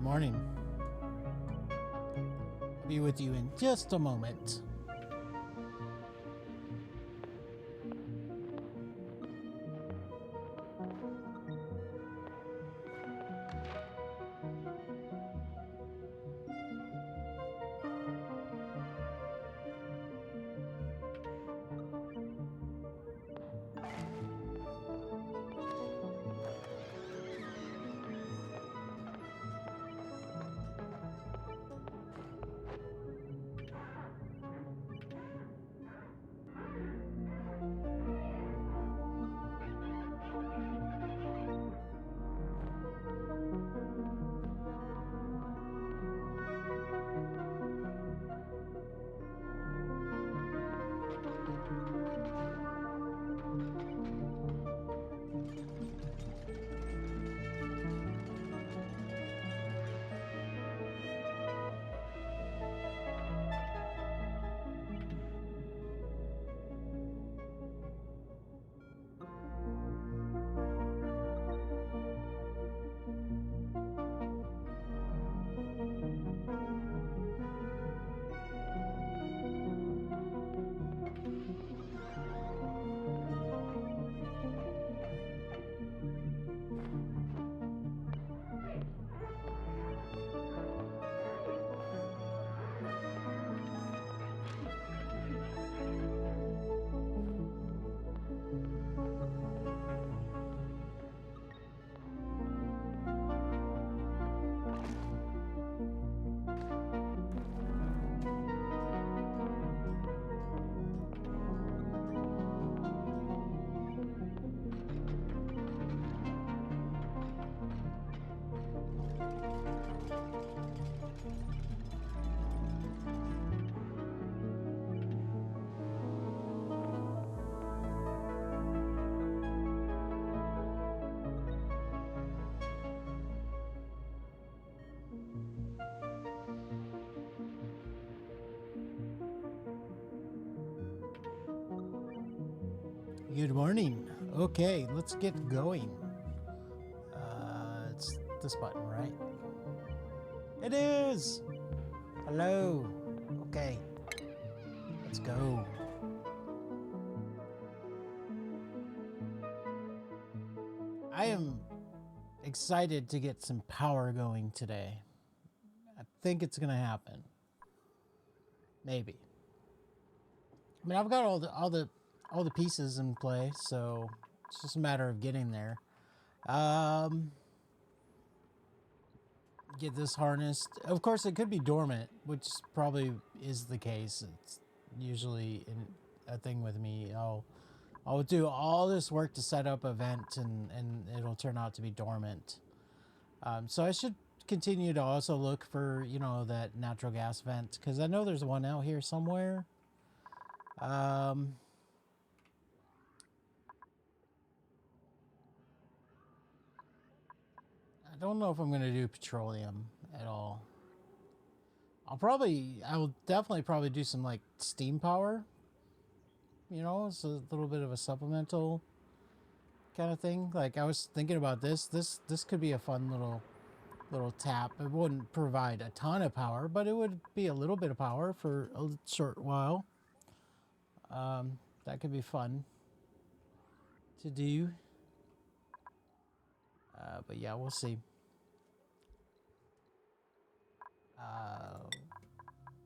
morning. I'll be with you in just a moment. Good morning. Okay, let's get going. It's this button, right? It is! Hello. Okay. Let's go. I am excited to get some power going today. I think it's gonna happen. Maybe. I mean, I've got all the pieces in play, so it's just a matter of getting there. Get this harnessed. Of course, it could be dormant, which probably is the case. It's usually a thing with me. I'll do all this work to set up a vent, and it'll turn out to be dormant. So I should continue to also look for, you know, that natural gas vent, because I know there's one out here somewhere. I don't know if I'm going to do petroleum at all. I will definitely probably do some like steam power. You know, it's a little bit of a supplemental kind of thing. Like I was thinking about this could be a fun little tap. It wouldn't provide a ton of power, but it would be a little bit of power for a short while. That could be fun to do. But yeah, we'll see.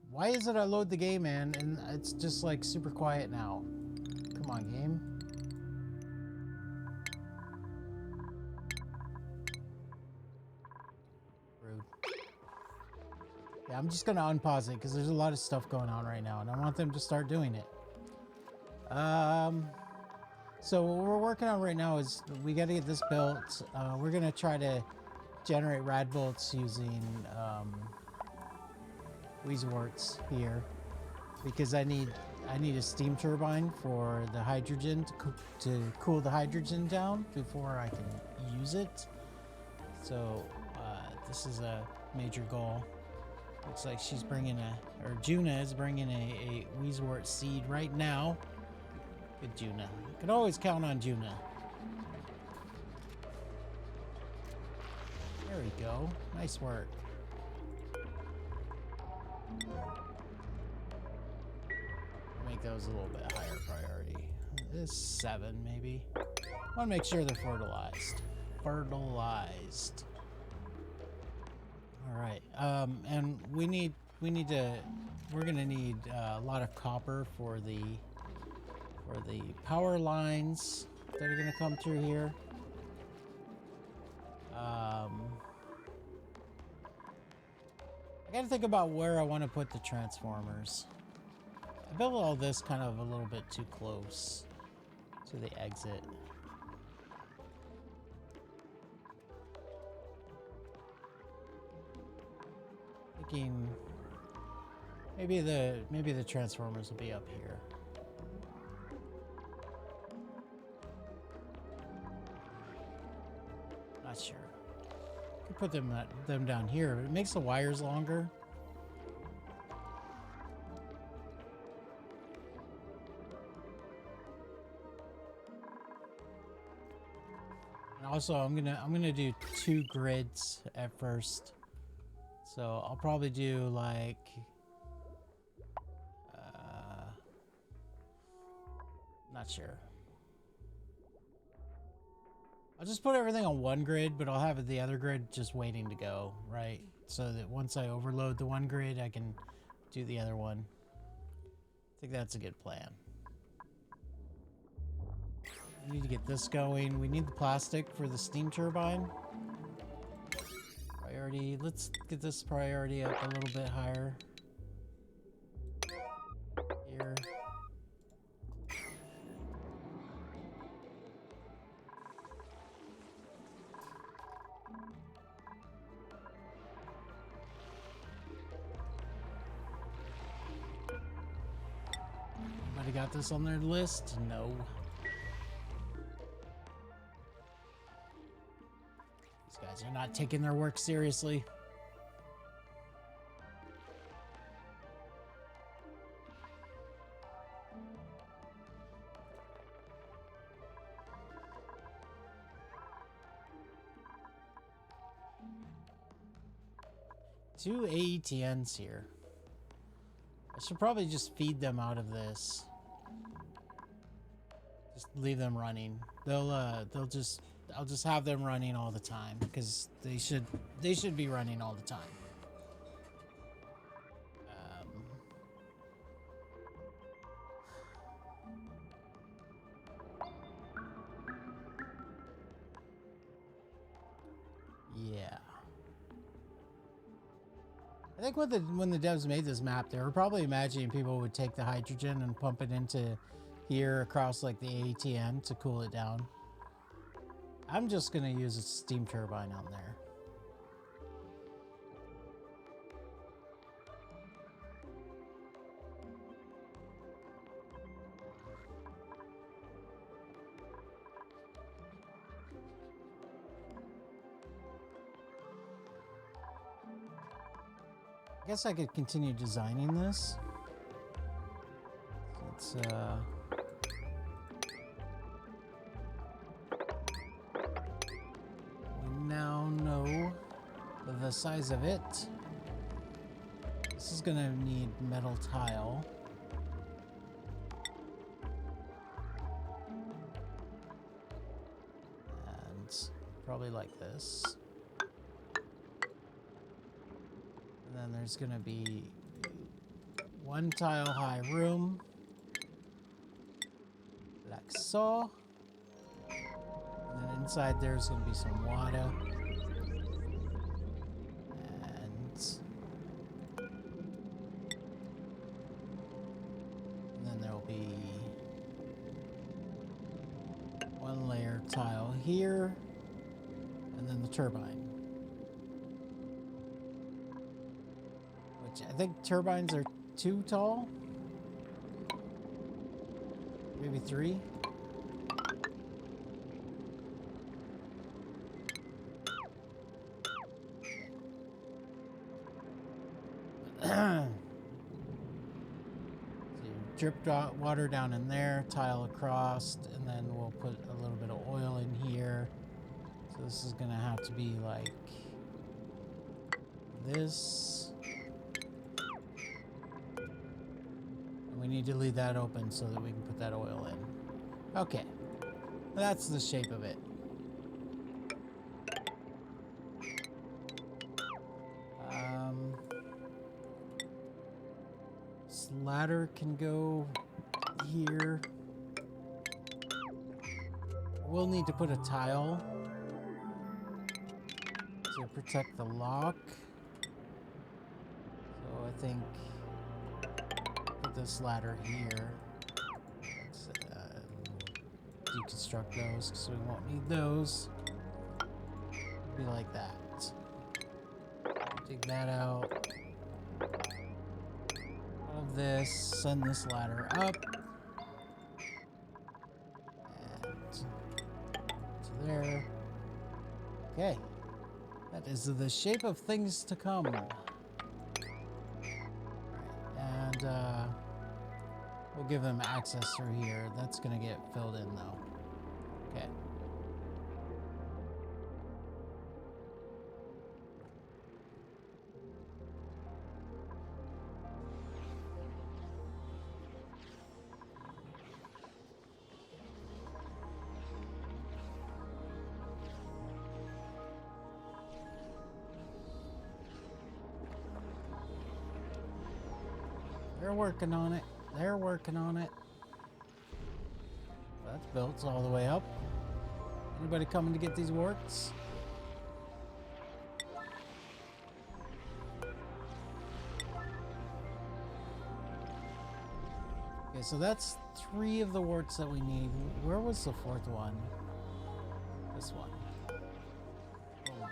Why is it I load the game, man, and it's just like super quiet now? Come on, game. Rude. Yeah, I'm just gonna unpause it because there's a lot of stuff going on right now, and I want them to start doing it. So what we're working on right now is we got to get this built. We're gonna try to generate rad bolts using Weezeworts here because I need a steam turbine for the hydrogen to cool the hydrogen down before I can use it. So this is a major goal. Looks like she's bringing Juna is bringing a Weezewort seed right now. Good Juna. Can always count on Juna. There we go. Nice work. Make those a little bit higher priority. This 7 maybe. I want to make sure they're fertilized. Fertilized. All right. And we're gonna need a lot of copper for the power lines that are gonna come through here. I gotta think about where I want to put the transformers. I built all this kind of a little bit too close to the exit. Thinking maybe the transformers will be up here. Not sure. Could put them down here, but it makes the wires longer. And also, I'm gonna do 2 grids at first. So I'll probably do like not sure. I'll just put everything on 1 grid, but I'll have the other grid just waiting to go, right? So that once I overload the 1 grid, I can do the other one. I think that's a good plan. We need to get this going. We need the plastic for the steam turbine. Priority. Let's get this priority up a little bit higher. Here. Anybody got this on their list? No. These guys are not taking their work seriously. Two AETNs here. I should probably just feed them out of this. Just leave them running. I'll just have them running all the time because they should be running all the time. Yeah. I think when the devs made this map, they were probably imagining people would take the hydrogen and pump it into here across like the ATN to cool it down. I'm just gonna use a steam turbine on there. I guess I could continue designing this. It's we now know the size of it. This is gonna need metal tile. And probably like this. And then there's gonna be 1 tile high room, like so. And then inside there's gonna be some water. And then there'll be 1 layer tile here, and then the turbine. I think turbines are 2 tall. Maybe 3. So you drip water down in there, tile across, and then we'll put a little bit of oil in here. So this is gonna have to be like this. need to leave that open so that we can put that oil in. Okay. That's the shape of it. This ladder can go here. We'll need to put a tile to protect the lock. So I think put this ladder here. Let's, deconstruct those because we won't need those. Be like that. Dig that out. All of this. Send this ladder up. And to there. Okay. That is the shape of things to come. Right. And we'll give them access through here. That's gonna get filled in though. Okay. They're working on it. They're working on it. That's built all the way up. Anybody coming to get these warts? Okay, so that's 3 of the warts that we need. Where was the 4th one? This one. Oh.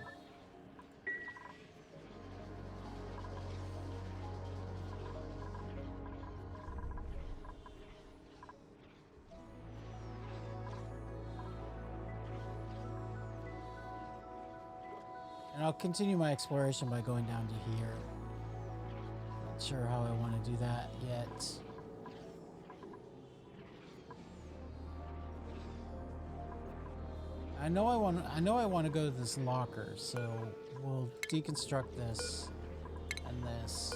And I'll continue my exploration by going down to here. Not sure how I want to do that yet. I know I want to go to this locker, so we'll deconstruct this and this.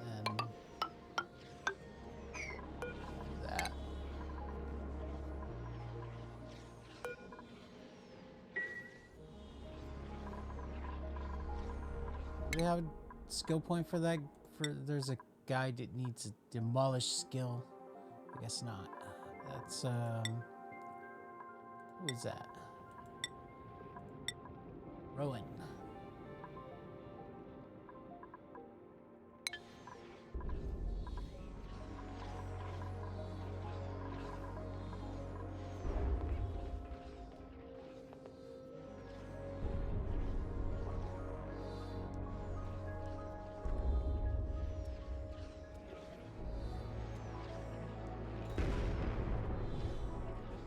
Then do that. Do we have a skill point for that? There's a guy that needs a demolish skill. I guess not. That's who is that? Rowan.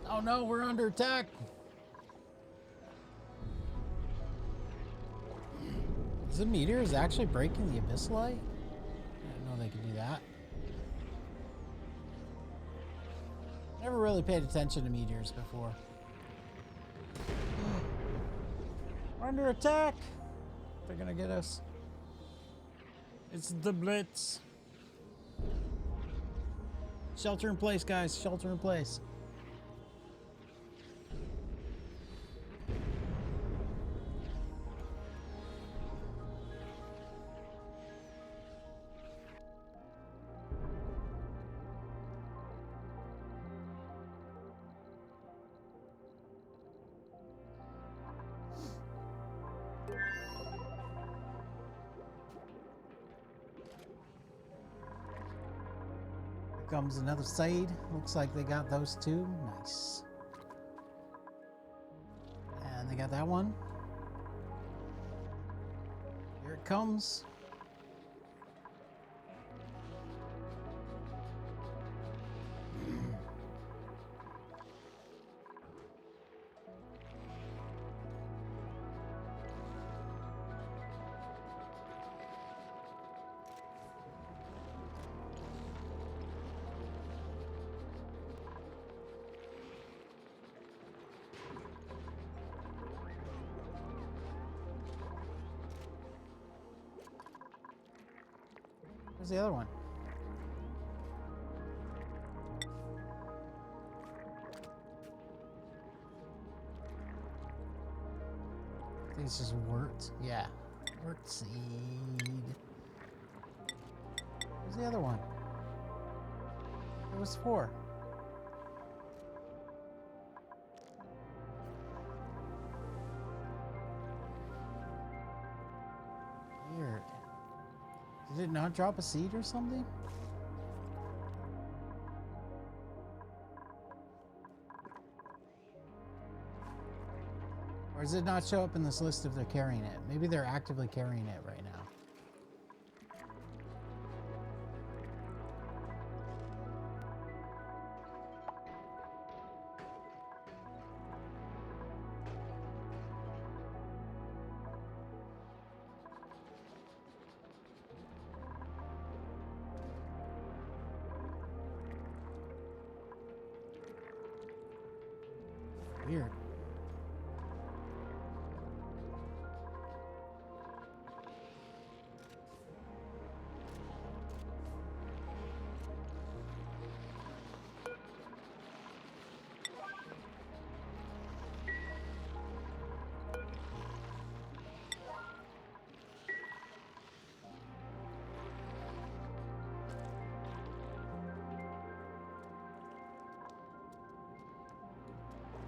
Oh no, we're under attack. Is the meteors actually breaking the abyssal? I didn't know they could do that. Never really paid attention to meteors before. We're under attack. They're gonna get us. It's the Blitz. Shelter in place, guys. Shelter in place. Comes another Sade. Looks like they got those 2. Nice. And they got that one. Here it comes. Where's the other one? I think it's just wort. Yeah. Wort seed. Where's the other one? There was 4. Weird. Did it not drop a seed or something? Or does it not show up in this list if they're carrying it? Maybe they're actively carrying it right now. Weird.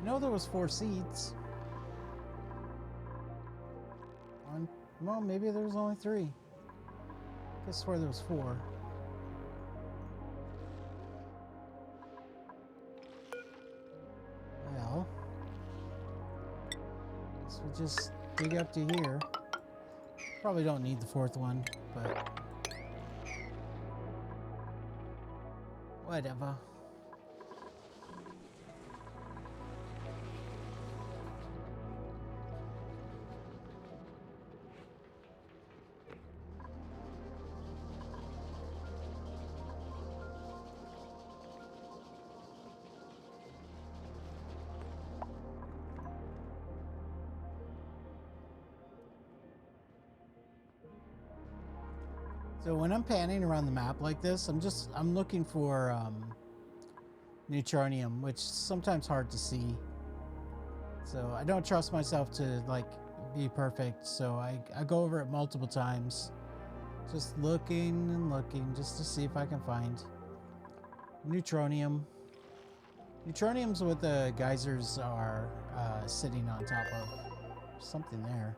I know there was 4 seeds. Well, maybe there was only 3. I could swear there was 4. Well, so we just dig up to here. Probably don't need the 4th one, but whatever. So when I'm panning around the map like this, I'm looking for neutronium, which is sometimes hard to see. So I don't trust myself to like be perfect. So I go over it multiple times, just looking and looking just to see if I can find neutronium. Neutronium's what the geysers are sitting on top of. There's something there.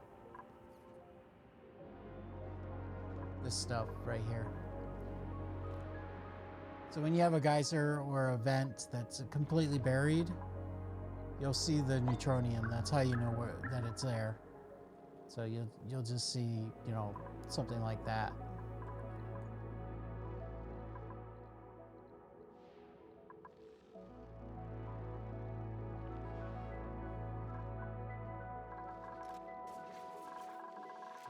This stuff right here. So when you have a geyser or a vent that's completely buried, you'll see the neutronium. That's how you know that it's there. So you'll just see, you know, something like that.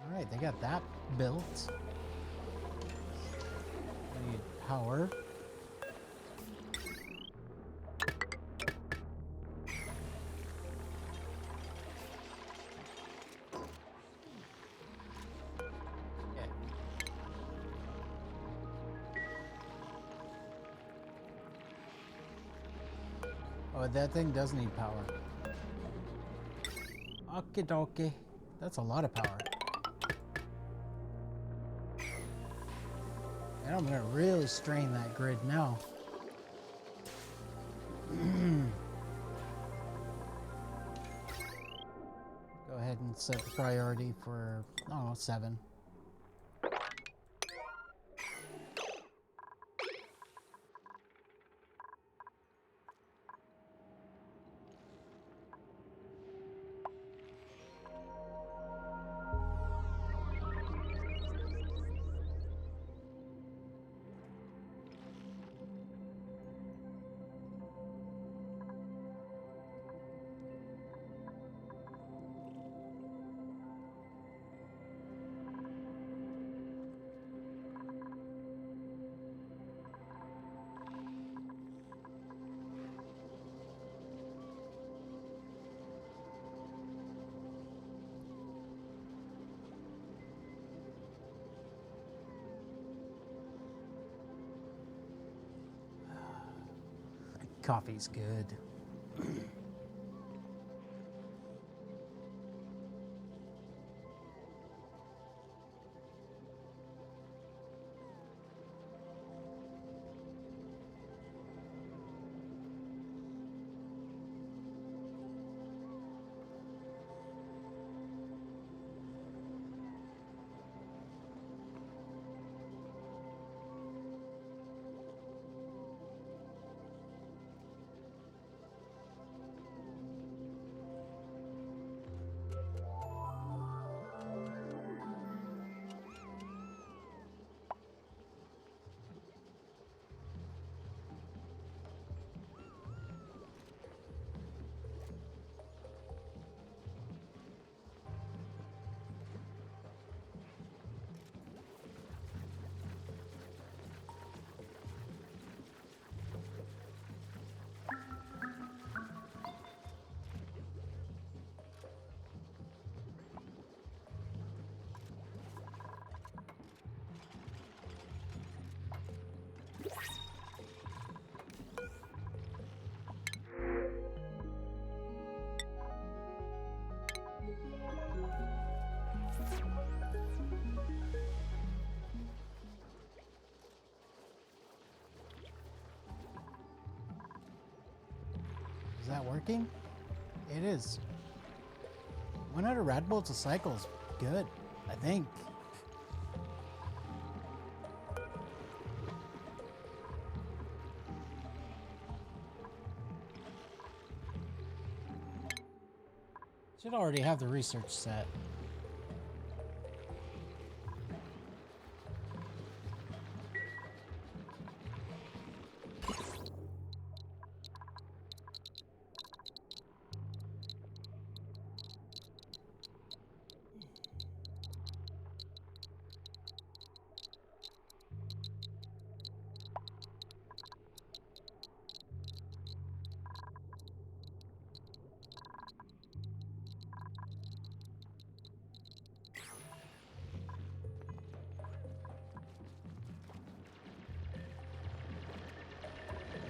All right, they got that built. I need power. Okay. Oh, that thing does need power. Okie dokie. That's a lot of power. And I'm gonna really strain that grid now. Go ahead and set the priority for, oh, 7. Coffee's good. Is that working? It is. 100 Red Bulls a cycle is good, I think. Should already have the research set.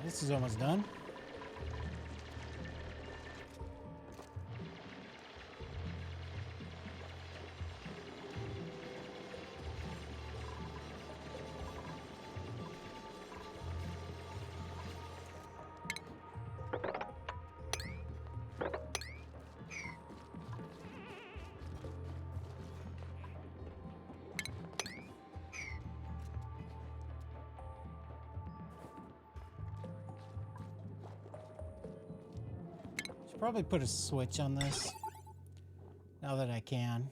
This is almost done. Probably put a switch on this now that I can.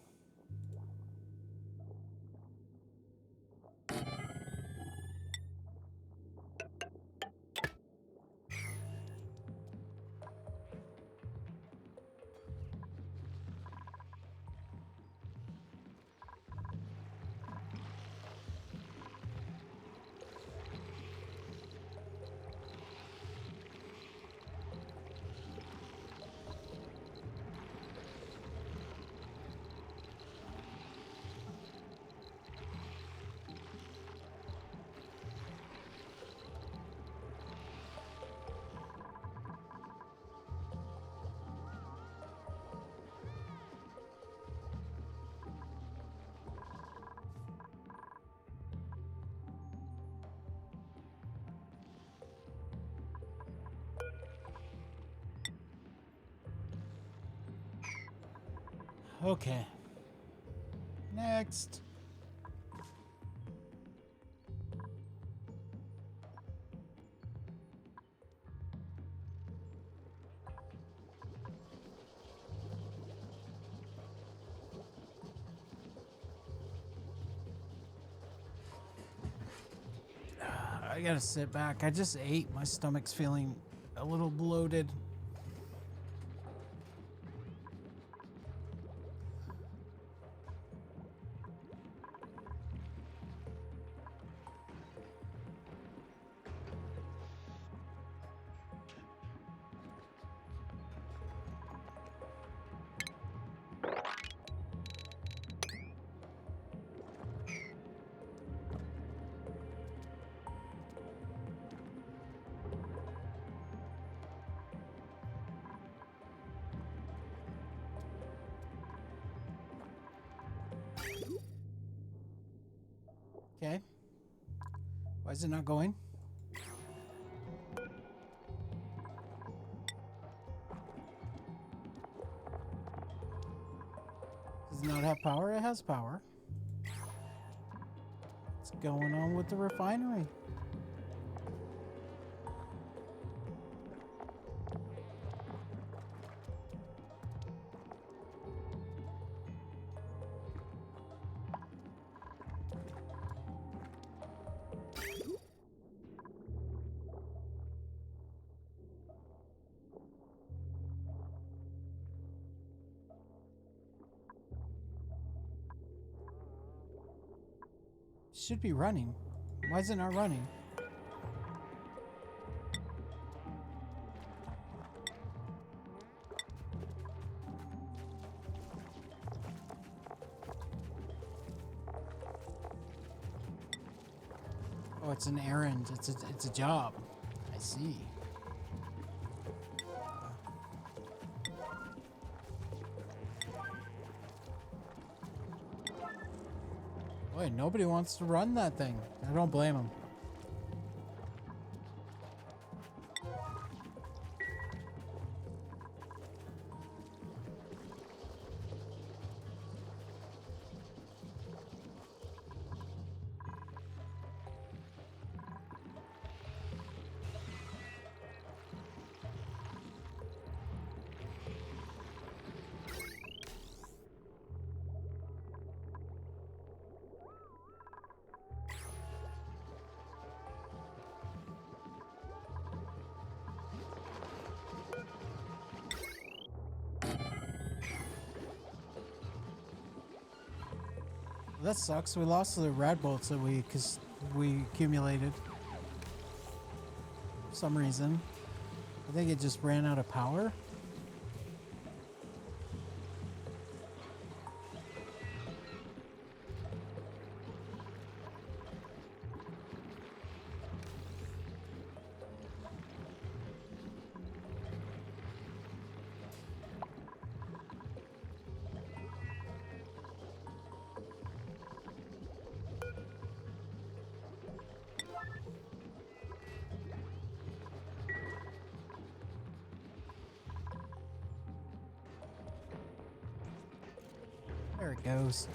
Okay. Next. I gotta sit back. I just ate. My stomach's feeling a little bloated. Okay. Why is it not going? Does it not have power? It has power. What's going on with the refinery? Should be running. Why is it not running? Oh, it's an errand. It's a job. I see. Boy, nobody wants to run that thing. I don't blame them. That sucks. We lost the red bolts that we accumulated. For some reason. I think it just ran out of power. There it goes.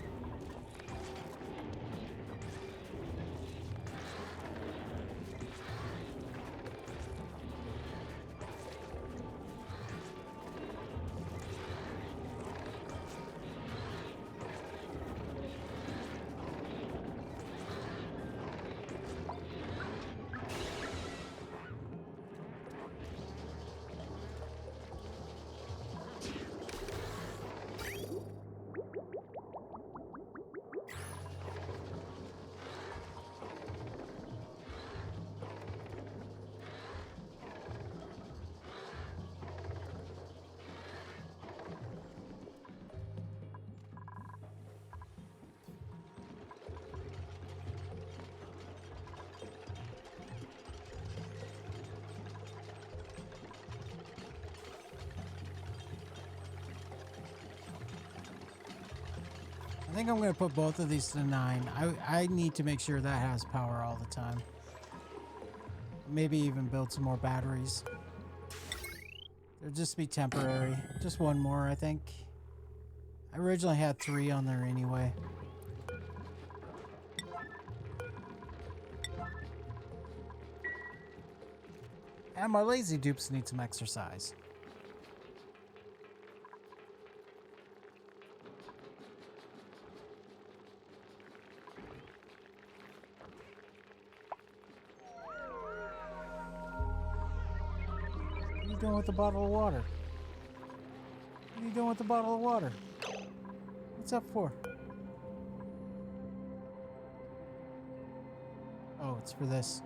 I think I'm going to put both of these to 9. I need to make sure that has power all the time. Maybe even build some more batteries. They'll just be temporary. Just one more, I think. I originally had 3 on there anyway. And my lazy dupes need some exercise. What are you doing with the bottle of water? What are you doing with the bottle of water? What's up for? Oh, it's for this.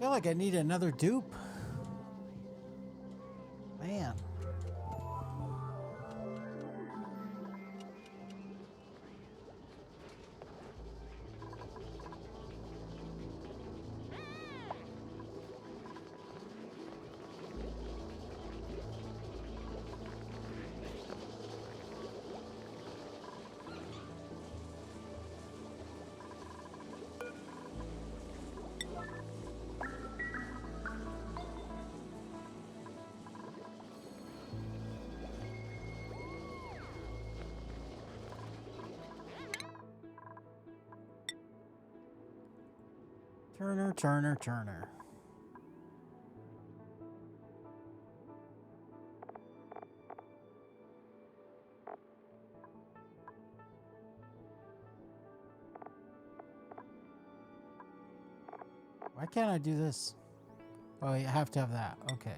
I feel like I need another dupe. Man. Turner. Why can't I do this? Oh, you have to have that. Okay.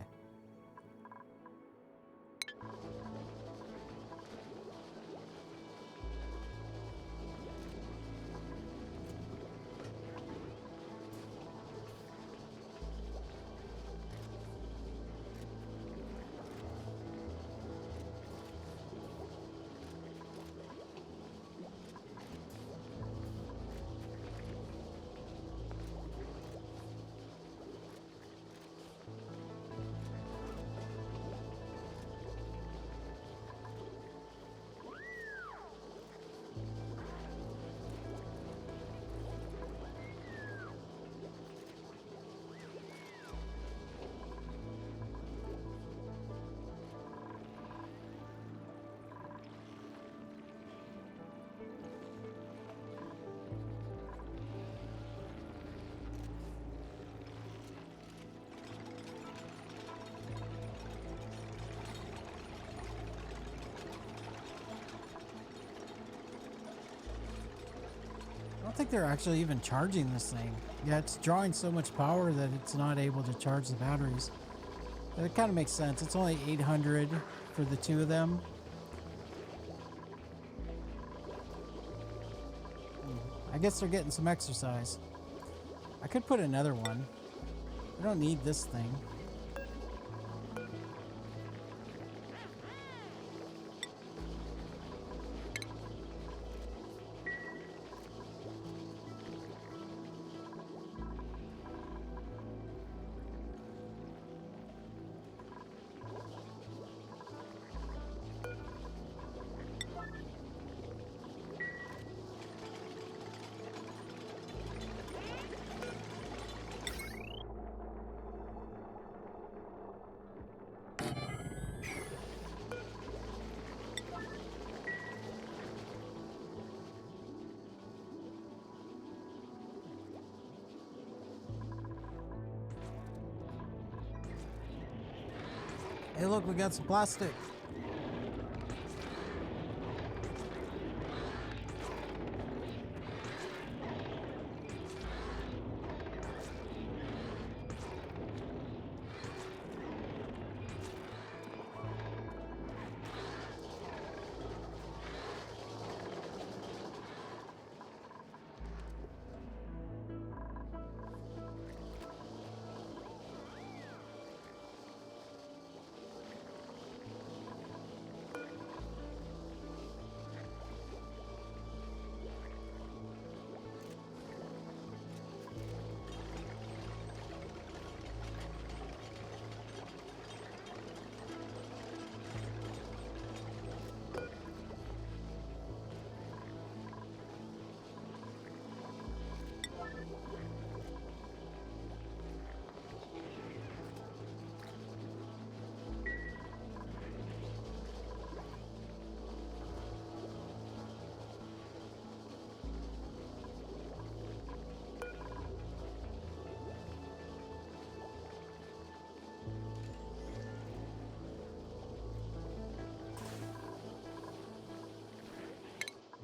I don't think they're actually even charging this thing. Yeah, it's drawing so much power that it's not able to charge the batteries. But it kind of makes sense. It's only 800 for the two of them. I guess they're getting some exercise. I could put another one. I don't need this thing. Hey, look, we got some plastic.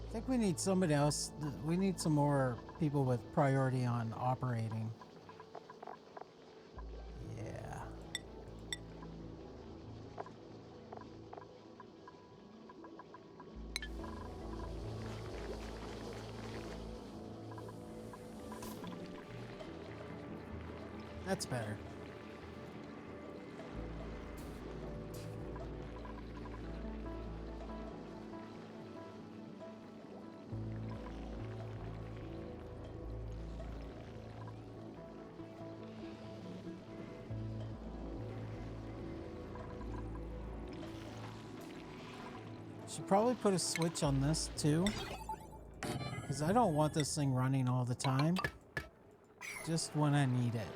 I think we need somebody else. We need some more people with priority on operating. Yeah. That's better. Should probably put a switch on this too, because I don't want this thing running all the time, just when I need it.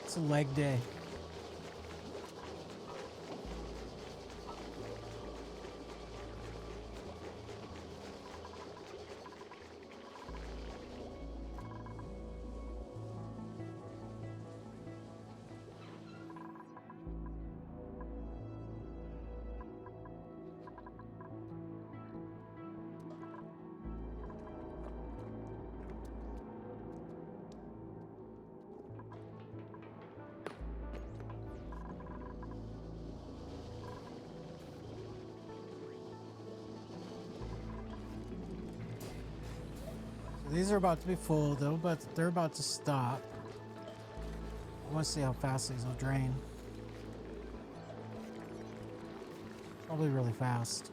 It's a leg day. These are about to be full though, but they're about to stop. I want to see how fast these will drain. Probably really fast.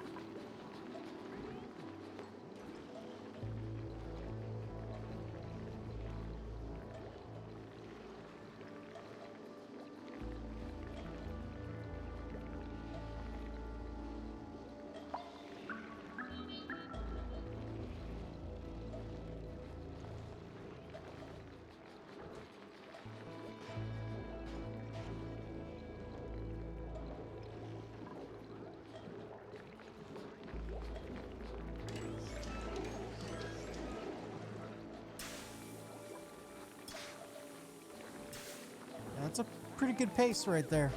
That's a pretty good pace right there.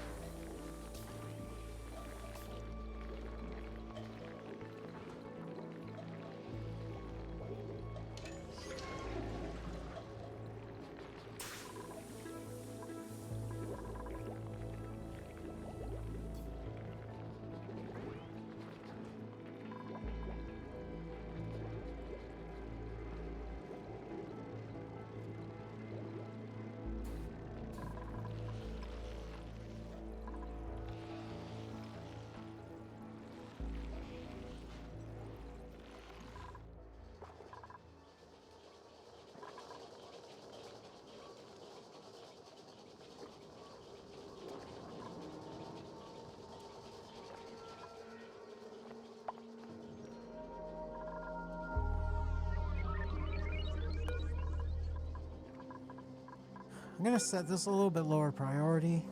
I'm gonna set this a little bit lower priority.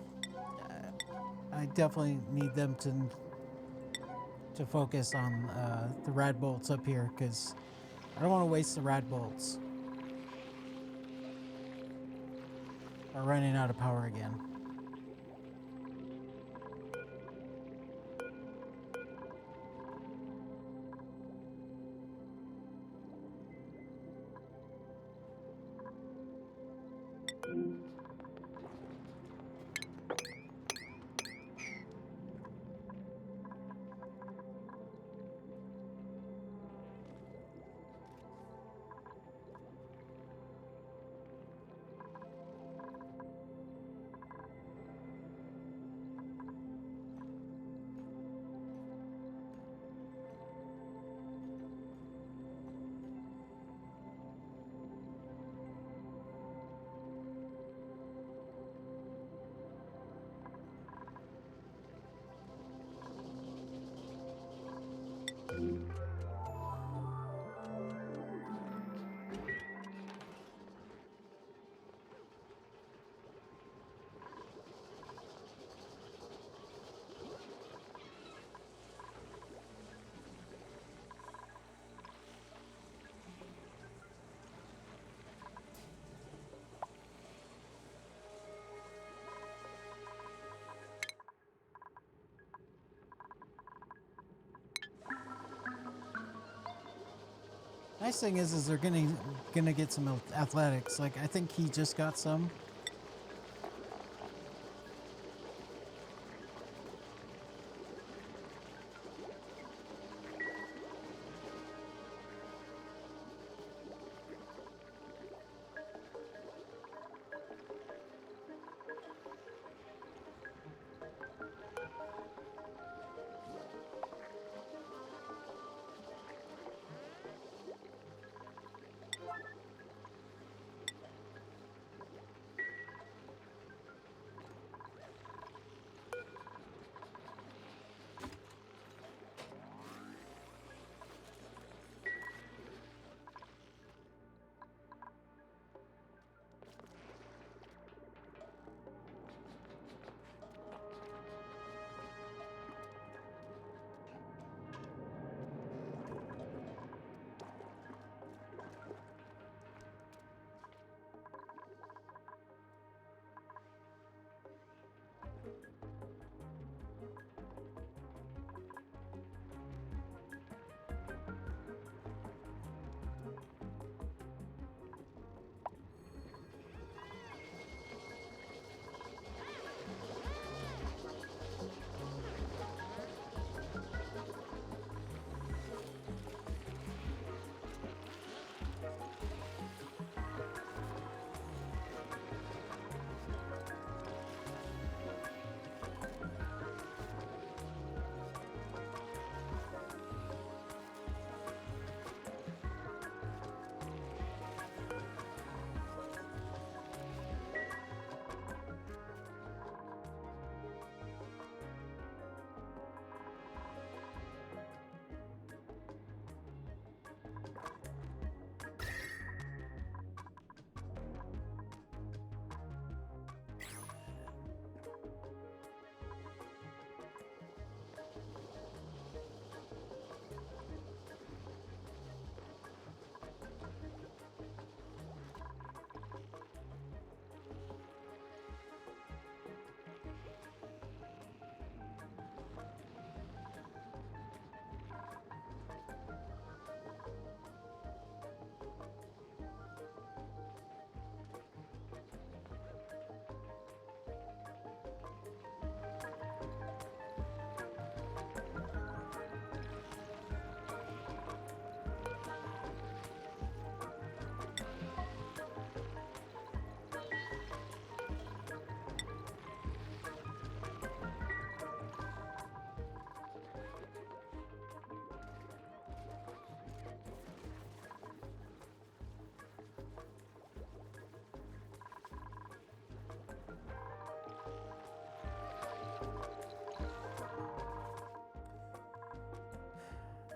I definitely need them to focus on the rad bolts up here, because I don't want to waste the rad bolts. We're running out of power again. Nice thing is they're gonna get some athletics. Like I think he just got some.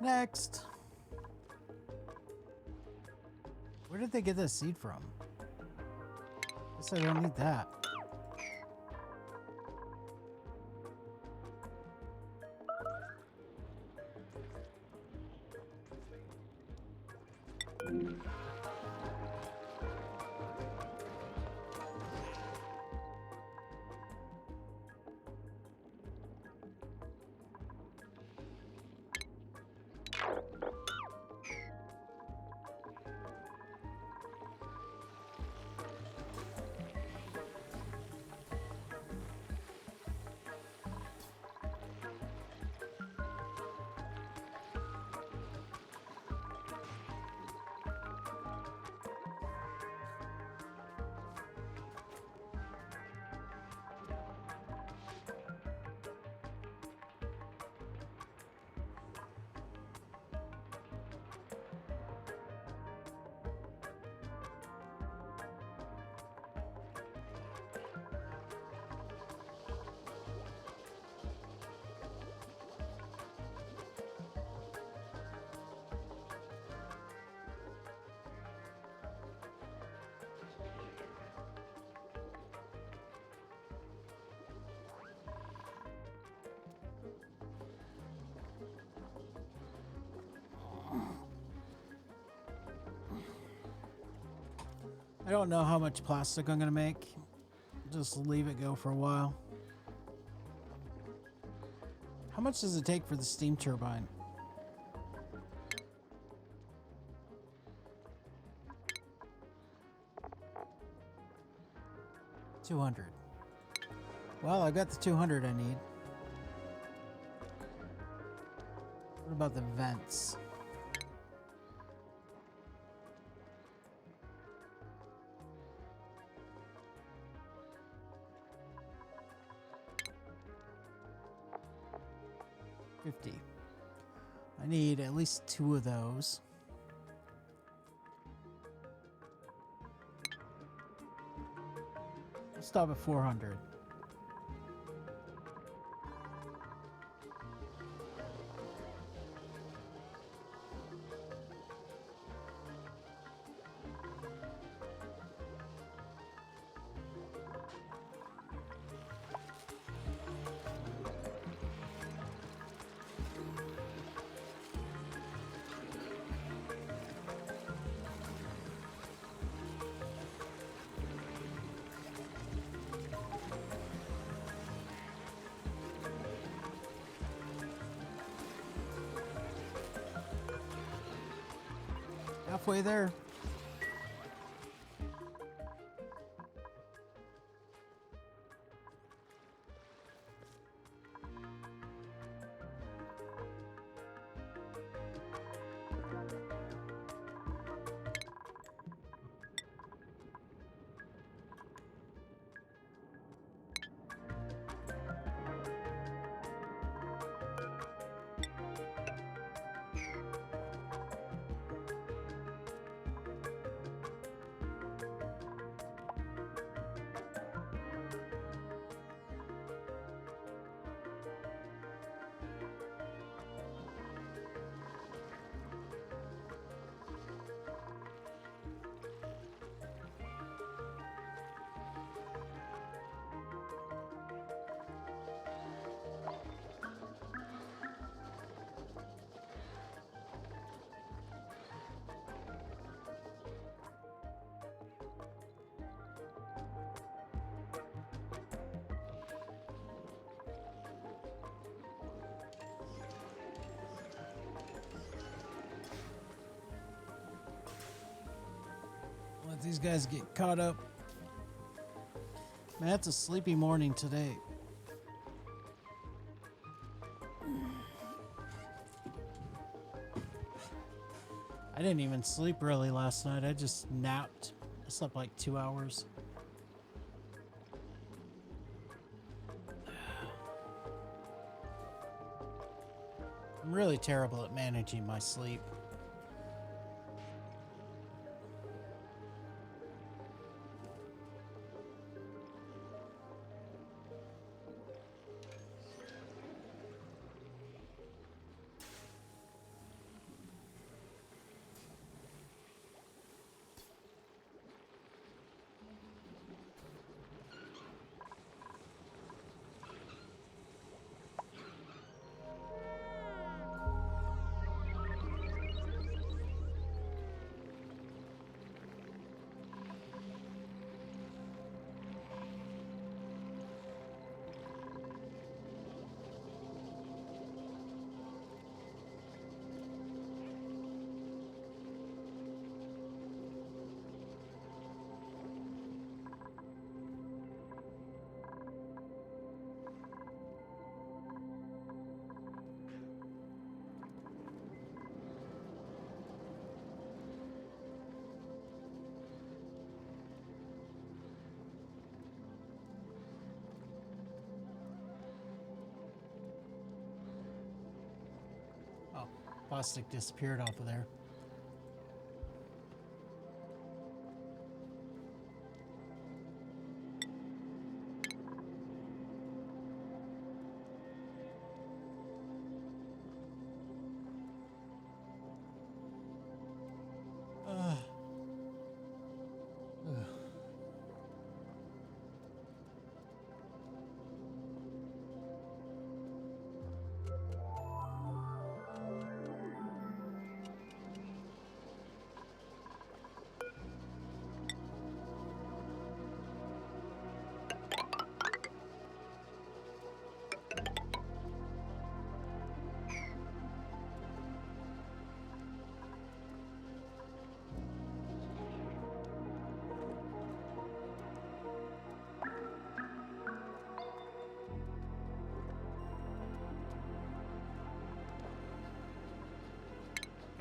Next. Where did they get this seed from? Guess I don't need that. I don't know how much plastic I'm gonna make. Just leave it go for a while. How much does it take for the steam turbine? 200. Well, I got the 200 I need. What about the vents? I need at least 2 of those. Let's stop at 400. Halfway there. Let these guys get caught up. Man, it's a sleepy morning today. I didn't even sleep really last night. I just napped. I slept like 2 hours. I'm really terrible at managing my sleep. Plastic disappeared off of there.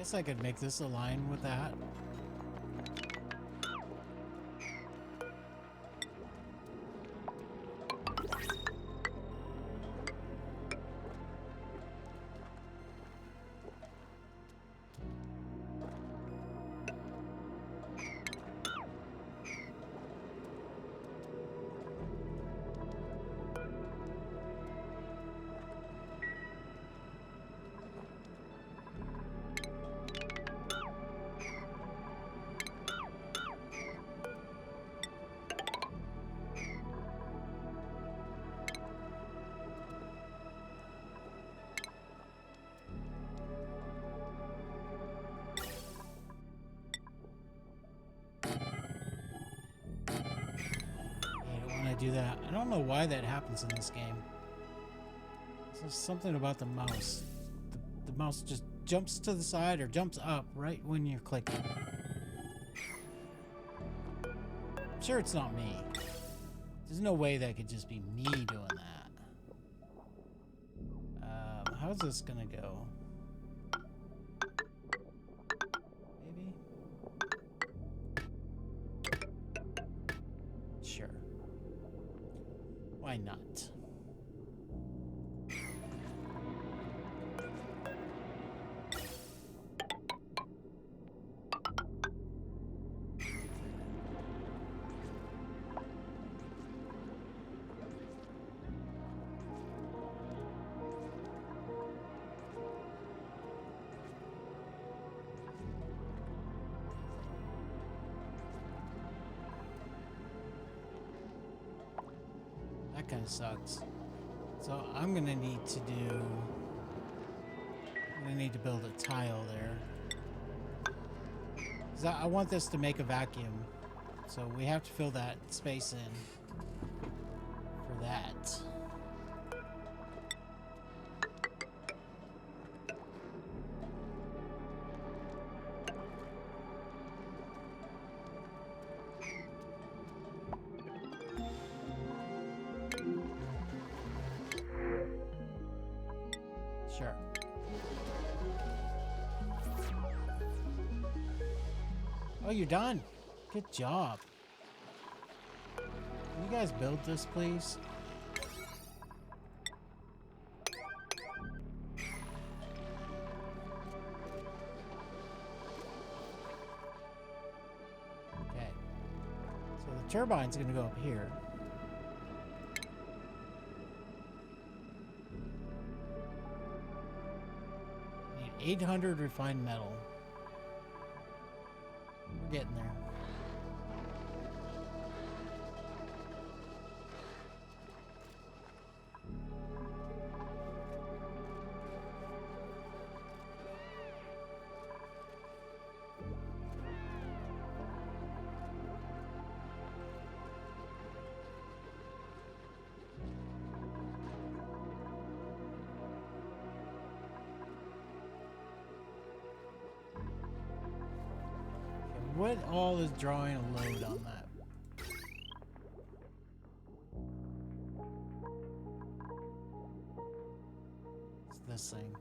guess I could make this align with that. Do that. I don't know why that happens in this game. There's something about the mouse. The mouse just jumps to the side or jumps up right when you're clicking. I'm sure it's not me. There's no way that could just be me doing that. How's this gonna go? Maybe? Sure. Why not? Kind of sucks. So I'm gonna need to build a tile there. 'Cause I want this to make a vacuum. So we have to fill that space in for that. Sure. Oh, you're done. Good job. Can you guys build this, please? Okay. So the turbine's going to go up here. 800 refined metal. We're getting there. What all is drawing a load on that? It's this thing.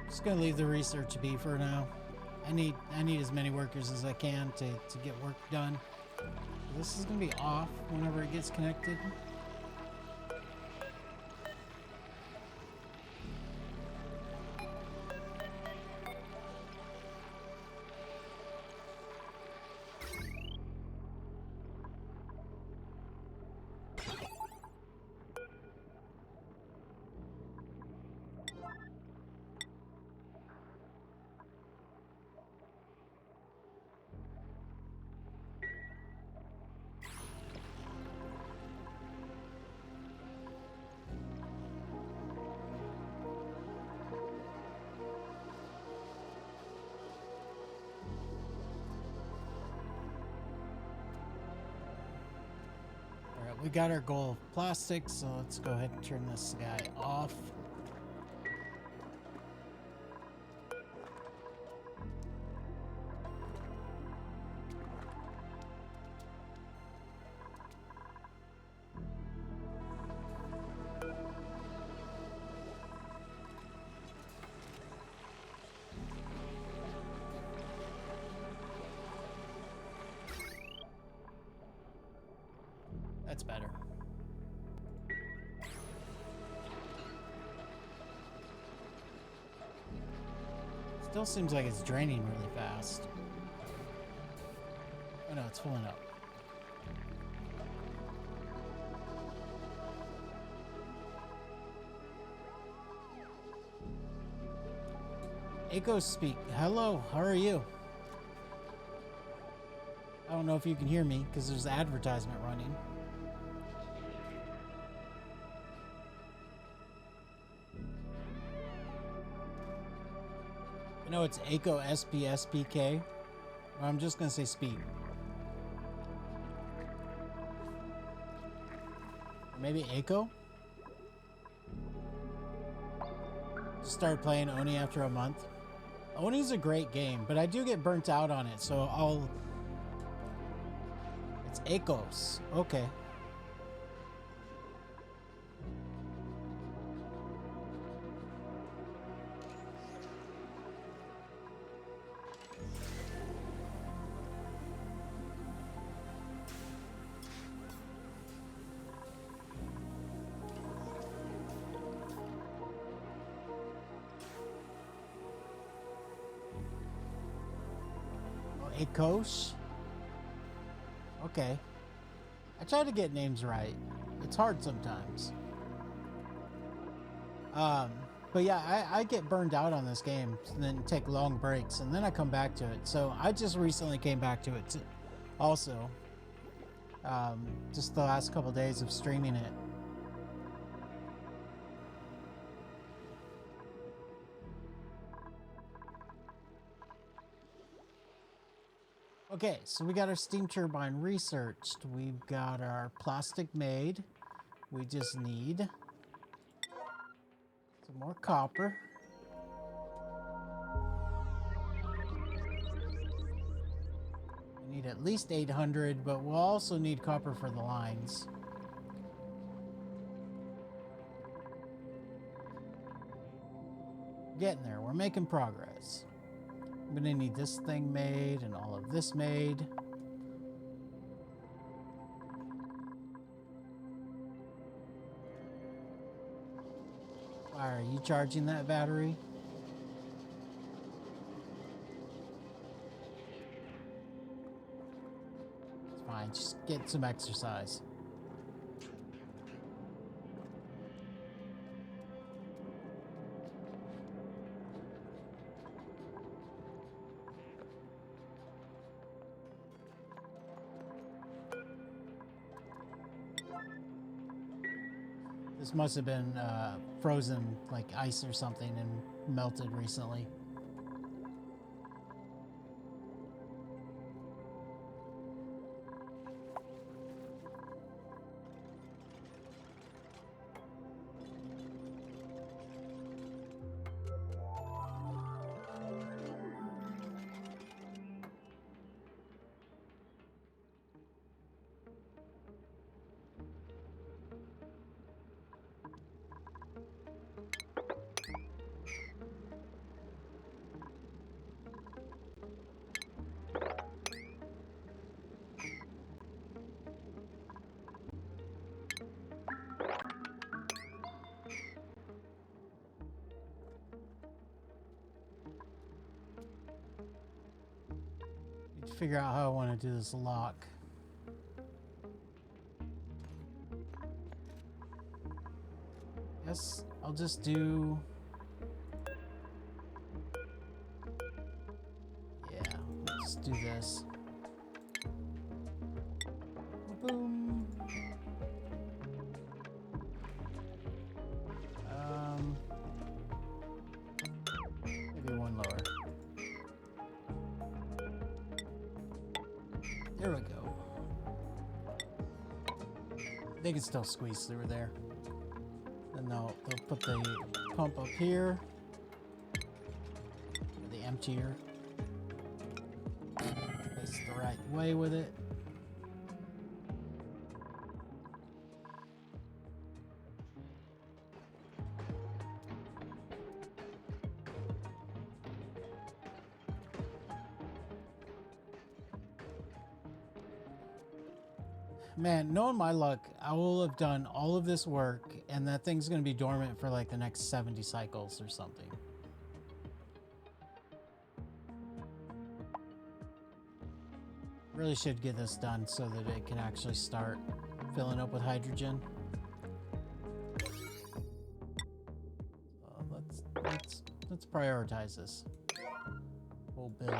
Just gonna leave the research be for now. I need as many workers as I can to get work done. This is gonna be off whenever it gets connected. we got our goal of plastic, so let's go ahead and turn this guy off. That's better. Still seems like it's draining really fast. Oh no, it's filling up. Echo speak. Hello, how are you? I don't know if you can hear me because there's an advertisement running. I know it's Echo SPSPK. I'm just gonna say speak. Or maybe Echo? Just started playing Oni after a month. Oni's a great game, but I do get burnt out on it, so I'll... It's Echoes. Okay. Echoes? Okay. I try to get names right. It's hard sometimes. But yeah, I get burned out on this game and then take long breaks and then I come back to it. So I just recently came back to it also. Just the last couple days of streaming it. Okay, so we got our steam turbine researched. We've got our plastic made. We just need some more copper. We need at least 800, but we'll also need copper for the lines. Getting there, we're making progress. I'm gonna need this thing made and all of this made. Why are you charging that battery? It's fine, just get some exercise. This must have been frozen like ice or something and melted recently. Figure out how I want to do this lock. Guess I'll just do... Yeah, let's do this. Boom. Maybe one lower. There we go. They can still squeeze through there. Then they'll put the pump up here. The emptier. Place the right way with it. Man, knowing my luck, I will have done all of this work and that thing's going to be dormant for like the next 70 cycles or something. Really should get this done so that it can actually start filling up with hydrogen. Let's prioritize this. We'll build.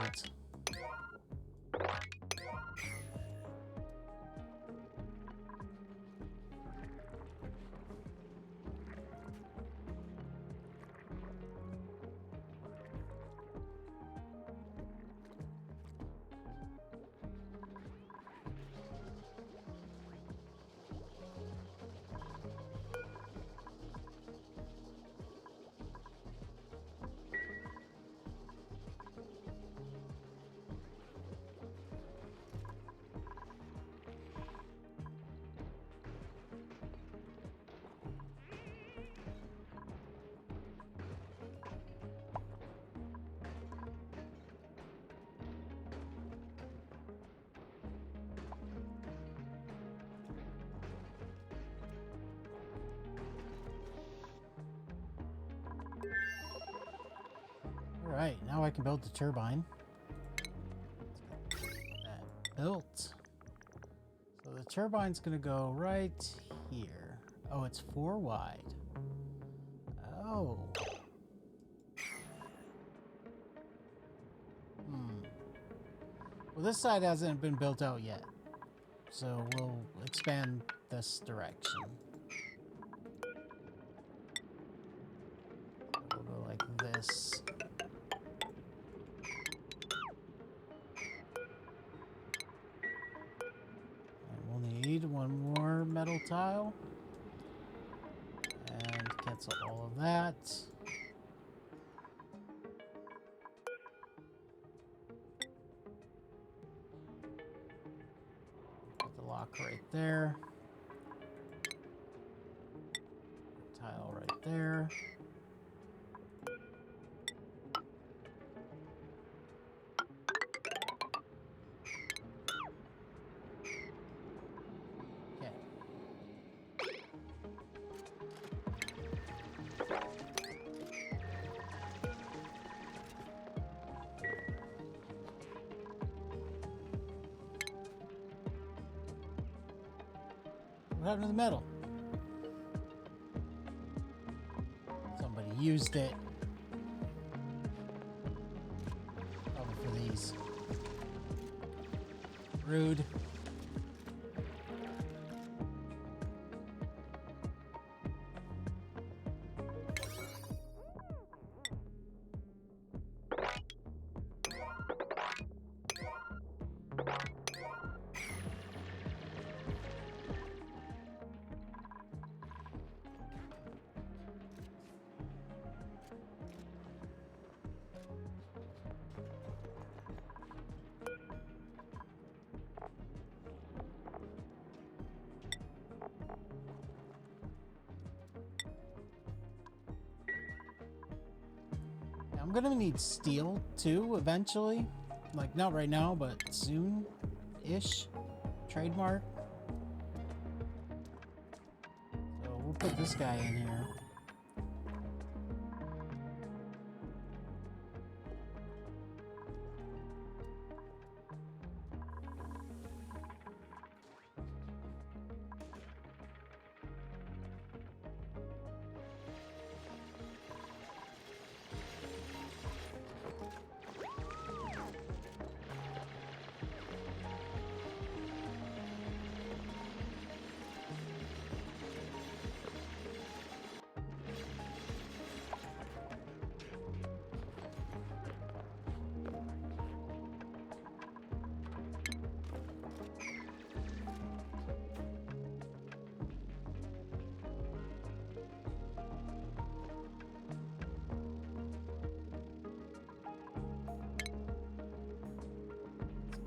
All right, now I can build the turbine. Let's get that built. So the turbine's gonna go right here. Oh, it's 4 wide. Oh. Well, this side hasn't been built out yet. So we'll expand this direction. We'll go like this. Need one more metal tile and cancel all of that. Put the lock right there. Tile right there. What happened to the metal? Somebody used it. Probably for these. Rude. I'm gonna need steel too eventually. Like not right now, but soon-ish. Trademark. So we'll put this guy in here.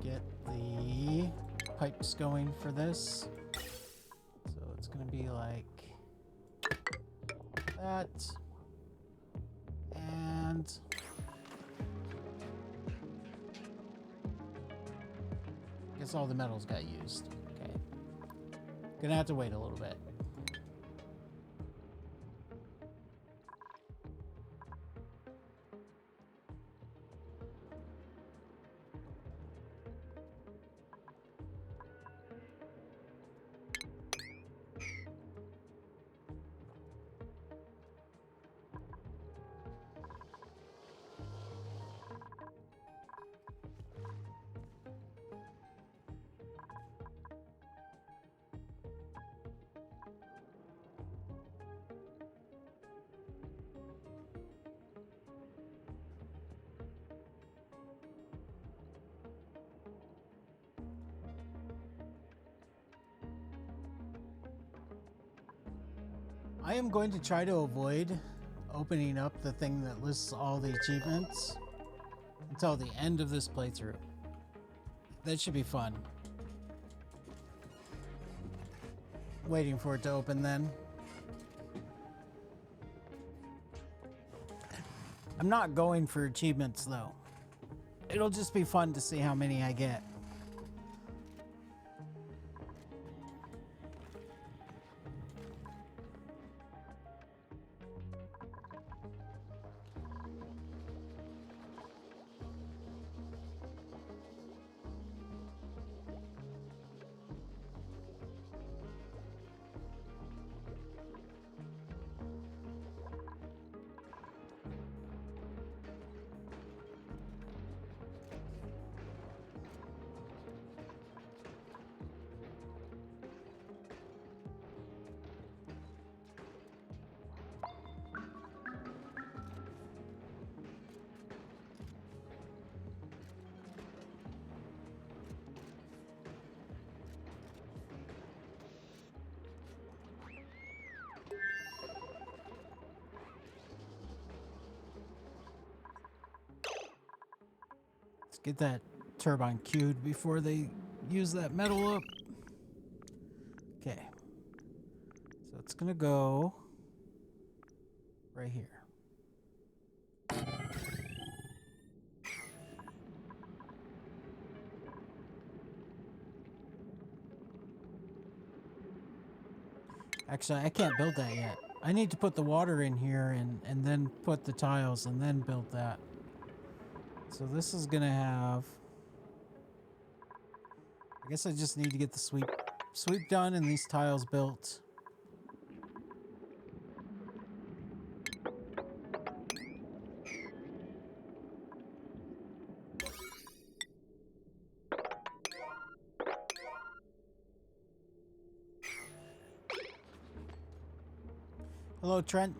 get the pipes going for this. So it's gonna be like that. And I guess all the metals got used. Okay. Gonna have to wait a little bit. I am going to try to avoid opening up the thing that lists all the achievements until the end of this playthrough. That should be fun. Waiting for it to open then. I'm not going for achievements though. It'll just be fun to see how many I get. Get that turbine queued before they use that metal up. Okay. So it's gonna go right here. Actually, I can't build that yet. I need to put the water in here and then put the tiles and then build that. So this is gonna have, I guess I just need to get the sweep done and these tiles built. Hello, Trent.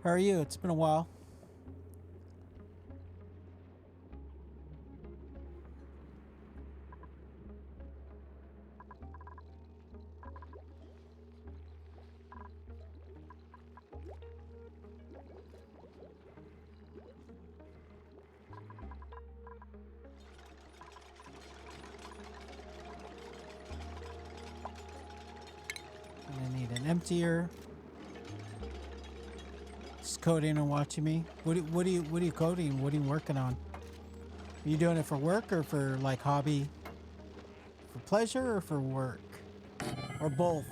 How are you? It's been a while. I need an emptier. Just coding and watching me. What are you coding? What are you working on? Are you doing it for work or for like hobby? For pleasure or for work? Or both?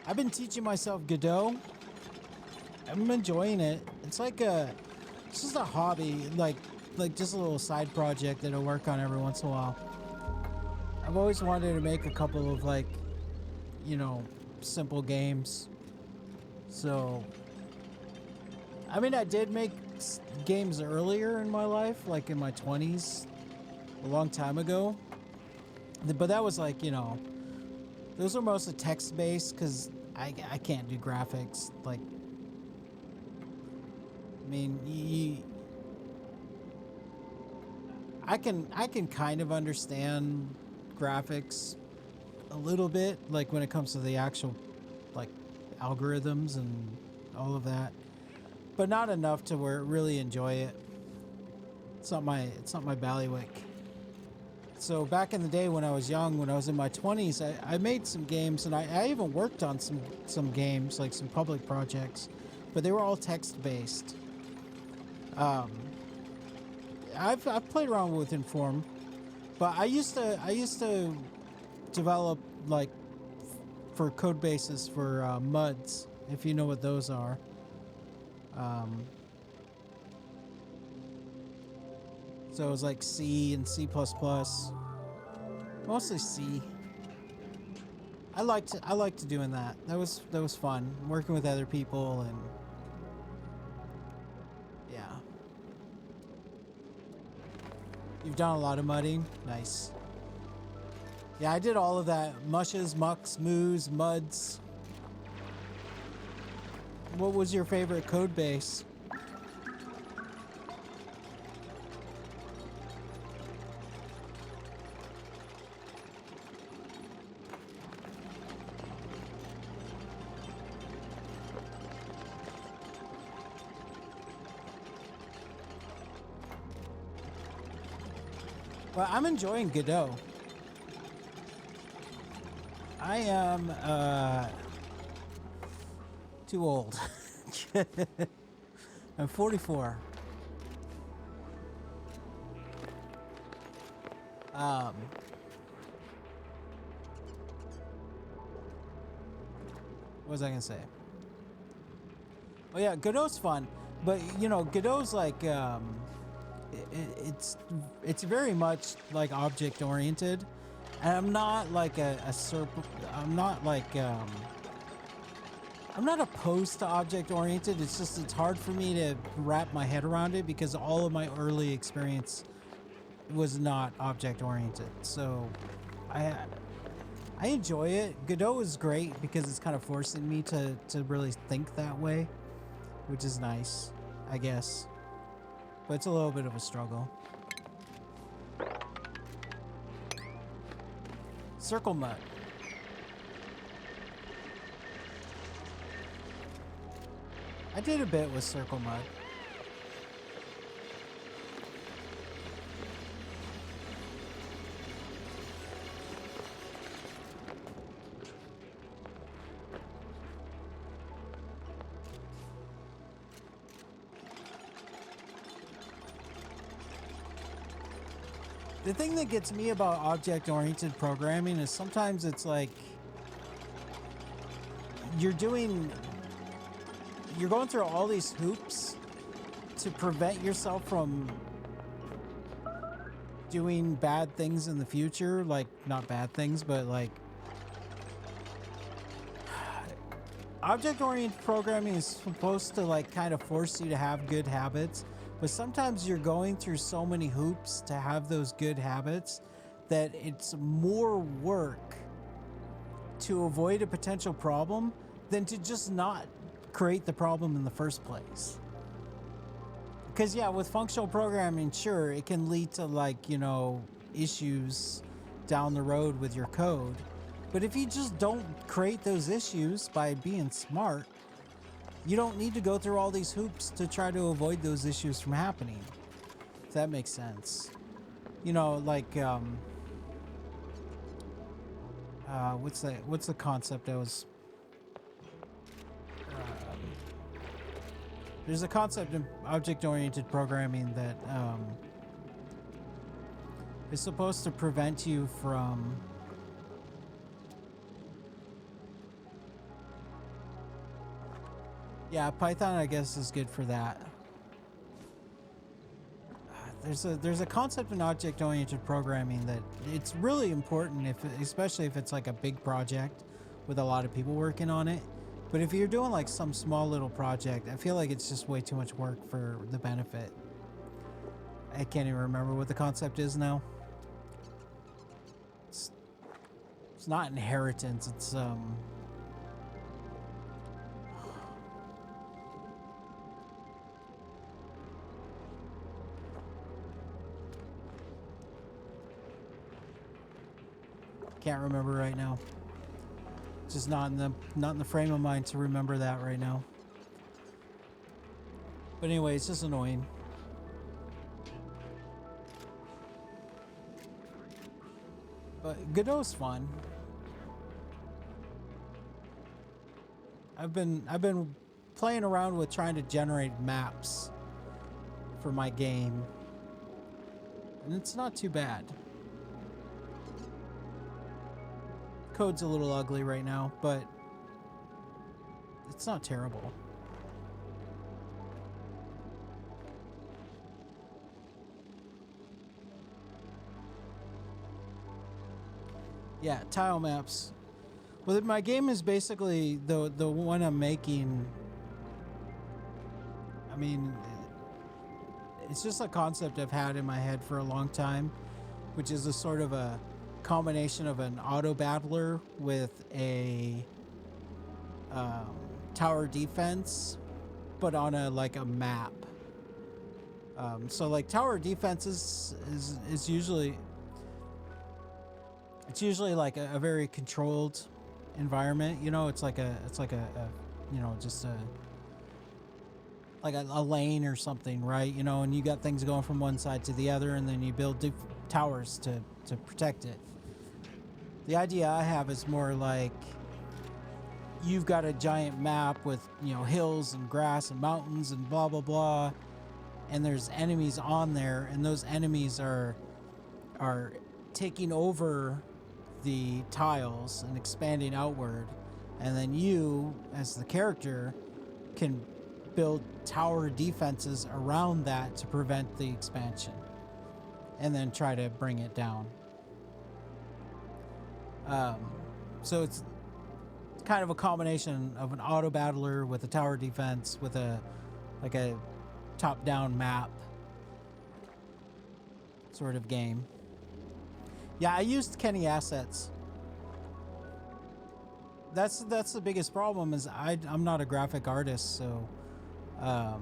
I've been teaching myself Godot. I'm enjoying it. It's like it's just a hobby, like just a little side project that I work on every once in a while. I've always wanted to make a couple of like, you know, simple games. So, I mean, I did make games earlier in my life, like in my 20s, a long time ago. But that was like, you know, those are mostly text-based because I can't do graphics. Like, I mean, I can kind of understand graphics a little bit, like when it comes to the actual like algorithms and all of that, but not enough to where really enjoy it. it's not my bailiwick. So back in the day when I was young, when I was in my 20s, I made some games, and I even worked on some games, like some public projects, but they were all text-based. I've played around with Inform, but I used to develop like for code bases for MUDs, if you know what those are. So it was like C and C++, mostly C. I liked doing that. That was fun, working with other people, and yeah. You've done a lot of mudding? Nice. Yeah, I did all of that. Mushes, mucks, moos, muds. What was your favorite code base? Well, I'm enjoying Godot. I am too old. I'm 44. What was I gonna say? Oh yeah, Godot's fun, but you know, Godot's like it's very much like object oriented, and I'm not like I'm not like I'm not opposed to object oriented. It's just it's hard for me to wrap my head around it because all of my early experience was not object oriented. So I enjoy it. Godot is great because it's kind of forcing me to really think that way, which is nice, I guess. But it's a little bit of a struggle. Circle mud. I did a bit with circle mud. The thing that gets me about object-oriented programming is sometimes it's like you're going through all these hoops to prevent yourself from doing bad things in the future. Like, not bad things, but like object-oriented programming is supposed to like kind of force you to have good habits. But sometimes you're going through so many hoops to have those good habits that it's more work to avoid a potential problem than to just not create the problem in the first place. Because yeah, with functional programming, sure, it can lead to like, you know, issues down the road with your code. But if you just don't create those issues by being smart, you don't need to go through all these hoops to try to avoid those issues from happening. If that makes sense. You know, like, what's the concept I was... there's a concept in object-oriented programming that is supposed to prevent you from... Yeah, Python, I guess, is good for that. There's a concept in object-oriented programming that it's really important, especially if it's like a big project with a lot of people working on it. But if you're doing like some small little project, I feel like it's just way too much work for the benefit. I can't even remember what the concept is now. It's not inheritance, it's can't remember right now. Just not in the frame of mind to remember that right now. But anyway, it's just annoying. But Godot's fun. I've been playing around with trying to generate maps for my game, and it's not too bad. Code's a little ugly right now, but it's not terrible. Yeah, tile maps. Well, my game is basically the one I'm making. I mean, it's just a concept I've had in my head for a long time, which is a sort of a combination of an auto battler with a tower defense, but on a map. So like tower defense is usually like a very controlled environment. You know, it's like a you know, just a lane or something, right? You know, and you got things going from one side to the other, and then you build towers to protect it. The idea I have is more like you've got a giant map with, you know, hills and grass and mountains and blah blah blah, and there's enemies on there, and those enemies are taking over the tiles and expanding outward, and then you as the character can build tower defenses around that to prevent the expansion and then try to bring it down. So it's kind of a combination of an auto battler with a tower defense with a top-down map sort of game. Yeah, I used Kenny assets. That's the biggest problem is I'm not a graphic artist, so I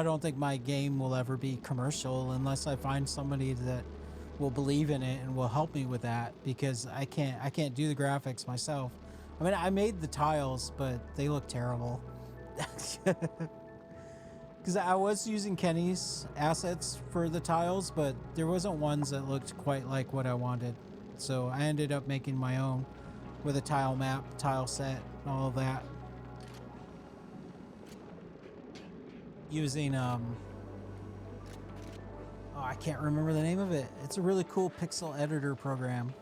don't think my game will ever be commercial unless I find somebody that will believe in it and will help me with that, because I can't do the graphics myself. I mean, I made the tiles, but they look terrible. Because I was using Kenny's assets for the tiles, but there wasn't ones that looked quite like what I wanted. So I ended up making my own with a tile map, tile set, and all of that. Using, oh, I can't remember the name of it. It's a really cool pixel editor program.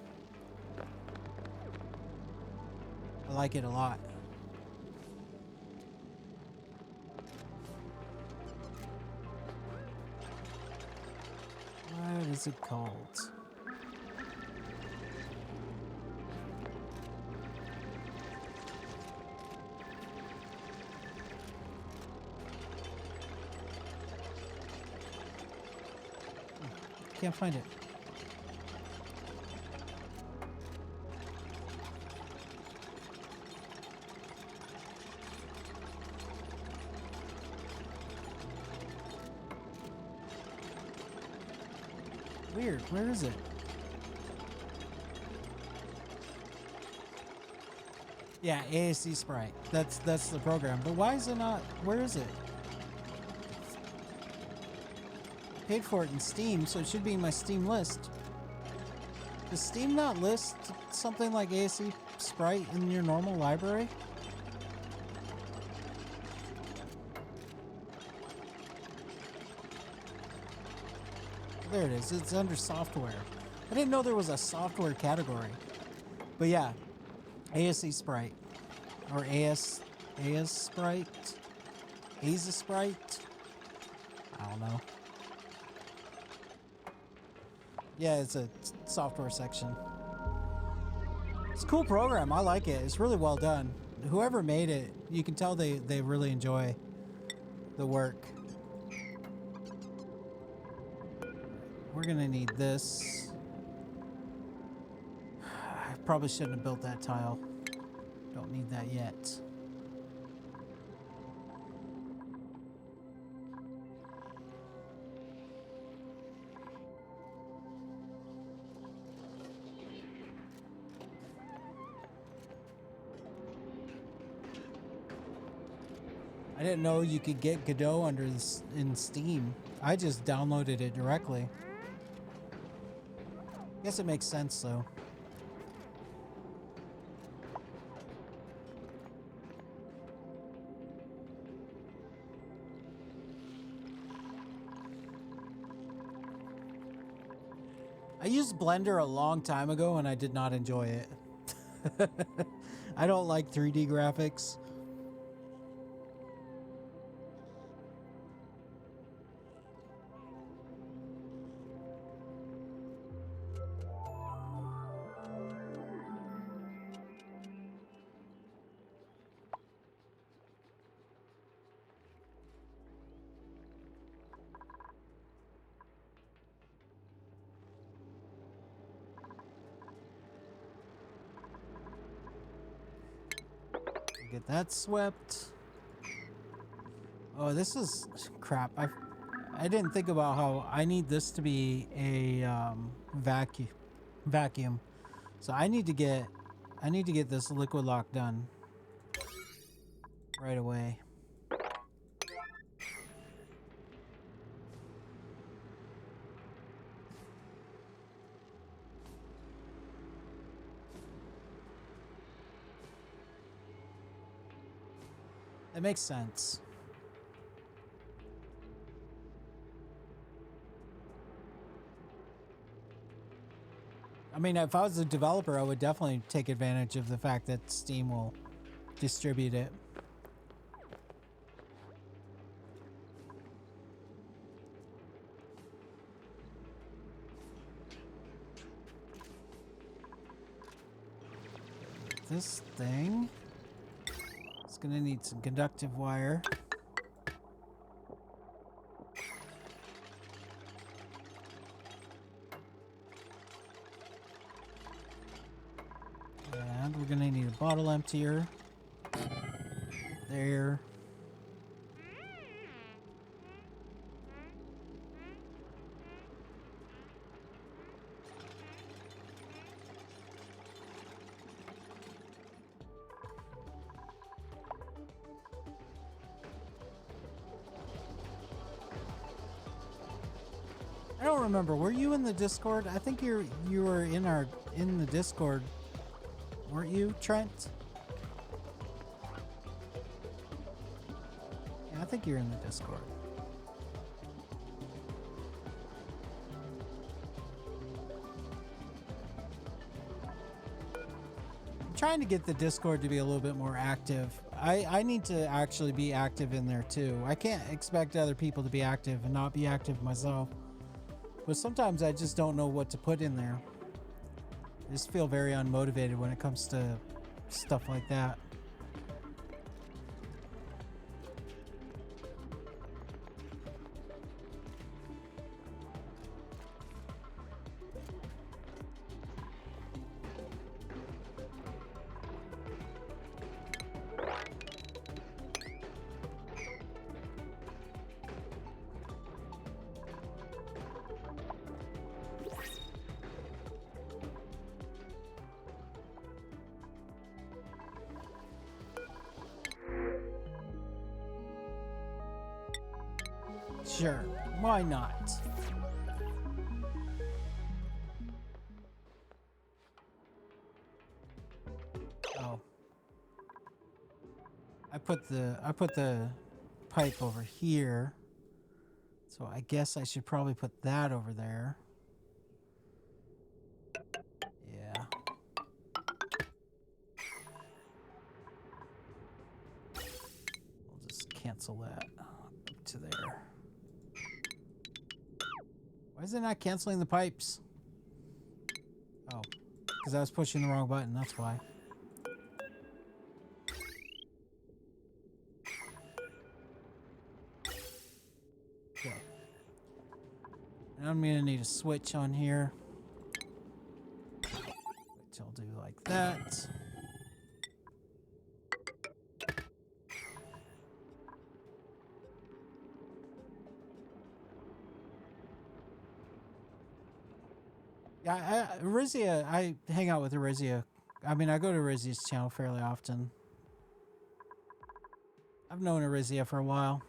I like it a lot. What is it called? Can't find it. Weird. Where is it? Yeah, ASC Sprite. That's the program. But why is it not? Where is it? Paid for it in Steam, so it should be in my Steam list. Does Steam not list something like ASC Sprite in your normal library? There it is. It's under software. I didn't know there was a software category. But yeah, ASC Sprite. Or AS Sprite? ASA Sprite? I don't know. Yeah, it's a software section. It's a cool program. I like it. It's really well done. Whoever made it, you can tell they really enjoy the work. We're gonna need this. I probably shouldn't have built that tile. Don't need that yet. I didn't know you could get Godot in Steam. I just downloaded it directly. Guess it makes sense though. I used Blender a long time ago and I did not enjoy it. I don't like 3D graphics. Get that swept. Oh, this is crap. I didn't think about how I need this to be a vacuum. So I need to get this liquid lock done right away. It makes sense. I mean, if I was a developer, I would definitely take advantage of the fact that Steam will distribute it. This thing is gonna need some conductive wire. And we're gonna need a bottle emptier. There. I don't remember. Were you in the Discord? I think you were in the Discord. Weren't you, Trent? Yeah, I think you're in the Discord. I'm trying to get the Discord to be a little bit more active. I need to actually be active in there too. I can't expect other people to be active and not be active myself. But sometimes I just don't know what to put in there. I just feel very unmotivated when it comes to stuff like that. Sure, why not? Oh. I put the pipe over here. So I guess I should probably put that over there. Yeah. We'll just cancel that up to there. Why is it not canceling the pipes? Oh, because I was pushing the wrong button, that's why. Okay. Now I'm gonna need a switch on here. Which I'll do like that. Yeah, Arizia, I hang out with Arizia. I mean, I go to Arizia's channel fairly often. I've known Arizia for a while.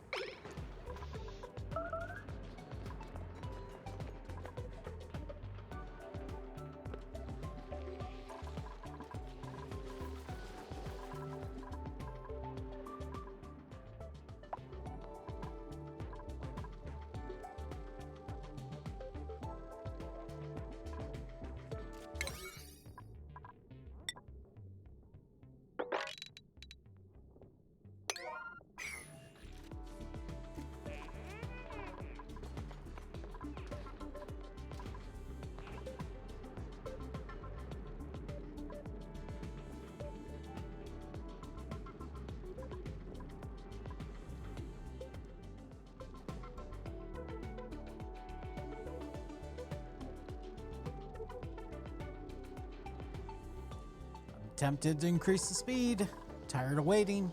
Tempted to increase the speed. Tired of waiting.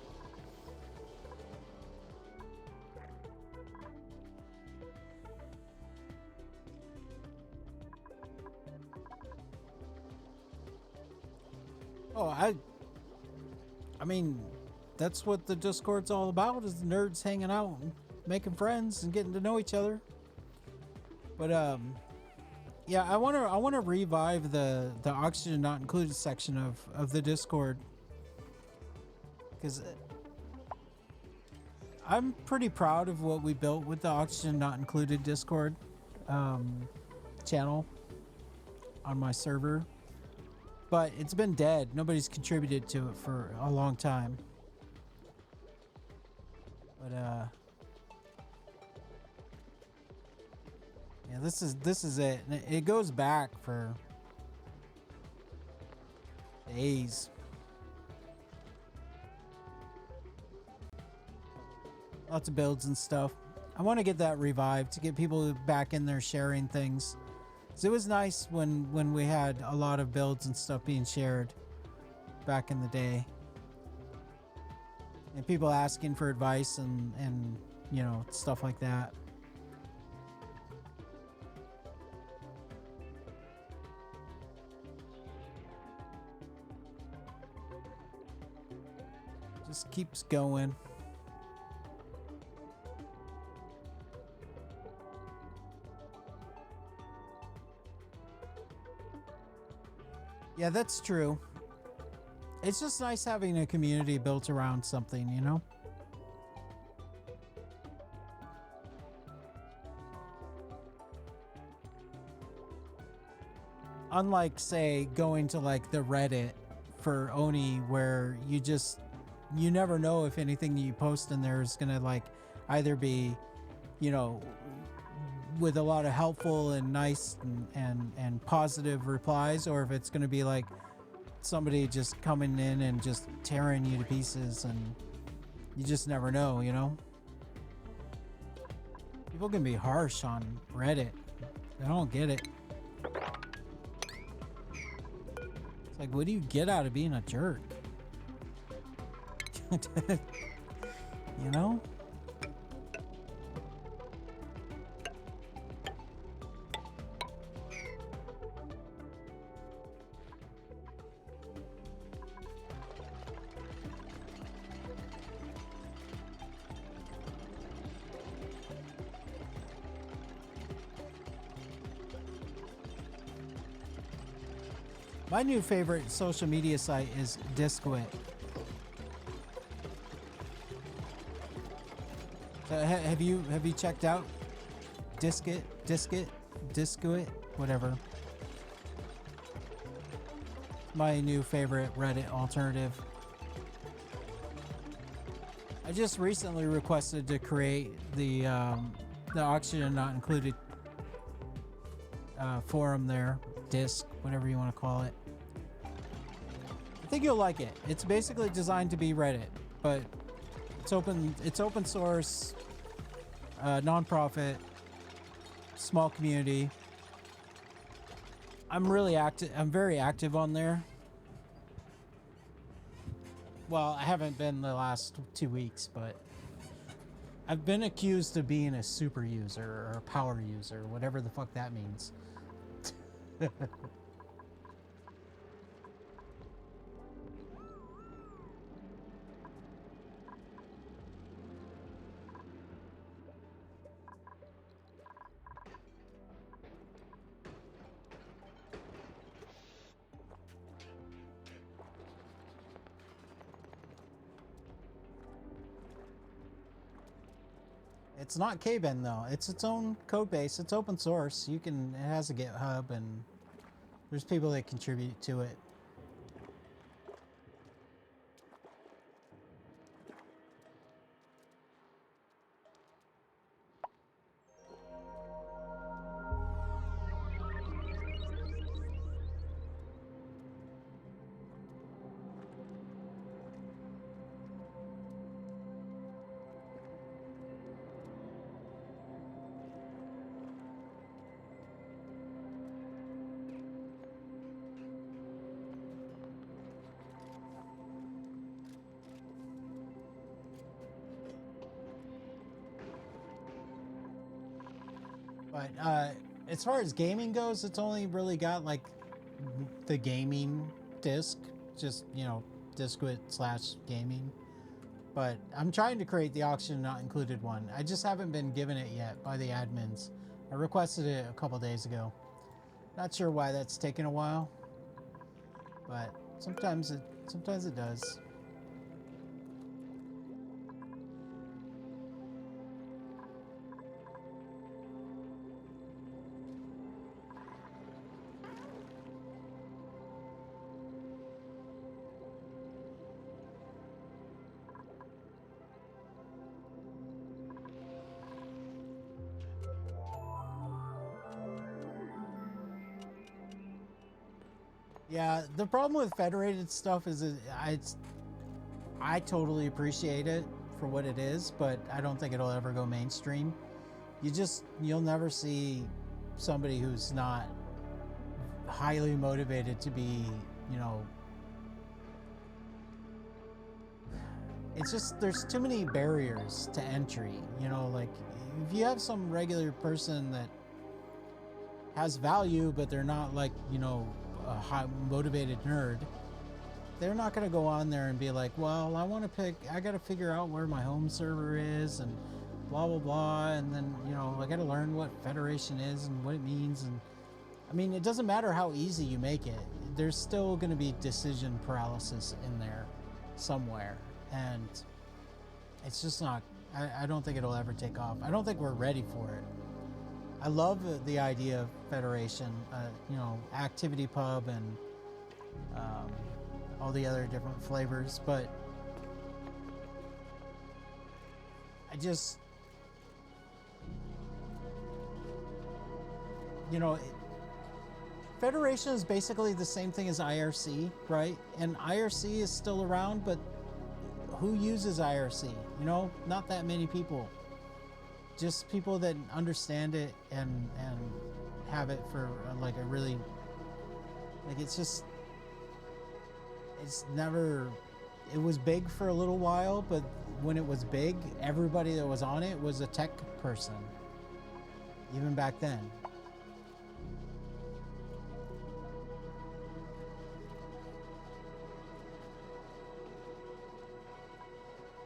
Oh, I mean, that's what the Discord's all about, is nerds hanging out and making friends and getting to know each other. But yeah, I want to revive the oxygen not included section of the Discord, because I'm pretty proud of what we built with the oxygen not included Discord channel on my server. But it's been dead. Nobody's contributed to it for a long time. But yeah, this is it. And it goes back for days. Lots of builds and stuff. I want to get that revived to get people back in there sharing things. So it was nice when we had a lot of builds and stuff being shared back in the day. And people asking for advice and you know, stuff like that. Just keeps going. Yeah, that's true. It's just nice having a community built around something, you know? Unlike, say, going to like the Reddit for Oni, where you never know if anything you post in there is gonna like either be, you know, with a lot of helpful and nice and positive replies, or if it's going to be like somebody just coming in and just tearing you to pieces, and you just never know, you know? People can be harsh on Reddit. I don't get it. It's like, what do you get out of being a jerk? You know? My new favorite social media site is Disquit. Have you checked out Disquit, whatever? My new favorite Reddit alternative. I just recently requested to create the oxygen not included forum there, disc, whatever you want to call it. I think you'll like it. It's basically designed to be Reddit, but it's open source, non-profit, small community. I'm very active on there. Well, I haven't been the last 2 weeks, but I've been accused of being a super user or a power user, whatever the fuck that means. It's not Kben though. It's its own code base. It's open source. It has a GitHub, and there's people that contribute to it. But as far as gaming goes, it's only really got like the gaming disc, just, you know, Discwit/gaming. But I'm trying to create the auction not included one. I just haven't been given it yet by the admins. I requested it a couple days ago. Not sure why that's taken a while, but sometimes it does. Yeah, the problem with federated stuff is I totally appreciate it for what it is, but I don't think it'll ever go mainstream. You'll never see somebody who's not highly motivated to be, you know, it's just, there's too many barriers to entry, you know, like if you have some regular person that has value, but they're not like, you know, a high motivated nerd, they're not going to go on there and be like, well, I got to figure out where my home server is and blah, blah, blah. And then, you know, I got to learn what Federation is and what it means. And I mean, it doesn't matter how easy you make it. There's still going to be decision paralysis in there somewhere. And it's just not, I don't think it'll ever take off. I don't think we're ready for it. I love the idea of Federation, you know, Activity Pub and all the other different flavors, but I just, you know, Federation is basically the same thing as IRC, right? And IRC is still around, but who uses IRC? You know, not that many people. Just people that understand it and have it for like a really, like, it's just, it's never, it was big for a little while, but when it was big, everybody that was on it was a tech person, even back then.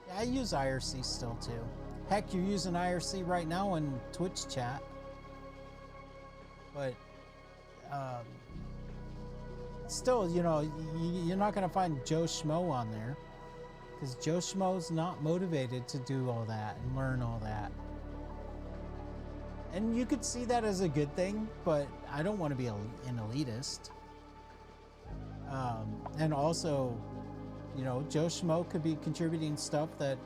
Yeah, I use IRC still too. Heck, you're using IRC right now in Twitch chat. But still, you know, you're not going to find Joe Schmo on there. Because Joe Schmo's not motivated to do all that and learn all that. And you could see that as a good thing, but I don't want to be an elitist. And also, you know, Joe Schmo could be contributing stuff that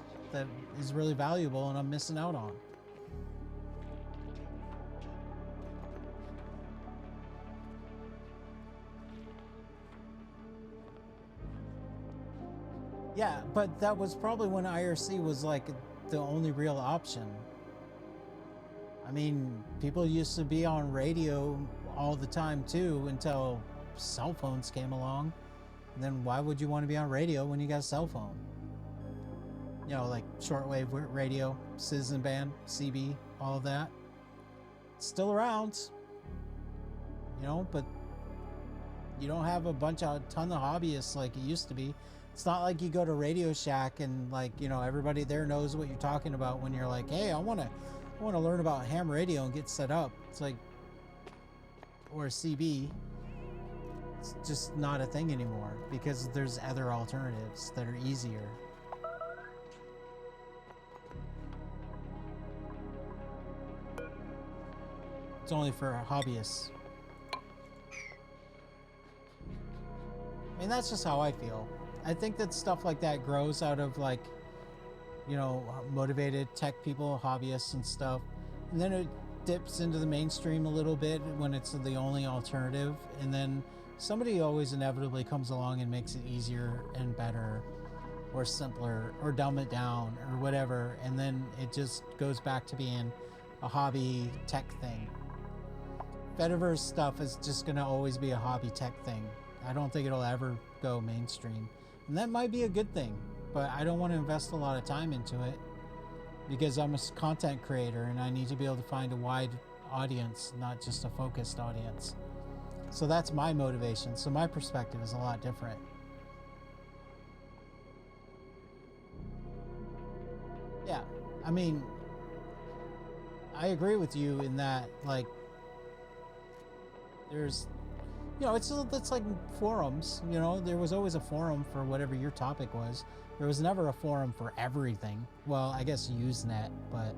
is really valuable and I'm missing out on. Yeah, but that was probably when IRC was like the only real option. I mean, people used to be on radio all the time too until cell phones came along. And then why would you want to be on radio when you got a cell phone? You know, like shortwave radio, citizen band, CB, all of that. It's still around, you know, but you don't have a ton of hobbyists like it used to be. It's not like you go to Radio Shack and, like, you know, everybody there knows what you're talking about when you're like, hey, I want to learn about ham radio and get set up. It's like, or CB. It's just not a thing anymore because there's other alternatives that are easier. It's only for hobbyists. I mean, that's just how I feel. I think that stuff like that grows out of, like, you know, motivated tech people, hobbyists and stuff. And then it dips into the mainstream a little bit when it's the only alternative. And then somebody always inevitably comes along and makes it easier and better or simpler or dumb it down or whatever. And then it just goes back to being a hobby tech thing. Fediverse stuff is just going to always be a hobby tech thing. I don't think it'll ever go mainstream. And that might be a good thing, but I don't want to invest a lot of time into it because I'm a content creator and I need to be able to find a wide audience, not just a focused audience. So that's my motivation. So my perspective is a lot different. Yeah, I mean, I agree with you in that, like, there's, you know, it's like forums, you know, there was always a forum for whatever your topic was. There was never a forum for everything. Well, I guess Usenet, but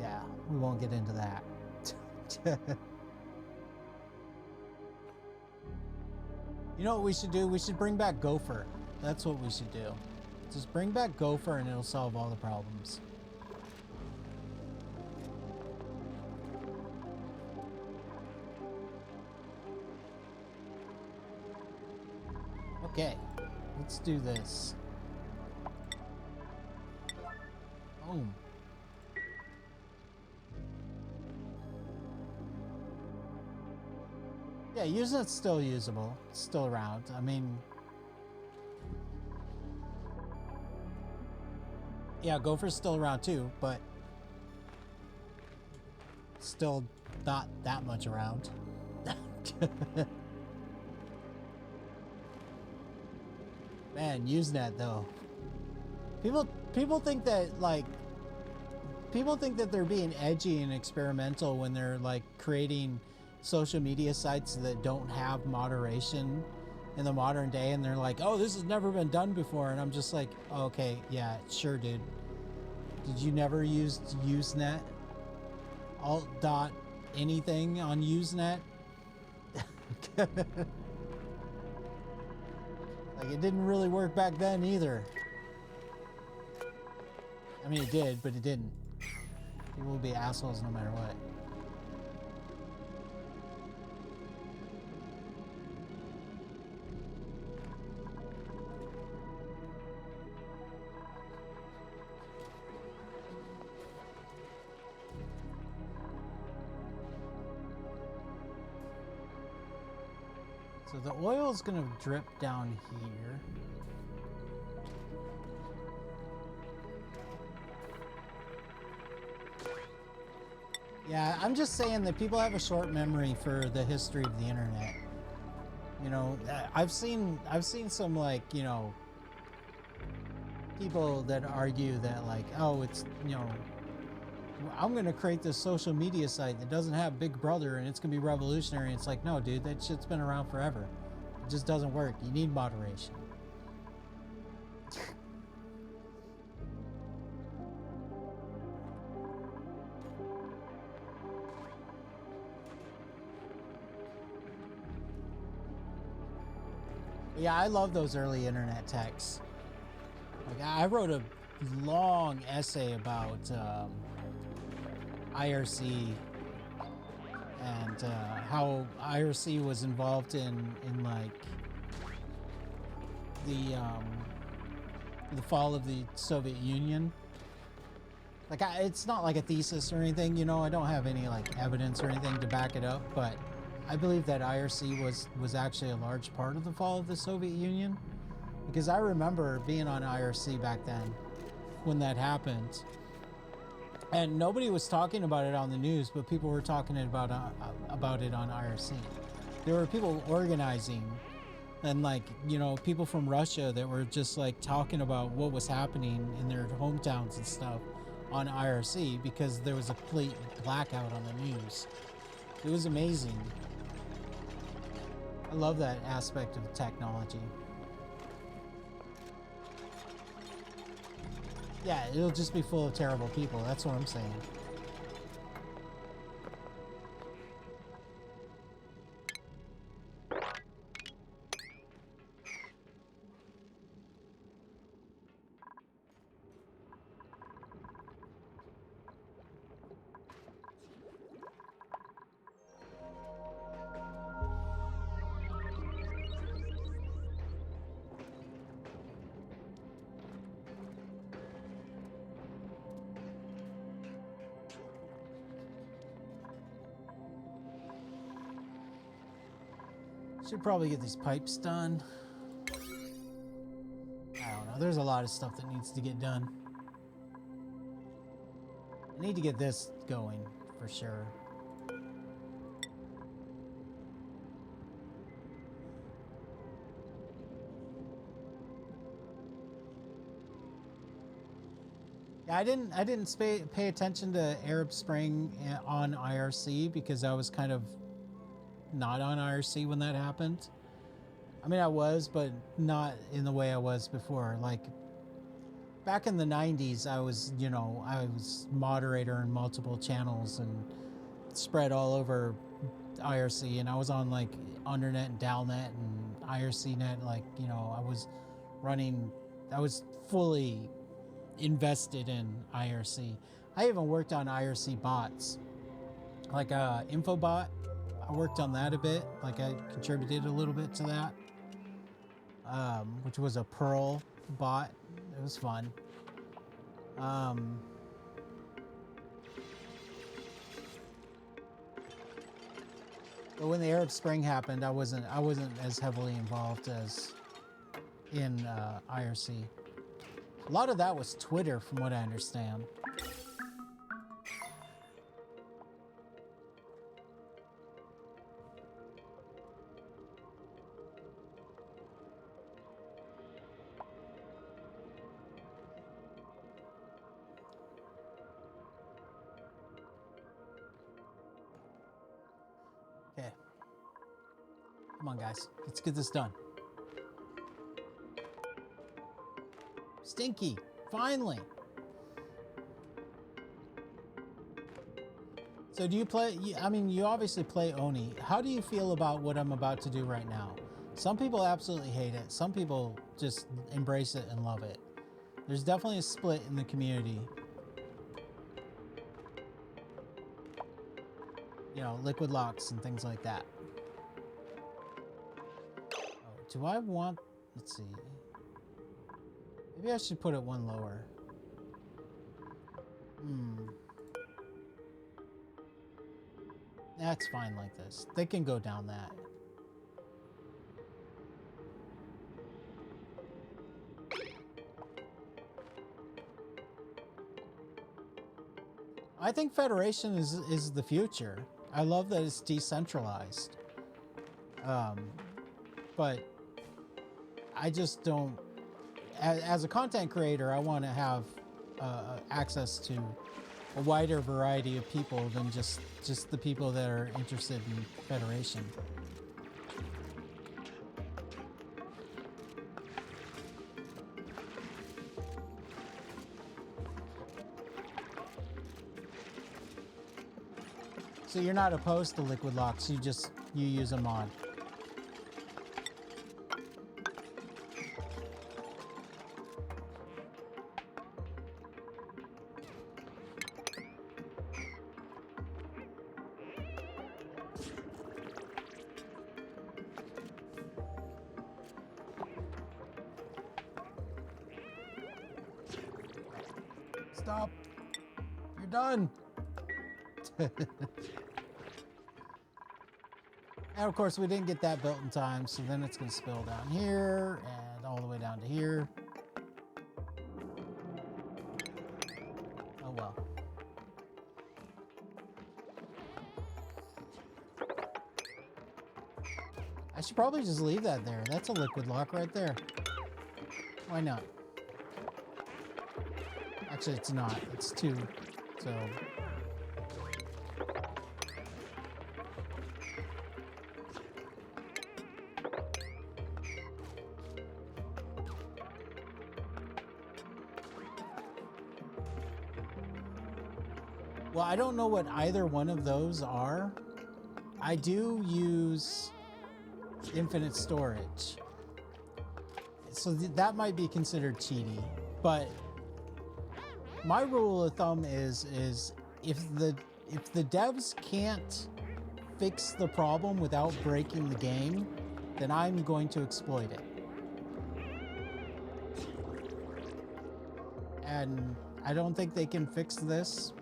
yeah, we won't get into that. You know what we should do? We should bring back Gopher. That's what we should do. Just bring back Gopher and it'll solve all the problems. Okay, let's do this. Boom. Yeah, Usenet's still usable. It's still around. I mean, yeah, Gopher's still around too, but still not that much around. Man, Usenet though. People think that, like, people think that they're being edgy and experimental when they're like creating social media sites that don't have moderation in the modern day, and they're like, oh, this has never been done before, and I'm just like, okay, yeah, sure, dude. Did you never use Usenet? Alt dot anything on Usenet? Like, it didn't really work back then either. I mean, it did, but it didn't. People will be assholes no matter what. So the oil is going to drip down here. Yeah, I'm just saying that people have a short memory for the history of the internet. You know, I've seen some, like, you know, people that argue that, like, oh, it's, you know, I'm going to create this social media site that doesn't have Big Brother and it's going to be revolutionary. It's like, no, dude, that shit's been around forever. It just doesn't work. You need moderation. Yeah, I love those early internet techs. Like, I wrote a long essay about IRC and how IRC was involved in like the fall of the Soviet Union. Like, it's not like a thesis or anything, you know, I don't have any like evidence or anything to back it up, but I believe that IRC was actually a large part of the fall of the Soviet Union, because I remember being on IRC back then when that happened, and nobody was talking about it on the news, but people were talking about it on IRC. There were people organizing, and, like, you know, people from Russia that were just like talking about what was happening in their hometowns and stuff on IRC, because there was a complete blackout on the news. It was amazing. I love that aspect of technology. Yeah, it'll just be full of terrible people. That's what I'm saying. Should probably get these pipes done. I don't know. There's a lot of stuff that needs to get done. I need to get this going for sure. Yeah, pay attention to Arab Spring on IRC because I was kind of not on IRC when that happened. I mean, I was, but not in the way I was before. Like back in the 90s, I was moderator in multiple channels and spread all over IRC, and I was on like Undernet and Dalnet and IRCnet. Like, I was fully invested in IRC. I even worked on IRC bots, like Infobot. I worked on that a bit. Like I contributed a little bit to that, which was a Perl bot. It was fun. But when the Arab Spring happened, I wasn't as heavily involved as in IRC. A lot of that was Twitter, from what I understand. Okay. Come on, guys. Let's get this done. Stinky, finally. So do you play, I mean, you obviously play Oni. How do you feel about what I'm about to do right now? Some people absolutely hate it. Some people just embrace it and love it. There's definitely a split in the community. You know, liquid locks and things like that. Oh, do I want, let's see. Maybe I should put it one lower. That's fine like this. They can go down that. I think Federation is the future. I love that it's decentralized. But I just don't, as a content creator, I want to have access to a wider variety of people than just the people that are interested in Federation. So you're not opposed to liquid locks, you use a mod. Stop. You're done. And of course, we didn't get that built in time, so then it's going to spill down here and all the way down to here. Oh well. I should probably just leave that there. That's a liquid lock right there. Why not? Actually, it's not. It's 2. So... Well, I don't know what either one of those are. I do use infinite storage. So that might be considered cheaty. But my rule of thumb is if the devs can't fix the problem without breaking the game, then I'm going to exploit it. And I don't think they can fix this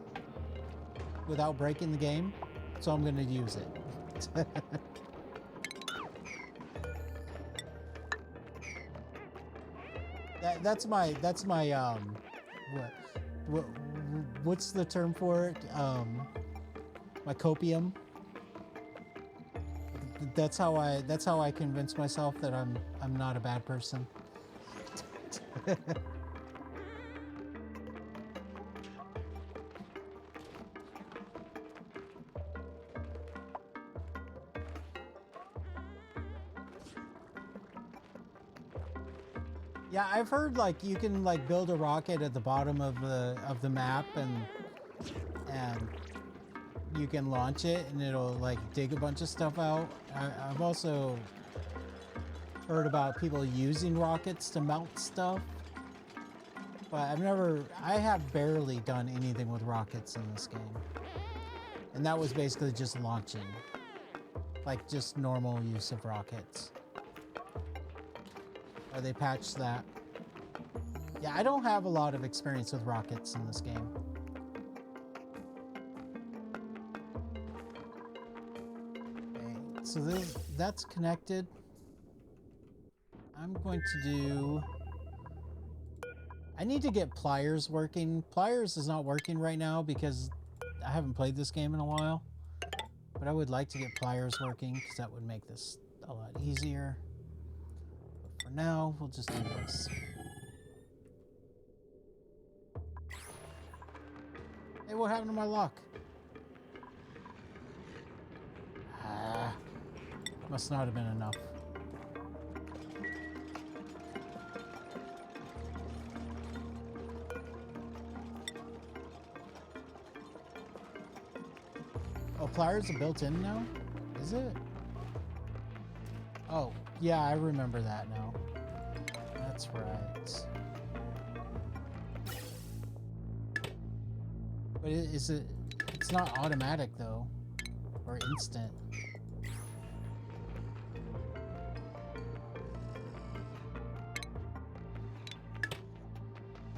without breaking the game, so I'm going to use it. That's my what's the term for it? My copium. That's how I convince myself that I'm not a bad person. Yeah, I've heard like you can like build a rocket at the bottom of the map and you can launch it and it'll like dig a bunch of stuff out. I've also heard about people using rockets to melt stuff, but I have barely done anything with rockets in this game. And that was basically just launching, like just normal use of rockets. Or they patched that. Yeah, I don't have a lot of experience with rockets in this game. Okay, so that's connected. I'm going to do... I need to get pliers working. Pliers is not working right now because I haven't played this game in a while. But I would like to get pliers working because that would make this a lot easier. But for now, we'll just do this. Hey, what happened to my luck? Must not have been enough. Oh, pliers are built in now? Is it? Oh, yeah, I remember that now. That's right. But it's not automatic though, or instant.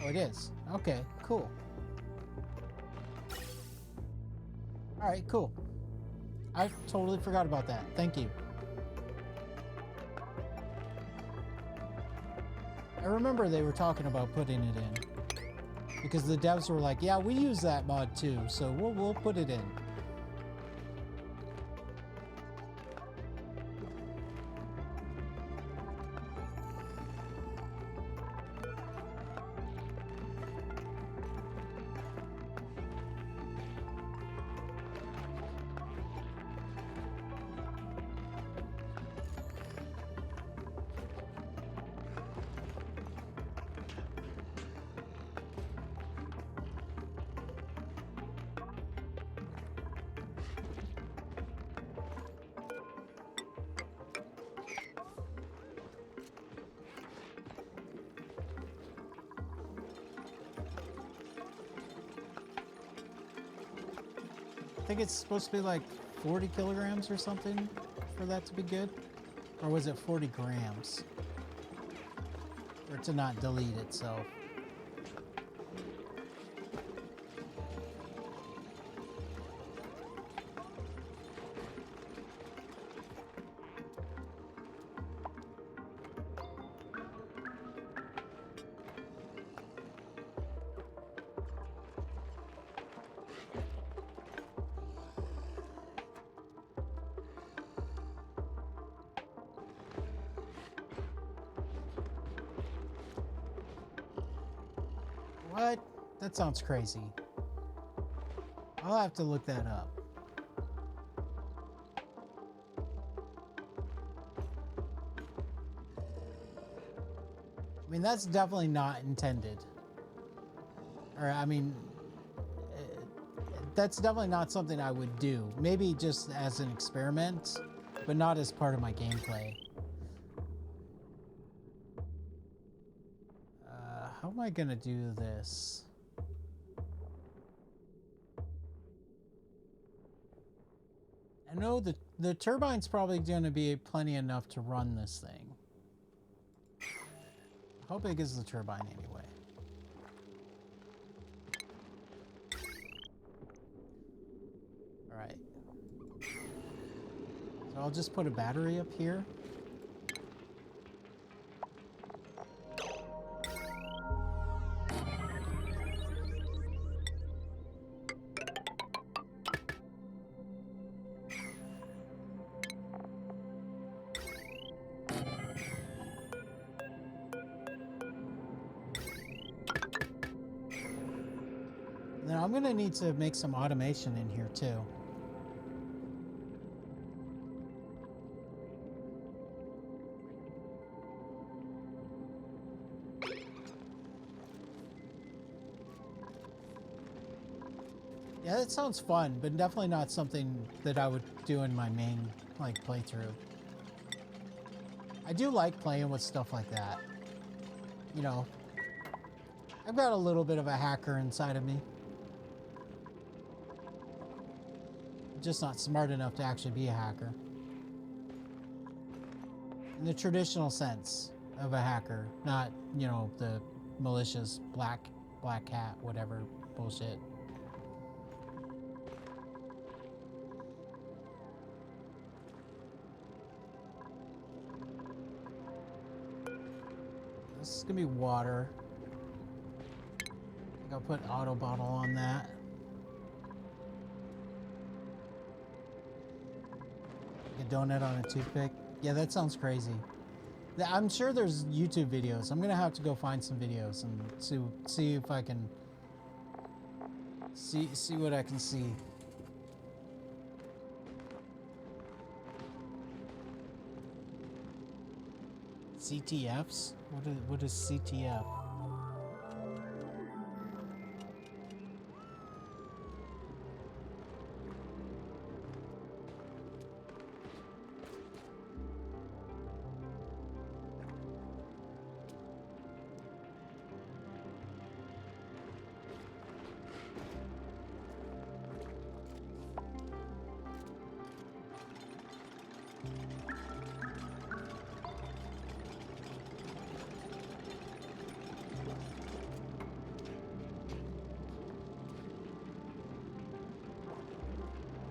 Oh, it is. Okay, cool. All right, cool. I totally forgot about that. Thank you. I remember they were talking about putting it in because the devs were like, "Yeah, we use that mod too, so we'll put it in." I think it's supposed to be like 40 kilograms or something for that to be good. Or was it 40 grams? Or to not delete itself. What? That sounds crazy. I'll have to look that up. I mean, that's definitely not intended. Or, I mean, that's definitely not something I would do. Maybe just as an experiment, but not as part of my gameplay. How am I gonna do this? I know the turbine's probably gonna be plenty enough to run this thing. How big is the turbine anyway? All right. So I'll just put a battery up here. Now I'm gonna need to make some automation in here too. Yeah, that sounds fun, but definitely not something that I would do in my main, like, playthrough. I do like playing with stuff like that. You know, I've got a little bit of a hacker inside of me. Just not smart enough to actually be a hacker. In the traditional sense of a hacker, not, you know, the malicious black hat, whatever bullshit. This is gonna be water. I think I'll put auto bottle on that. A donut on a toothpick. Yeah, that sounds crazy. I'm sure there's YouTube videos. I'm gonna have to go find some videos and see if I can see what I can see. CTFs? What is CTF?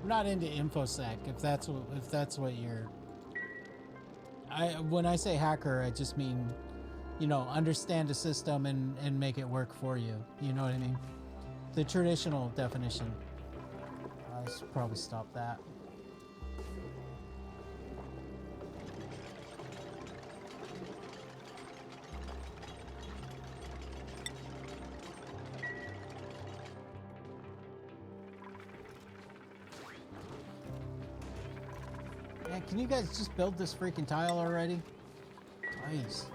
I'm not into infosec. If that's what you're. When I say hacker, I just mean, you know, understand a system and make it work for you. You know what I mean? The traditional definition. I should probably stop that. Man, can you guys just build this freaking tile already? Nice.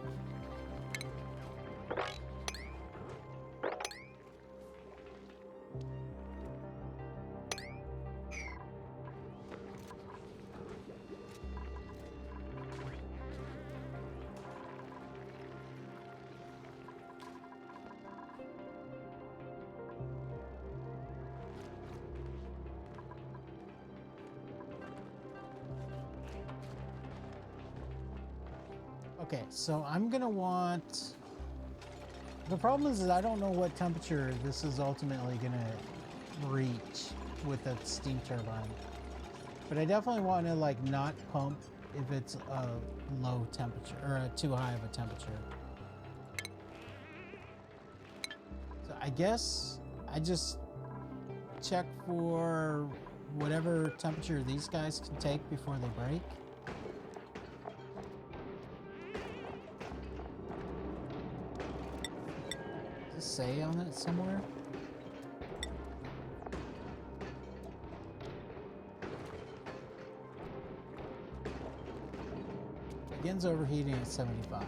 Okay, so I'm gonna want... The problem is that I don't know what temperature this is ultimately gonna reach with a steam turbine. But I definitely want to, like, not pump if it's a low temperature, or a too high of a temperature. So I guess I just check for whatever temperature these guys can take before they break. Does it say on it somewhere? Begins overheating at 75.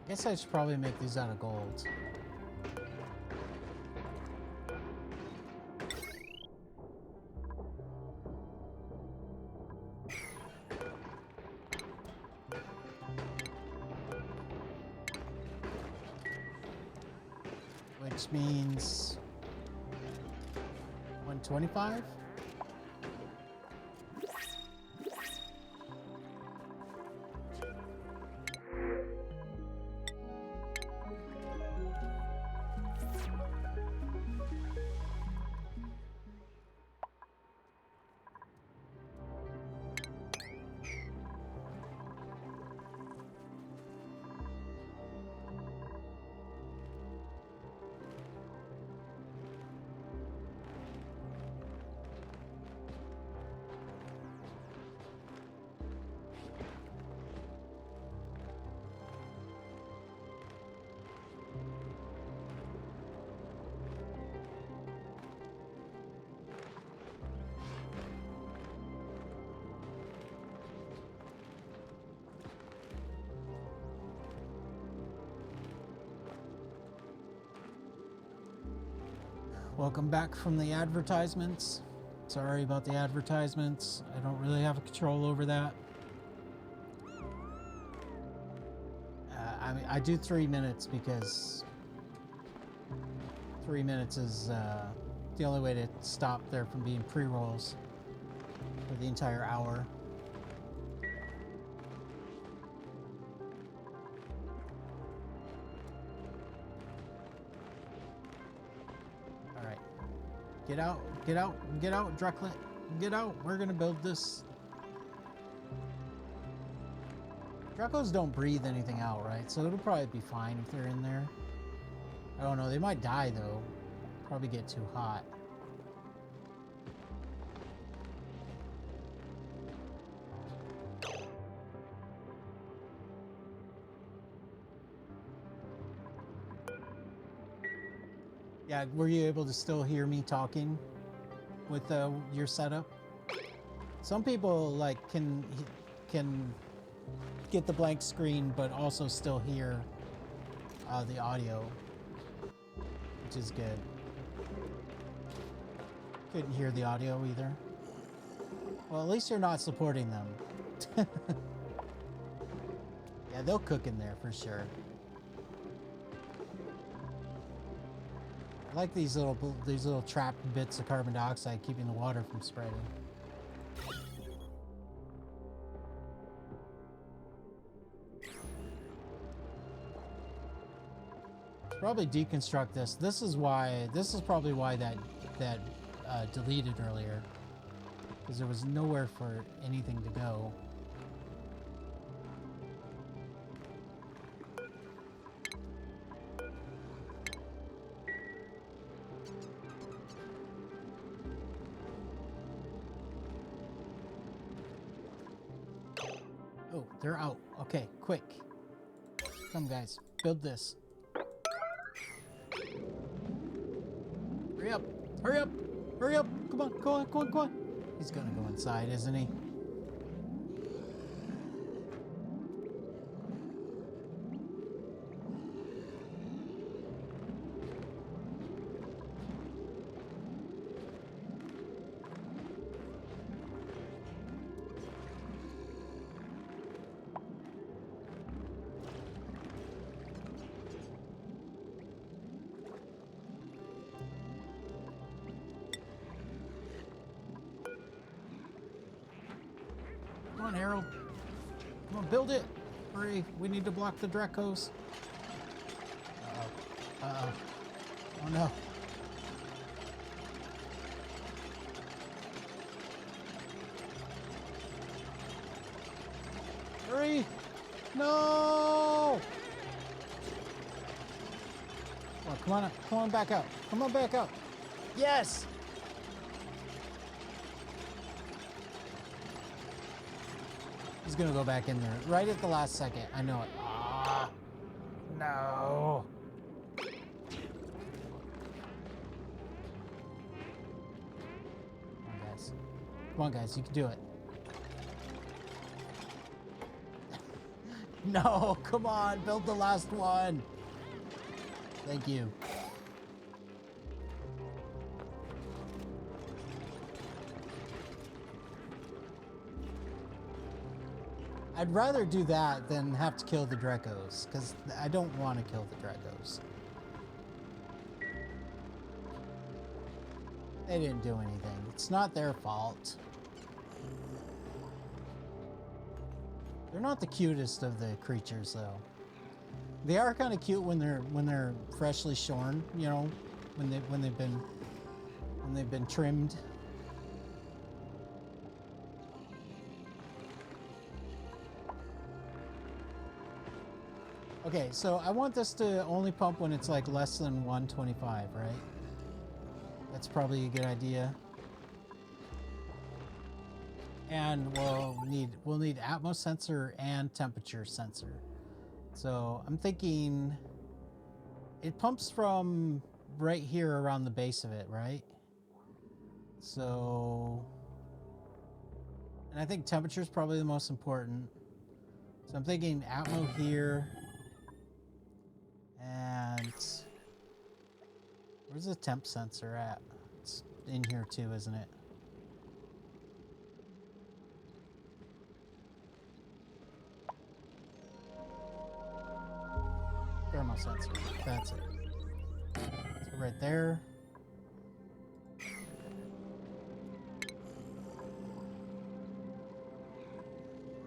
I guess I should probably make these out of gold. Which means 125? Welcome back from the advertisements. Sorry about the advertisements. I don't really have a control over that. I mean, I do 3 minutes because 3 minutes is the only way to stop there from being pre-rolls for the entire hour. All right, get out, Drucklet, get out. We're gonna build this. Druckos don't breathe anything out, right? So it'll probably be fine if they're in there. I don't know, they might die though. Probably get too hot. Yeah, were you able to still hear me talking with your setup? Some people like can get the blank screen, but also still hear the audio, which is good. Couldn't hear the audio either. Well, at least you're not supporting them. Yeah, they'll cook in there for sure. I like these little trapped bits of carbon dioxide keeping the water from spreading. Probably deconstruct this. This is probably why that deleted earlier, because there was nowhere for anything to go. Oh, they're out. Okay, quick. Come guys, build this. Hurry up! Hurry up! Hurry up! Come on, go on, go on, go on! He's gonna go inside, isn't he? Come on, Harold. Come on, build it. Hurry. We need to block the Dracos. Uh-oh. Uh-oh. Oh, no. Hurry. No! Oh, come on. Come on back out. Come on back out. Yes! He's gonna go back in there right at the last second. I know it. Ah, no. Come on, guys. Come on, guys. You can do it. No, come on. Build the last one. Thank you. I'd rather do that than have to kill the Dracos, because I don't want to kill the Dracos. They didn't do anything. It's not their fault. They're not the cutest of the creatures, though. They are kind of cute when they're freshly shorn, you know, when they've been trimmed. Okay, so I want this to only pump when it's like less than 125, right? That's probably a good idea. And we'll need Atmos sensor and temperature sensor. So I'm thinking it pumps from right here around the base of it, right? So, and I think temperature is probably the most important. So I'm thinking Atmo here. And Where's the temp sensor at? It's in here too, isn't it? Thermal sensor. That's it. So right there.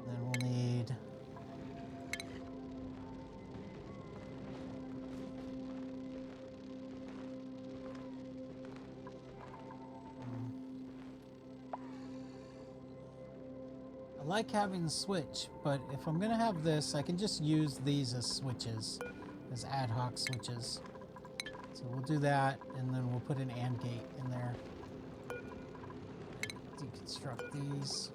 Then we'll need... I like having the switch, but if I'm gonna have this, I can just use these as switches, as ad hoc switches. So we'll do that, and then we'll put an AND gate in there. Deconstruct these.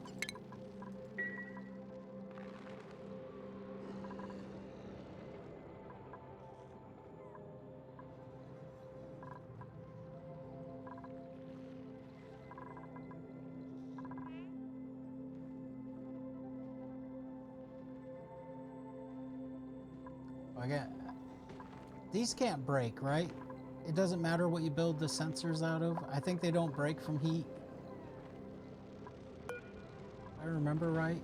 These can't break, right? It doesn't matter what you build the sensors out of. I think they don't break from heat. If I remember right.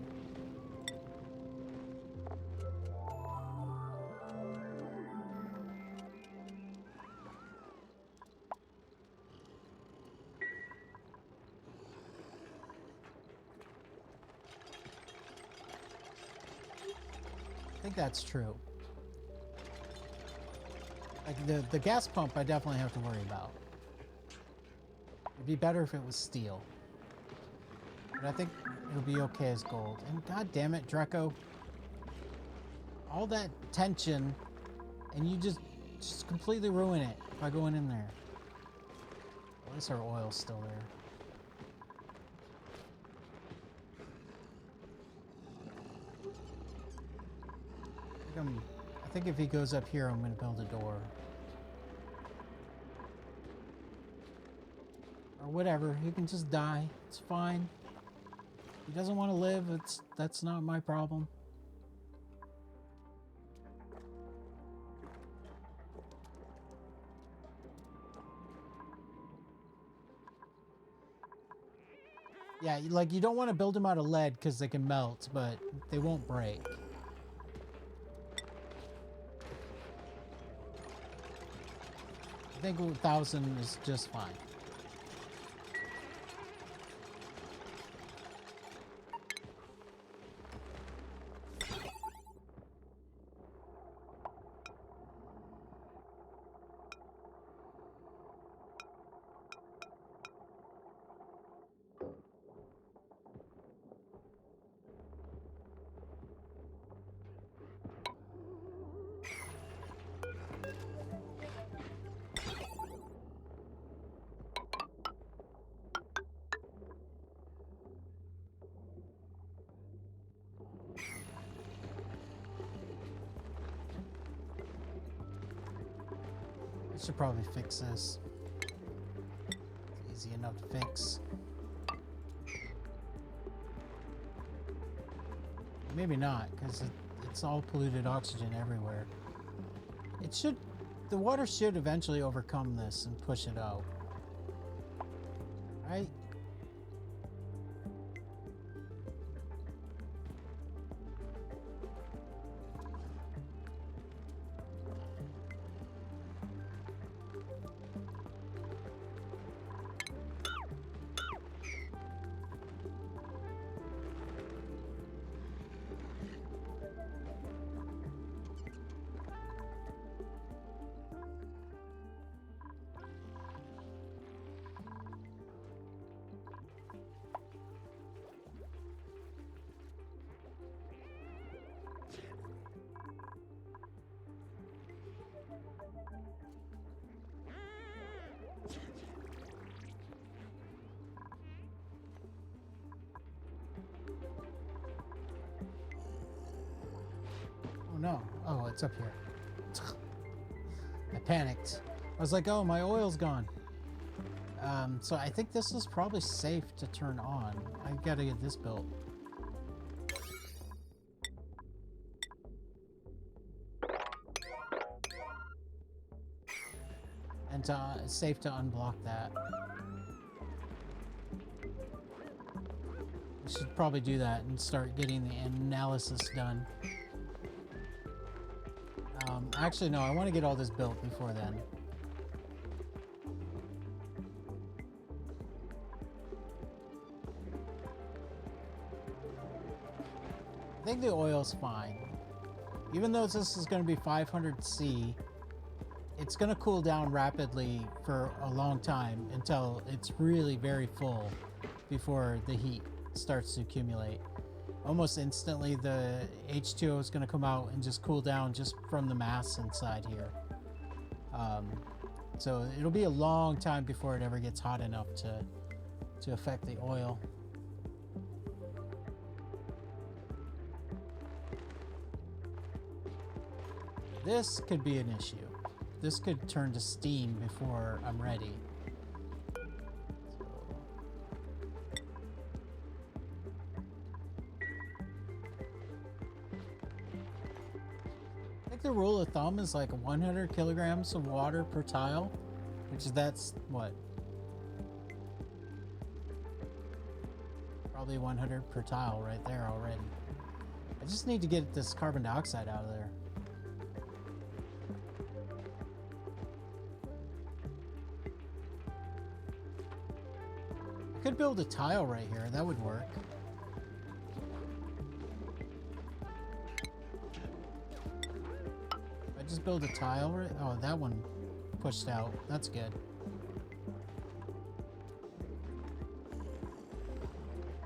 I think that's true. Like the gas pump I definitely have to worry about. It'd be better if it was steel. But I think it'll be okay as gold. And god damn it, Draco. All that tension and you just completely ruin it by going in there. At least our oil's still there. I think if he goes up here, I'm going to build a door. Or whatever. He can just die. It's fine. He doesn't want to live. That's not my problem. Yeah, like you don't want to build them out of lead because they can melt, but they won't break. I think 1,000 is just fine. I should probably fix this. It's easy enough to fix. Maybe not, because it's all polluted oxygen everywhere. It should... The water should eventually overcome this and push it out. Right? Oh no. Oh, it's up here. I panicked. I was like, oh, my oil's gone. So I think this is probably safe to turn on. I gotta get this built. And it's safe to unblock that. We should probably do that and start getting the analysis done. Actually, no, I want to get all this built before then. I think the oil's fine. Even though this is going to be 500C, it's going to cool down rapidly for a long time until it's really very full before the heat starts to accumulate. Almost instantly, the H2O is going to come out and just cool down just from the mass inside here. So it'll be a long time before it ever gets hot enough to affect the oil. This could be an issue. This could turn to steam before I'm ready. I think the rule of thumb is like 100 kilograms of water per tile, which is that's what? Probably 100 per tile right there already. I just need to get this carbon dioxide out of there. I could build a tile right here. That would work. I just build a tile right. Oh, that one pushed out. That's good.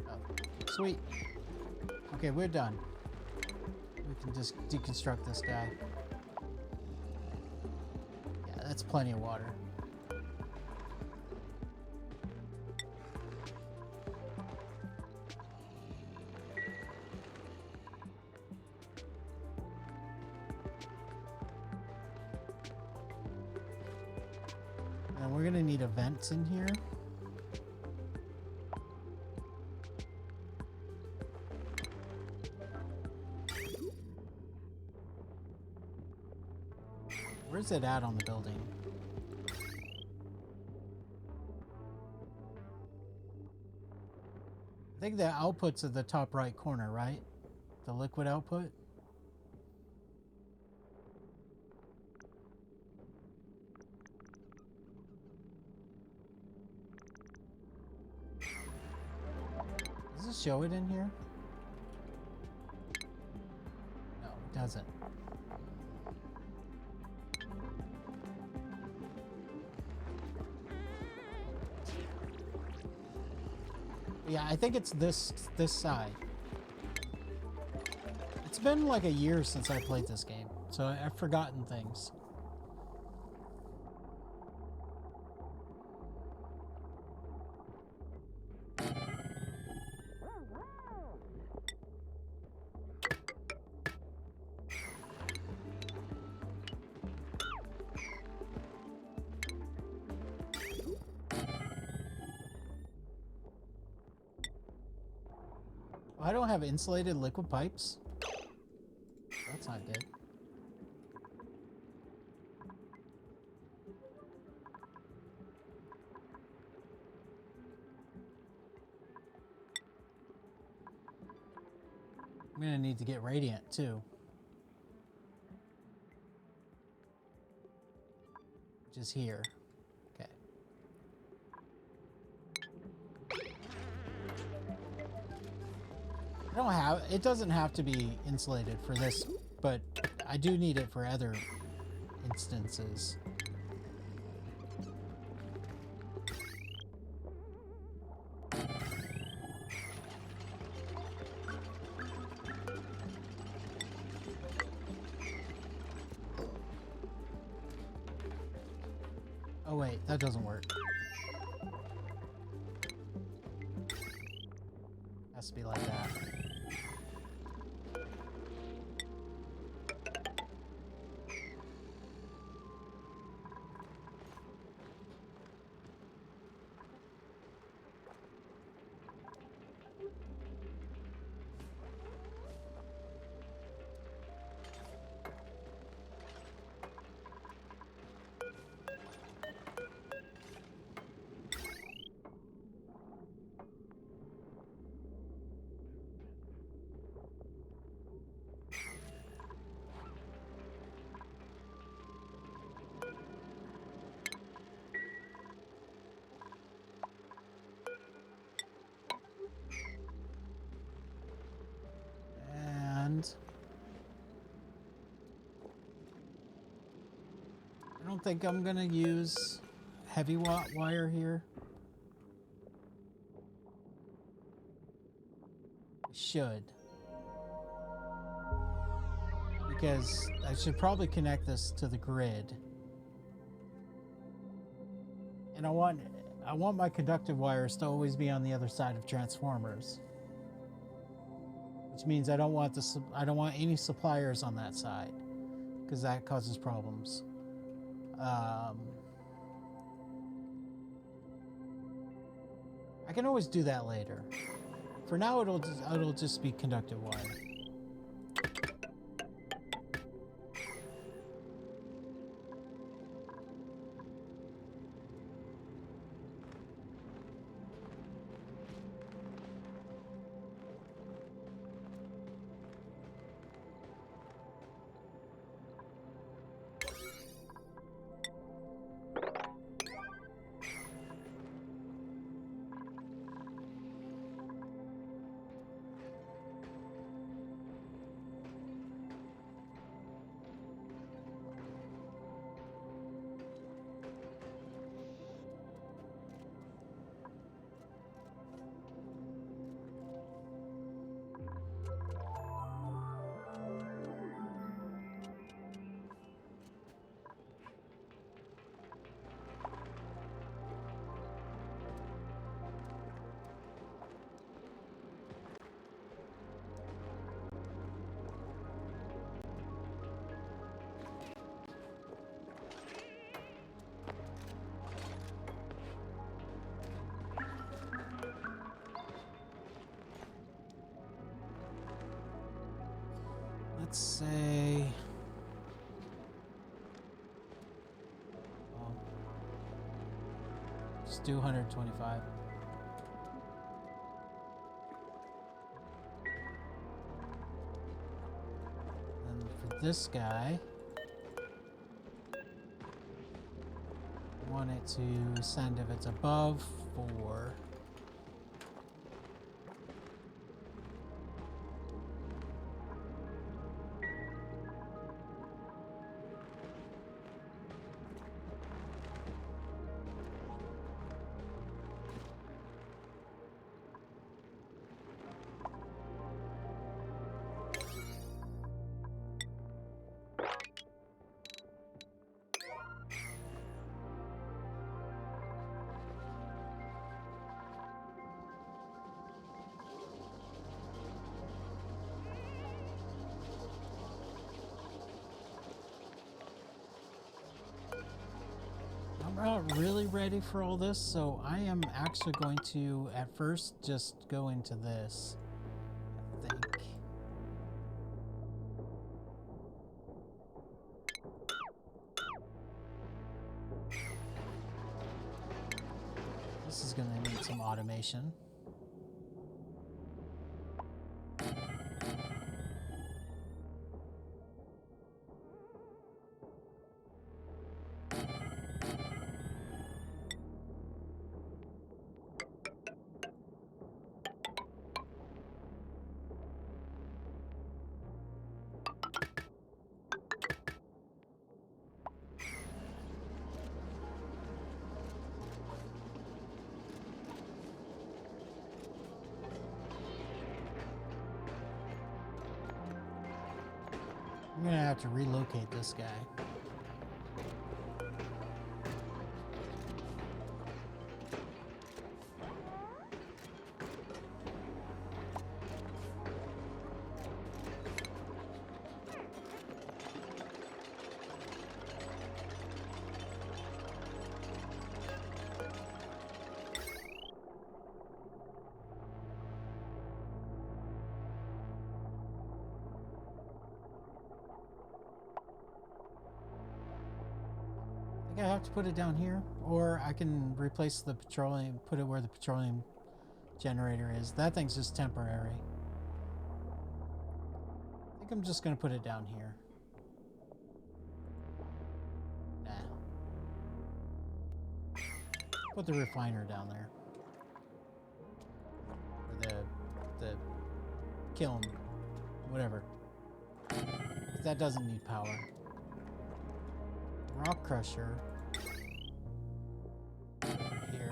Oh, sweet. Okay, we're done. We can just deconstruct this guy. Yeah, that's plenty of water. And we're gonna need a vent in here. Where's it at on the building? I think the output's at the top right corner, right? The liquid output? Does it show it in here? No, it doesn't. Yeah, I think it's this side. It's been like a year since I played this game, so I've forgotten things. I don't have insulated liquid pipes. That's not good. I'm gonna need to get radiant too. Which is here. Okay. It doesn't have to be insulated for this, but I do need it for other instances. Oh wait, that doesn't work. Has to be like that. don't think I'm gonna use heavy wire here. I should. Because I should probably connect this to the grid. And I want my conductive wires to always be on the other side of transformers. Which means I don't want any suppliers on that side, because that causes problems. I can always do that later. For now, it'll just be conductive wire. Let's say, well, just do 125. And for this guy, I want it to send if it's above 4. I'm not really ready for all this, so I am actually going to, at first, just go into this, I think. This is going to need some automation. I'm gonna have to relocate this guy. I have to put it down here, or I can replace the petroleum, put it where the petroleum generator is. That thing's just temporary. I think I'm just going to put it down here. Nah. Put the refiner down there. Or the kiln, whatever. That doesn't need power. rock crusher here.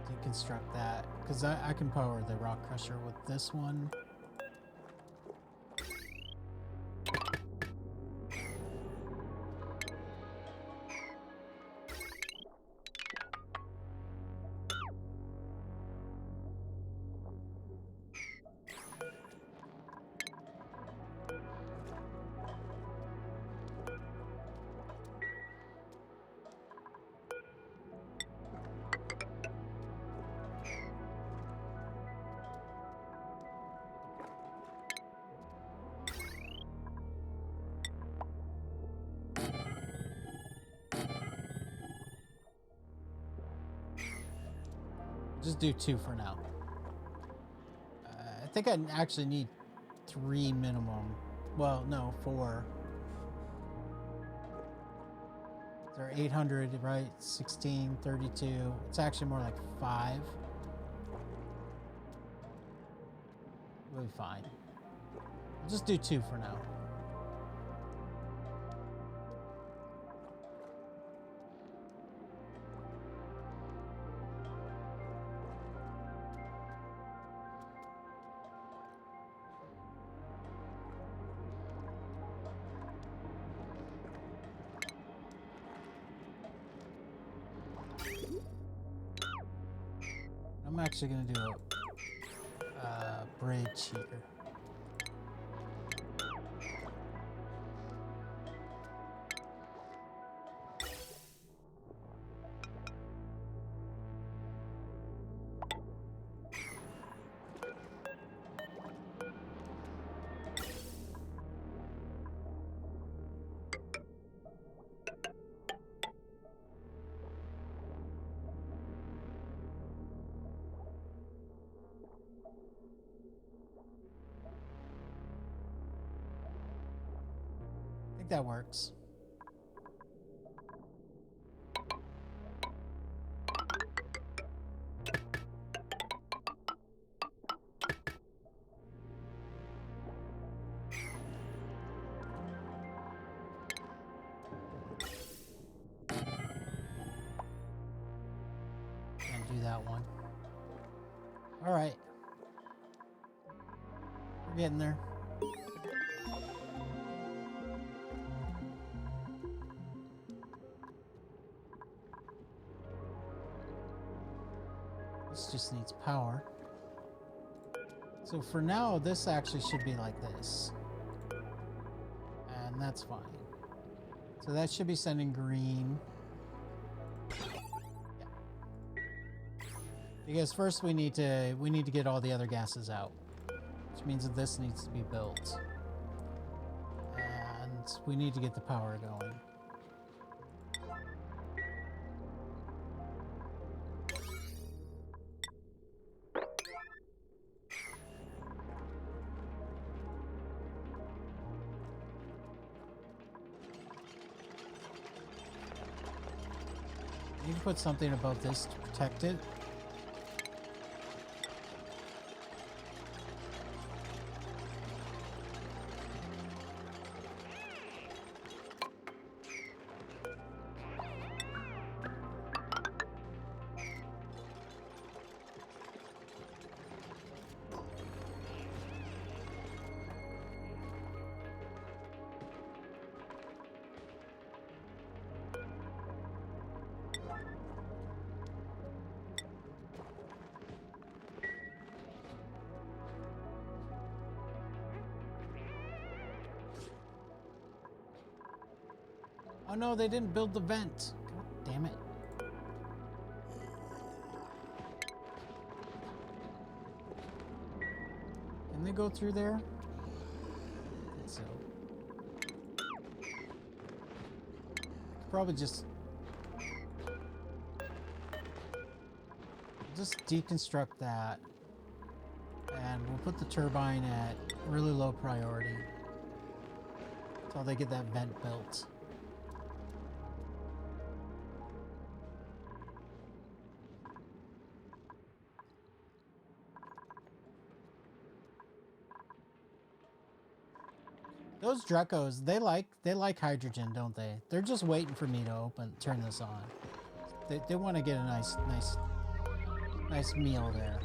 Deconstruct that, because I can power the rock crusher with this one. Just do 2 for now. I think I actually need 3 minimum. Well, no, 4. They're 800, right? 16, 32. It's actually more like 5. We'll be fine. I'll just do 2 for now. I'm actually going to do a bridge here. I think that works. Can't do that one. All right. We're getting there. This just needs power. So for now, this actually should be like this. And that's fine. So that should be sending green. Yeah. Because first we need to get all the other gases out. Which means that this needs to be built. And we need to get the power going. You can put something above this to protect it. Oh no, they didn't build the vent. God damn it. Can they go through there? I think so. Probably just deconstruct that. And we'll put the turbine at really low priority until they get that vent built. Those Drecos, they like hydrogen, don't they? They're just waiting for me to turn this on. They want to get a nice meal there.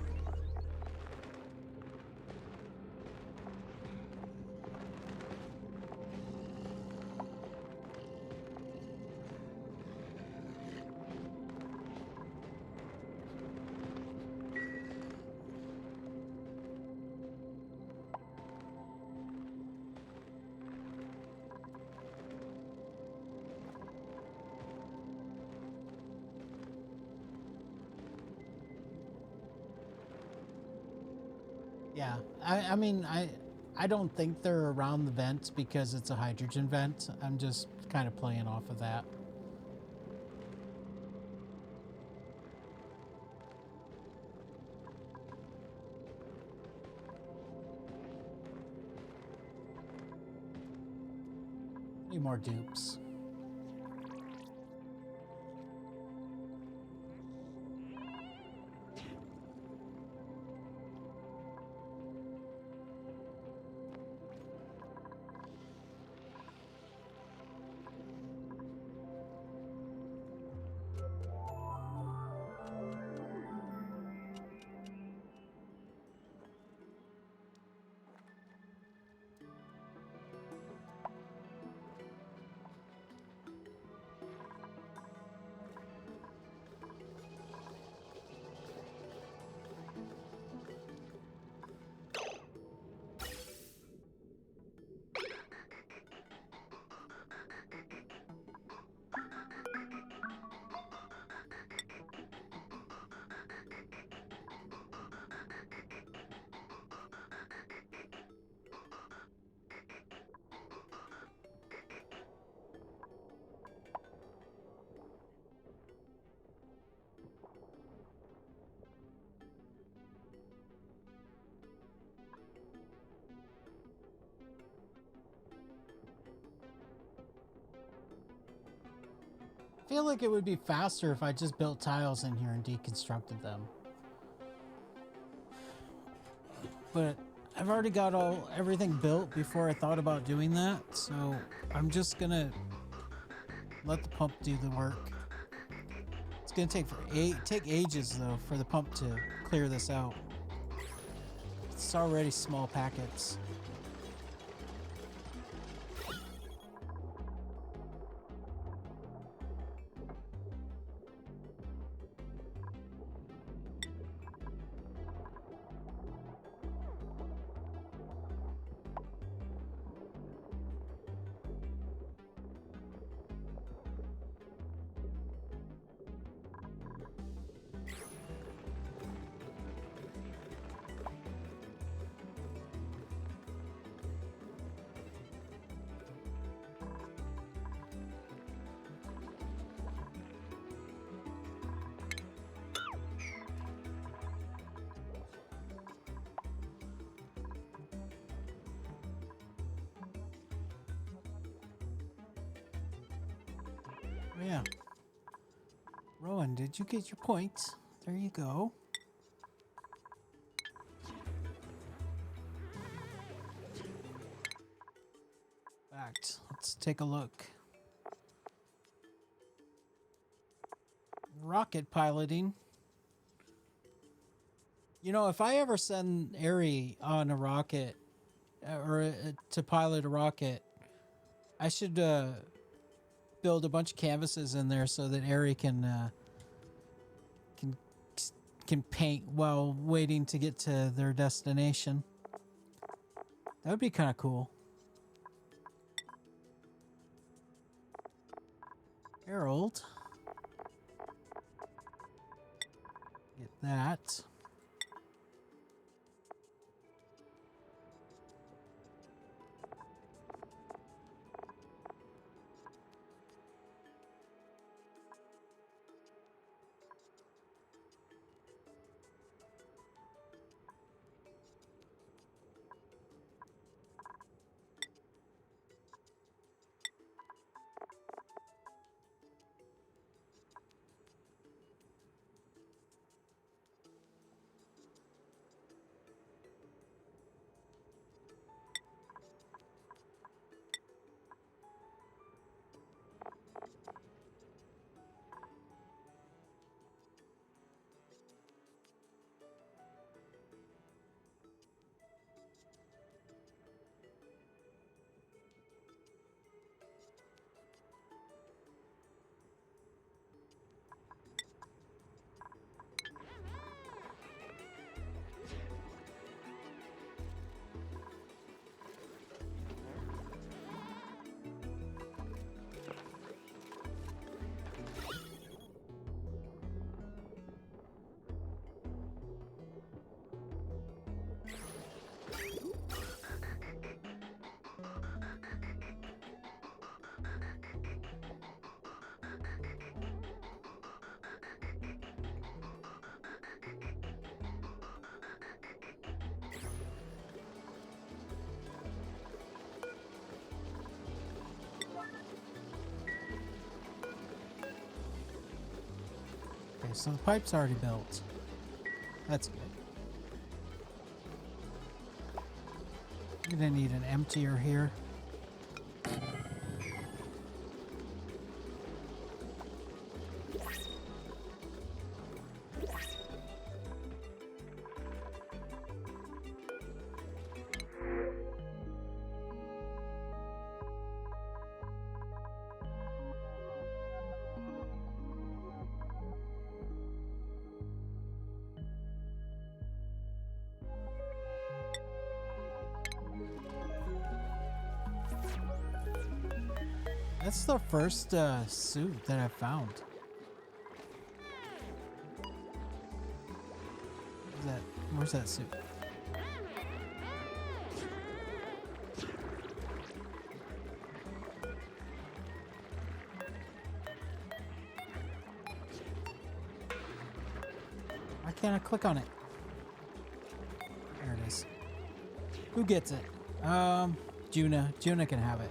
Yeah, I mean, I don't think they're around the vent because it's a hydrogen vent. I'm just kind of playing off of that. Need more dupes. I feel like it would be faster if I just built tiles in here and deconstructed them. But I've already got everything built before I thought about doing that, so I'm just gonna let the pump do the work. It's gonna take ages though for the pump to clear this out. It's already small packets. Oh, yeah. Rowan, did you get your point? There you go. Fact. Let's take a look. Rocket piloting. You know, if I ever send Ari on a rocket, or to pilot a rocket, I should build a bunch of canvases in there so that Ari can paint while waiting to get to their destination. That would be kind of cool. Harold. Get that. so the pipe's already built. That's good. I'm gonna need an emptier here. That's the first suit that I found. Where's that suit? Why can't I click on it? There it is. Who gets it? Juna. Juna can have it.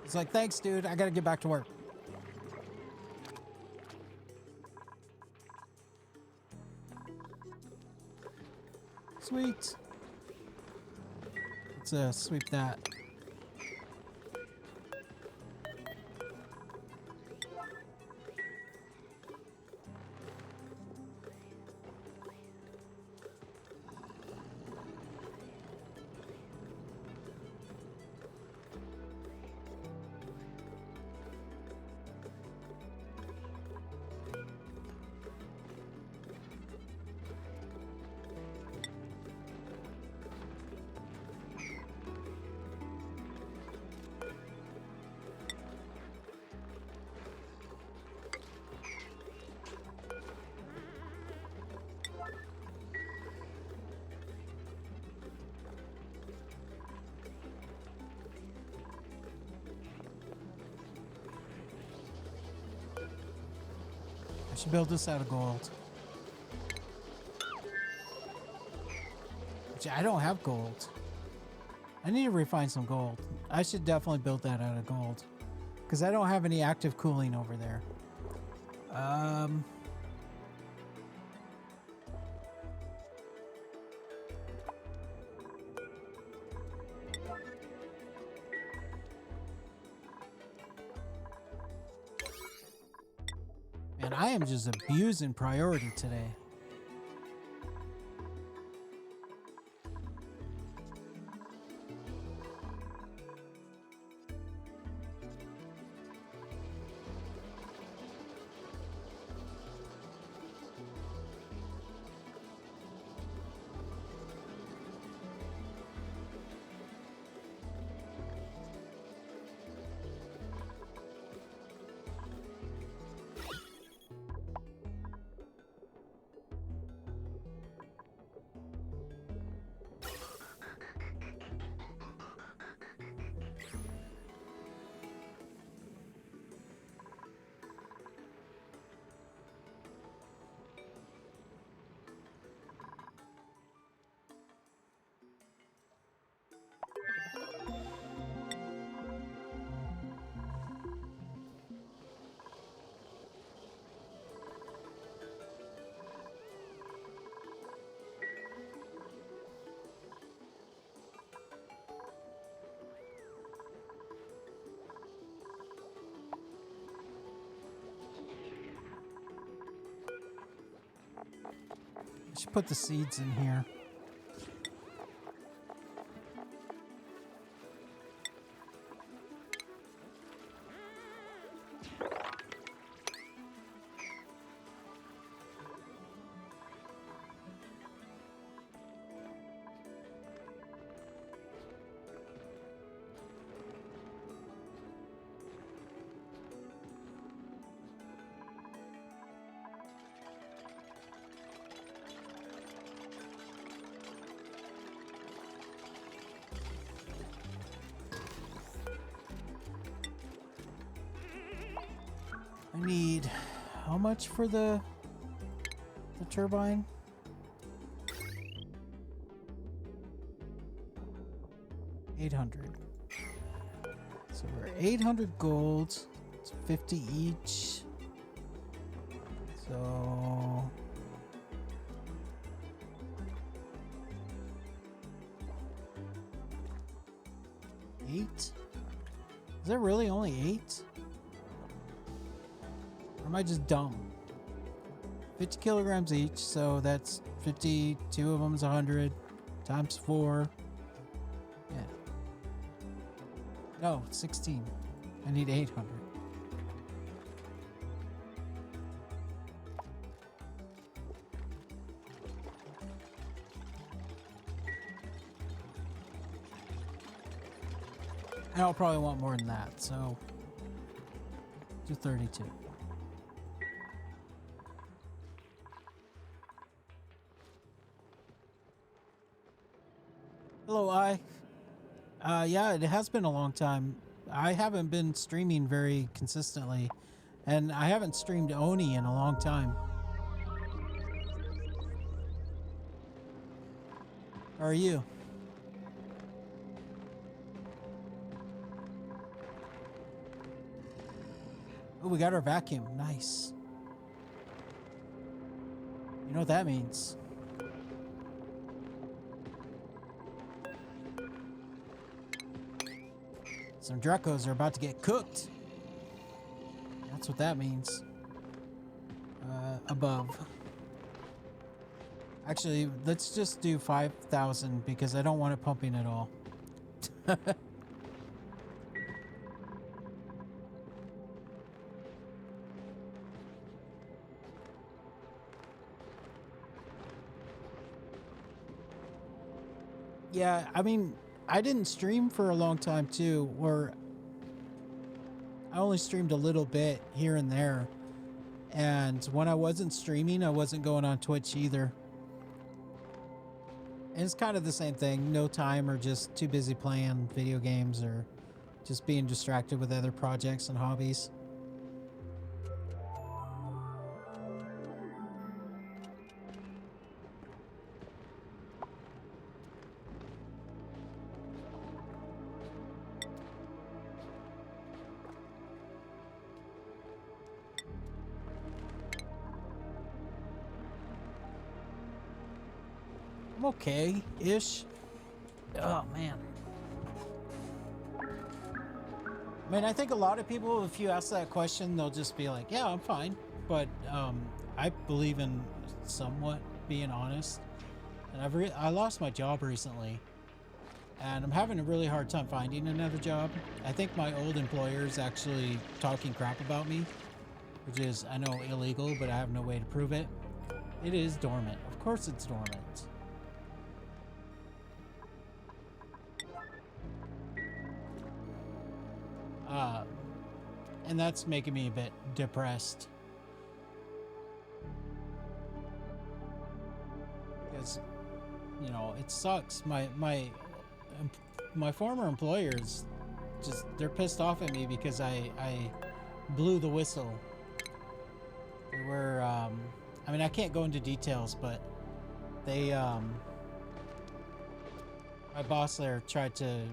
It's like, thanks, dude. I gotta get back to work. Sweet. Let's sweep that. I should build this out of gold. Which I don't have gold. I need to refine some gold. I should definitely build that out of gold. Because I don't have any active cooling over there. Man, I am just abusing priority today. I should put the seeds in here. I need how much for the turbine? $800. So we're 800 gold. It's 50 each. So 8? Is there really only 8? Or am I just dumb? 50 kilograms each, so that's 50. Two of them is 100 times 4. Yeah. No, 16. I need 800. And I'll probably want more than that, so do 32. Hello, yeah, it has been a long time. I haven't been streaming very consistently, and I haven't streamed Oni in a long time. How are you? Oh, we got our vacuum. Nice. You know what that means? Some Dracos are about to get cooked. That's what that means. Above. Actually, let's just do 5,000 because I don't want it pumping at all. Yeah, I mean, I didn't stream for a long time too, or I only streamed a little bit here and there. And when I wasn't streaming, I wasn't going on Twitch either. And it's kind of the same thing. No time, or just too busy playing video games, or just being distracted with other projects and hobbies. I'm okay-ish. Oh, man. I mean, I think a lot of people, if you ask that question, they'll just be like, yeah, I'm fine. But I believe in somewhat being honest. And I lost my job recently. And I'm having a really hard time finding another job. I think my old employer is actually talking crap about me, which is, I know, illegal, but I have no way to prove it. It is dormant. Of course it's dormant. And that's making me a bit depressed. Because, you know, it sucks. My former employers just, they're pissed off at me because I blew the whistle. They were, I mean, I can't go into details, but they, my boss there tried to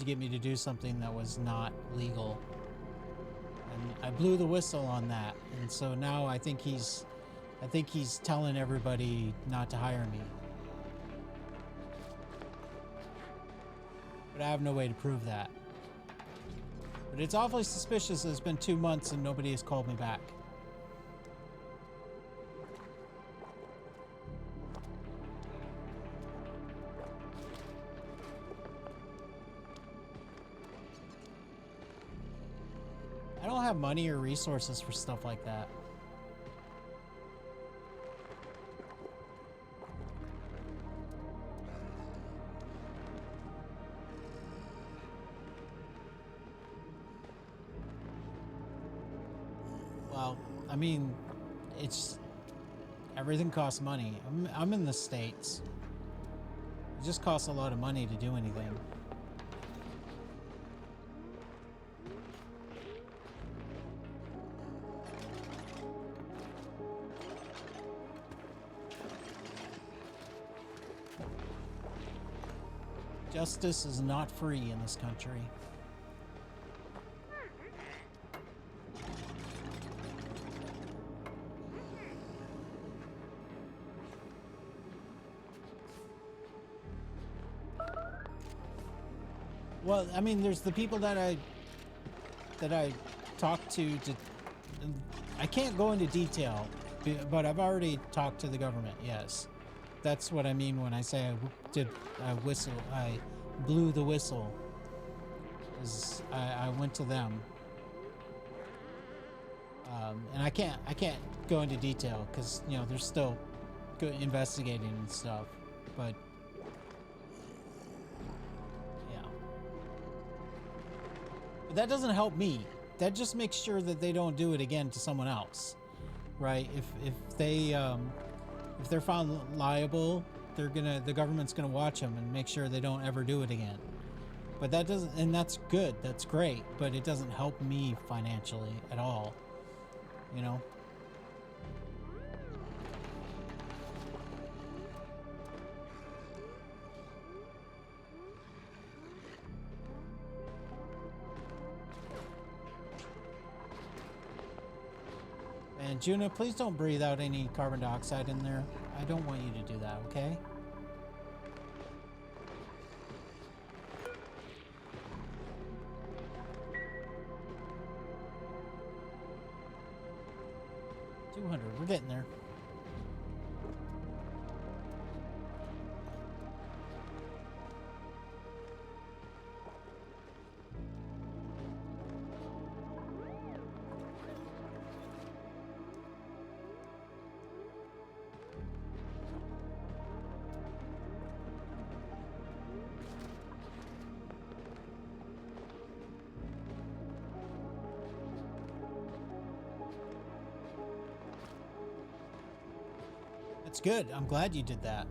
get me to do something that was not legal. And I blew the whistle on that. And so now I think he's telling everybody not to hire me. But I have no way to prove that. But it's awfully suspicious that it's been 2 months and nobody has called me back. I don't have money or resources for stuff like that. Well, I mean, everything costs money. I'm in the States. It just costs a lot of money to do anything. Justice is not free in this country. Well, I mean, there's the people that I talk to. I can't go into detail, but I've already talked to the government. Yes, that's what I mean when I say I whistle. I blew the whistle. I went to them, and I can't go into detail because they're still investigating and stuff. But yeah, but that doesn't help me. That just makes sure that they don't do it again to someone else, right? If they're found liable, the government's gonna watch them and make sure they don't ever do it again. But that doesn't, and that's good, that's great, but it doesn't help me financially at all, you know? And Juna, please don't breathe out any carbon dioxide in there. I don't want you to do that, okay? We're getting there. That's good. I'm glad you did that.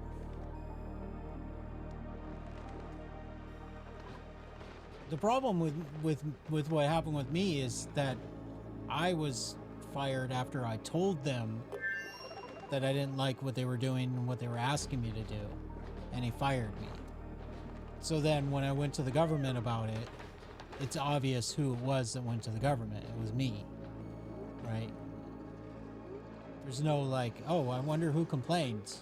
The problem with what happened with me is that I was fired after I told them that I didn't like what they were doing and what they were asking me to do, and he fired me. So then when I went to the government about it, it's obvious who it was that went to the government. It was me, right? There's no like, oh, I wonder who complained.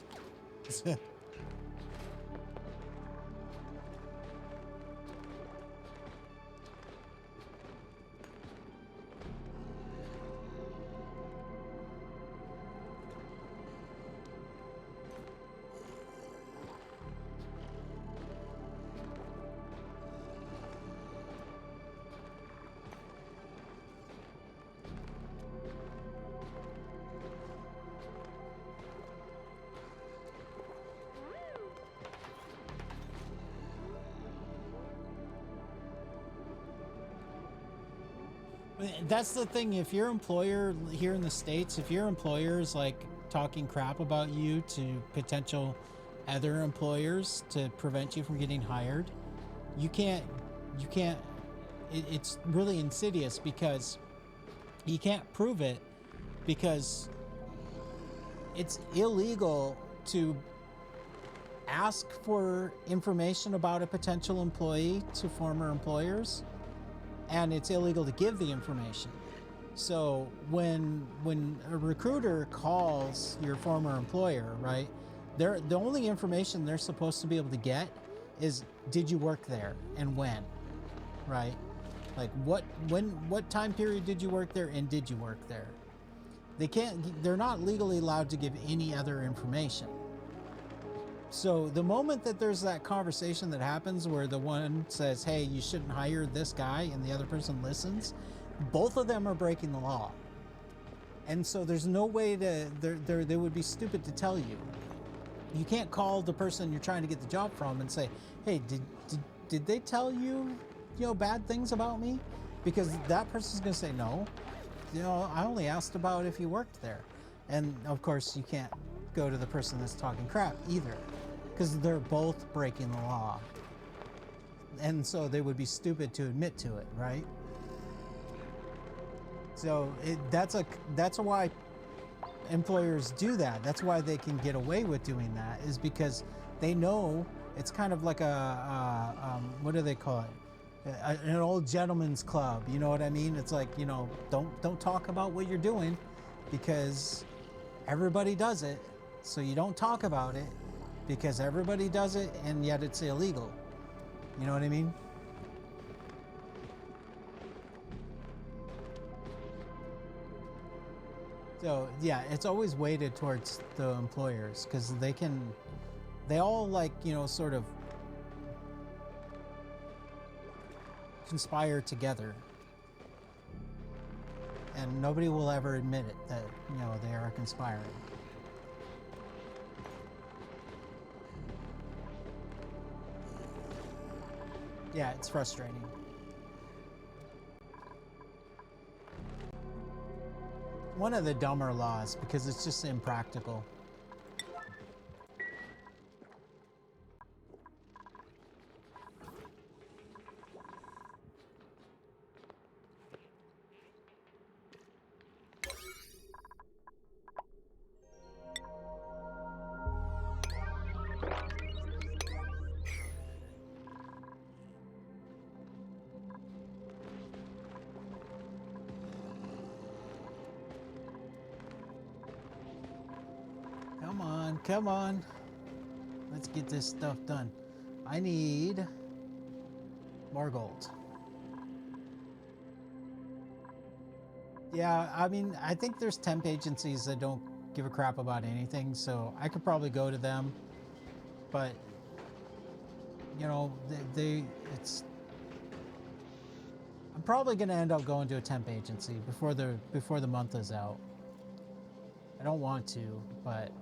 That's the thing. If your employer here in the States, if your employer is like talking crap about you to potential other employers to prevent you from getting hired, you can't, it's really insidious because you can't prove it because it's illegal to ask for information about a potential employee to former employers. And it's illegal to give the information. So when a recruiter calls your former employer, right, the only information they're supposed to be able to get is, did you work there and when, right? Like what time period did you work there and did you work there? They're not legally allowed to give any other information. So the moment that there's that conversation that happens where the one says, hey, you shouldn't hire this guy, and the other person listens, both of them are breaking the law. And so there's no way they would be stupid to tell you. You can't call the person you're trying to get the job from and say, hey, did they tell you, bad things about me? Because that person's going to say, no. I only asked about if you worked there. And of course you can't go to the person that's talking crap either, because they're both breaking the law, and so they would be stupid to admit to it, right? So that's why employers do that. That's why they can get away with doing that, is because they know it's kind of like what do they call it? An old gentleman's club. You know what I mean? It's like, don't talk about what you're doing because everybody does it. So you don't talk about it because everybody does it, and yet it's illegal. You know what I mean? So yeah, it's always weighted towards the employers because they all like, you know, sort of conspire together. And nobody will ever admit it that, you know, they are conspiring. Yeah, it's frustrating. One of the dumber laws because it's just impractical. Come on, come on. Let's get this stuff done. I need more gold. Yeah, I mean, I think there's temp agencies that don't give a crap about anything, so I could probably go to them. But, you know, it's... I'm probably going to end up going to a temp agency before the month is out. I don't want to, but...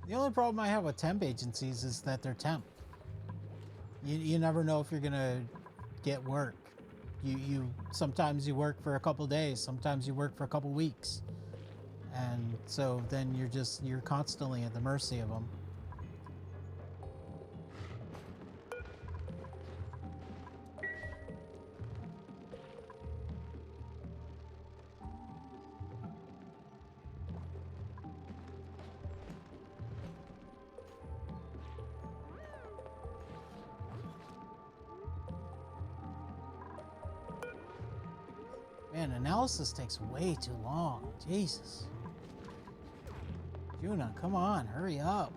The only problem I have with temp agencies is that they're temp. You never know if you're gonna get work. You sometimes you work for a couple days, sometimes you work for a couple weeks, and so then you're constantly at the mercy of them. Man, analysis takes way too long. Jesus. Juna, come on, hurry up.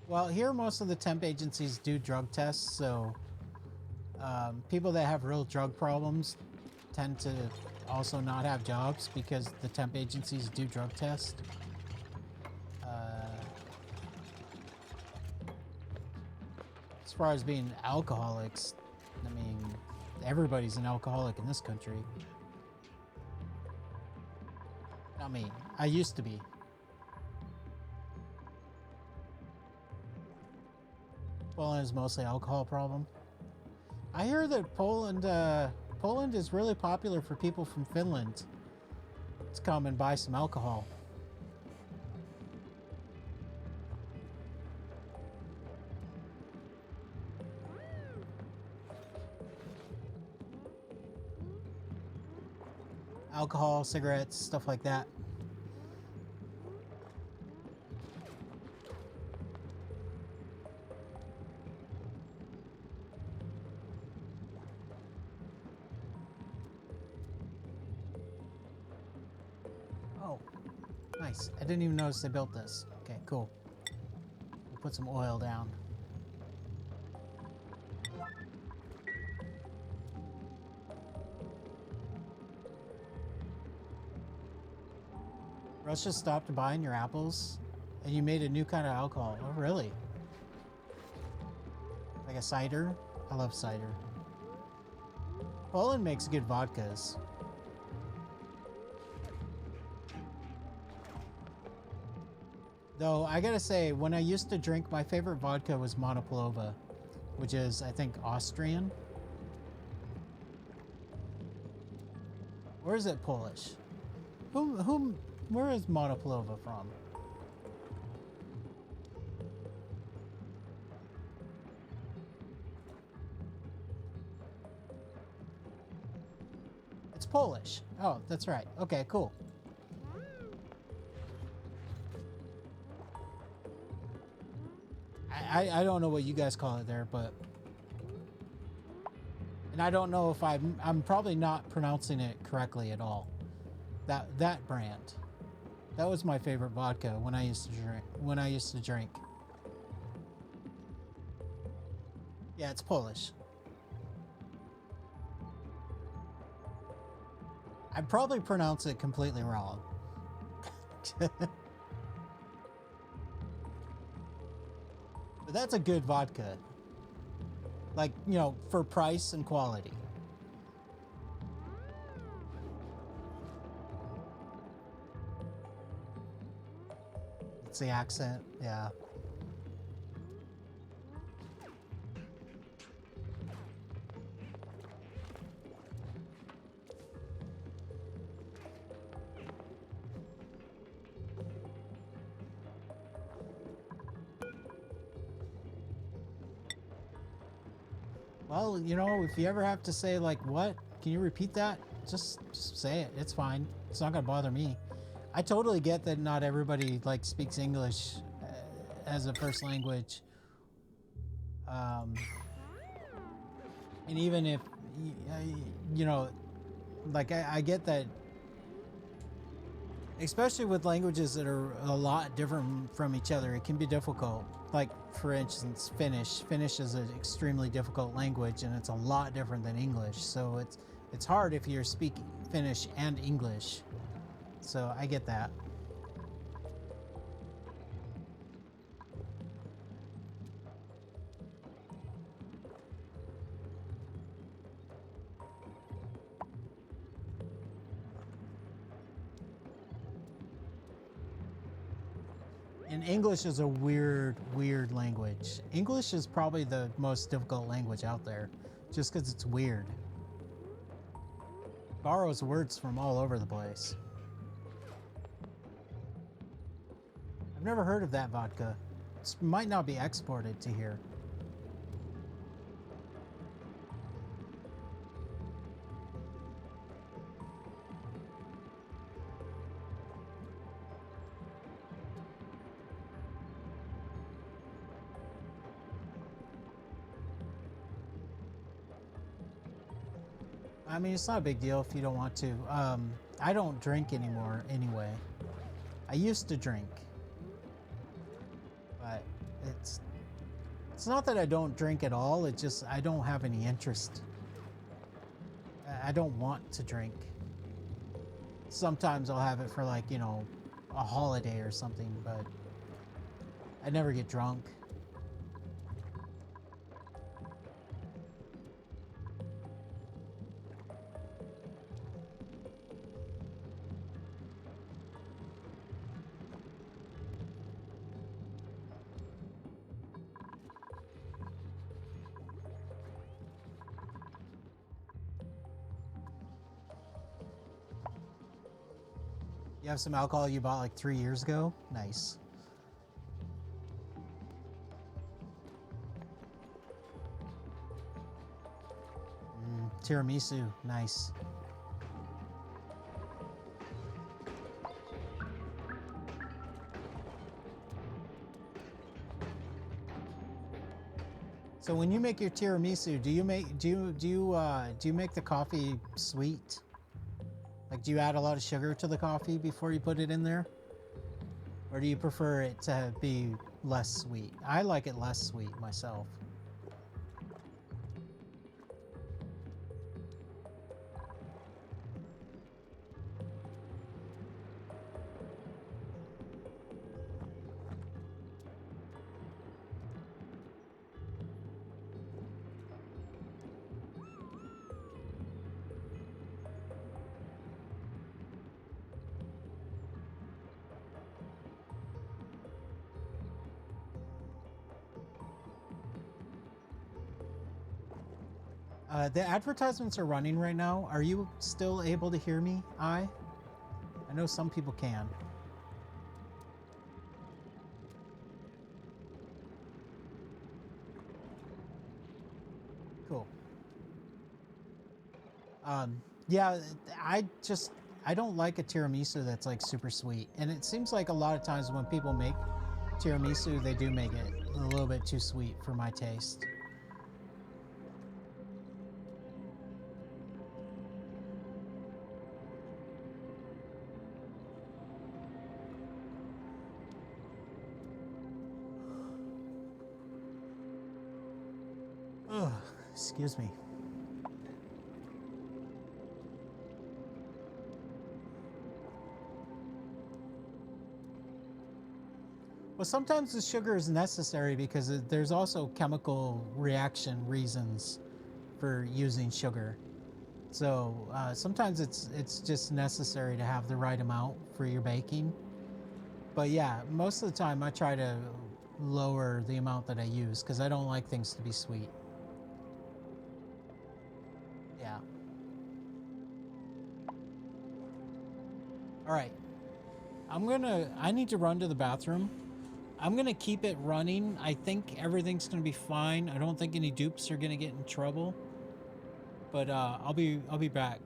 Well, here most of the temp agencies do drug tests, so people that have real drug problems tend to also not have jobs because the temp agencies do drug test. As far as being alcoholics, I mean, everybody's an alcoholic in this country. Not me. I used to be. Poland is mostly alcohol problem. I hear that Poland is really popular for people from Finland to come and buy some alcohol. Alcohol, cigarettes, stuff like that. Oh, nice. I didn't even notice they built this. Okay, cool. We'll put some oil down. Russia stopped buying your apples, and you made a new kind of alcohol. Oh, really? Like a cider? I love cider. Poland makes good vodkas. Though, I gotta say, when I used to drink, my favorite vodka was Monopolova, which is, I think, Austrian. Or is it Polish? Where is Monopolova from? It's Polish. Oh, that's right. Okay, cool. I don't know what you guys call it there, but... And I don't know if I'm probably not pronouncing it correctly at all. That brand. That was my favorite vodka when I used to drink. Yeah, it's Polish. I'd probably pronounce it completely wrong. But that's a good vodka. Like, you know, for price and quality. It's the accent, yeah. Well, you know, if you ever have to say, like, what? Can you repeat that? Just say it. It's fine. It's not gonna bother me. I totally get that not everybody, like, speaks English as a first language. And even if, you know, like, I get that, especially with languages that are a lot different from each other, it can be difficult. Like, for instance, Finnish. Finnish is an extremely difficult language, and it's a lot different than English. So it's hard if you're speaking Finnish and English. So I get that. And English is a weird language. English is probably the most difficult language out there, just because it's weird. Borrows words from all over the place. I've never heard of that vodka. It might not be exported to here. I mean, it's not a big deal if you don't want to. I don't drink anymore anyway. I used to drink. But it's not that I don't drink at all, it's just I don't have any interest. I don't want to drink. Sometimes I'll have it for, like, you know, a holiday or something, but I never get drunk. You have some alcohol you bought like 3 years ago? Nice. Tiramisu, nice. So when you make your tiramisu, do you make the coffee sweet? Like, do you add a lot of sugar to the coffee before you put it in there? Or do you prefer it to be less sweet? I like it less sweet myself. The advertisements are running right now. Are you still able to hear me? I know some people can. Cool. Yeah, I don't like a tiramisu that's like super sweet. And it seems like a lot of times when people make tiramisu, they do make it a little bit too sweet for my taste. Ugh, excuse me. Well, sometimes the sugar is necessary because there's also chemical reaction reasons for using sugar. So sometimes it's just necessary to have the right amount for your baking. But yeah, most of the time I try to lower the amount that I use because I don't like things to be sweet. Yeah. All right. I need to run to the bathroom. I'm gonna keep it running. I think everything's gonna be fine. I don't think any dupes are gonna get in trouble. But I'll be back.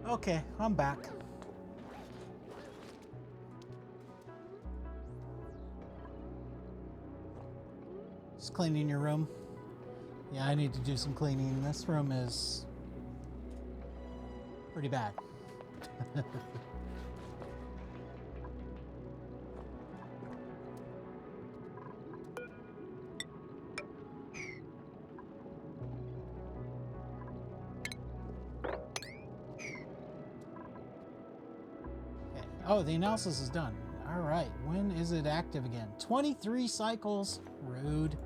Okay, I'm back. Just cleaning your room. Yeah, I need to do some cleaning. This room is pretty bad. Okay. Oh, the analysis is done. All right, when is it active again? 23 cycles. Rude.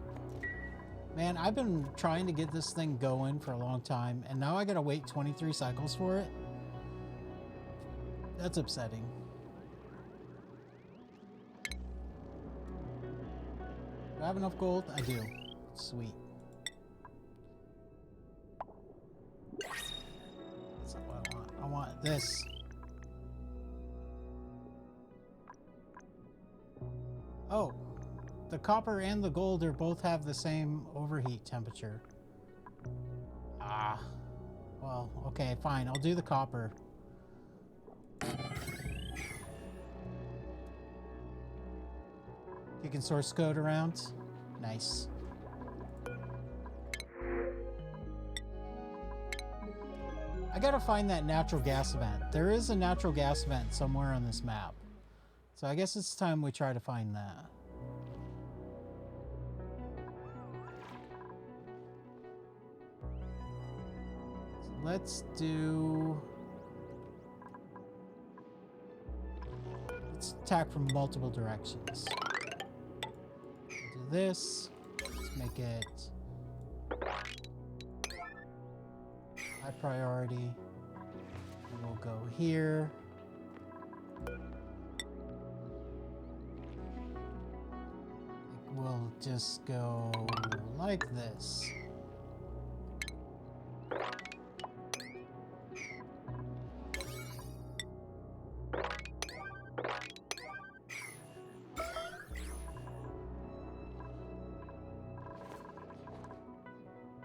Man, I've been trying to get this thing going for a long time, and now I gotta wait 23 cycles for it. That's upsetting. Do I have enough gold? I do. Sweet. That's not what I want. I want this. Oh, the copper and the gold are both have the same overheat temperature. Ah, well, okay, fine. I'll do the copper. You can source code around. Nice. I gotta find that natural gas event. There is a natural gas event somewhere on this map. So I guess it's time we try to find that. So let's attack from multiple directions. We'll do this. Let's make it high priority. And we'll go here. We'll just go like this.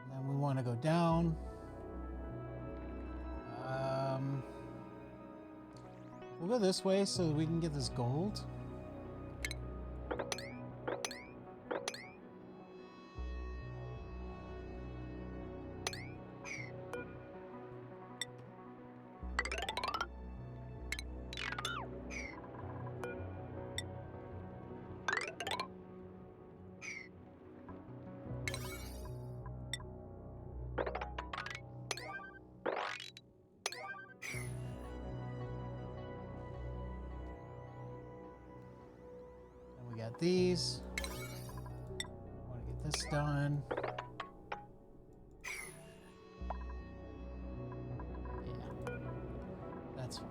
Then we want to go down. We'll go this way so that we can get this gold. These. Want to get this done. Yeah, that's fine.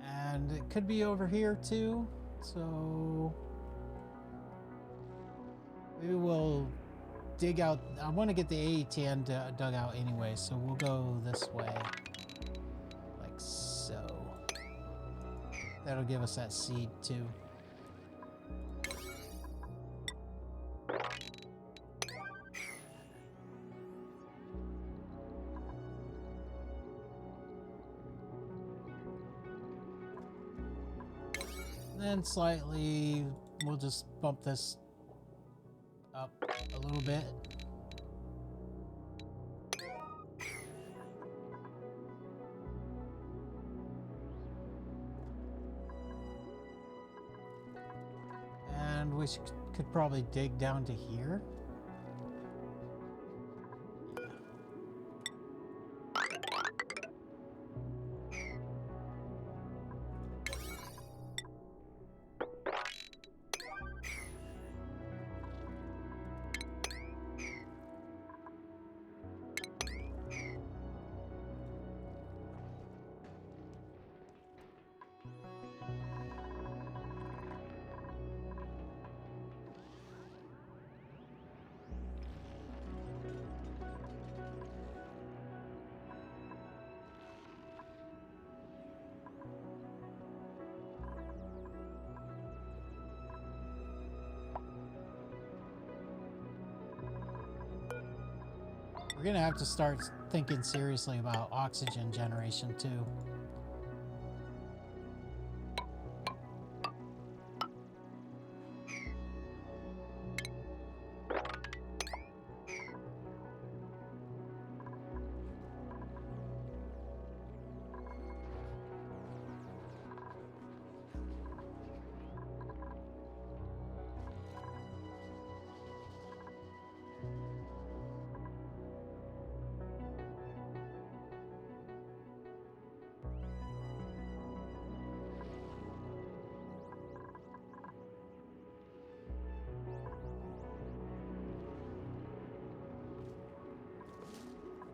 And it could be over here too. So maybe we'll dig out. I want to get the AETN dug out anyway, so we'll go this way, like so. That'll give us that seed too. Then slightly, we'll just bump this up a little bit. And we could probably dig down to here. We're gonna have to start thinking seriously about oxygen generation too.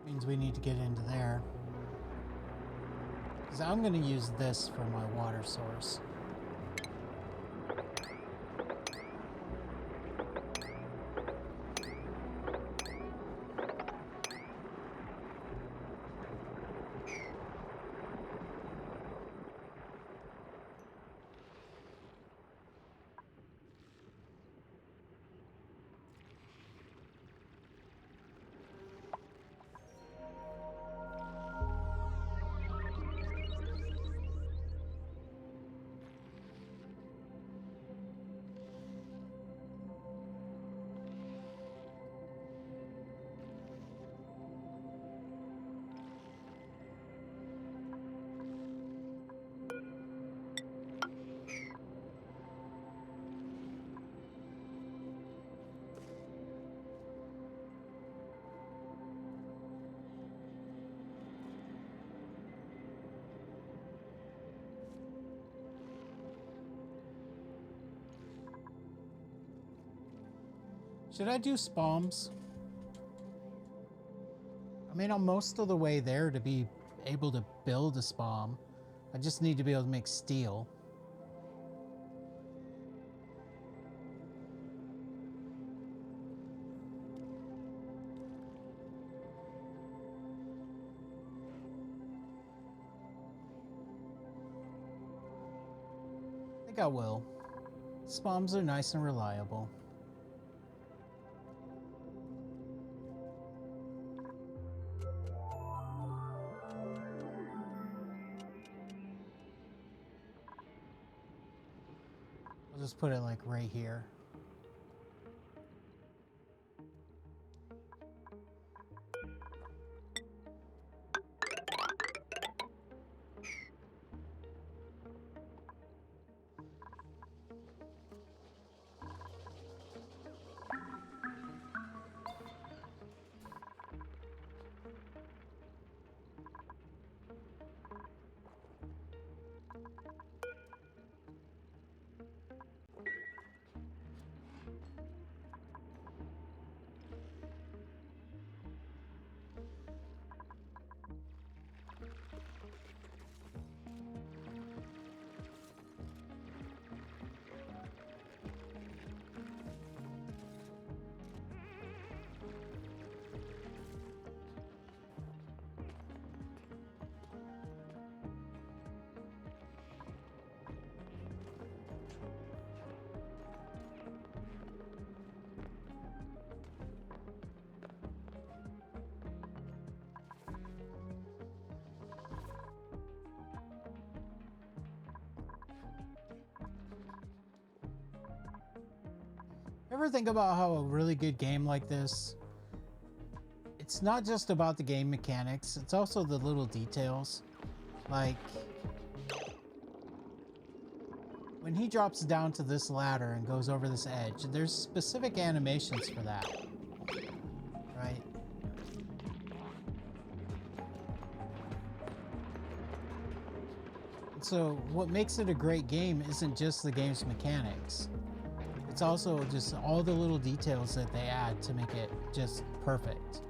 Means we need to get into there. Because I'm going to use this for my water source. Should I do spawns? I mean, I'm most of the way there to be able to build a spawn. I just need to be able to make steel. I think I will. Spawns are nice and reliable. I'll just put it like right here. Ever think about how a really good game like this, it's not just about the game mechanics, it's also the little details. Like, when he drops down to this ladder and goes over this edge, there's specific animations for that, right? So what makes it a great game isn't just the game's mechanics. It's also just all the little details that they add to make it just perfect.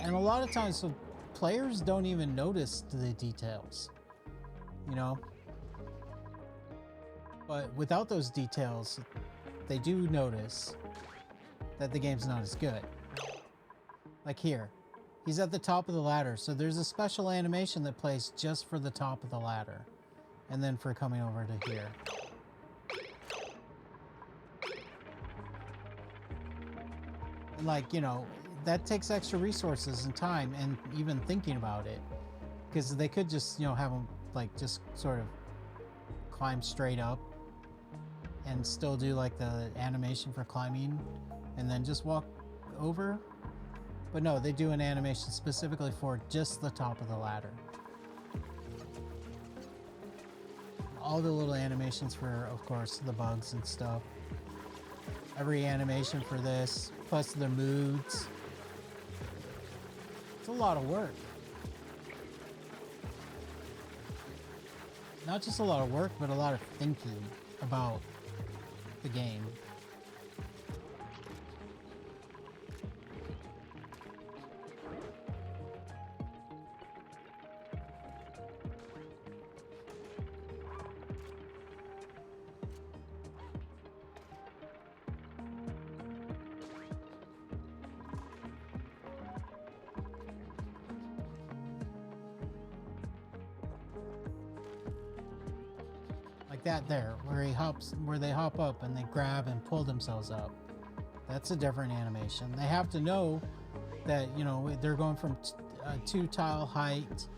And a lot of times, so players don't even notice the details, you know? But without those details, they do notice that the game's not as good. Like here, he's at the top of the ladder, so there's a special animation that plays just for the top of the ladder, and then for coming over to here. And like, you know, that takes extra resources and time and even thinking about it, because they could just, you know, have them like just sort of climb straight up and still do like the animation for climbing and then just walk over. But no, they do an animation specifically for just the top of the ladder. All the little animations for, of course, the bugs and stuff. Every animation for this, plus the moods. It's a lot of work. Not just a lot of work, but a lot of thinking about the game. that there, where they hop up and they grab and pull themselves up. That's a different animation. They have to know that, you know, they're going from a 2-tile height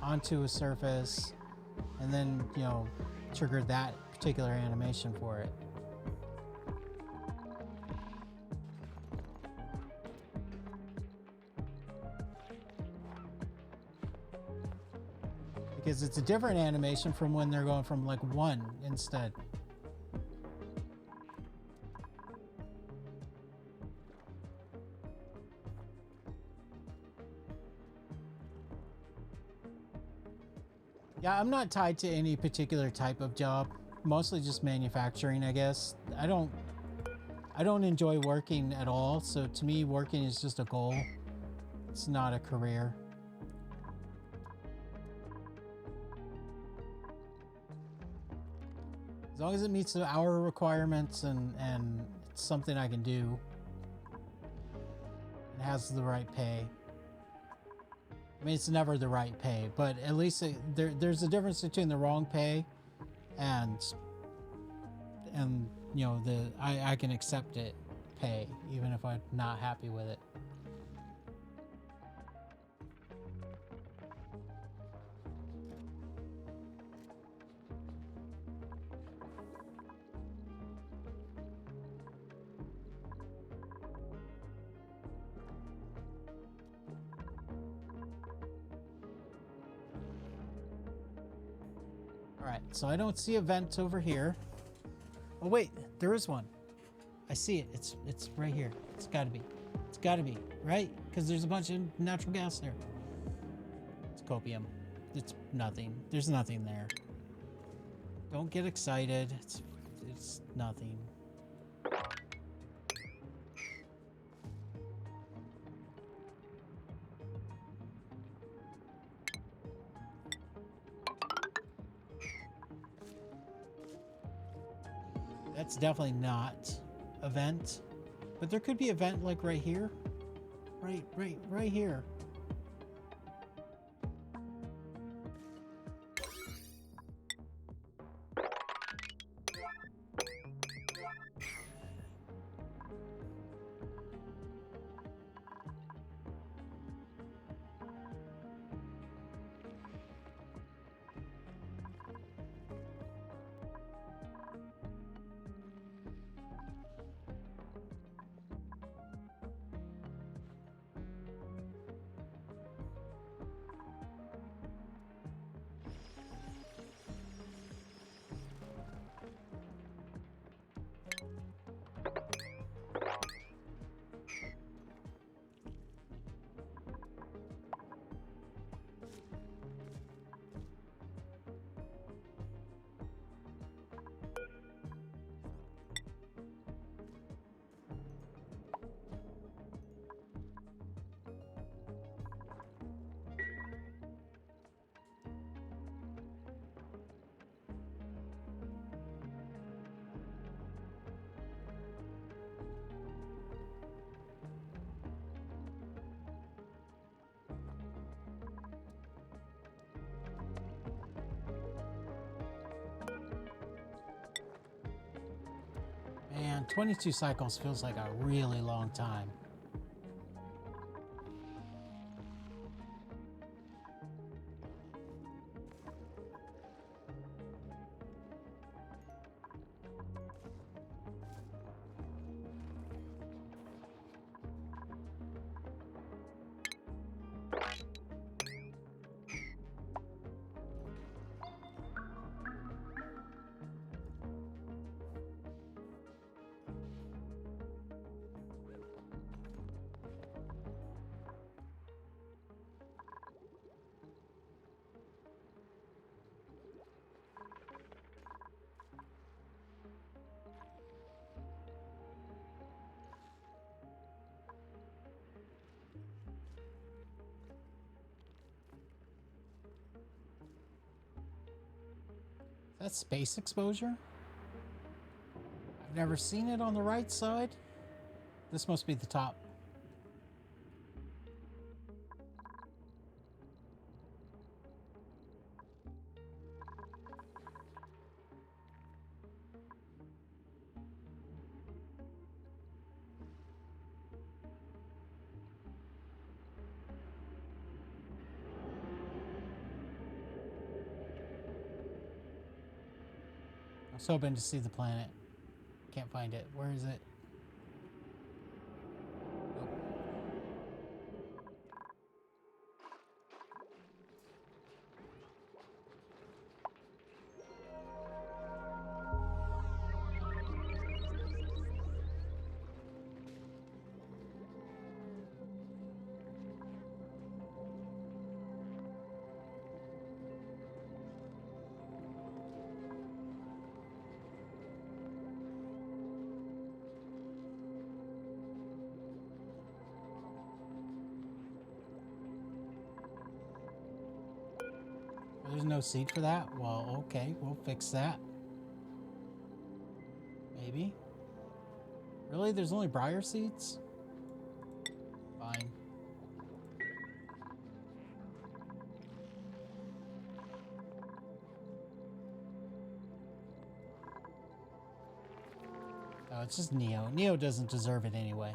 onto a surface, and then, you know, trigger that particular animation for it. Because it's a different animation from when they're going from like 1 instead. Yeah, I'm not tied to any particular type of job. Mostly just manufacturing, I guess. I don't enjoy working at all, so to me working is just a goal. It's not a career. As long as it meets the hour requirements and it's something I can do. It has the right pay. I mean, it's never the right pay, but at least there's a difference between the wrong pay and you know, I can accept it pay even if I'm not happy with it. Alright, so I don't see a vent over here. Oh wait, there is one. I see it. It's right here. It's gotta be. It's gotta be, right? Because there's a bunch of natural gas there. It's copium. It's nothing. There's nothing there. Don't get excited. It's nothing. That's definitely not a vent, but there could be a vent like right here, right here. Man, 22 cycles feels like a really long time. That's space exposure? I've never seen it on the right side. This must be the top. was hoping to see the planet. Can't find it. Where is it? There's no seed for that? Well, okay, we'll fix that. Maybe. Really? There's only briar seeds? Fine. Oh, it's just Neo. Neo doesn't deserve it anyway.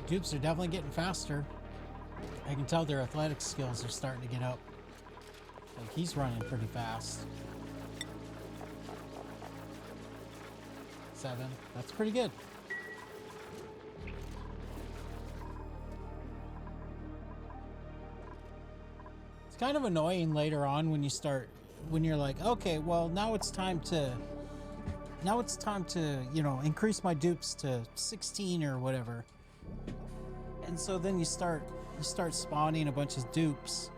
Dupes are definitely getting faster. I can tell their athletic skills are starting to get up. Like, he's running pretty fast. 7. That's pretty good. It's kind of annoying later on when you're like, okay, well, now it's time to, you know, increase my dupes to 16 or whatever. And so then you start spawning a bunch of dupes,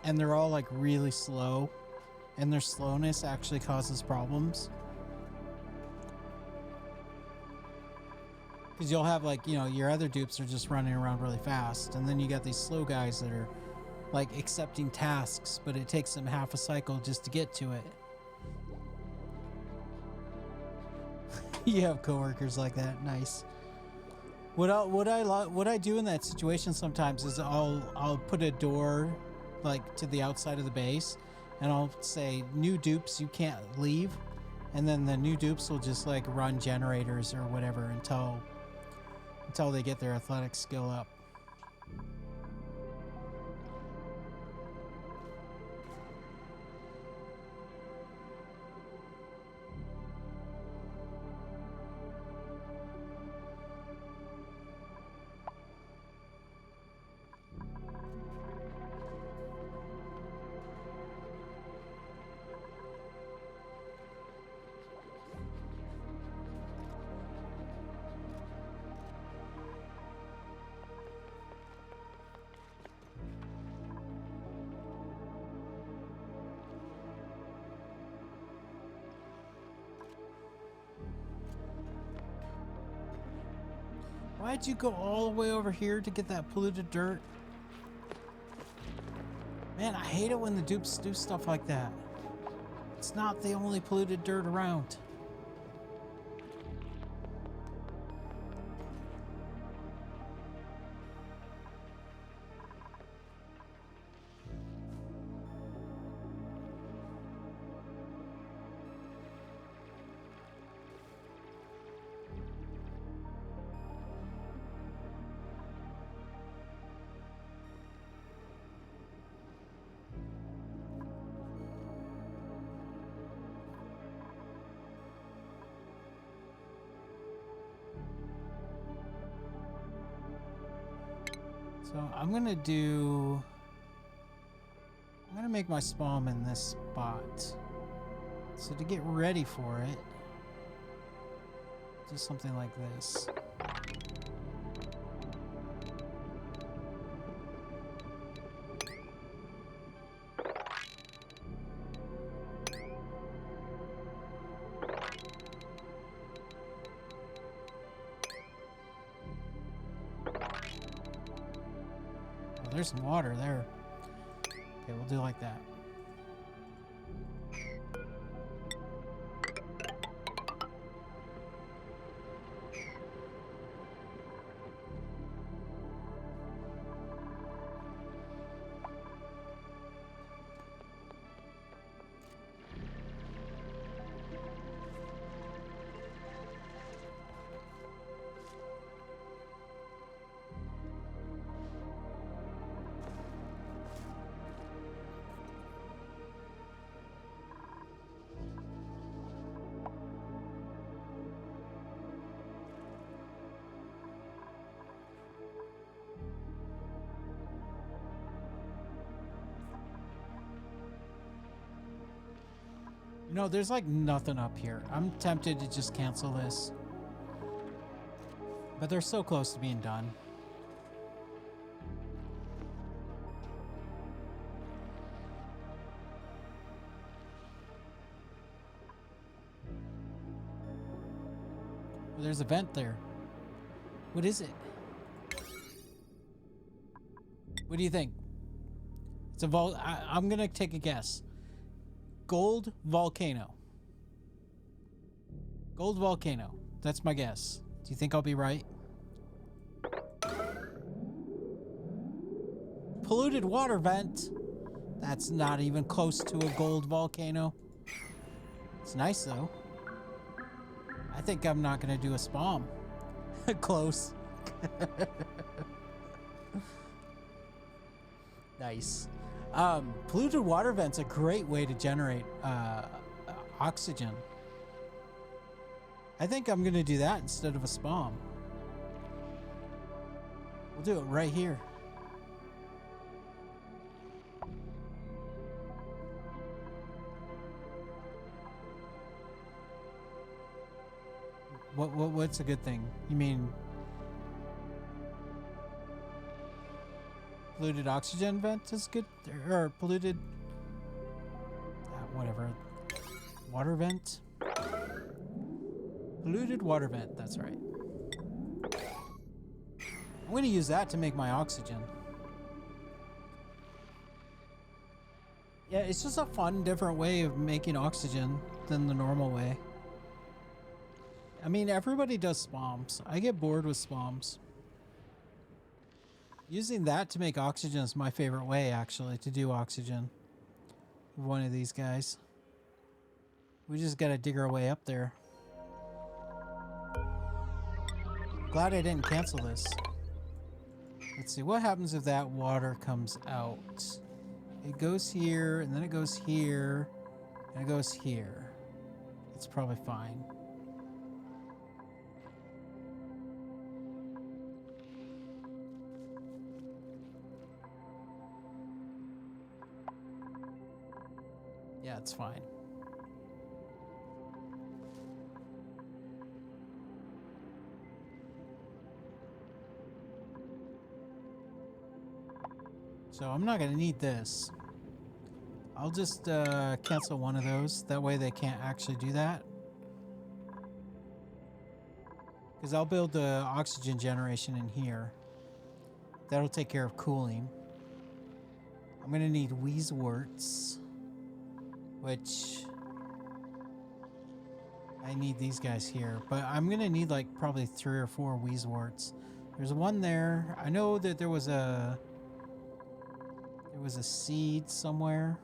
and they're all like really slow, and their slowness actually causes problems. Because you'll have, like, you know, your other dupes are just running around really fast, and then you got these slow guys that are like accepting tasks, but it takes them half a cycle just to get to it. You have coworkers like that. Nice. What I do in that situation sometimes is I'll put a door like to the outside of the base, and I'll say, new dupes, you can't leave, and then the new dupes will just like run generators or whatever until they get their athletic skill up. Why'd you go all the way over here to get that polluted dirt? Man, I hate it when the dupes do stuff like that. It's not the only polluted dirt around. So I'm gonna make my spawn in this spot. So to get ready for it, do something like this. There's some water there. Okay, we'll do like that. You know, there's like nothing up here. I'm tempted to just cancel this. But they're so close to being done. Well, there's a vent there. What is it? What do you think? It's a I'm gonna take a guess. Gold volcano. Gold volcano. That's my guess. Do you think I'll be right? Polluted water vent. That's not even close to a gold volcano. It's nice though. I think I'm not gonna do a spawn. Close. Nice. Polluted water vent's a great way to generate oxygen. I think I'm gonna do that instead of a spawn. We'll do it right here. What's a good thing? You mean polluted oxygen vent is good, or polluted whatever, water vent? Polluted water vent, that's right. I'm gonna use that to make my oxygen. Yeah, it's just a fun, different way of making oxygen than the normal way. I mean, everybody does spams. I get bored with spams. Using that to make oxygen is my favorite way, actually, to do oxygen. One of these guys. We just gotta dig our way up there. Glad I didn't cancel this. Let's see, what happens if that water comes out? It goes here, and then it goes here, and it goes here. It's probably fine. Yeah, it's fine. So I'm not going to need this. I'll just cancel one of those. That way they can't actually do that. Because I'll build the oxygen generation in here. That'll take care of cooling. I'm going to need Weesworts. Which... I need these guys here. But I'm going to need like probably 3 or 4 Weesworts. There's one there. I know that there was a seed somewhere.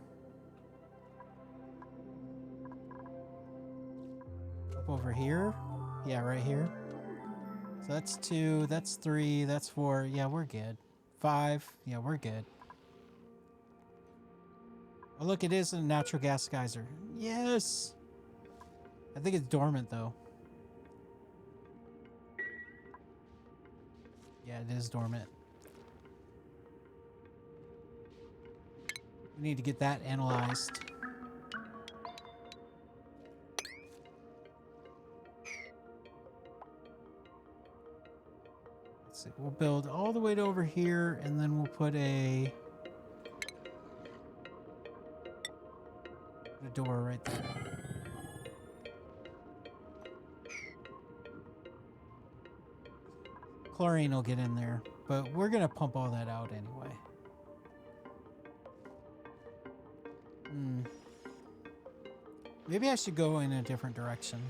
Up over here. Yeah, right here. So that's 2, that's 3, that's 4. Yeah, we're good. 5. Yeah, we're good. Oh, look, it is a natural gas geyser. Yes! I think it's dormant, though. Yeah, it is dormant. We need to get that analyzed. Let's see. We'll build all the way to over here, and then we'll put a door right there. Chlorine will get in there, but we're gonna pump all that out anyway. Maybe I should go in a different direction.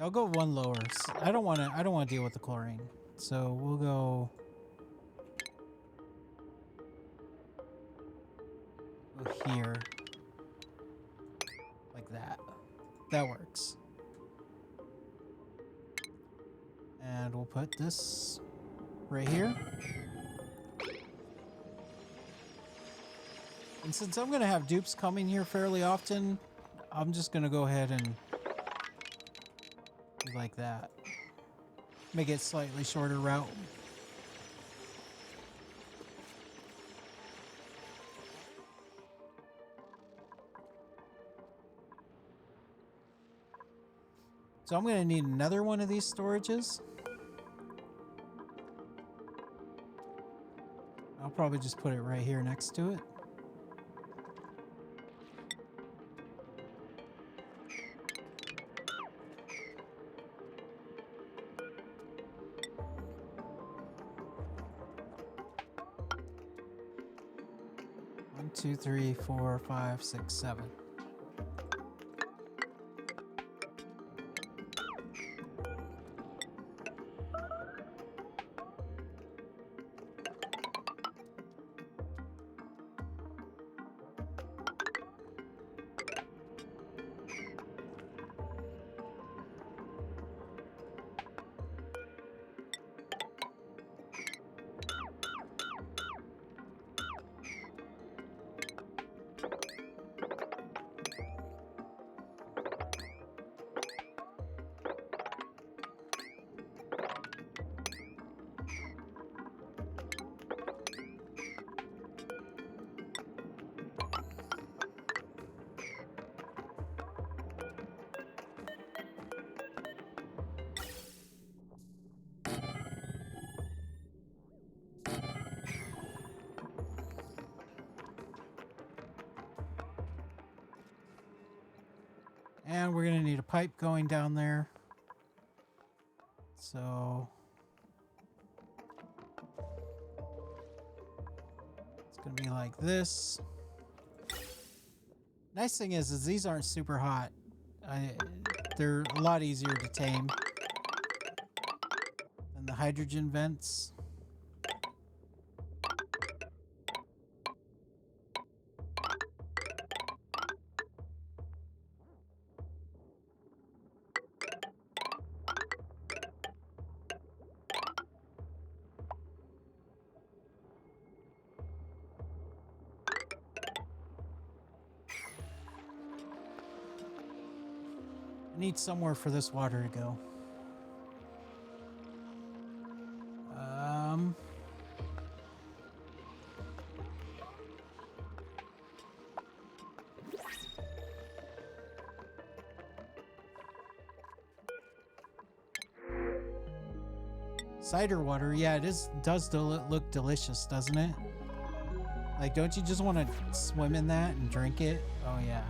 I'll go one lower. I don't want to deal with the chlorine. So we'll go here. Like that. That works. And we'll put this right here. And since I'm going to have dupes coming here fairly often, I'm just going to go ahead and do like that. Make it slightly shorter route. So I'm going to need another one of these storages. I'll probably just put it right here next to it. One, two, 3, 4, 5, 6, 7. And we're going to need a pipe going down there. So it's going to be like this. Nice thing is these aren't super hot. They're a lot easier to tame than the hydrogen vents. I need somewhere for this water to go. Cider water, yeah, does look delicious, doesn't it? Like, don't you just want to swim in that and drink it? Oh, yeah.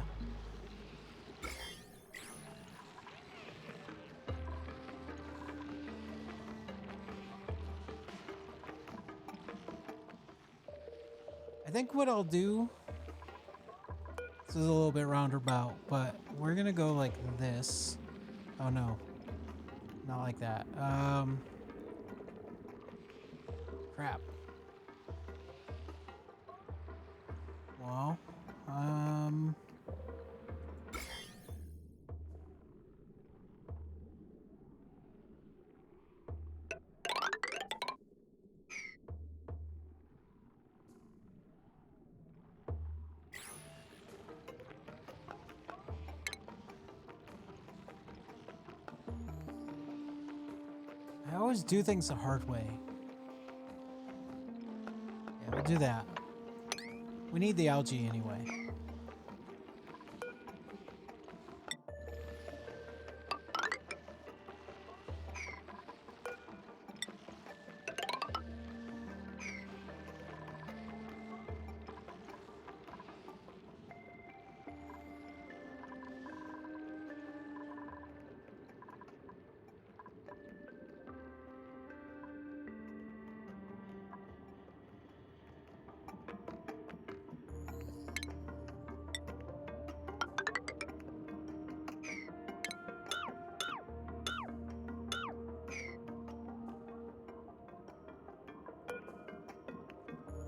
I think what I'll do, this is a little bit roundabout, but we're gonna go like this. Oh no, not like that. Crap. Well, I always do things the hard way. Yeah, we'll do that. We need the algae anyway.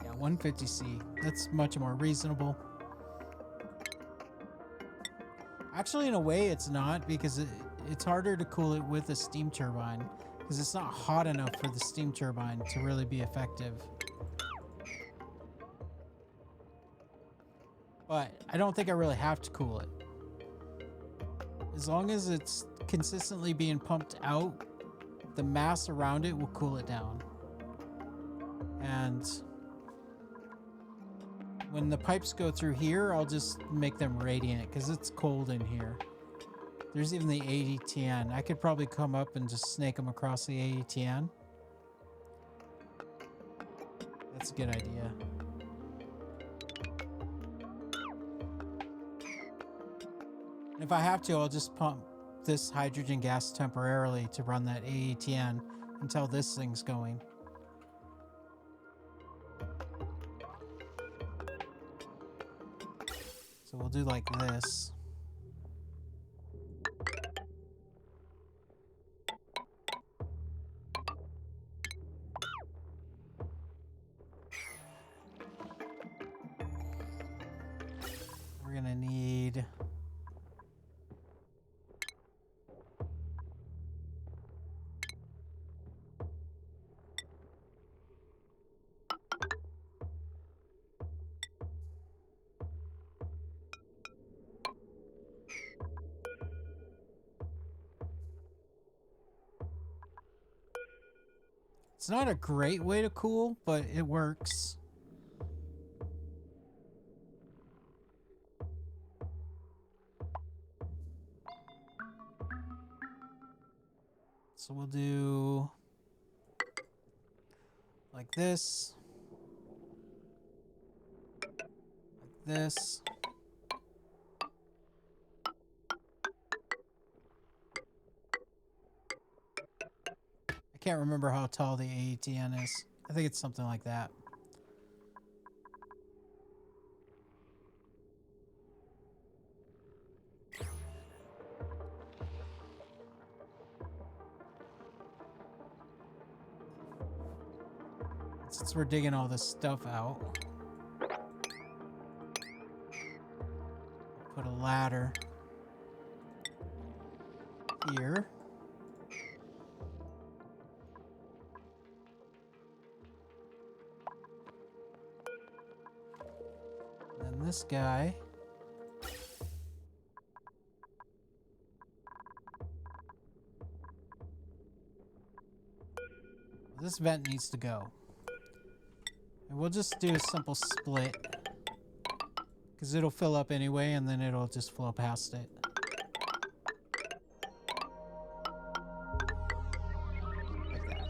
Yeah, 150C. That's much more reasonable. Actually, in a way, it's not, because it's harder to cool it with a steam turbine, because it's not hot enough for the steam turbine to really be effective. But I don't think I really have to cool it. As long as it's consistently being pumped out, the mass around it will cool it down. And when the pipes go through here, I'll just make them radiant because it's cold in here. There's even the AETN. I could probably come up and just snake them across the AETN. That's a good idea. And if I have to, I'll just pump this hydrogen gas temporarily to run that AETN until this thing's going. So we'll do like this. We're gonna need It's not a great way to cool, but it works. So we'll do like this. Like this. I can't remember how tall the AETN is. I think it's something like that. since we're digging all this stuff out, put a ladder here. And this guy. This vent needs to go. And we'll just do a simple split. Because it'll fill up anyway, and then it'll just flow past it. Like that.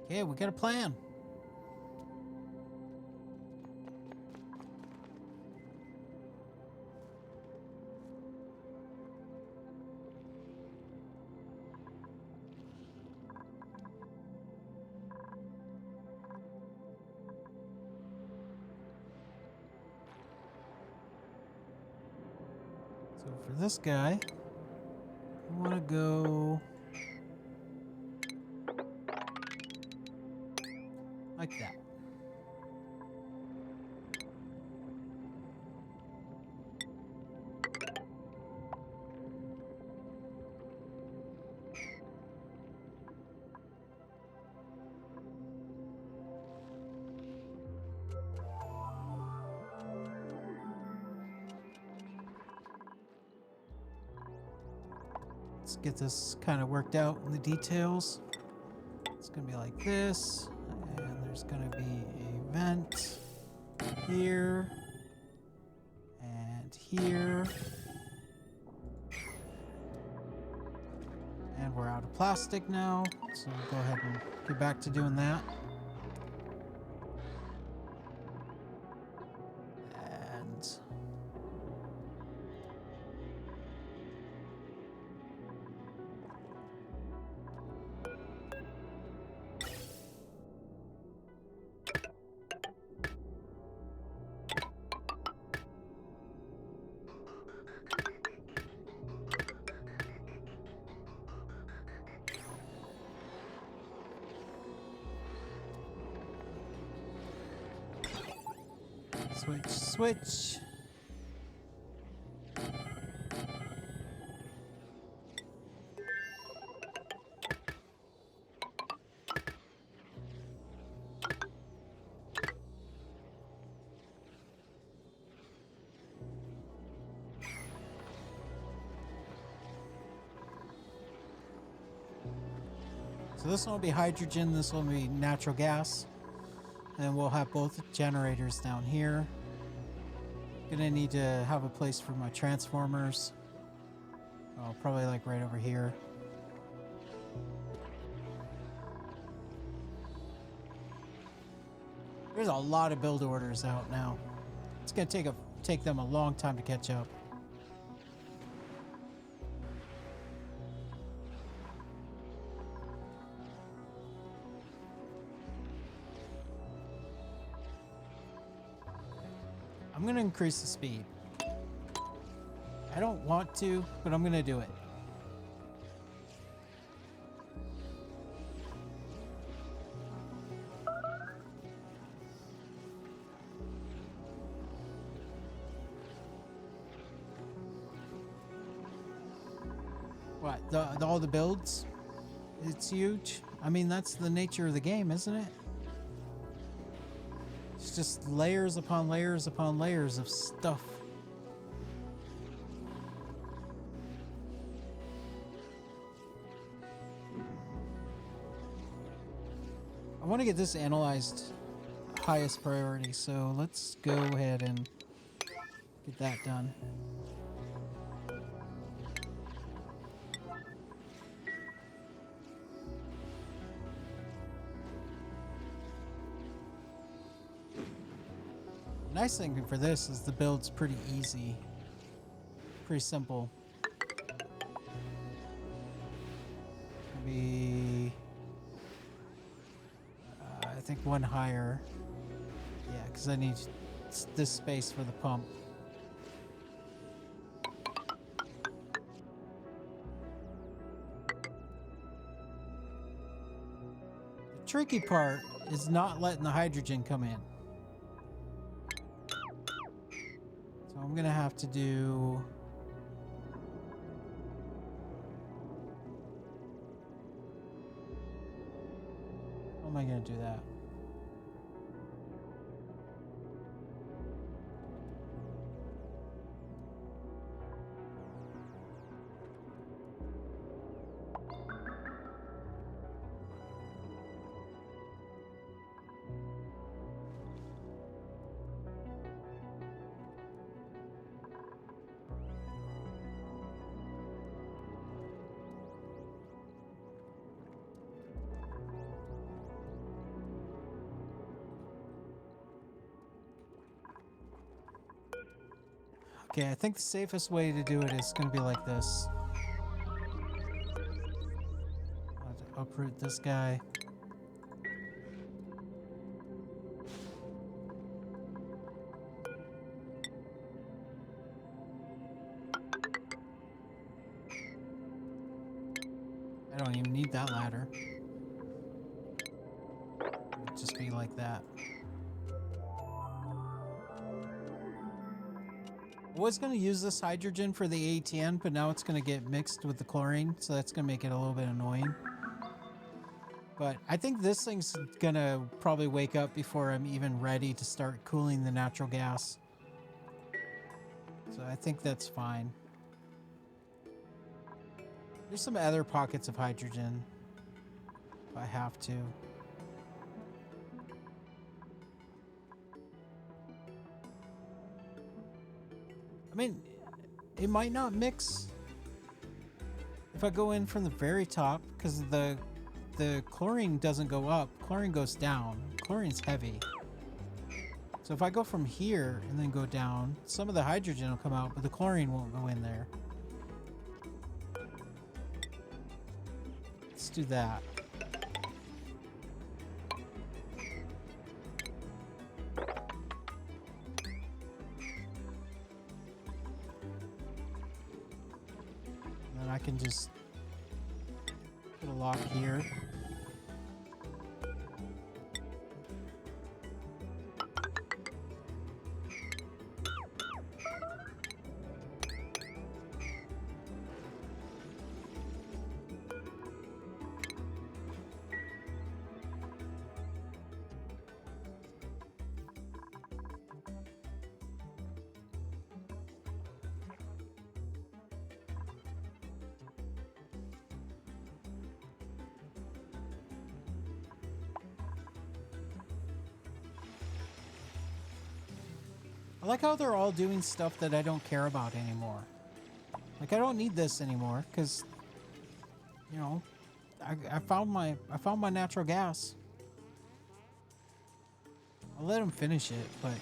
Okay, we got a plan. So for this guy, I want to go like that. Let's get this kind of worked out in the details. It's gonna be like this, and there's gonna be a vent here and here, and we're out of plastic now, so we'll go ahead and get back to doing that. And switch. So this one will be hydrogen, this one will be natural gas. And we'll have both generators down here. Gonna need to have a place for my transformers. Oh, probably like right over here. There's a lot of build orders out now. It's gonna take them a long time to catch up. I'm gonna increase the speed. I don't want to, but I'm gonna do it. What, all the builds? It's huge. I mean, that's the nature of the game, isn't it? It's just layers upon layers upon layers of stuff. I want to get this analyzed highest priority, so let's go ahead and get that done. Nice thing for this is the build's pretty easy, pretty simple. think one higher. Yeah, because I need this space for the pump. The tricky part is not letting the hydrogen come in. So I'm gonna have to do... How am I gonna do that? Okay, I think the safest way to do it is going to be like this. I'll have to uproot this guy. I don't even need that ladder. It'll just be like that. I was going to use this hydrogen for the ATN, but now it's going to get mixed with the chlorine, so that's going to make it a little bit annoying. But I think this thing's going to probably wake up before I'm even ready to start cooling the natural gas. So I think that's fine. There's some other pockets of hydrogen if I have to. I mean, it might not mix if I go in from the very top, because the chlorine doesn't go up, chlorine goes down. Chlorine's heavy. So if I go from here and then go down, some of the hydrogen will come out, but the chlorine won't go in there. Let's do that. I can just put a lock here. I like how they're all doing stuff that I don't care about anymore. Like, I don't need this anymore because, you know, I found my natural gas. I'll let them finish it, but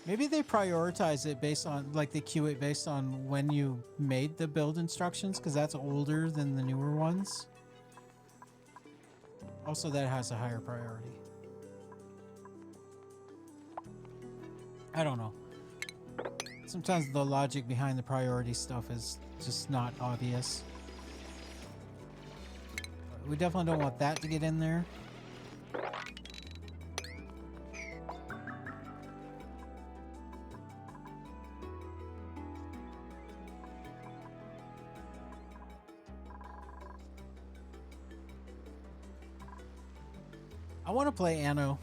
maybe they prioritize it based on, like, they queue it based on when you made the build instructions, because that's older than the newer ones. Also, that has a higher priority. I don't know. Sometimes the logic behind the priority stuff is just not obvious. We definitely don't want that to get in there. I want to play Anno.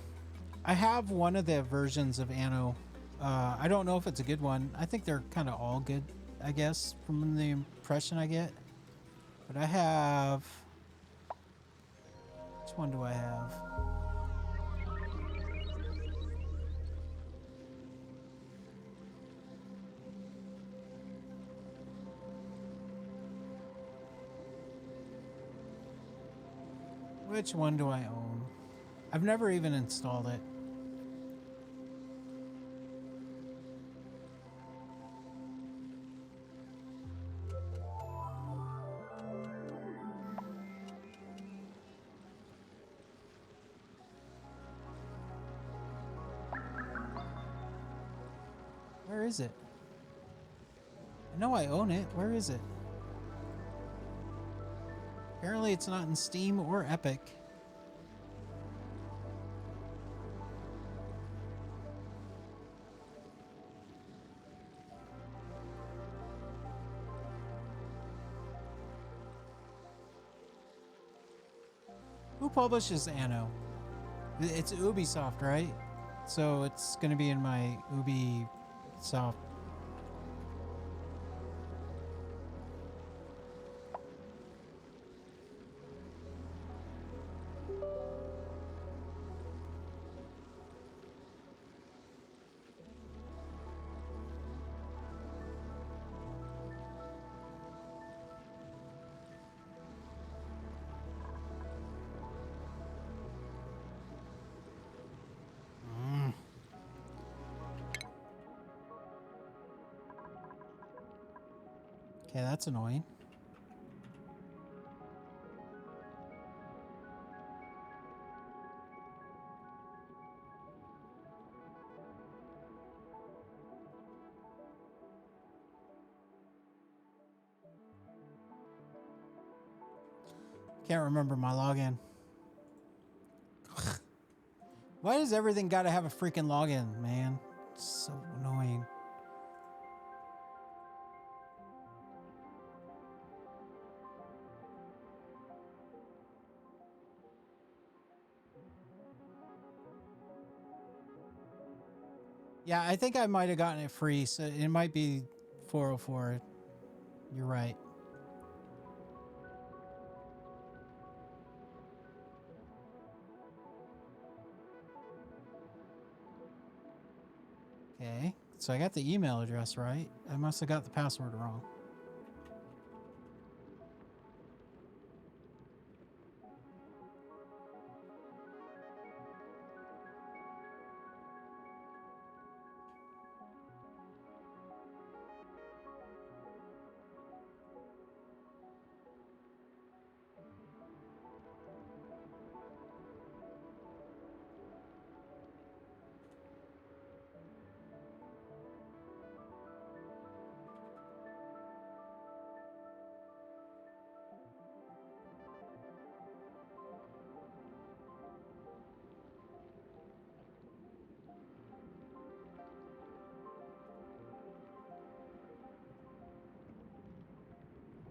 I have one of the versions of Anno. I don't know if it's a good one. I think they're kind of all good, I guess, from the impression I get. But I have... Which one do I have? Which one do I own? I've never even installed it. Where is it? I know I own it. Where is it? Apparently it's not in Steam or Epic. Who publishes Anno? It's Ubisoft, right? So it's going to be in my Ubisoft. Okay, that's annoying. Can't remember my login. Why does everything got to have a freaking login, man? It's so annoying. Yeah, I think I might have gotten it free, so it might be 404. You're right. Okay, so I got the email address right. I must have got the password wrong.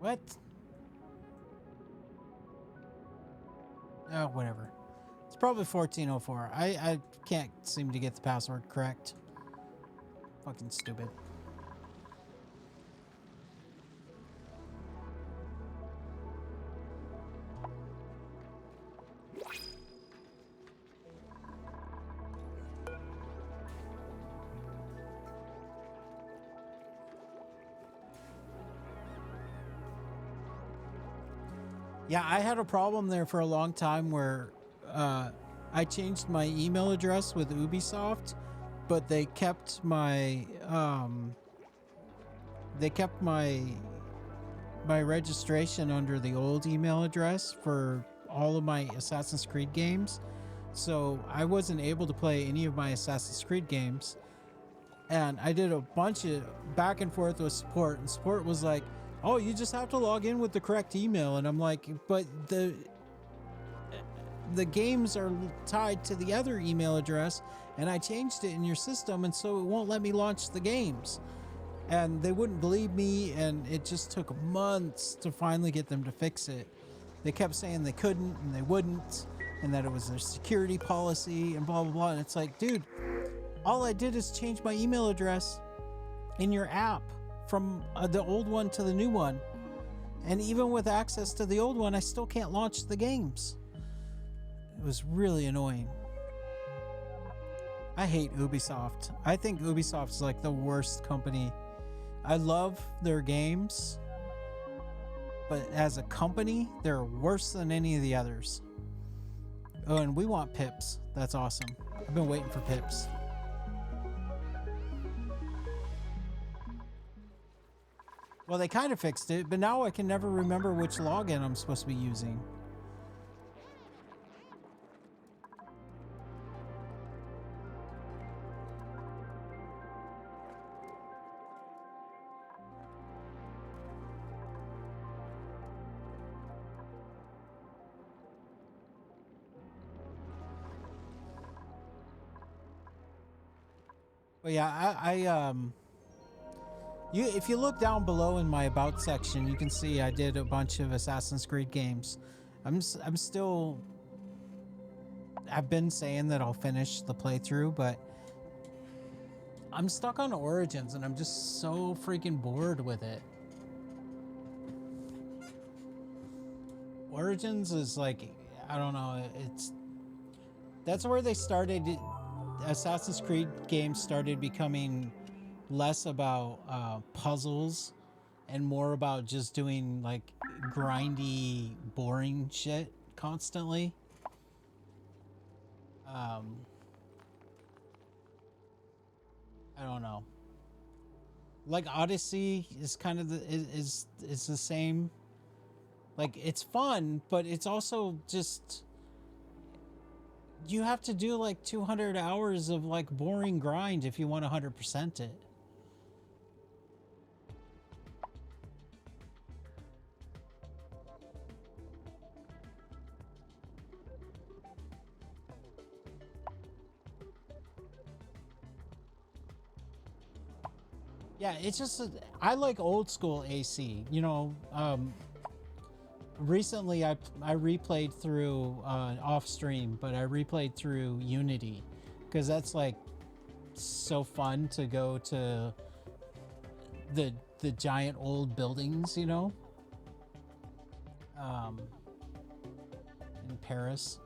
What? Oh, whatever. It's probably 1404. I can't seem to get the password correct. Fucking stupid. Yeah, I had a problem there for a long time where I changed my email address with Ubisoft, but they kept my my registration under the old email address for all of my Assassin's Creed games. So I wasn't able to play any of my Assassin's Creed games. And I did a bunch of back and forth with support, and support was like, "Oh, you just have to log in with the correct email." And I'm like, "But the games are tied to the other email address, and I changed it in your system, and so it won't let me launch the games." And they wouldn't believe me, and it just took months to finally get them to fix it. They kept saying they couldn't and they wouldn't, and that it was their security policy and blah blah blah. And it's like, dude, all I did is change my email address in your app from the old one to the new one. And even with access to the old one, I still can't launch the games. It was really annoying. I hate Ubisoft. I think Ubisoft's like the worst company. I love their games, but as a company, they're worse than any of the others. Oh, and we want pips. That's awesome. I've been waiting for pips. Well, they kind of fixed it, but now I can never remember which login I'm supposed to be using. But yeah, you if you look down below in my about section, you can see I did a bunch of Assassin's Creed games. I'm still. I've been saying that I'll finish the playthrough, but I'm stuck on Origins, and I'm just so freaking bored with it. Origins is like, I don't know, that's where they started. Assassin's Creed games started becoming less about puzzles and more about just doing like grindy, boring shit constantly. I don't know. Like Odyssey is kind of is the same. Like it's fun, but it's also just you have to do like 200 hours of like boring grind if you want 100% it. Yeah, it's just I like old school AC. You know, recently I replayed through off stream, but I replayed through Unity because that's like so fun to go to the giant old buildings, you know, um, in Paris.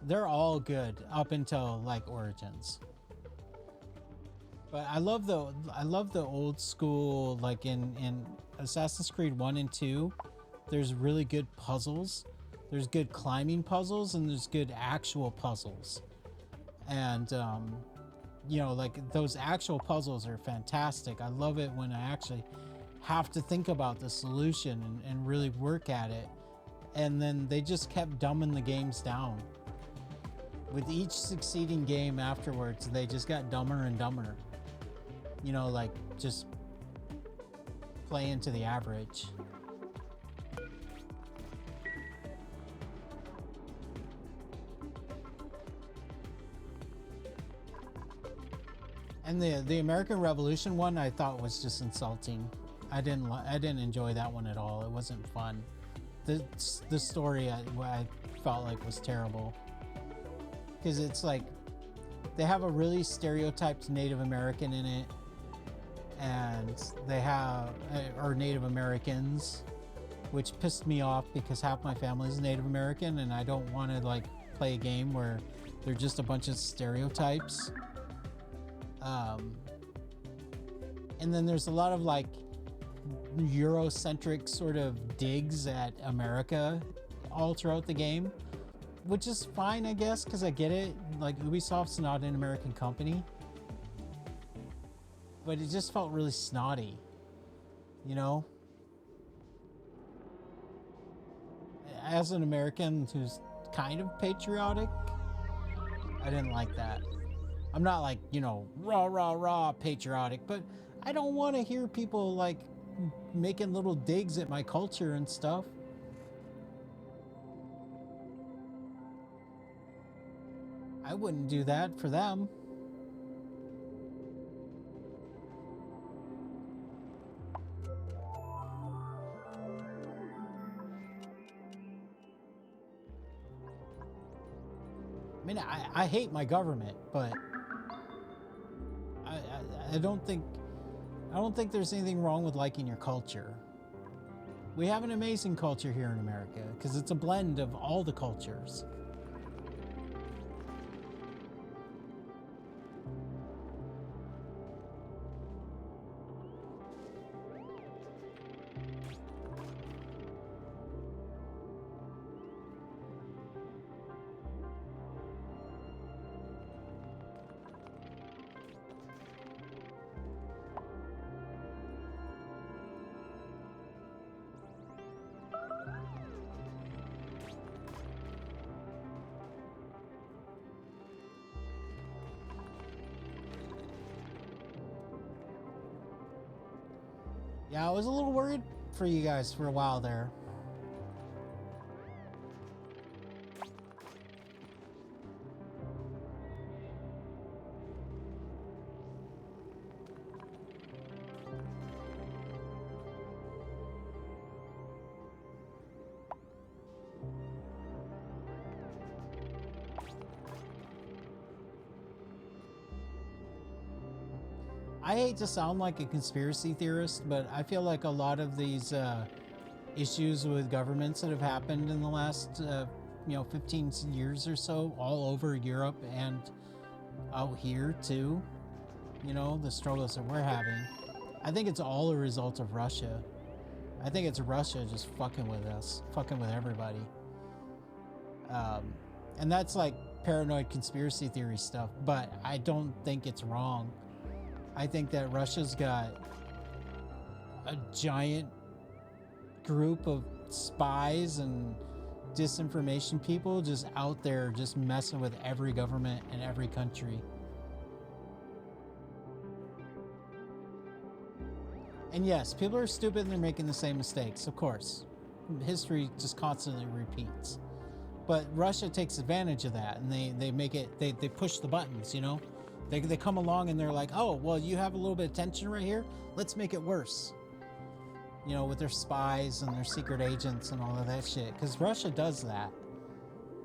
They're all good up until like Origins. But I love the old school, like in Assassin's Creed 1 and 2, there's really good puzzles. There's good climbing puzzles and there's good actual puzzles. And you know, like those actual puzzles are fantastic. I love it when I actually have to think about the solution and really work at it. And then they just kept dumbing the games down. With each succeeding game afterwards, they just got dumber and dumber. You know, like just play into the average. And the American Revolution one I thought was just insulting. I didn't enjoy that one at all. It wasn't fun. The story I felt like was terrible. Because it's like they have a really stereotyped Native American in it. And they have or Native Americans, which pissed me off because half my family is Native American and I don't want to like play a game where they're just a bunch of stereotypes. And then there's a lot of like Eurocentric sort of digs at America all throughout the game, which is fine, I guess, because I get it. Like Ubisoft's not an American company. But it just felt really snotty, you know? As an American who's kind of patriotic, I didn't like that. I'm not like, you know, rah patriotic, but I don't want to hear people like making little digs at my culture and stuff. I wouldn't do that for them. I mean, I hate my government, but I don't think there's anything wrong with liking your culture. We have an amazing culture here in America because it's a blend of all the cultures. Yeah, I was a little worried for you guys for a while there. I hate to sound like a conspiracy theorist, but I feel like a lot of these issues with governments that have happened in the last 15 years or so all over Europe and out here too, the struggles that we're having, I think it's all a result of Russia. I think it's Russia just fucking with us, fucking with everybody. And that's like paranoid conspiracy theory stuff, but I don't think it's wrong. I think that Russia's got a giant group of spies and disinformation people just out there just messing with every government and every country. And yes, people are stupid and they're making the same mistakes, of course. History just constantly repeats. But Russia takes advantage of that, and they make it, they push the buttons, They come along and they're like, oh, well, you have a little bit of tension right here. Let's make it worse. With their spies and their secret agents and all of that shit. Because Russia does that.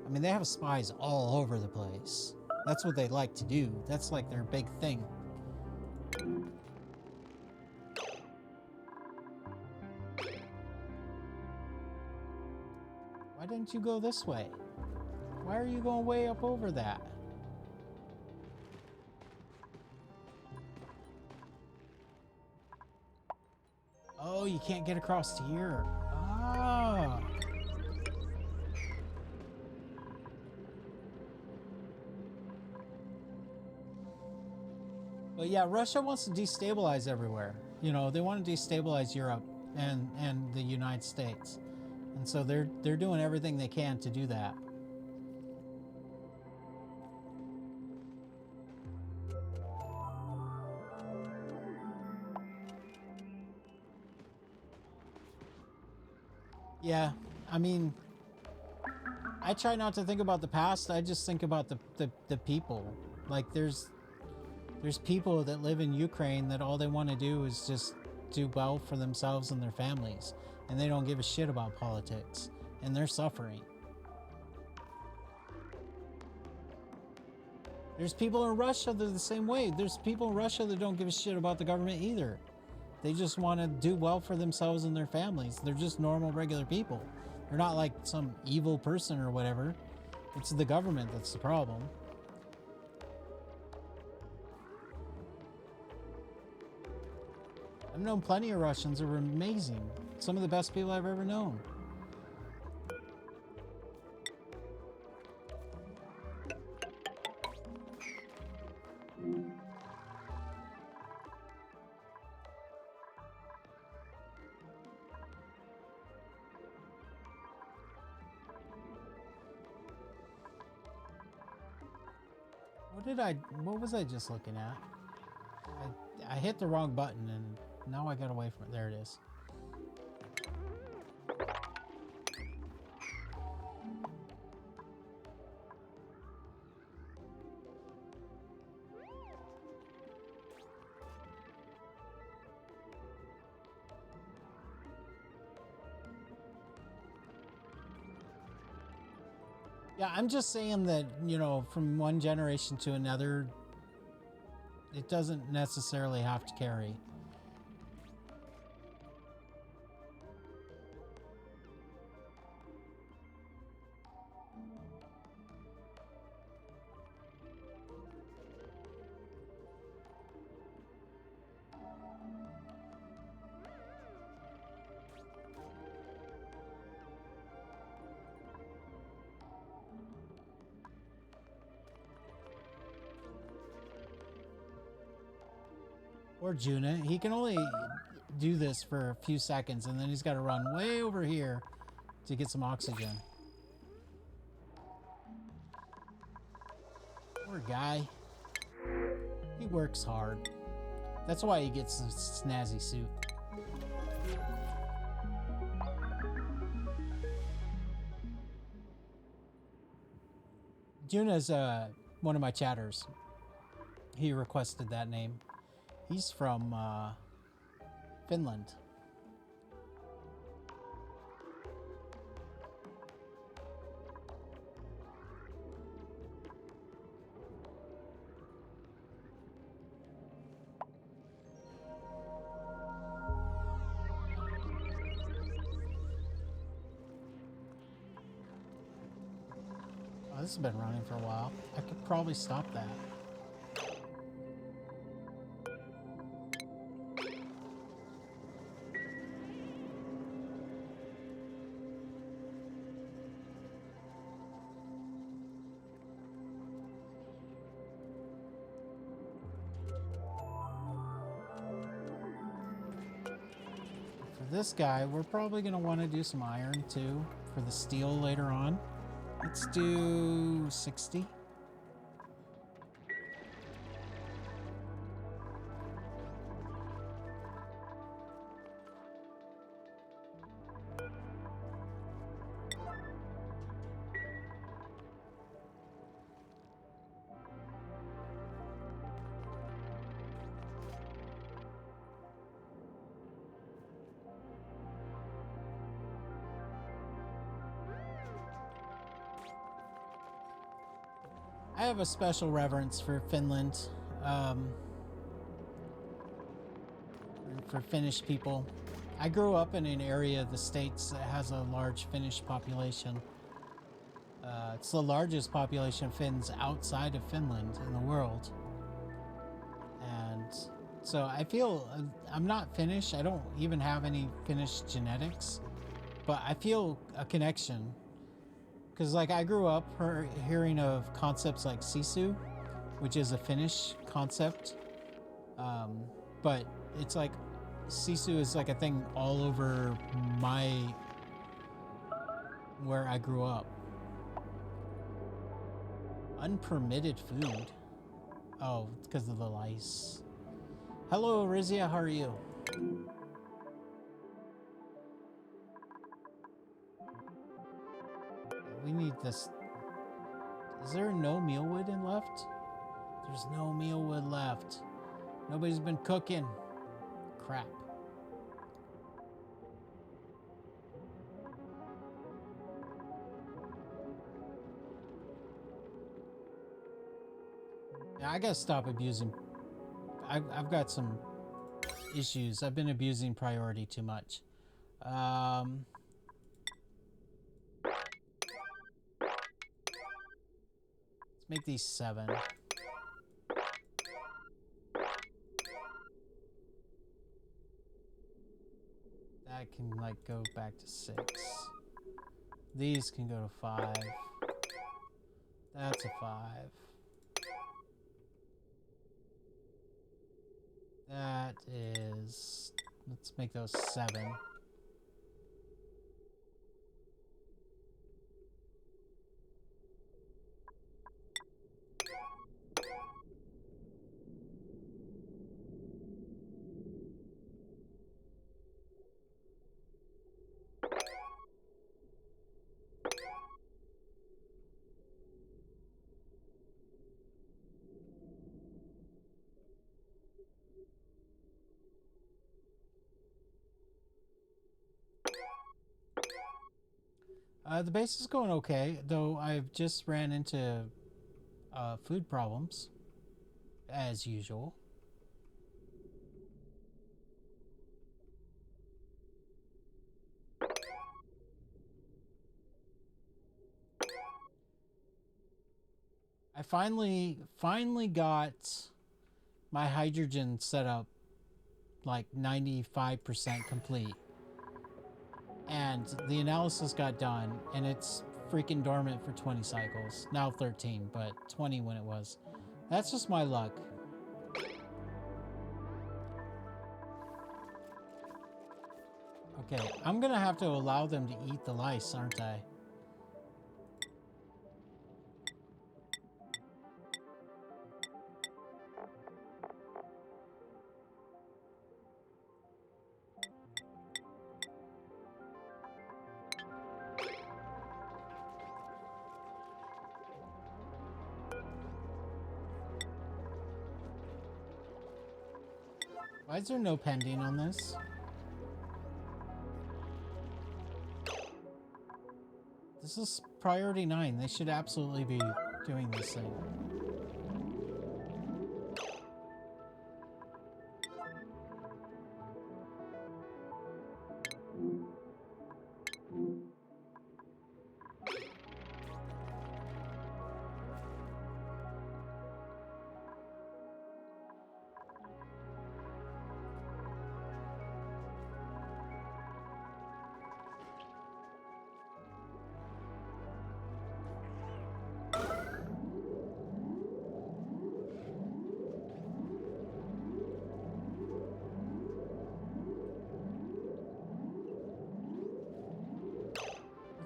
I mean, they have spies all over the place. That's what they like to do. That's like their big thing. Why didn't you go this way? Why are you going way up over that? Oh, you can't get across to here. Ah. But yeah, Russia wants to destabilize everywhere. They want to destabilize Europe and the United States. And so they're doing everything they can to do that. Yeah, I mean, I try not to think about the past. I just think about the people. Like there's people that live in Ukraine that all they want to do is just do well for themselves and their families, and they don't give a shit about politics, and they're suffering. There's people in Russia that are the same way. There's people in Russia that don't give a shit about the government either. They just want to do well for themselves and their families. They're just normal, regular people. They're not like some evil person or whatever. It's the government that's the problem. I've known plenty of Russians who are amazing. Some of the best people I've ever known. What was I just looking at? I hit the wrong button and now I got away from it. There it is. Yeah, I'm just saying that, from one generation to another, it doesn't necessarily have to carry. Or Juna, he can only do this for a few seconds and then he's got to run way over here to get some oxygen. Poor guy. He works hard. That's why he gets a snazzy suit. Juna's one of my chatters. He requested that name. He's from Finland. This has been running for a while. I could probably stop that. This guy, we're probably going to want to do some iron too for the steel later on. Let's do 60. I have a special reverence for Finland, for Finnish people. I grew up in an area of the States that has a large Finnish population. It's the largest population of Finns outside of Finland in the world. And so I feel, I'm not Finnish, I don't even have any Finnish genetics, but I feel a connection. Because, like, I grew up hearing of concepts like sisu, which is a Finnish concept. But it's like, sisu is like a thing all over where I grew up. Unpermitted food. Oh, it's because of the lice. Hello, Rizia, how are you? We need this. Is there no mealwood left? There's no mealwood left. Nobody's been cooking. Crap. Yeah, I gotta stop abusing. I've got some issues. I've been abusing priority too much. Make these 7. That can like go back to 6. These can go to 5. That's a 5. That is, let's make those 7. The base is going okay, though I've just ran into food problems, as usual. I finally got my hydrogen set up like 95% complete. And the analysis got done, and it's freaking dormant for 20 cycles. Now 13, but 20 when it was. That's just my luck. Okay, I'm gonna have to allow them to eat the lice, aren't I? Why is there no pending on this? This is priority 9. They should absolutely be doing this thing.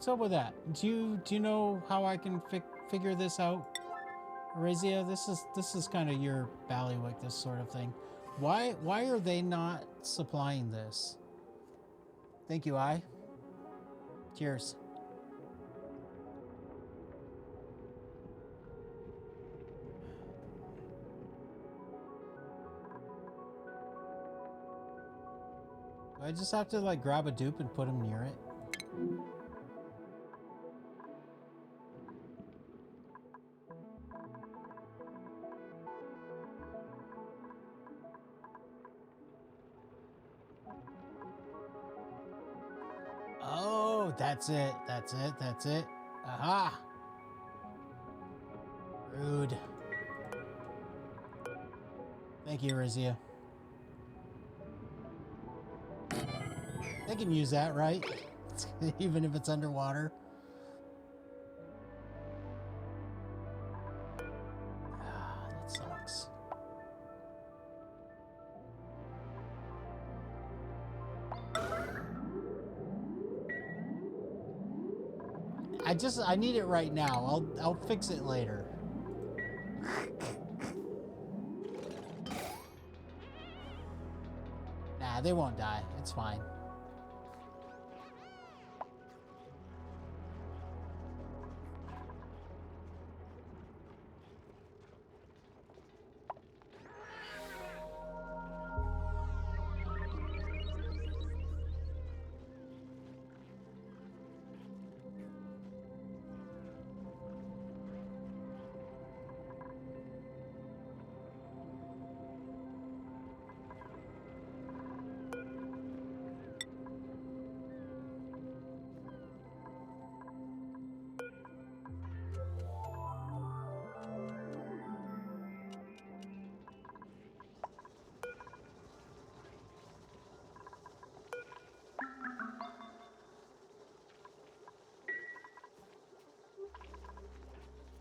What's up with that? Do you know how I can figure this out, Arizia? This is kind of your ballywick, this sort of thing. Why are they not supplying this? Thank you, I. Cheers. Do I just have to like grab a dupe and put him near it? Oh, that's it. That's it. That's it. Aha! Rude. Thank you, Rizia. They can use that, right? Even if it's underwater. Ah, that sucks. I need it right now. I'll fix it later. Nah, they won't die. It's fine.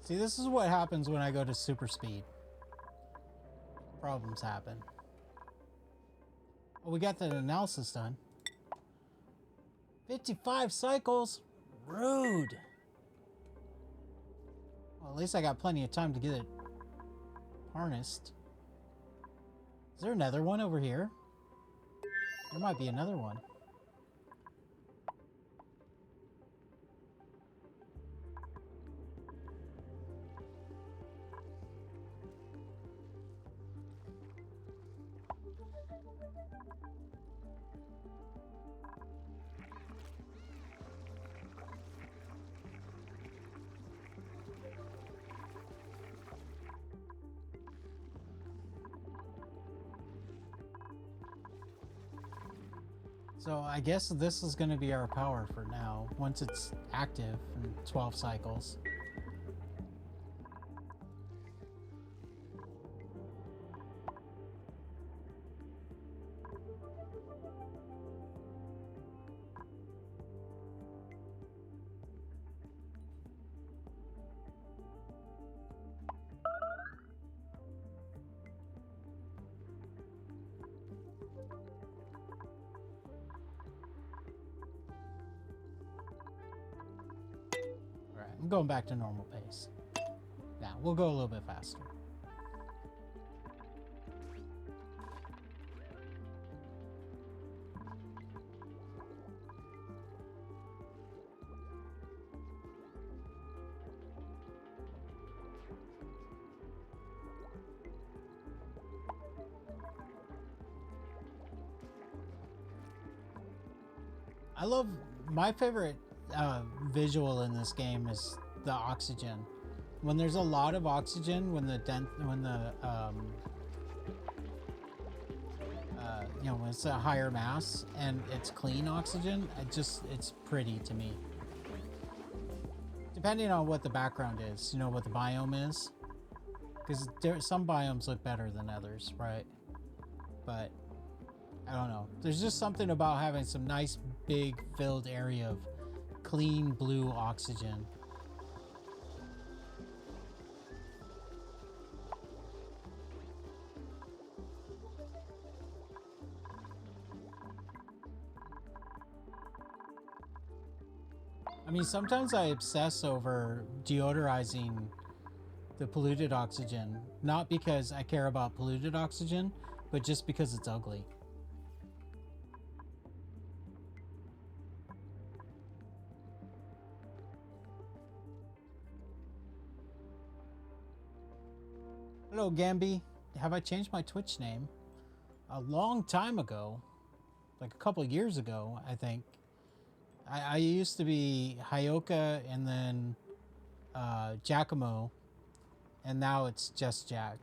See, this is what happens when I go to super speed. Problems happen. Well, we got that analysis done. 55 cycles? Rude. Well, at least I got plenty of time to get it harnessed. Is there another one over here? There might be another one. So I guess this is going to be our power for now, once it's active in 12 cycles. I'm going back to normal pace. Now, we'll go a little bit faster. I love my favorite visual in this game is the oxygen. When there's a lot of oxygen, when it's a higher mass and it's clean oxygen, it's pretty to me. Depending on what the background is, what the biome is, because some biomes look better than others, right? But I don't know. There's just something about having some nice big filled area of clean blue oxygen. I mean, sometimes I obsess over deodorizing the polluted oxygen, not because I care about polluted oxygen, but just because it's ugly. Hello, Gamby. Have I changed my Twitch name? A long time ago, like a couple years ago, I think. I used to be Hyoka and then Giacomo, and now it's JestJack.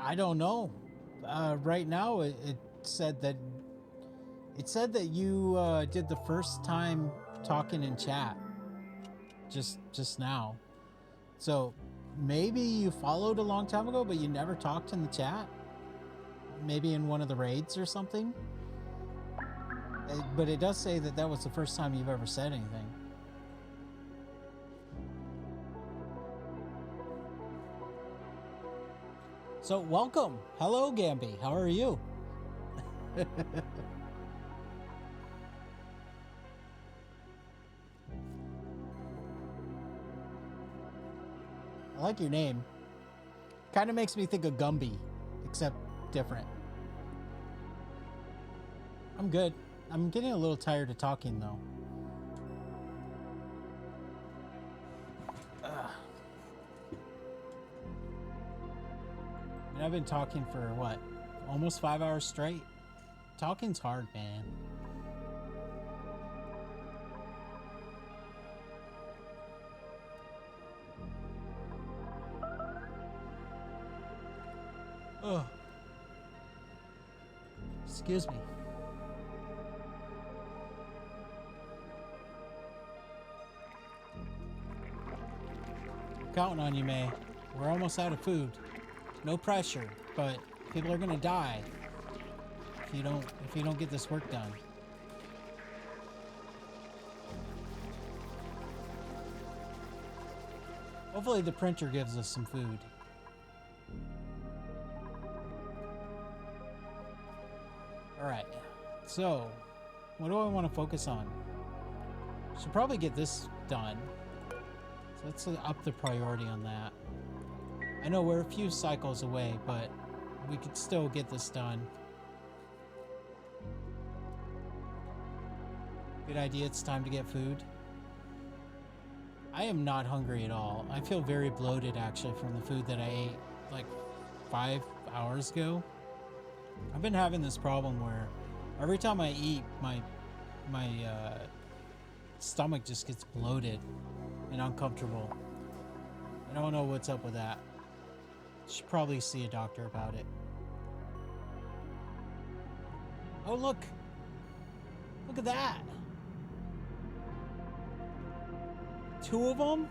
I don't know. Right now, it said that you did the first time talking in chat just now. So maybe you followed a long time ago, but you never talked in the chat. Maybe in one of the raids or something. But it does say that that was the first time you've ever said anything. So welcome. Hello, Gamby. How are you? I like your name. Kind of makes me think of Gumby, except different. I'm good. I'm getting a little tired of talking, though. I mean, I've been talking for, what, almost 5 hours straight? Talking's hard, man. Oh. Excuse me. Counting on you, May. We're almost out of food. No pressure, but people are gonna die if you don't get this work done. Hopefully the printer gives us some food. Alright, so what do I want to focus on? Should probably get this done. So let's up the priority on that. I know we're a few cycles away, but we could still get this done. Good idea, it's time to get food. I am not hungry at all. I feel very bloated, actually, from the food that I ate like 5 hours ago. I've been having this problem where every time I eat, my stomach just gets bloated and uncomfortable. I don't know what's up with that. Should probably see a doctor about it. Oh, look! Look at that! 2 of them?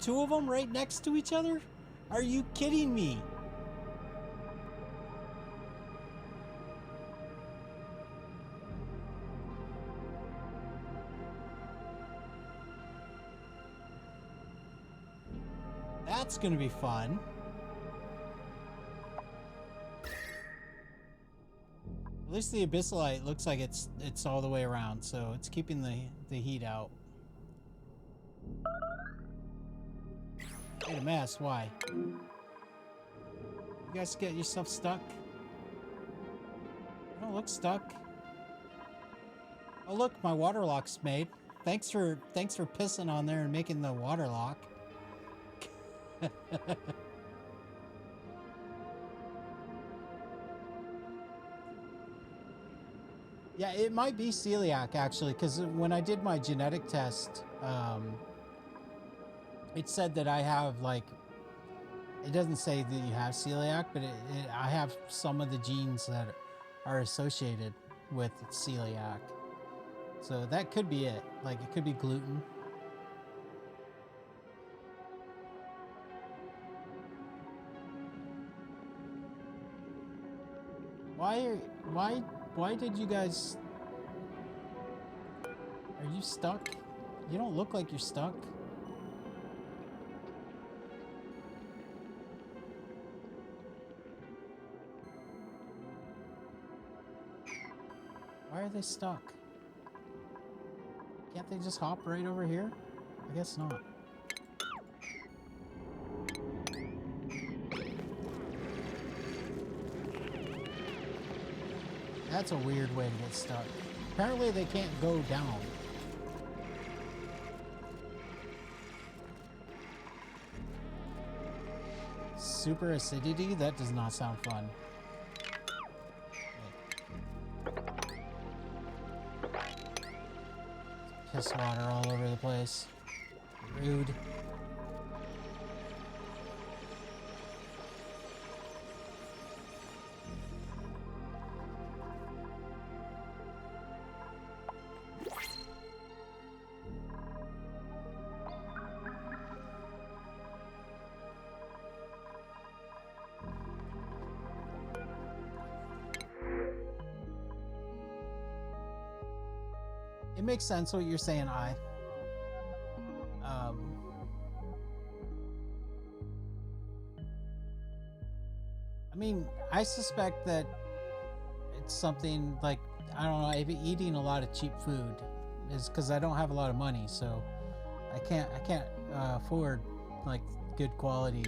2 of them right next to each other? Are you kidding me? That's gonna be fun. At least the abyssalite looks like it's all the way around, so it's keeping the heat out. Made a mess, why? You guys get yourself stuck? I don't look stuck. Oh look, my water lock's made. Thanks for pissing on there and making the water lock. Yeah, it might be celiac actually, because when I did my genetic test, it said that I have like, it doesn't say that you have celiac, but I have some of the genes that are associated. with celiac. So that could be it. Like, it could be gluten. Why did you guys... Are you stuck? You don't look like you're stuck. Why are they stuck? Can't they just hop right over here? I guess not. That's a weird way to get stuck. Apparently they can't go down. Super acidity? That does not sound fun. Piss water all over the place. Rude. It makes sense what you're saying, I mean, I suspect that it's something like, I don't know, I've been eating a lot of cheap food is because I don't have a lot of money, so I can't afford like good quality.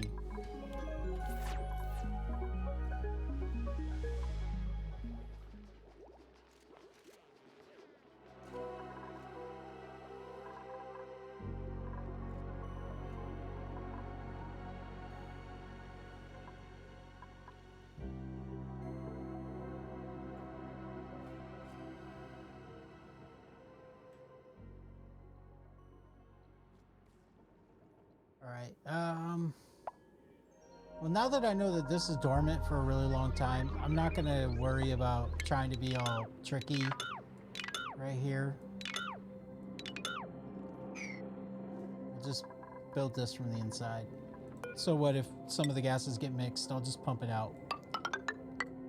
All right. Well, now that I know that this is dormant for a really long time, I'm not going to worry about trying to be all tricky right here. I'll just build this from the inside. So what if some of the gases get mixed? I'll just pump it out.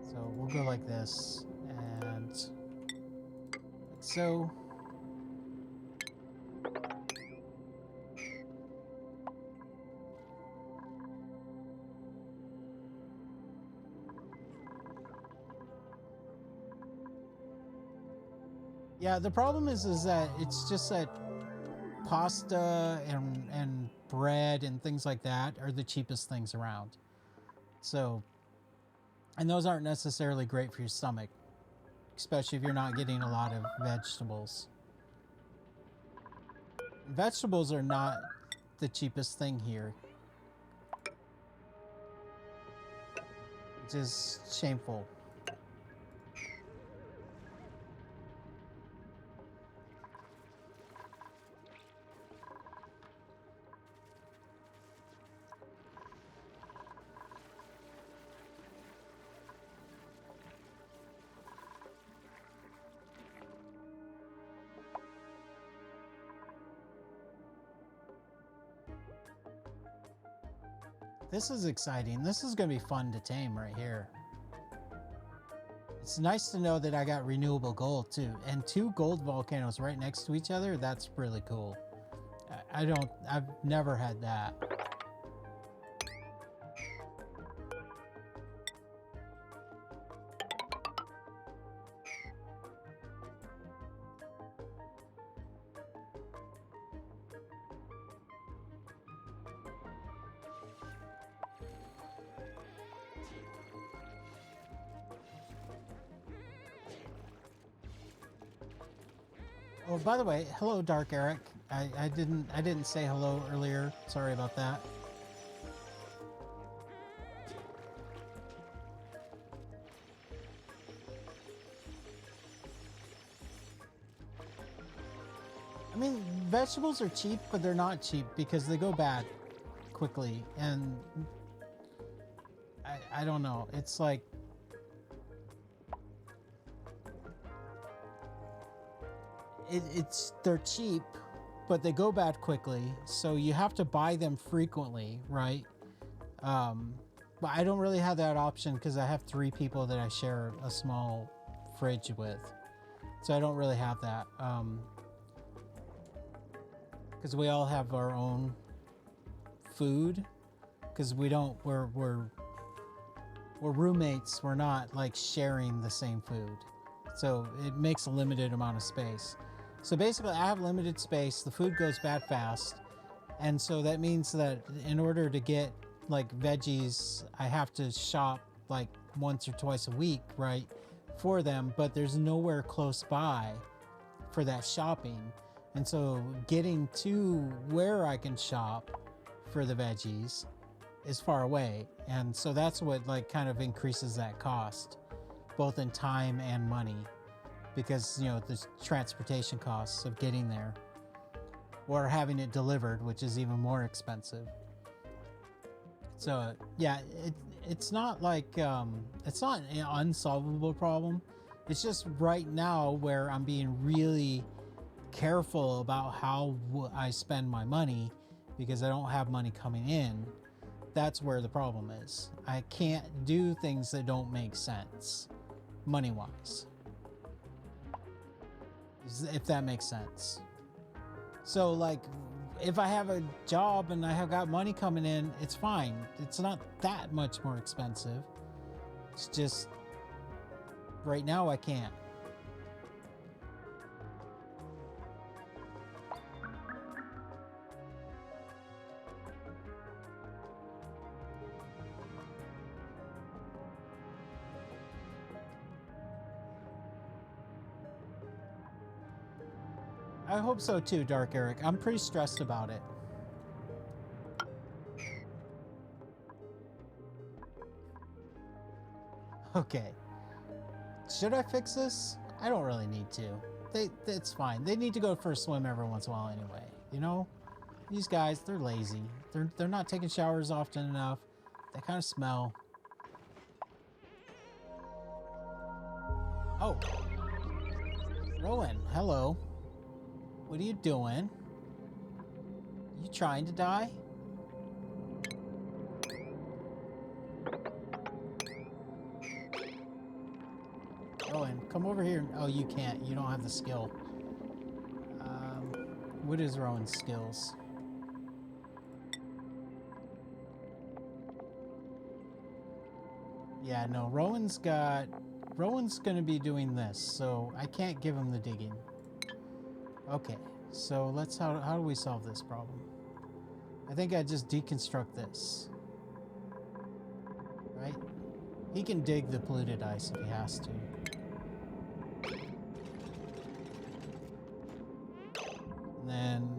So we'll go like this, and like so. Yeah, the problem is that it's just that pasta and bread and things like that are the cheapest things around. So, and those aren't necessarily great for your stomach, especially if you're not getting a lot of vegetables. Vegetables are not the cheapest thing here, which is shameful. This is exciting. This is going to be fun to tame right here. It's nice to know that I got renewable gold too. And 2 gold volcanoes right next to each other. That's really cool. I've never had that. Oh, by the way, hello, Dark Eric. I didn't say hello earlier. Sorry about that. I mean, vegetables are cheap, but they're not cheap because they go bad quickly, and I don't know. It's like they're cheap, but they go bad quickly, so you have to buy them frequently, right? But I don't really have that option because I have 3 people that I share a small fridge with, so I don't really have that. Because we all have our own food, because we're roommates. We're not like sharing the same food, so it makes a limited amount of space. So basically I have limited space, the food goes bad fast, and so that means that in order to get like veggies, I have to shop like once or twice a week, right, for them, but there's nowhere close by for that shopping. And so getting to where I can shop for the veggies is far away. And so that's what like kind of increases that cost, both in time and money, because, you know, the transportation costs of getting there or having it delivered, which is even more expensive. So yeah, it's not like, it's not an unsolvable problem. It's just right now where I'm being really careful about how I spend my money because I don't have money coming in. That's where the problem is. I can't do things that don't make sense money-wise, if that makes sense. So like, if I have a job and I have got money coming in, it's fine. It's not that much more expensive. It's just right now I can't. I hope so too, Dark Eric. I'm pretty stressed about it. Okay. Should I fix this? I don't really need to. It's fine. They need to go for a swim every once in a while anyway. You know? These guys, they're lazy. They're not taking showers often enough. They kind of smell. Oh. Rowan, hello. What are you doing? You trying to die? Rowan, come over here. Oh, you can't. You don't have the skill. What is Rowan's skills? Yeah, no, Rowan's gonna be doing this, so I can't give him the digging. Okay, so how do we solve this problem? I think I just deconstruct this. Right? He can dig the polluted ice if he has to. And then...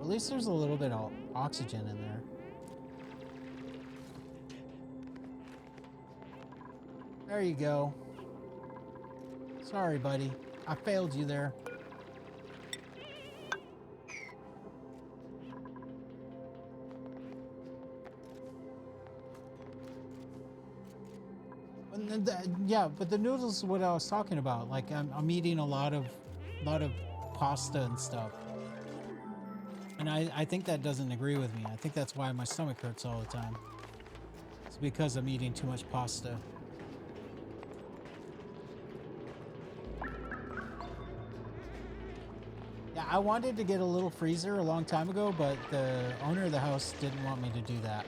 at least there's a little bit of oxygen in there. There you go. Sorry, buddy. I failed you there. Yeah, but the noodles is what I was talking about. Like I'm eating a lot of pasta and stuff. And I think that doesn't agree with me. I think that's why my stomach hurts all the time. It's because I'm eating too much pasta. Yeah, I wanted to get a little freezer a long time ago, but the owner of the house didn't want me to do that.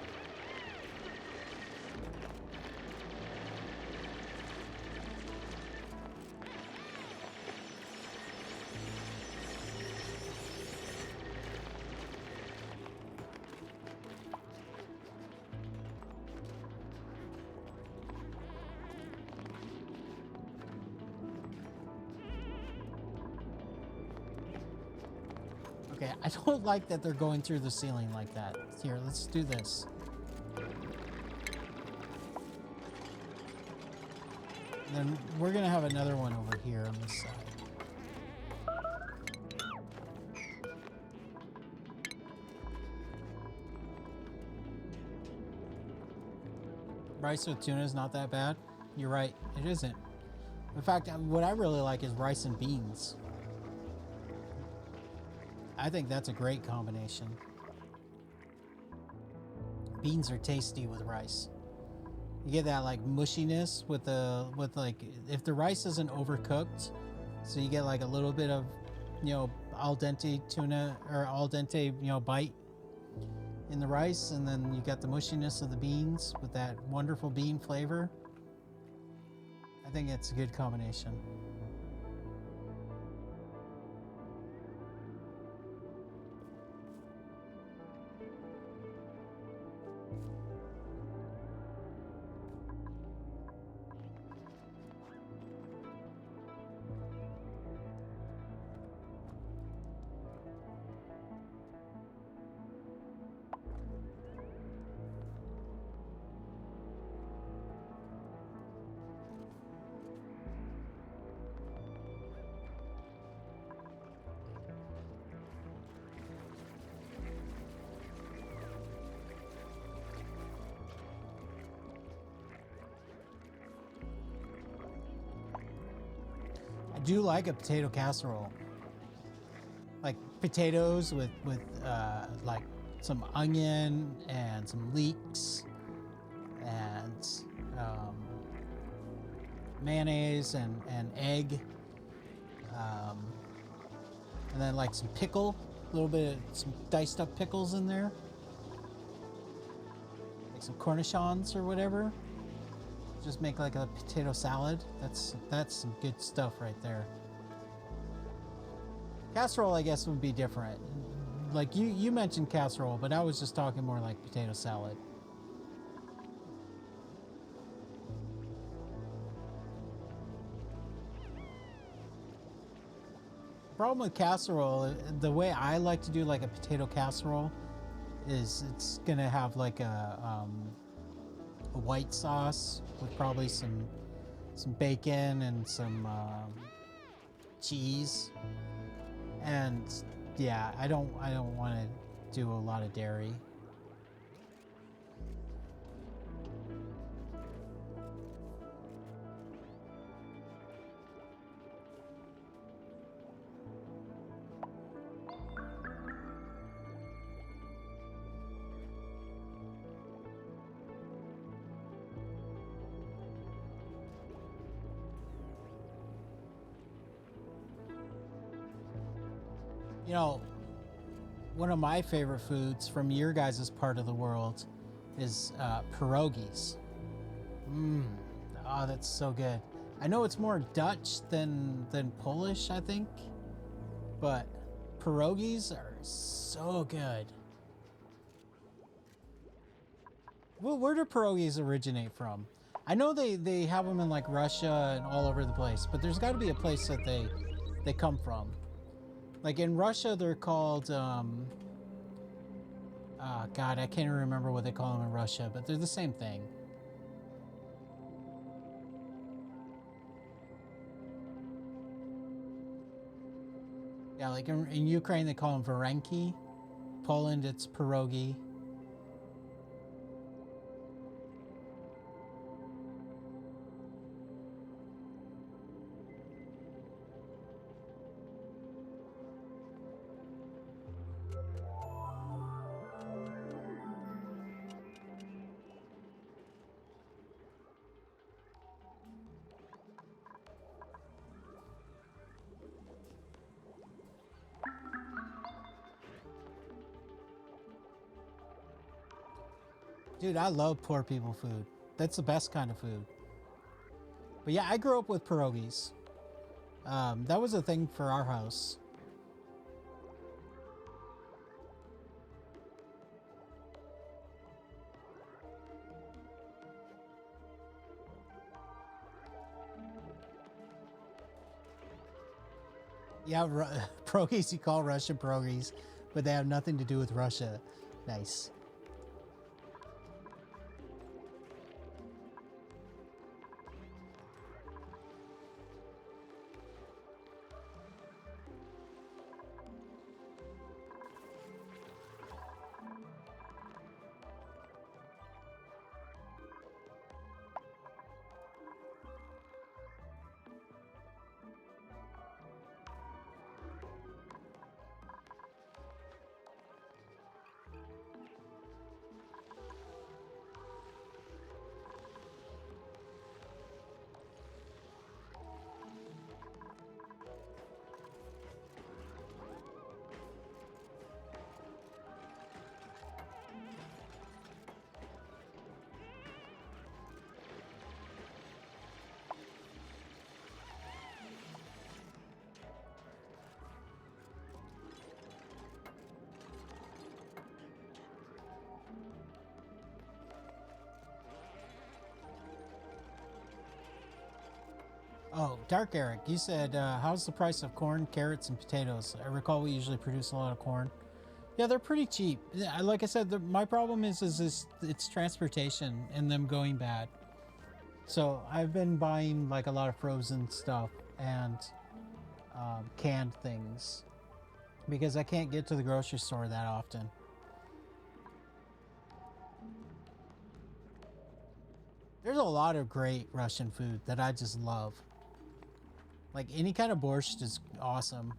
Okay, I don't like that they're going through the ceiling like that. Here, let's do this. And then we're gonna have another one over here on this side. Rice with tuna is not that bad. You're right, it isn't. In fact, what I really like is rice and beans. I think that's a great combination. Beans are tasty with rice. You get that like mushiness with like if the rice isn't overcooked, so you get like a little bit of, you know, al dente tuna or al dente, you know, bite in the rice, and then you got the mushiness of the beans with that wonderful bean flavor. I think it's a good combination. I do like a potato casserole, like potatoes with like some onion and some leeks and mayonnaise and egg, and then like some pickle, a little bit of some diced up pickles in there, like some cornichons or whatever. Just make like a potato salad. That's some good stuff right there. Casserole, I guess, would be different. Like you mentioned casserole, but I was just talking more like potato salad. Problem with casserole, the way I like to do like a potato casserole is it's gonna have like a white sauce with probably some bacon and some cheese, and yeah, I don't want to do a lot of dairy. You know, one of my favorite foods from your guys' part of the world is pierogies. Oh, that's so good. I know it's more Dutch than Polish, I think, but pierogies are so good. Well, where do pierogies originate from? I know they have them in like Russia and all over the place, but there's got to be a place that they come from. Like in Russia, they're called, God, I can't even remember what they call them in Russia, but they're the same thing. Yeah, like in Ukraine, they call them varenki. Poland, it's pierogi. Dude, I love poor people food. That's the best kind of food. But yeah, I grew up with pierogies. That was a thing for our house. Yeah, pierogies you call Russian pierogies, but they have nothing to do with Russia. Nice. Oh, Dark Eric, you said, how's the price of corn, carrots, and potatoes? I recall we usually produce a lot of corn. Yeah, they're pretty cheap. Like I said, my problem is it's transportation and them going bad. So I've been buying like a lot of frozen stuff and canned things because I can't get to the grocery store that often. There's a lot of great Russian food that I just love. Like any kind of borscht is awesome.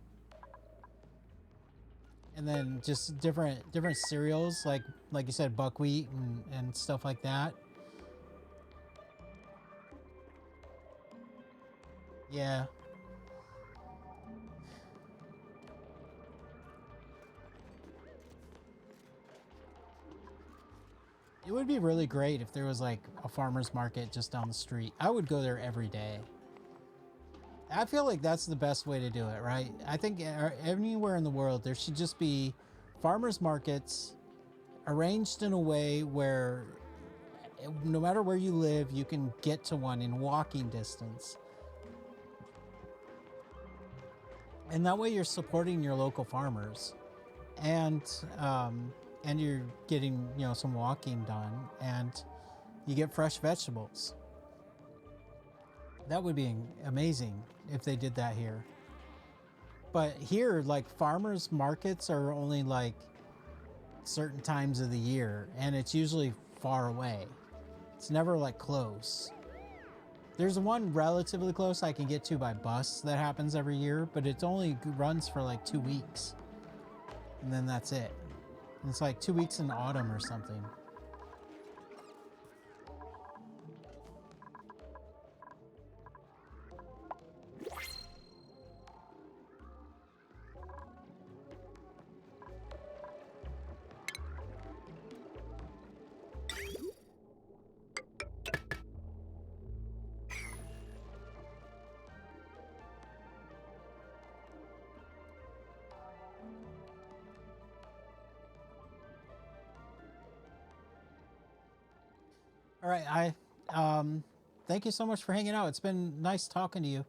And then just different cereals like you said, buckwheat and stuff like that. Yeah. It would be really great if there was like a farmer's market just down the street. I would go there every day. I feel like that's the best way to do it, right? I think anywhere in the world there should just be farmers markets arranged in a way where no matter where you live, you can get to one in walking distance. And that way you're supporting your local farmers. And you're getting, some walking done, and you get fresh vegetables. That would be amazing if they did that here. But here, like, farmers markets are only like certain times of the year, and it's usually far away. It's never like close. There's one relatively close I can get to by bus that happens every year, but it only runs for like 2 weeks. And then that's it. And it's like 2 weeks in autumn or something. All right, thank you so much for hanging out. It's been nice talking to you.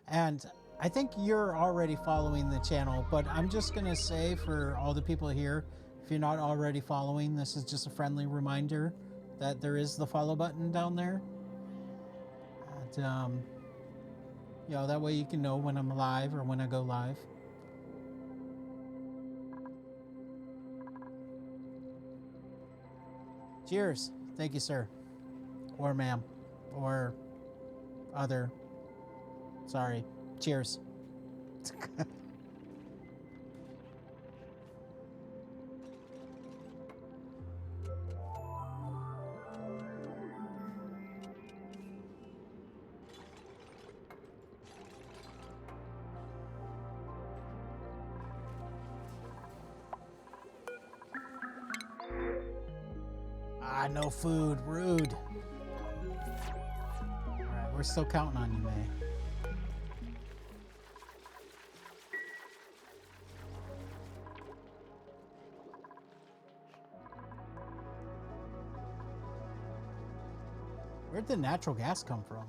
And I think you're already following the channel, but I'm just gonna say for all the people here, if you're not already following, this is just a friendly reminder that there is the follow button down there. And, that way you can know when I'm live or when I go live. Cheers. Thank you, sir. Or ma'am. Or other. Sorry. Cheers. No food. Rude. Alright, we're still counting on you, May. Where'd the natural gas come from?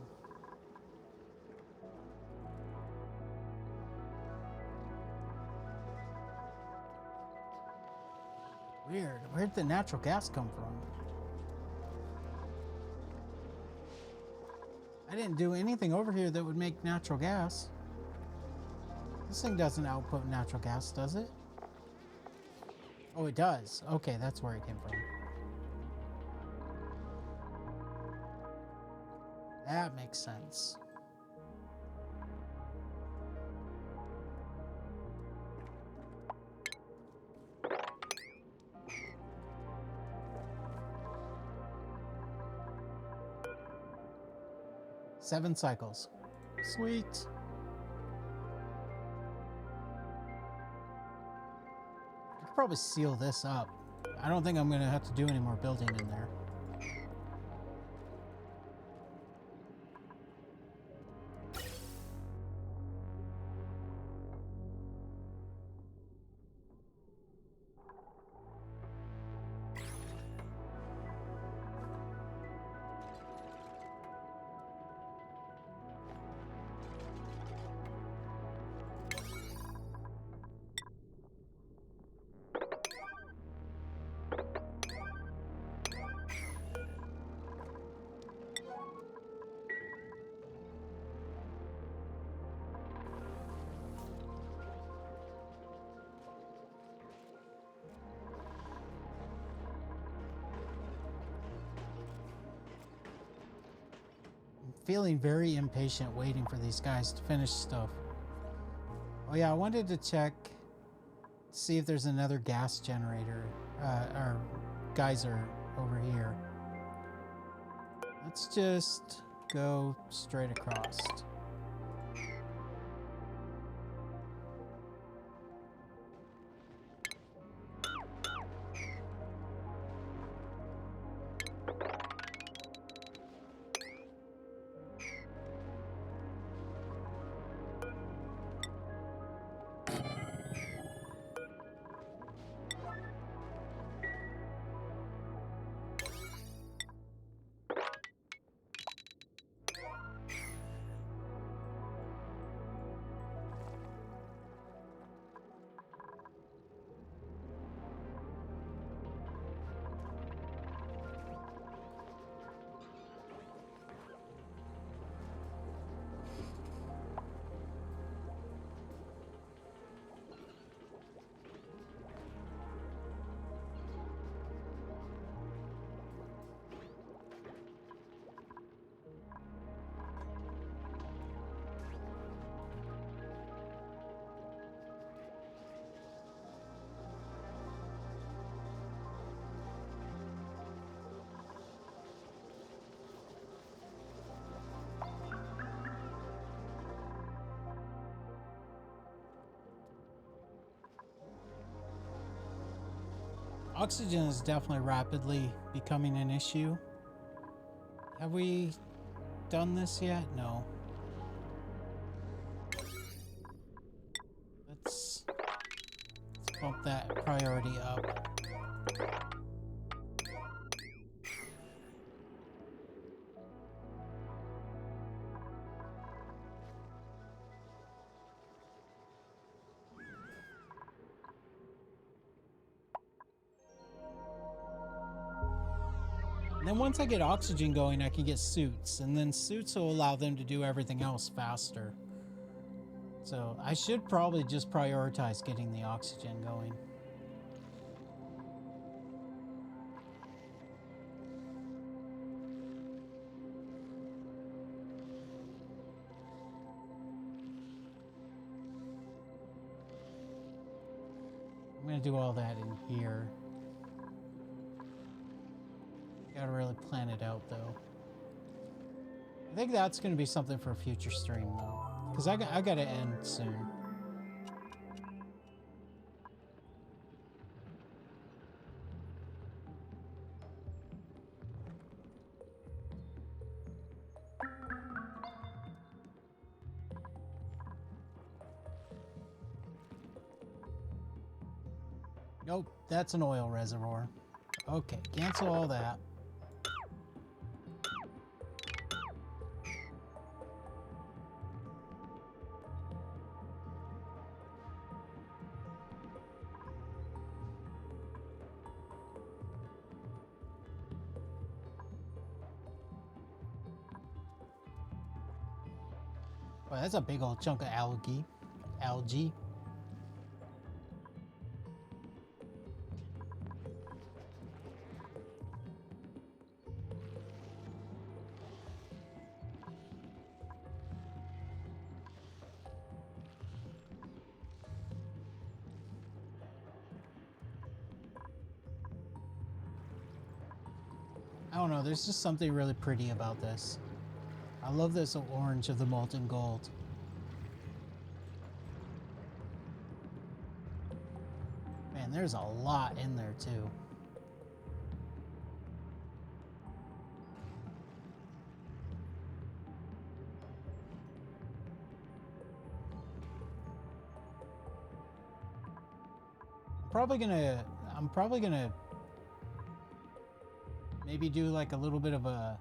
Weird. Where'd the natural gas come from? I didn't do anything over here that would make natural gas. This thing doesn't output natural gas, does it? Oh, it does. Okay, that's where it came from. That makes sense. Seven cycles. Sweet. I could probably seal this up. I don't think I'm going to have to do any more building in there. feeling very impatient waiting for these guys to finish stuff. Oh yeah, I wanted to check, see if there's another gas generator, or geyser over here. Let's just go straight across. Oxygen is definitely rapidly becoming an issue. Have we done this yet? No. Let's bump that priority up. Then once I get oxygen going, I can get suits, and then suits will allow them to do everything else faster. So I should probably just prioritize getting the oxygen going. I'm gonna do all that in here. Gotta really plan it out, though. I think that's gonna be something for a future stream, though, because I gotta end soon. Nope, that's an oil reservoir. Okay, cancel all that. Well, that's a big old chunk of algae. I don't know, there's just something really pretty about this. I love this orange of the molten gold. Man, there's a lot in there too. I'm probably gonna maybe do like a little bit of a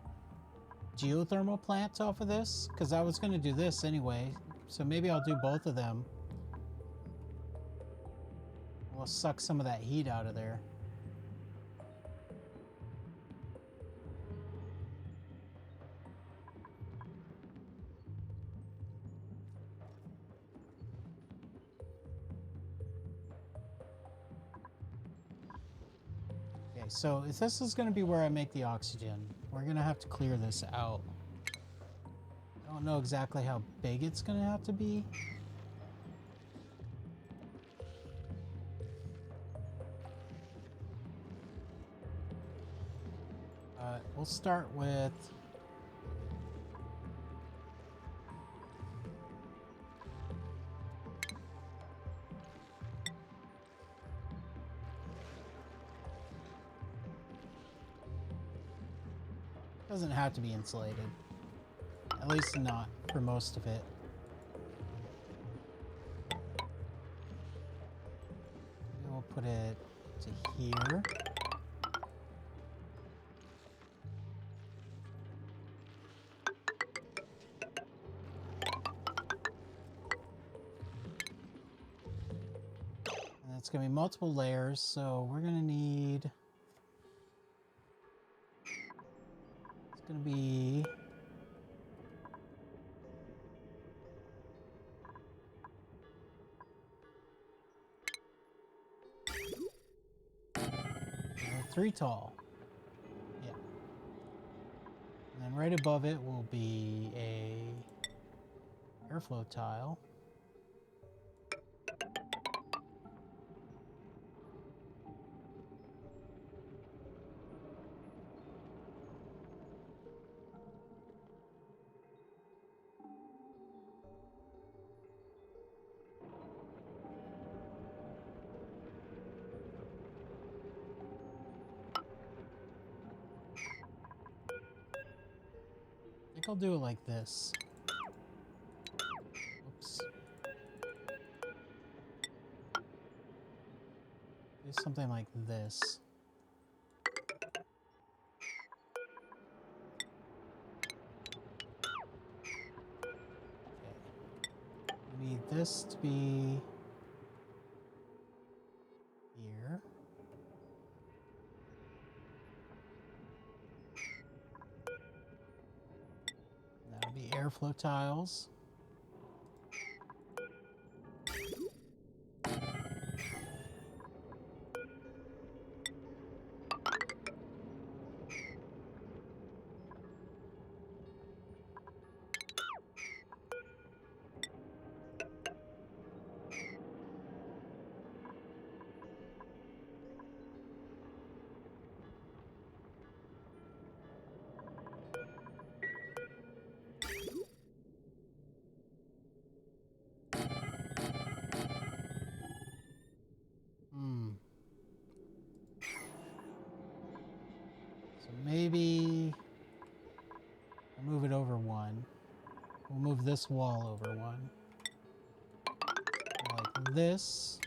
geothermal plant off of this, because I was gonna do this anyway, so maybe I'll do both of them. We'll suck some of that heat out of there. Okay, so if this is going to be where I make the oxygen, we're going to have to clear this out. don't know exactly how big it's gonna have to be. We'll start with doesn't have to be insulated. At least not for most of it. We'll put it to here. And it's going to be multiple layers, so we're going to need... It's going to be... three tall. Yeah. And then right above it will be a airflow tile. I think I'll do it like this. Oops. Do something like this. Okay. We need this to be here. That'll be airflow tiles. So maybe I'll move it over one. We'll move this wall over one. Like this.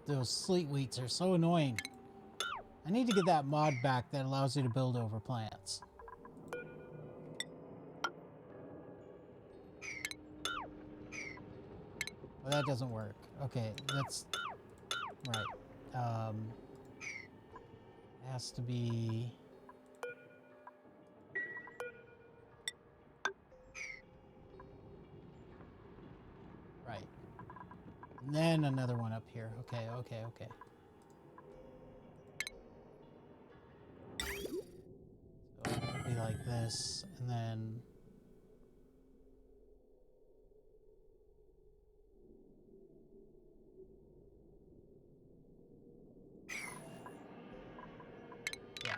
Those sleet wheats are so annoying. I need to get that mod back that allows you to build over plants. Well, that doesn't work. Okay, that's right. It has to be... Right. And then another one up here. Okay, okay, okay. So it'll be like this, and then... Yeah.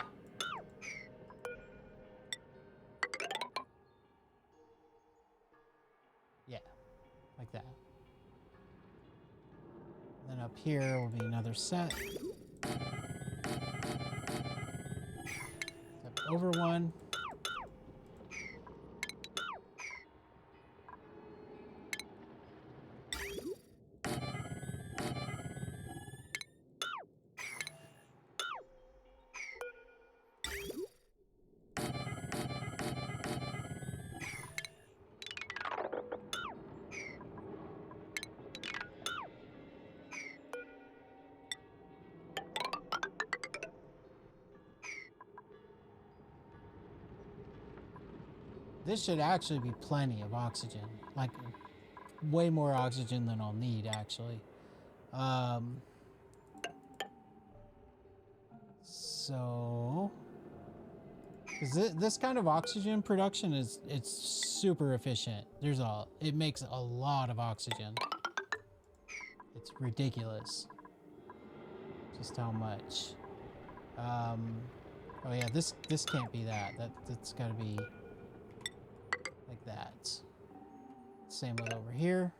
Yeah, like that. And then up here will be another set. Step over one. This should actually be plenty of oxygen. Like, way more oxygen than I'll need, actually. So... Because this kind of oxygen production it's super efficient. It makes a lot of oxygen. It's ridiculous. Just how much. Oh yeah, this can't be that. That's gotta be like that. Same with over here.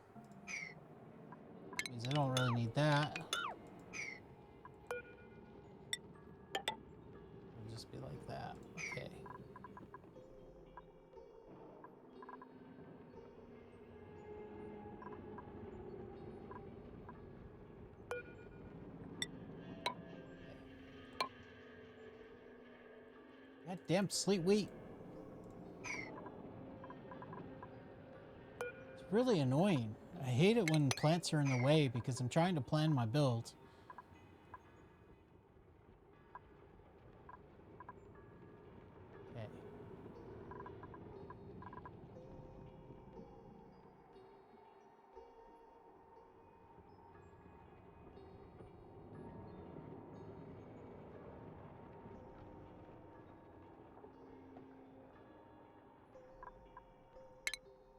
Means I don't really need that. It'll just be like that. Okay. God damn sleet wheat. It's really annoying. I hate it when plants are in the way because I'm trying to plan my build. Okay.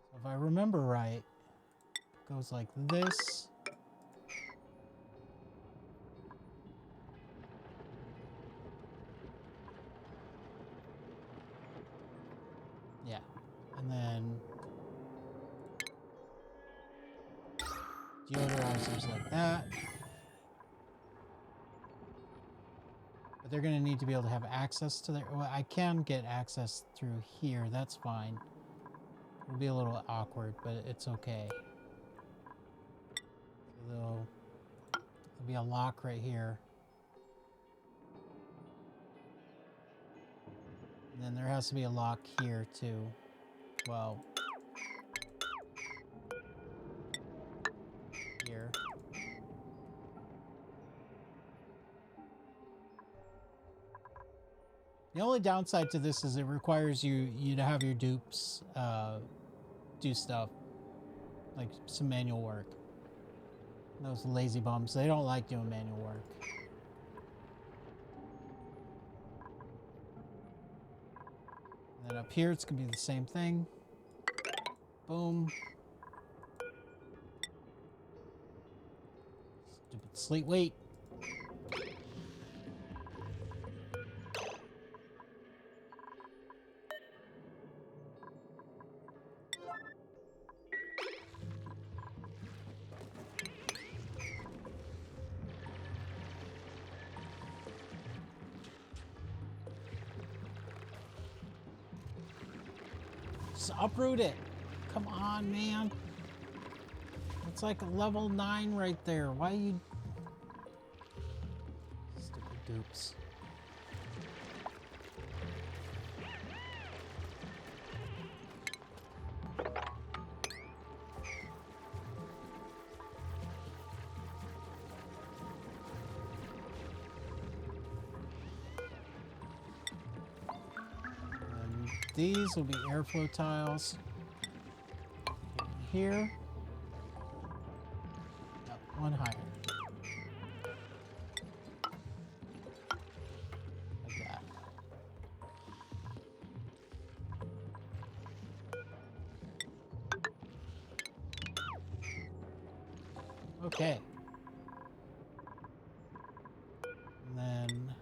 So if I remember right, it goes like this. Yeah. And then deodorizers like that. But they're going to need to be able to have access to their... Well, I can get access through here. That's fine. It'll be a little awkward, but it's okay. So there'll be a lock right here. And then there has to be a lock here, too. Well... here. The only downside to this is it requires you to have your dupes do stuff. Like some manual work. Those lazy bums, they don't like doing manual work. And then up here it's gonna be the same thing. Boom. Stupid sleet weight. Just uproot it. Come on, man. It's like a level 9 right there. Why you... Stupid dupes. And these will be airflow tiles. Here. Yep, one higher. Like that. Okay. And then...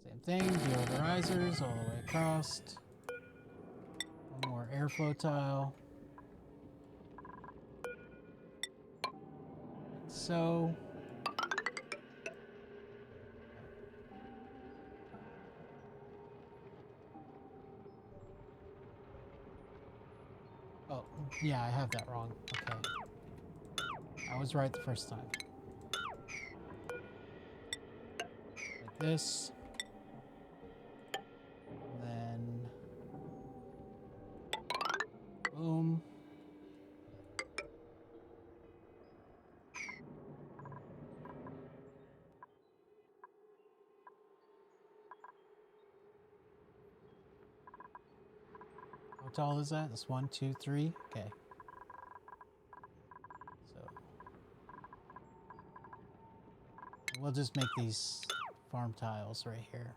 same thing, deodorizers all the way across. One more airflow tile. So... oh, yeah, I have that wrong. Okay. I was right the first time. Like this. And then... boom. tall is that? That's 1, 2, 3. Okay. So we'll just make these farm tiles right here.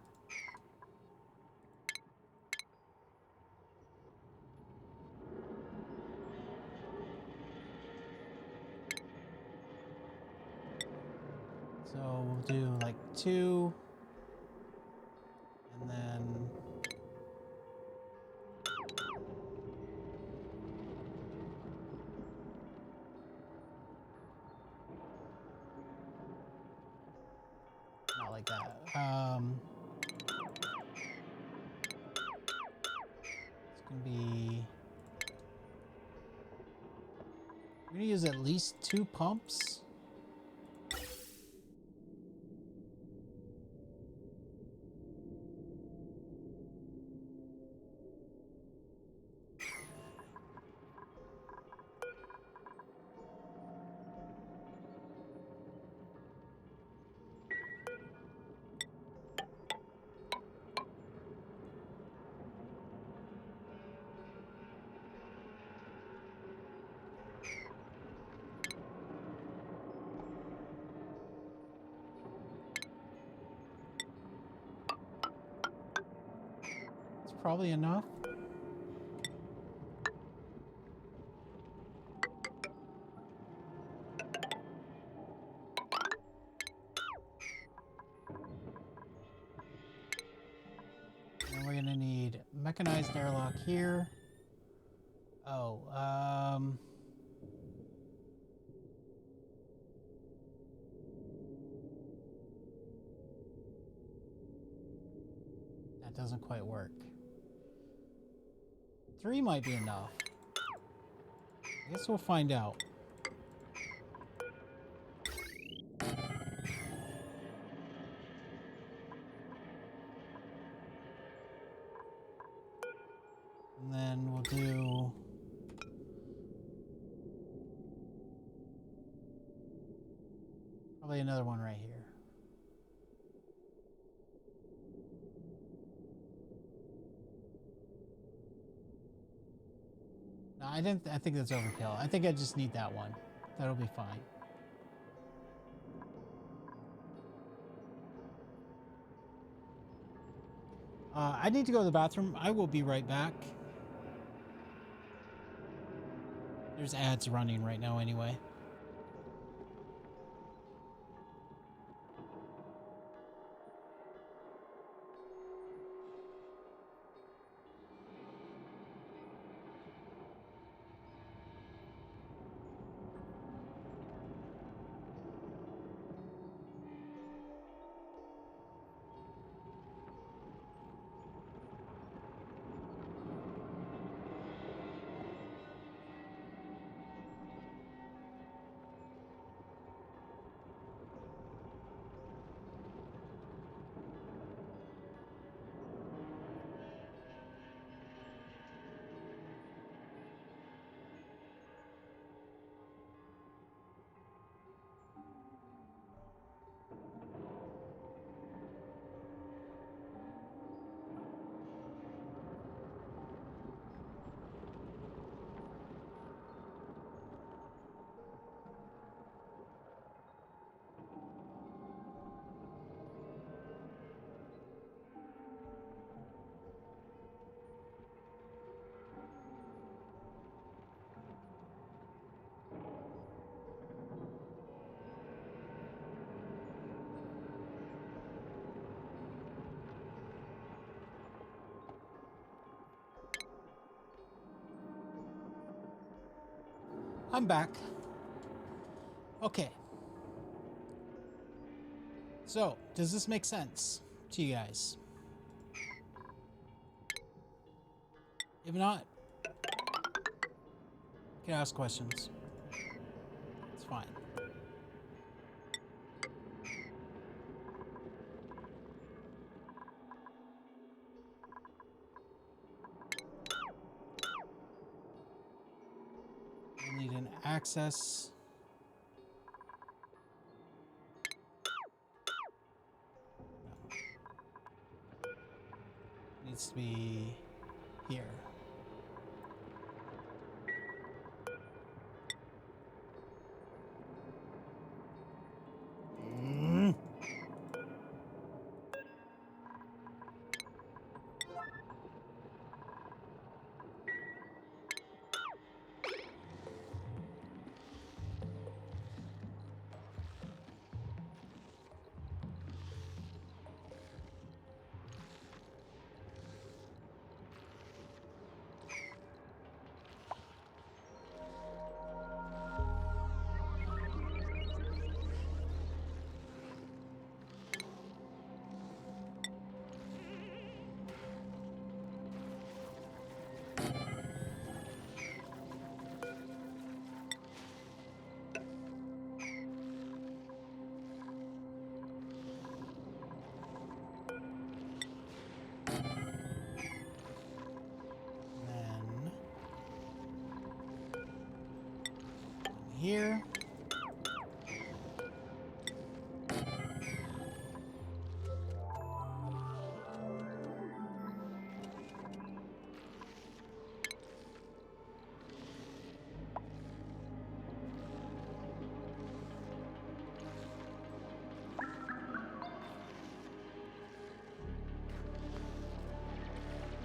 So we'll do like 2, and then not like that. It's gonna be. We're gonna use at least 2 pumps. It's probably enough. And we're gonna need mechanized airlock here. Oh, that doesn't quite work. 3 might be enough. I guess we'll find out. And then we'll do probably another one right here. No, I think that's overkill. I think I just need that one. That'll be fine. I need to go to the bathroom. I will be right back. There's ads running right now anyway. I'm back. Okay. So, does this make sense to you guys? If not, you can ask questions. It's fine. We'll need an access. No. Needs to be here. here.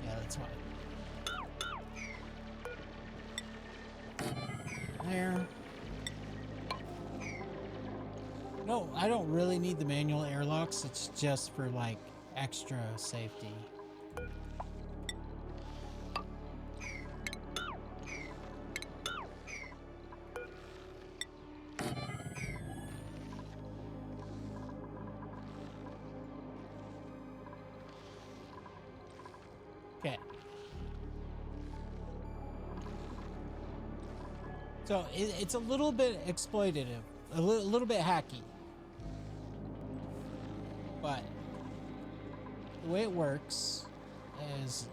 Yeah, that's fine. There. No, I don't really need the manual airlocks. It's just for like extra safety. Okay. So it's a little bit exploitative, a little bit hacky. But the way it works is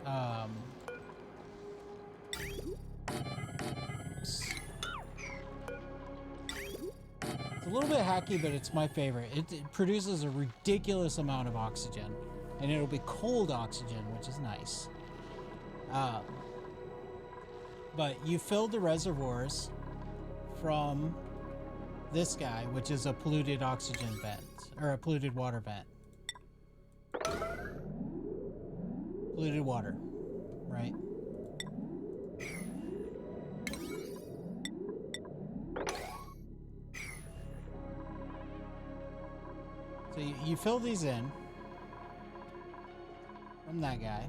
it's a little bit hacky, but it's my favorite. It produces a ridiculous amount of oxygen, and it'll be cold oxygen, which is nice. But you fill the reservoirs from this guy, which is a polluted oxygen vent, or a polluted water vent. Polluted water, right? So you fill these in from that guy.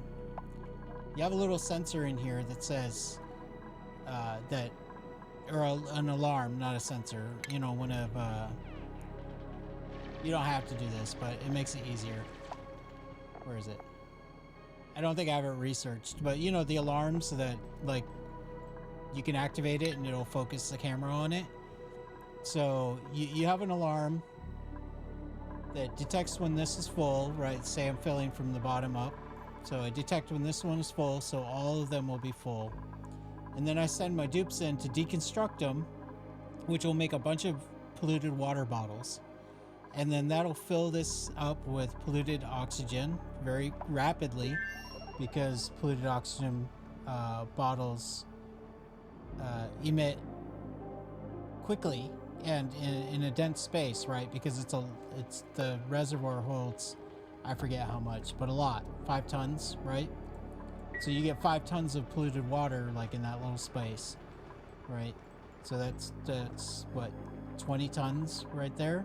You have a little sensor in here that says that, or an alarm, not a sensor. You know, one of you don't have to do this, but it makes it easier. Where is it? I don't think I have it researched, but you know, the alarms that like you can activate it and it'll focus the camera on it. So you have an alarm that detects when this is full, right? Say I'm filling from the bottom up. So I detect when this one is full, so all of them will be full. And then I send my dupes in to deconstruct them, which will make a bunch of polluted water bottles. And then that'll fill this up with polluted oxygen very rapidly, because polluted oxygen bottles emit quickly and in a dense space, right? Because it's the reservoir holds, I forget how much, but a lot, 5 tons, right? So you get 5 tons of polluted water like in that little space, right? So that's what, 20 tons right there,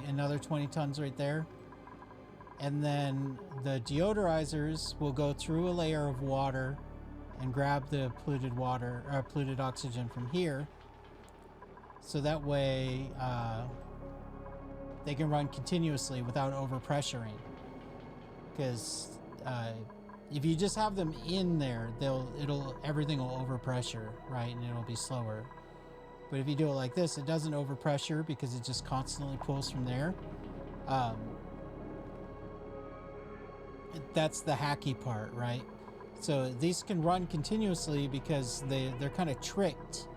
another 20 tons right there. And then the deodorizers will go through a layer of water and grab the polluted water or polluted oxygen from here. So that way they can run continuously without overpressuring. Because if you just have them in there, everything will overpressure, right? And it'll be slower. But if you do it like this, it doesn't overpressure because it just constantly pulls from there. That's the hacky part, right? So these can run continuously because they're kind of tricked,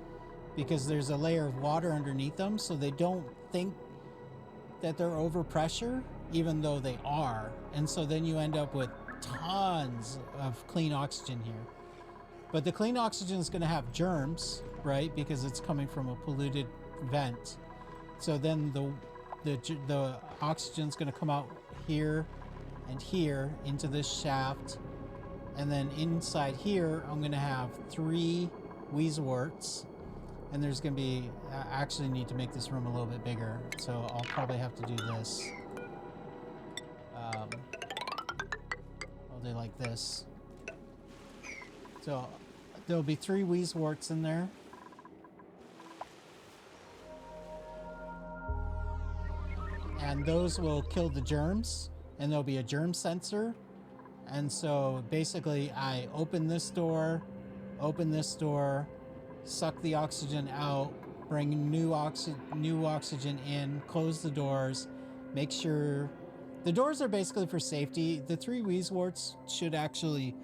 because there's a layer of water underneath them, so they don't think that they're overpressure, even though they are. And so then you end up with tons of clean oxygen here. But the clean oxygen is going to have germs, right? Because it's coming from a polluted vent. So then the oxygen is going to come out here and here into this shaft. And then inside here, I'm going to have 3 Weeswarts. And there's going to be, I actually need to make this room a little bit bigger. So I'll probably have to do this. I'll do like this. So there'll be 3 Weeswarts in there. And those will kill the germs. And there'll be a germ sensor. And so basically I open this door, suck the oxygen out, bring new oxygen in, close the doors, make sure the doors are basically for safety. The 3 Weeswarts should actually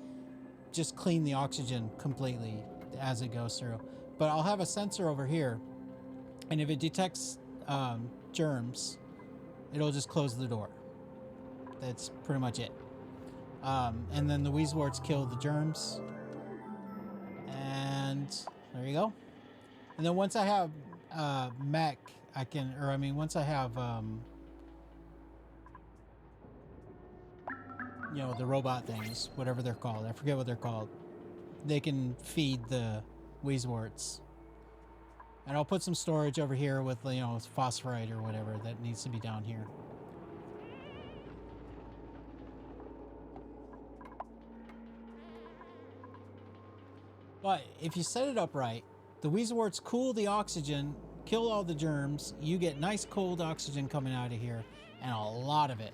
just clean the oxygen completely as it goes through. But I'll have a sensor over here And if it detects germs, it'll just close the door. That's pretty much it. And then the Weezeworts kill the germs. And there you go. And then once I have mech, once I have, the robot things, whatever they're called. I forget what they're called. They can feed the Weezeworts. And I'll put some storage over here with, phosphorite or whatever that needs to be down here. But if you set it up right, the Weezeworts cool the oxygen, kill all the germs, you get nice cold oxygen coming out of here, and a lot of it.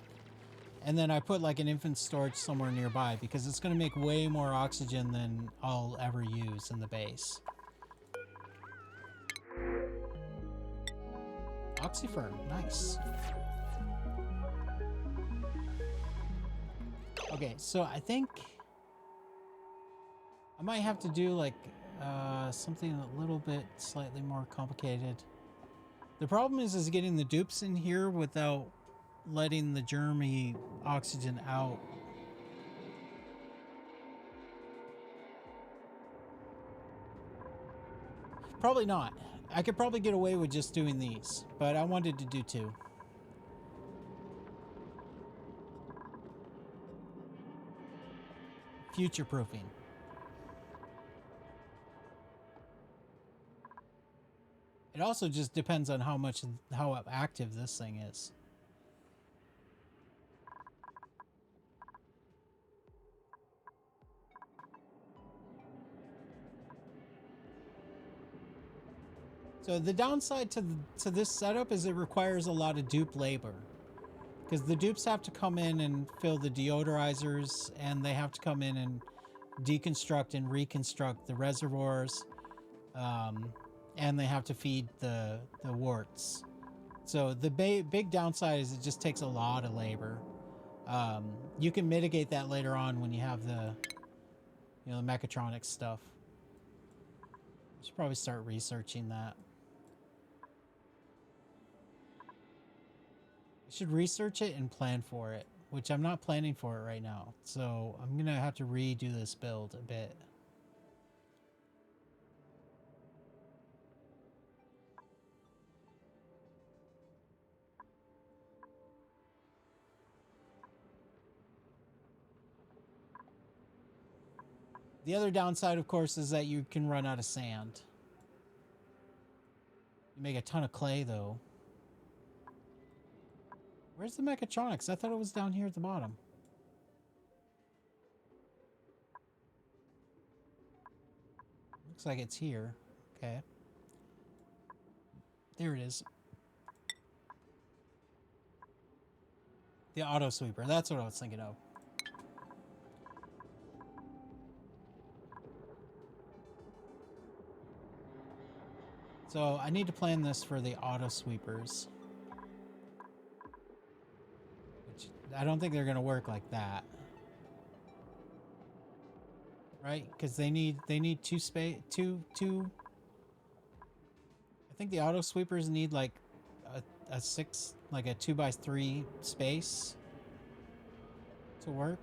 And then I put like an infant storage somewhere nearby because it's going to make way more oxygen than I'll ever use in the base. Oxyfern, nice. Okay, so I think I might have to do like something a little bit slightly more complicated. The problem is getting the dupes in here without letting the germy oxygen out. Probably not. I could probably get away with just doing these, but I wanted to do 2. Future proofing. It also just depends on how active this thing is. So the downside to this setup is it requires a lot of dupe labor. Because the dupes have to come in and fill the deodorizers, and they have to come in and deconstruct and reconstruct the reservoirs, and they have to feed the warts. So the big downside is it just takes a lot of labor. You can mitigate that later on when you have the mechatronics stuff. I should probably start researching that. I should research it and plan for it, which I'm not planning for it right now. So I'm going to have to redo this build a bit. The other downside, of course, is that you can run out of sand. You make a ton of clay, though. Where's the mechatronics? I thought it was down here at the bottom. Looks like it's here. Okay. There it is. The auto sweeper. That's what I was thinking of. So I need to plan this for the auto sweepers. Which I don't think they're going to work like that. Right? Because they need 2 space, two. I think the auto sweepers need like a 6, like a 2x3 space to work.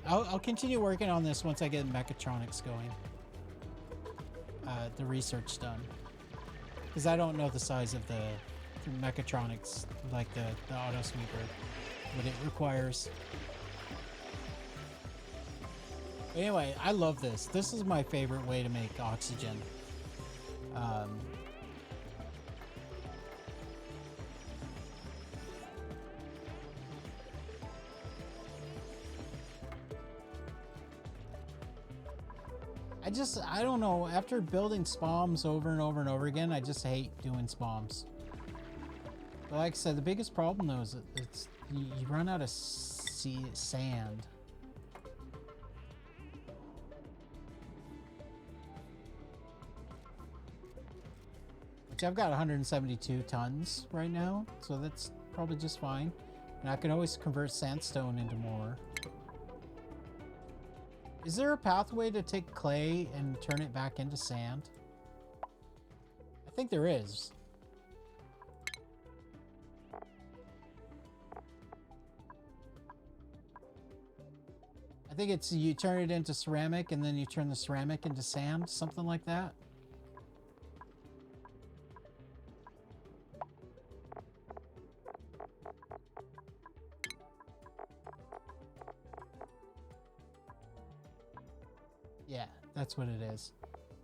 I'll continue working on this once I get mechatronics going. The research done. Because I don't know the size of the mechatronics, like the auto sweeper, what it requires. But anyway, I love this. This is my favorite way to make oxygen. I don't know. After building spawns over and over and over again, I just hate doing spawns. But like I said, the biggest problem though is that you run out of sand. Which I've got 172 tons right now, so that's probably just fine. And I can always convert sandstone into more. Is there a pathway to take clay and turn it back into sand? I think there is. I think it's you turn it into ceramic and then you turn the ceramic into sand, something like that. Yeah, that's what it is.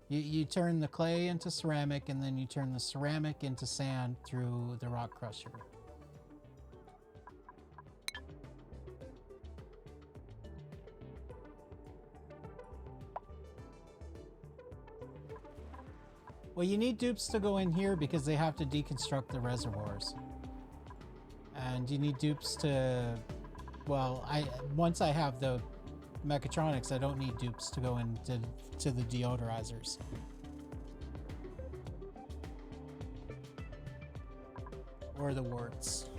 You turn the clay into ceramic and then you turn the ceramic into sand through the rock crusher. Well, you need dupes to go in here because they have to deconstruct the reservoirs. And you need dupes to... Well, once I have the mechatronics, I don't need dupes to go into the deodorizers. Or the warts.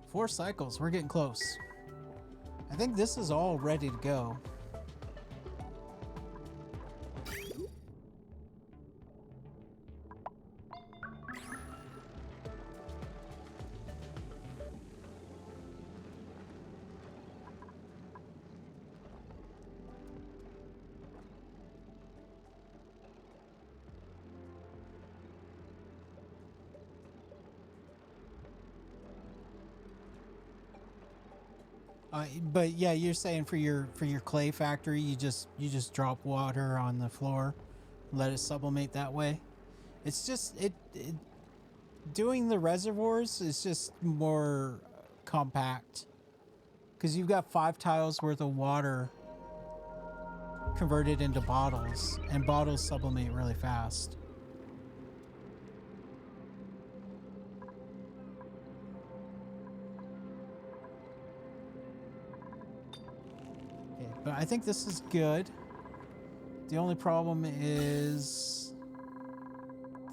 Four cycles, we're getting close. I think this is all ready to go. But yeah, you're saying for your clay factory, you just drop water on the floor, let it sublimate that way. It's just doing the reservoirs is just more compact because you've got 5 tiles worth of water converted into bottles, and bottles sublimate really fast. But I think this is good. The only problem is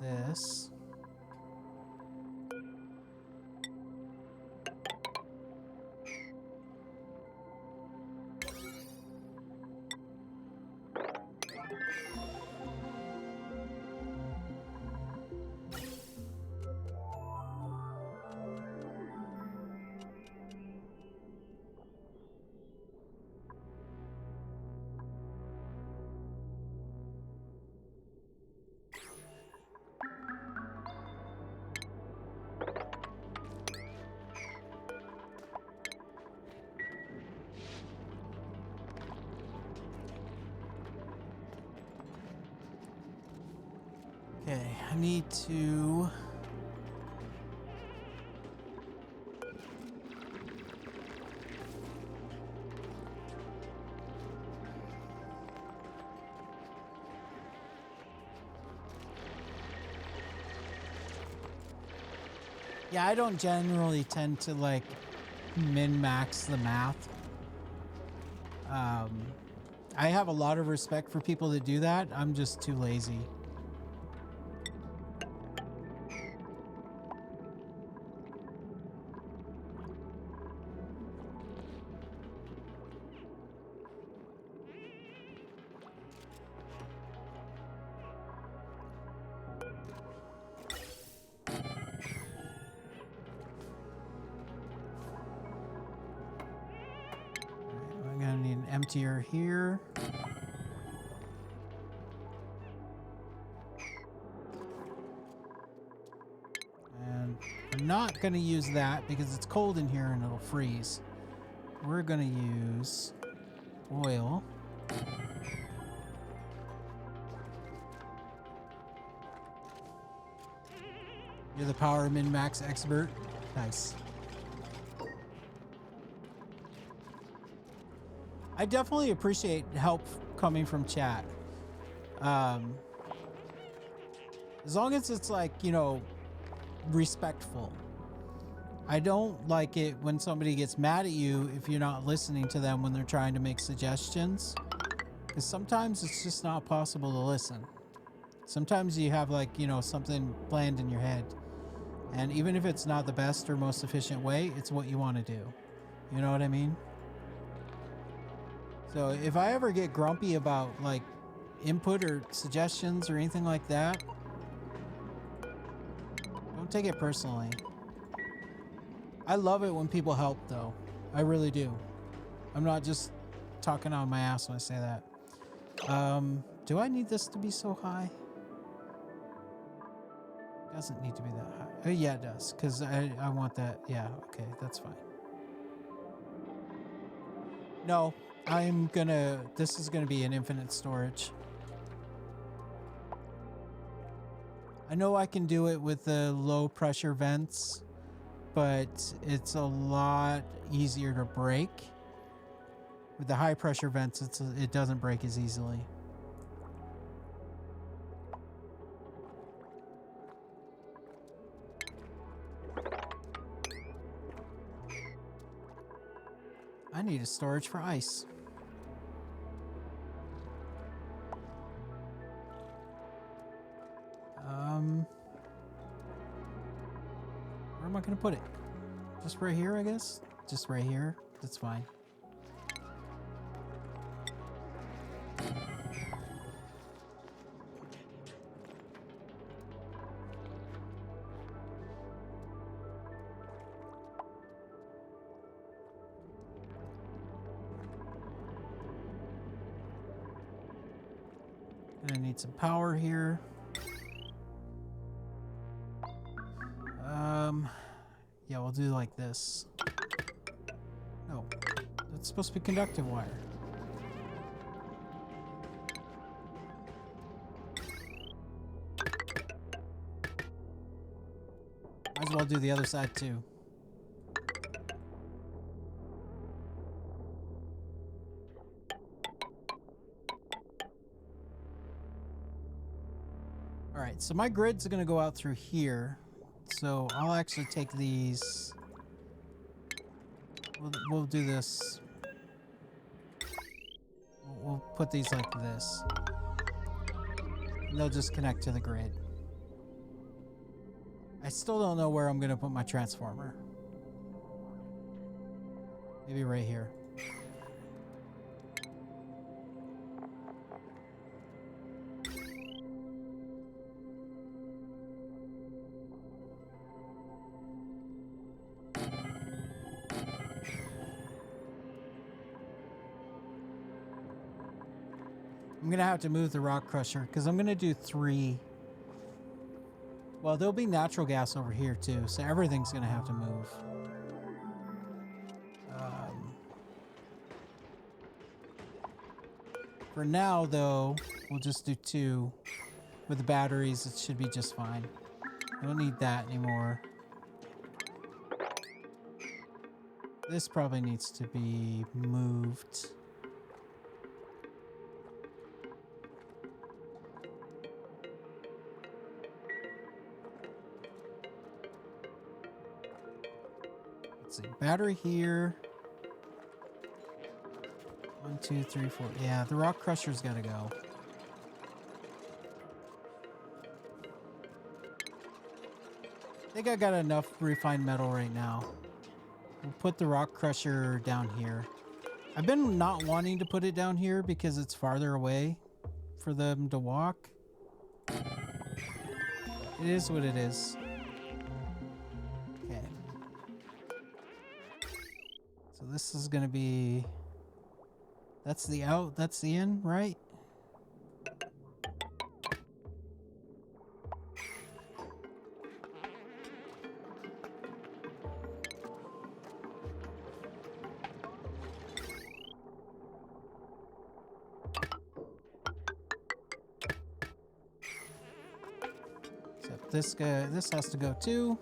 this. Okay, I need to... Yeah, I don't generally tend to like min-max the math. I have a lot of respect for people that do that. I'm just too lazy. I'm gonna need an emptier here. not going to use that because it's cold in here and it'll freeze. We're going to use oil. You're the power min-max expert. Nice. I definitely appreciate help coming from chat. As long as it's like, you know, respectful. I don't like it when somebody gets mad at you if you're not listening to them when they're trying to make suggestions. Because sometimes it's just not possible to listen. Sometimes you have like, you know, something planned in your head. And even if it's not the best or most efficient way, it's what you want to do. You know what I mean? So if I ever get grumpy about like input or suggestions or anything like that, don't take it personally. I love it when people help though. I really do. I'm not just talking on my ass when I say that. Do I need this to be so high? It doesn't need to be that high. Oh, yeah, it does. Because I want that. Yeah, okay, that's fine. No, this is gonna be an infinite storage. I know I can do it with the low pressure vents, but it's a lot easier to break. With the high pressure vents, it doesn't break as easily. I need a storage for ice. Where am I gonna put it? Just right here, I guess? Just right here? That's fine. Gonna need some power here. Yeah, we'll do like this. No, that's supposed to be conductive wire. Might as well do the other side too. All right, so my grid's gonna go out through here. So I'll actually take these. We'll do this. We'll put these like this. And they'll just connect to the grid. I still don't know where I'm gonna put my transformer. Maybe right here. I'm gonna have to move the rock crusher because I'm gonna do 3. Well, there'll be natural gas over here too, so everything's gonna have to move. For now, though, we'll just do 2. With the batteries, it should be just fine. I don't need that anymore. This probably needs to be moved. Let's see, battery here. 1, 2, 3, 4. Yeah, the rock crusher's gotta go. I think I got enough refined metal right now. We'll put the rock crusher down here. I've been not wanting to put it down here because it's farther away for them to walk. It is what it is. Okay. So this is gonna be... That's the out, that's the in, right? this has to go too.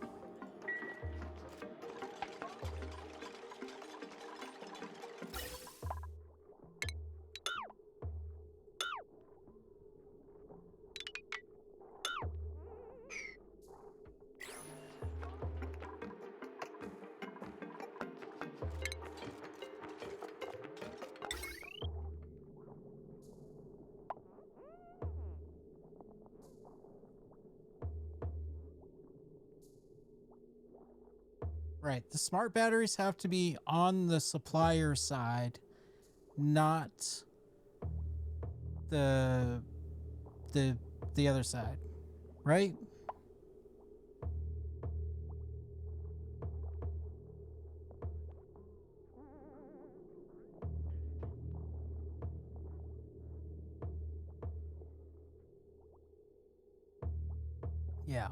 Right, the smart batteries have to be on the supplier side, not the other side, right? Yeah.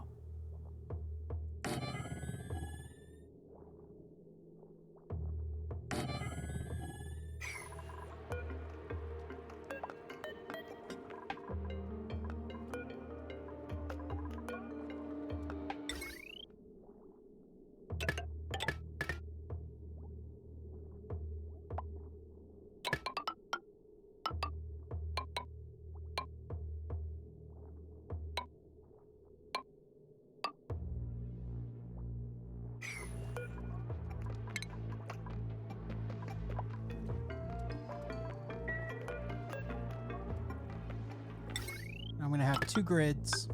I'm going to have 2 grids.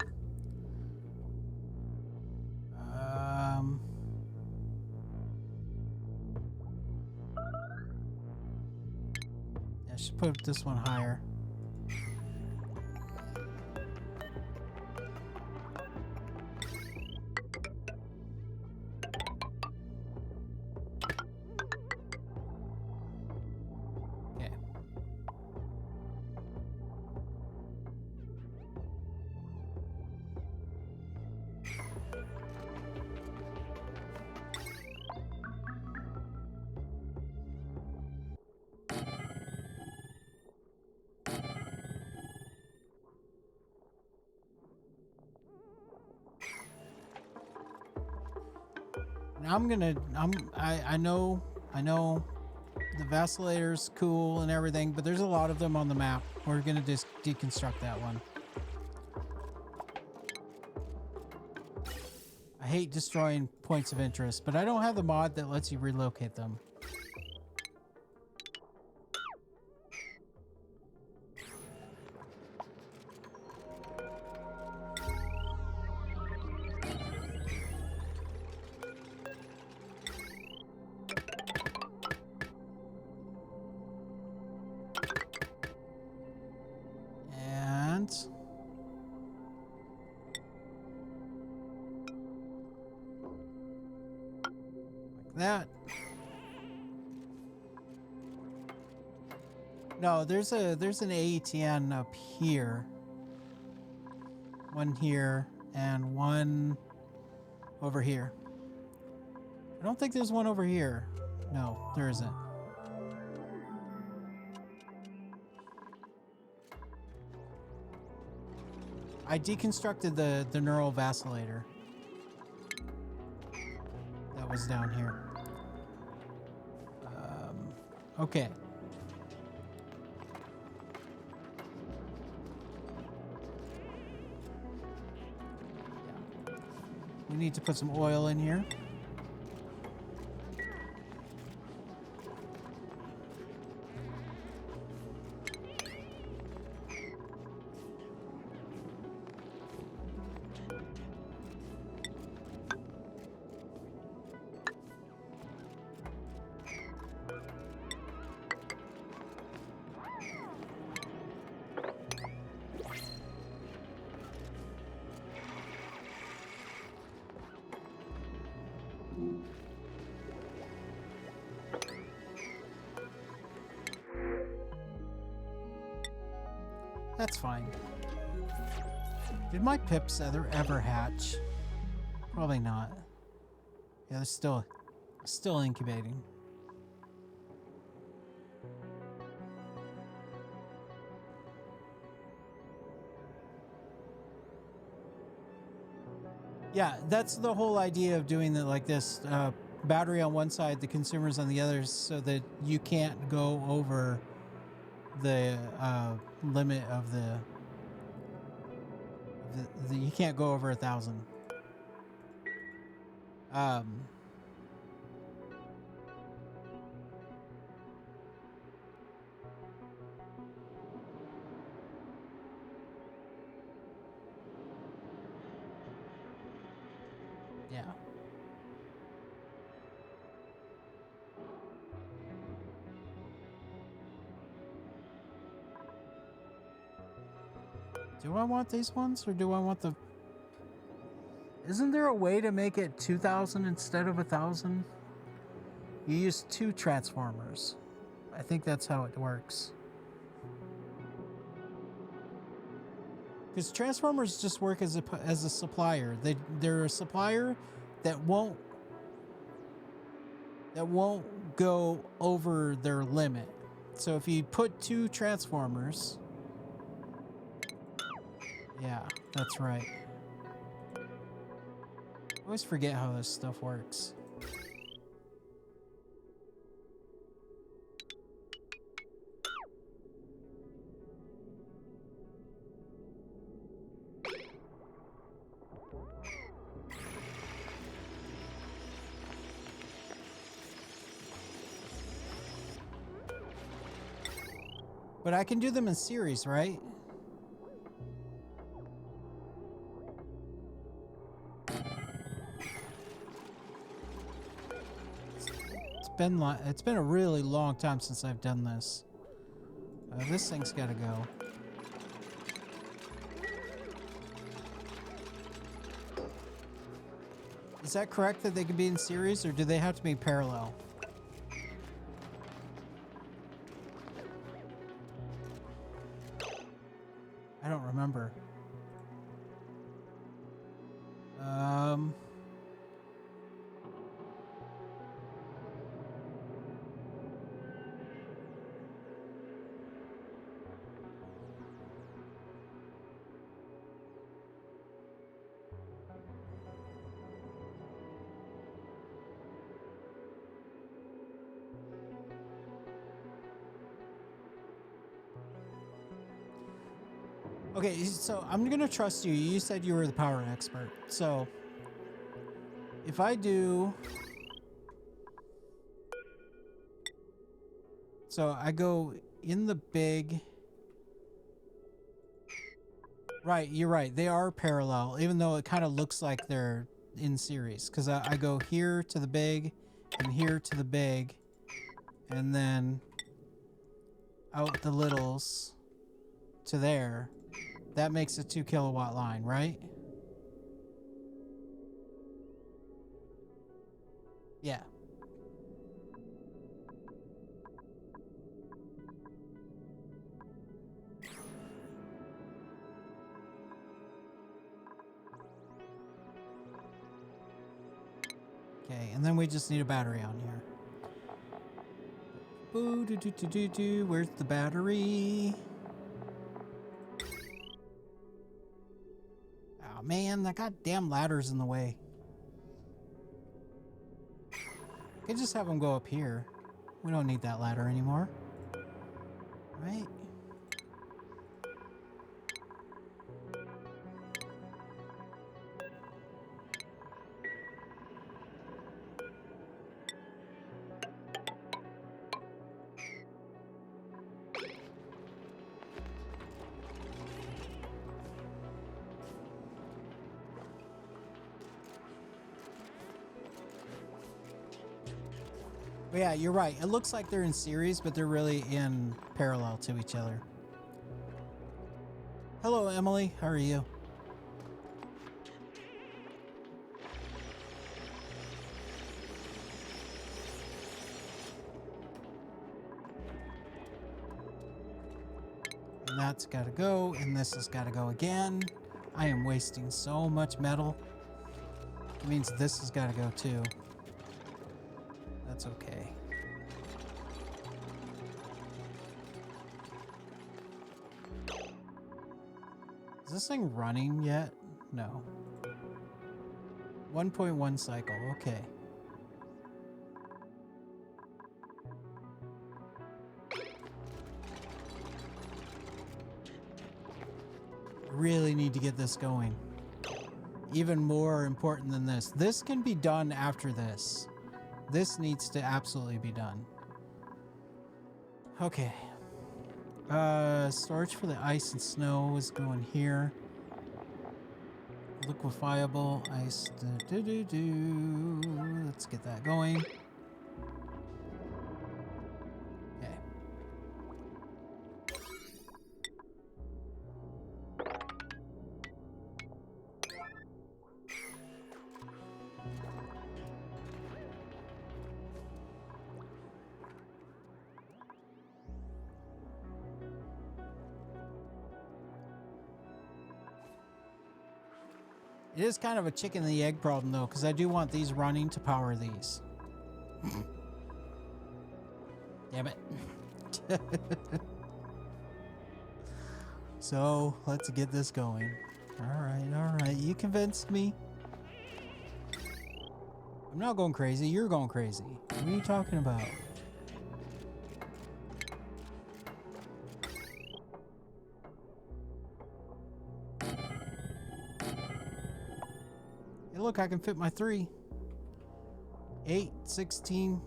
I should put this one higher. Okay. Now I know the vacillator's cool and everything, but there's a lot of them on the map. We're gonna just deconstruct that one. I hate destroying points of interest, but I don't have the mod that lets you relocate them. And like that. No, there's an AETN up here. One here and one over here. I don't think there's one over here. No, there isn't. I deconstructed the neural vacillator that was down here. Okay. We need to put some oil in here. That's fine. Did my pips ever hatch? Probably not. Yeah, they're still incubating. Yeah, that's the whole idea of doing it like this. Battery on one side, the consumers on the other, so that you can't go over the limit of the you can't go over 1,000. Yeah. Do I want these ones or do I want the... Isn't there a way to make it 2,000 instead of 1,000? You use 2 transformers. I think that's how it works. Because transformers just work as a supplier. They're a supplier that won't go over their limit. So if you put 2 transformers, yeah, that's right. I always forget how this stuff works. But I can do them in series, right? It's been a really long time since I've done this. This thing's got to go. Is that correct that they can be in series, or do they have to be parallel? I don't remember. Okay, so I'm gonna trust you. You said you were the power expert. So if I do... So I go in the big... Right, you're right. They are parallel, even though it kind of looks like they're in series. Because I go here to the big, and here to the big, and then out the littles to there. That makes a 2 kilowatt line, right? Yeah. Okay, and then we just need a battery on here. Boo doo doo doo doo doo. Where's the battery? Oh man, that goddamn ladder's in the way. I could just have them go up here. We don't need that ladder anymore. Right? But yeah, you're right. It looks like they're in series, but they're really in parallel to each other. Hello, Emily. How are you? And that's got to go, and this has got to go again. I am wasting so much metal. It means this has got to go too. That's okay. Is this thing running yet? No. 1.1 cycle, okay. Really need to get this going. Even more important than this. This can be done after this. This needs to absolutely be done. Okay. Storage for the ice and snow is going here. Liquefiable ice. Let's get that going. Okay. It is kind of a chicken and the egg problem though, because I do want these running to power these. Damn it. So let's get this going. All right. You convinced me. I'm not going crazy. You're going crazy. What are you talking about? Hey, look, I can fit my 3. 8, 16.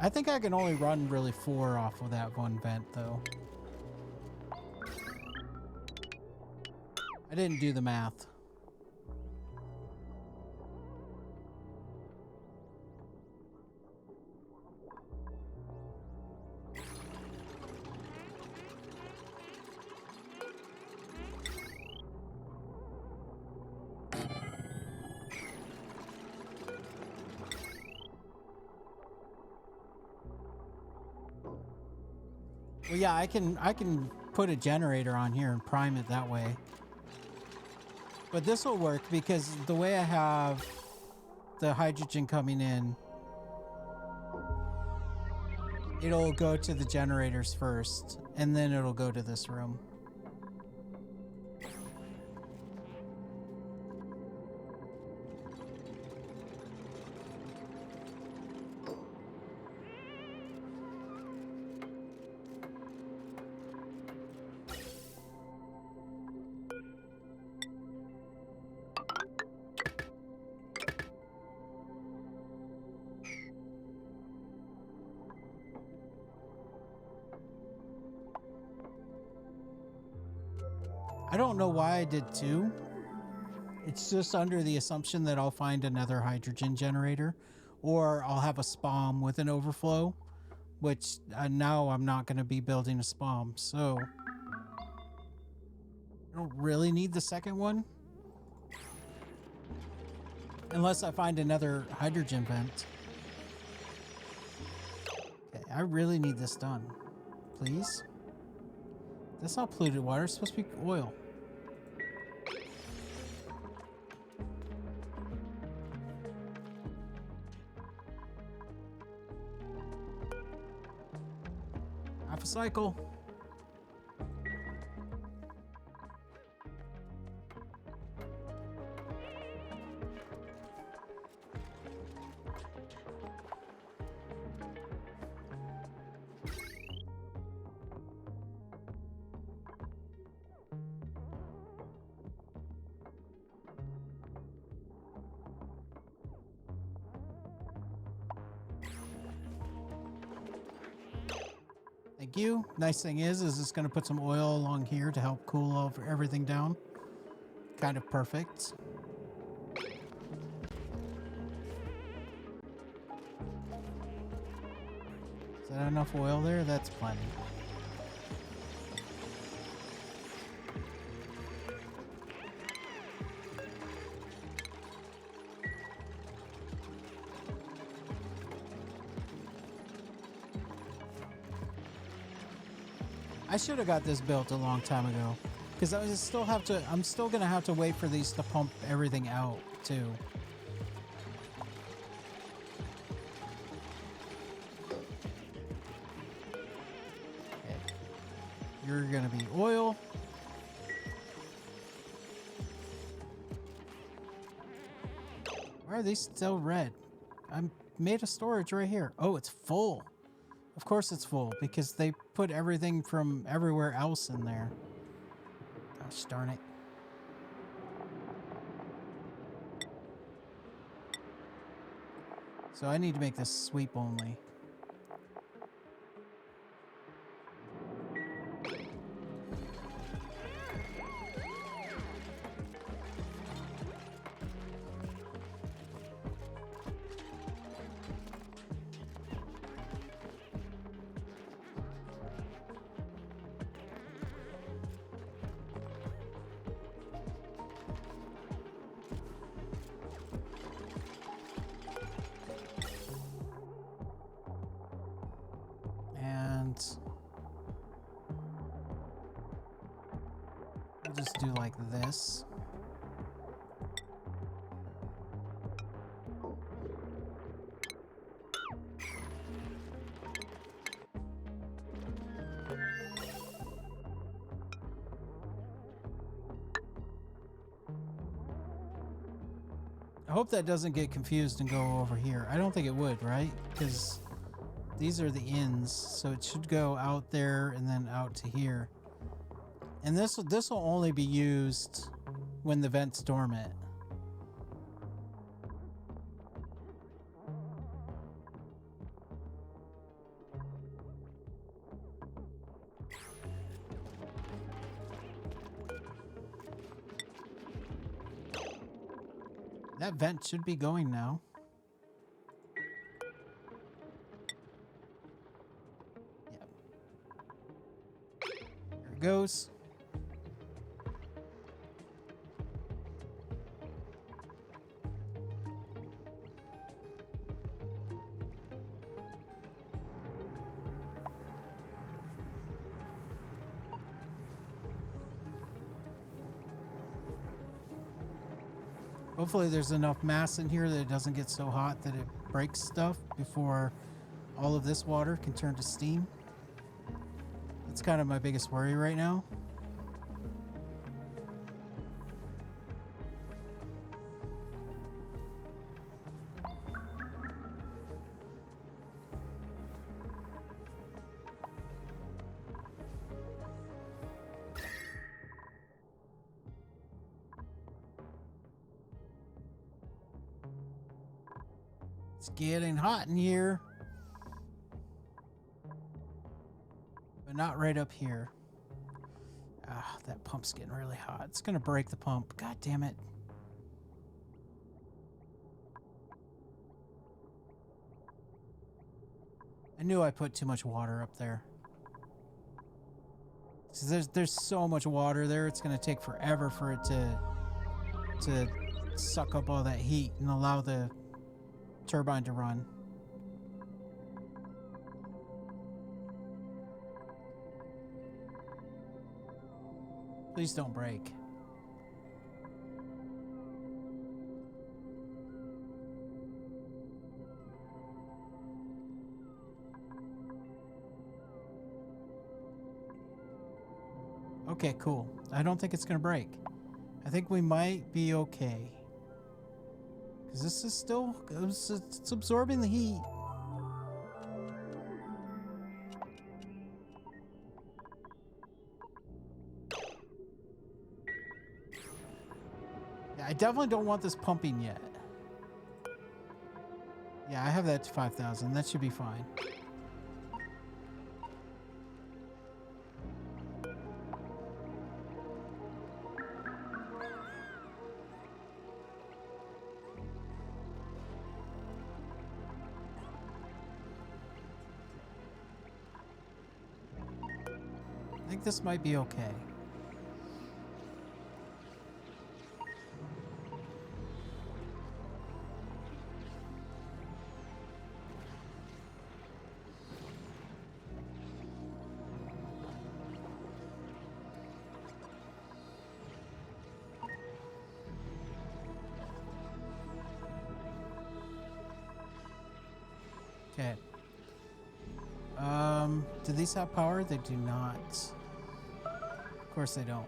I think I can only run really 4 off of that one vent, though. I didn't do the math. Well, yeah, I can put a generator on here and prime it that way. But this will work because the way I have the hydrogen coming in, it'll go to the generators first, and then it'll go to this room. I don't know why I did 2. It's just under the assumption that I'll find another hydrogen generator, or I'll have a SPOM with an overflow, which now I'm not going to be building a SPOM, so I don't really need the second one. Unless I find another hydrogen vent. Okay, I really need this done. Please? That's not polluted water, it's supposed to be oil. Half a cycle. Thank you. Nice thing is it's going to put some oil along here to help cool everything down. Kind of perfect. Is that enough oil there? That's plenty. I should have got this built a long time ago, because I'm still gonna have to wait for these to pump everything out too. Okay. You're gonna be oil. Why are these still red? I made a storage right here. Oh, it's full. Of course it's full because they put everything from everywhere else in there. Gosh darn it. So I need to make this sweep only. We'll just do like this. I hope that doesn't get confused and go over here. I don't think it would, right? Because these are the ends, so it should go out there and then out to here. And this will only be used when the vent's dormant. That vent should be going now. Yep. There it goes. Hopefully there's enough mass in here that it doesn't get so hot that it breaks stuff before all of this water can turn to steam. That's kind of my biggest worry right now. It's getting hot in here. But not right up here. Ah, that pump's getting really hot. It's gonna break the pump. God damn it. I knew I put too much water up there. There's so much water there, it's gonna take forever for it to suck up all that heat and allow the turbine to run. Please don't break. Okay, cool. I don't think it's gonna break. I think we might be okay. Because this is still, it's absorbing the heat. Yeah, I definitely don't want this pumping yet. Yeah, I have that to 5,000. That should be fine. I think this might be okay. Okay. Do these have power? They do not. Of course they don't.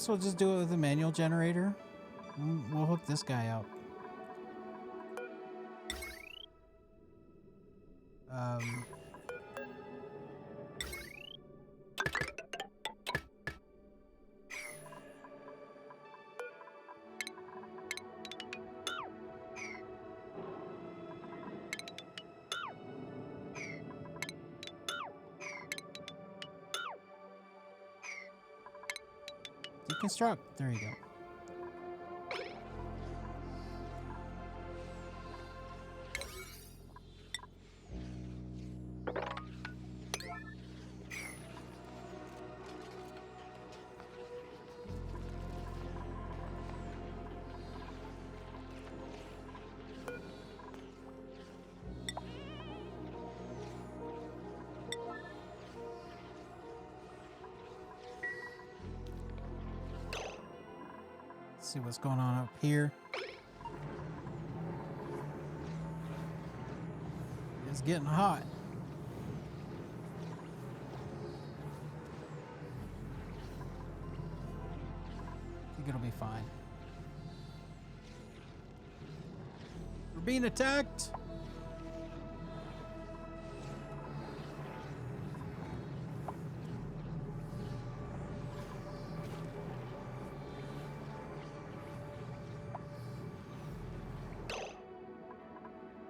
guess we'll just do it with a manual generator. We'll hook this guy up. Deconstruct. There you go. See what's going on up here. It's getting hot. I think it'll be fine. We're being attacked.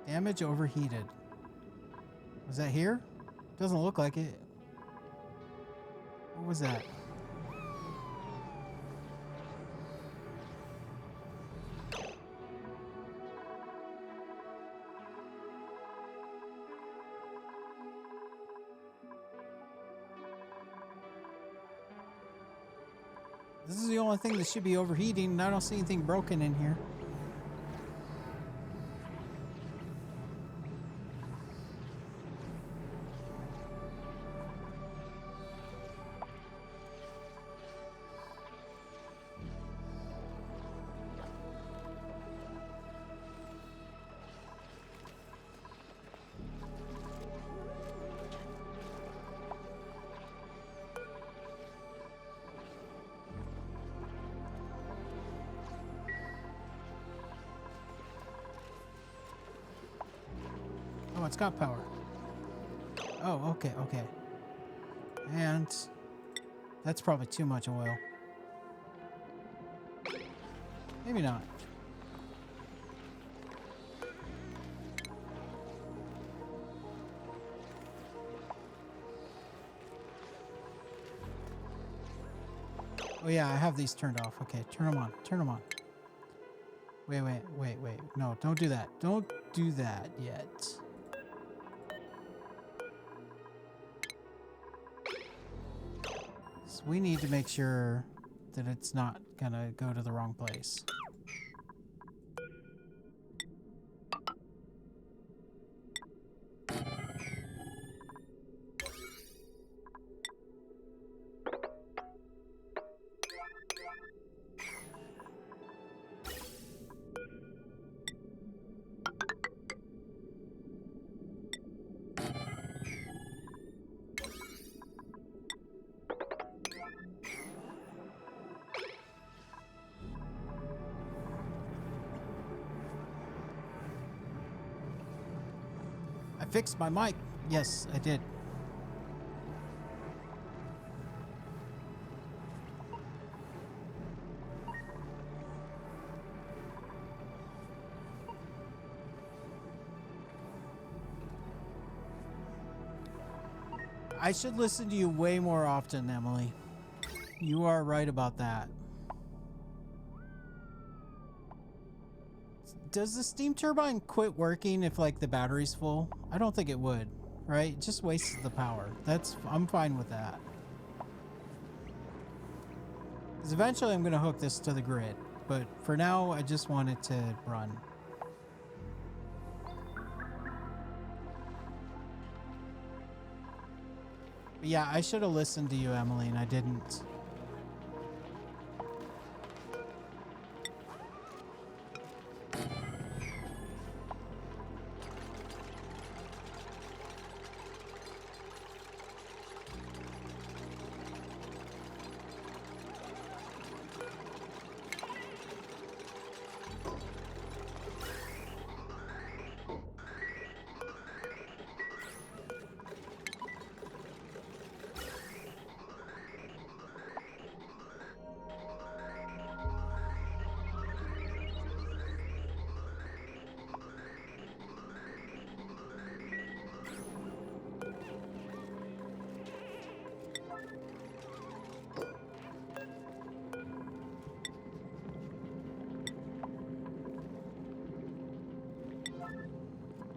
Damage overheated. Was that here? Doesn't look like it. What was that? This is the only thing that should be overheating, and I don't see anything broken in here. Oh, it's got power. Oh, okay, okay. And that's probably too much oil. Maybe not. Oh yeah, I have these turned off. Okay, turn them on. Turn them on. Wait. No, don't do that. Don't do that yet. So we need to make sure that it's not gonna go to the wrong place. I fixed my mic. Yes, I did. I should listen to you way more often, Emily. You are right about that. Does the steam turbine quit working if like the battery's full? I don't think it would, right? It just wastes the power. I'm fine with that. Because eventually I'm going to hook this to the grid, but for now I just want it to run. But yeah, I should have listened to you, Emily, and I didn't.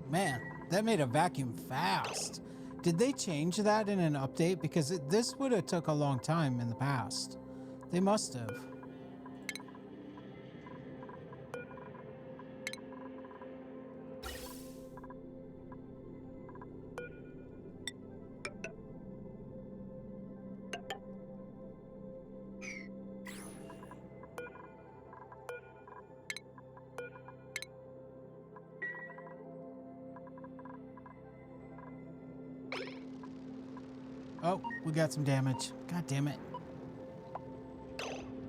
Man, that made a vacuum fast. Did they change that in an update? Because this would have took a long time in the past. They must have. Oh, we got some damage. God damn it.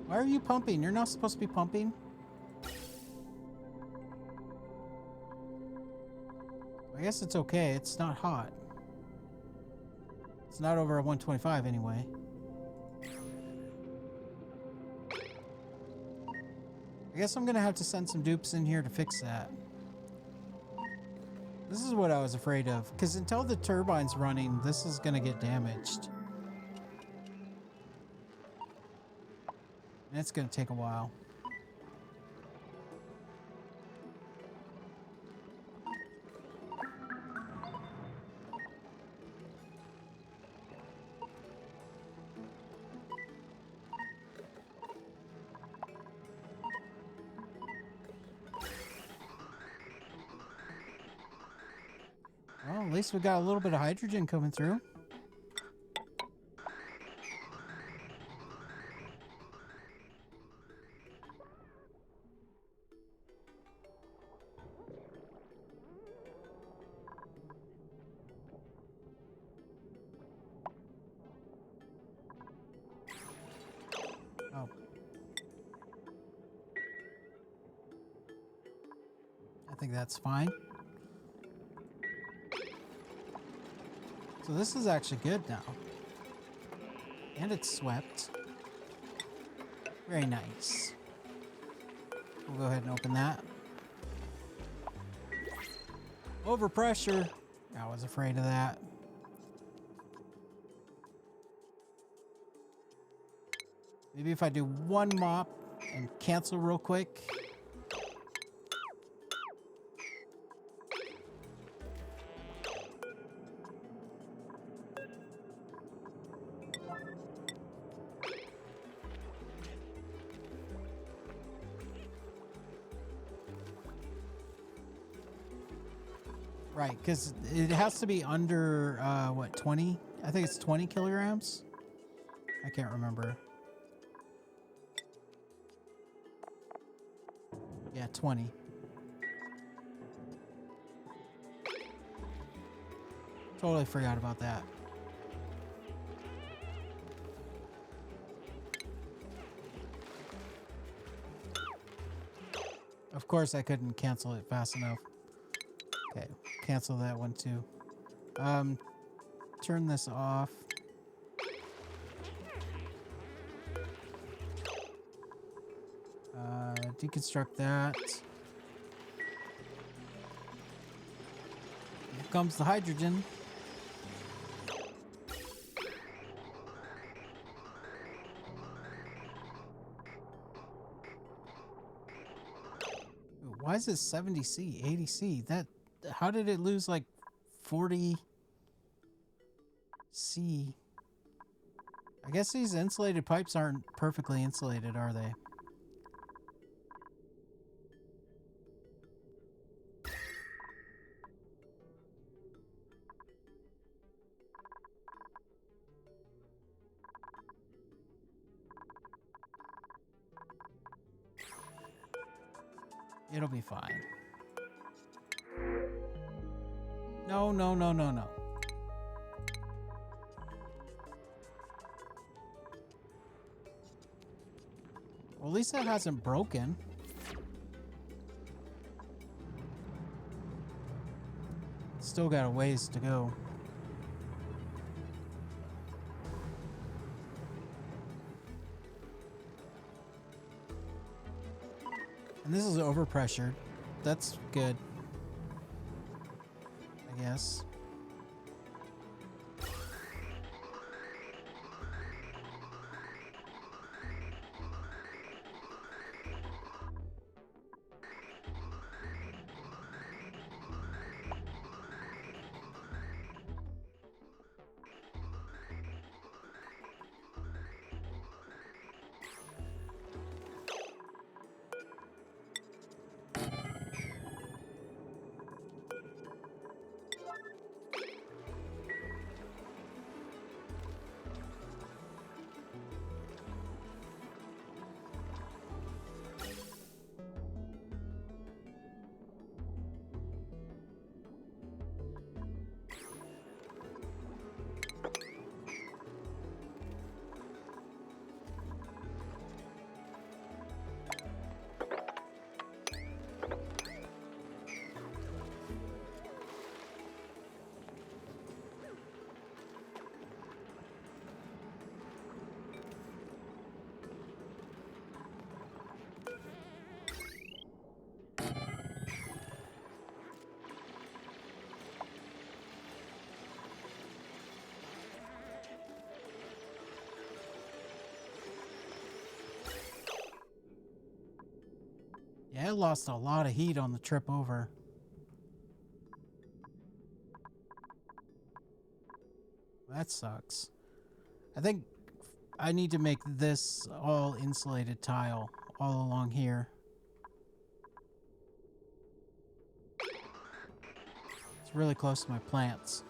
Why are you pumping? You're not supposed to be pumping. I guess it's okay. It's not hot. It's not over a 125 anyway. I guess I'm gonna have to send some dupes in here to fix that. This is what I was afraid of, because until the turbine's running, this is gonna get damaged. And it's gonna take a while. Well, at least we got a little bit of hydrogen coming through. Oh. I think that's fine. So this is actually good now. And it's swept. Very nice. We'll go ahead and open that. Overpressure. I was afraid of that. Maybe if I do one mop and cancel real quick. Right, because it has to be under, what, 20? I think it's 20 kilograms? I can't remember. Yeah, 20. Totally forgot about that. Of course, I couldn't cancel it fast enough. Okay, cancel that one too. Turn this off. Deconstruct that. Here comes the hydrogen. Ooh, why is it 70C, 80C? That, how did it lose like 40C? I guess these insulated pipes aren't perfectly insulated, are they? It'll be fine. No, no, no, no, no. Well, at least that hasn't broken. Still got a ways to go. And this is overpressured. That's good, I guess. I lost a lot of heat on the trip over. That sucks. I think I need to make this all insulated tile all along here. It's really close to my plants.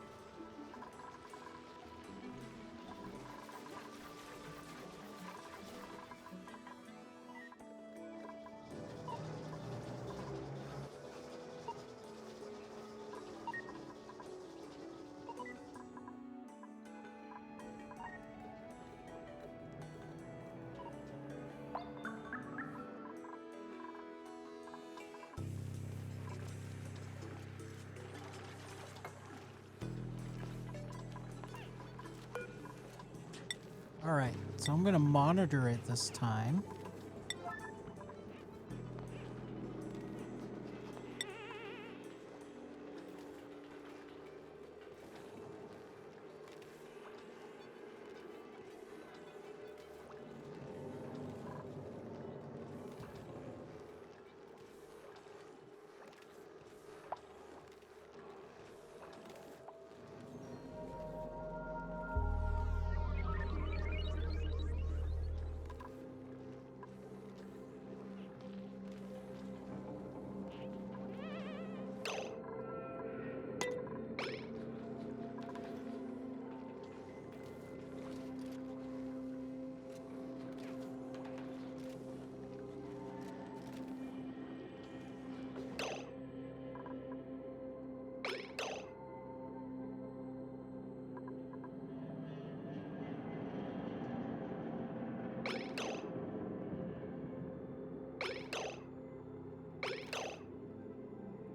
All right, so I'm gonna monitor it this time.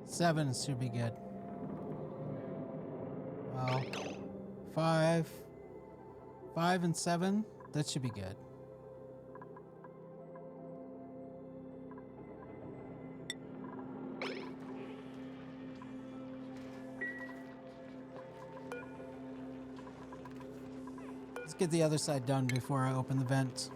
Seven should be good. Well, 5 and 7, that should be good. Let's get the other side done before I open the vent.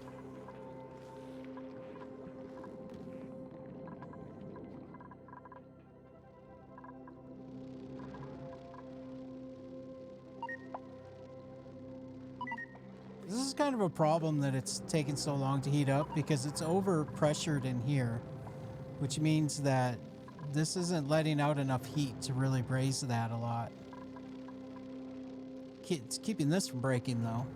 This is kind of a problem that it's taken so long to heat up because it's over pressured in here, which means that this isn't letting out enough heat to really braise that a lot. It's keeping this from breaking though.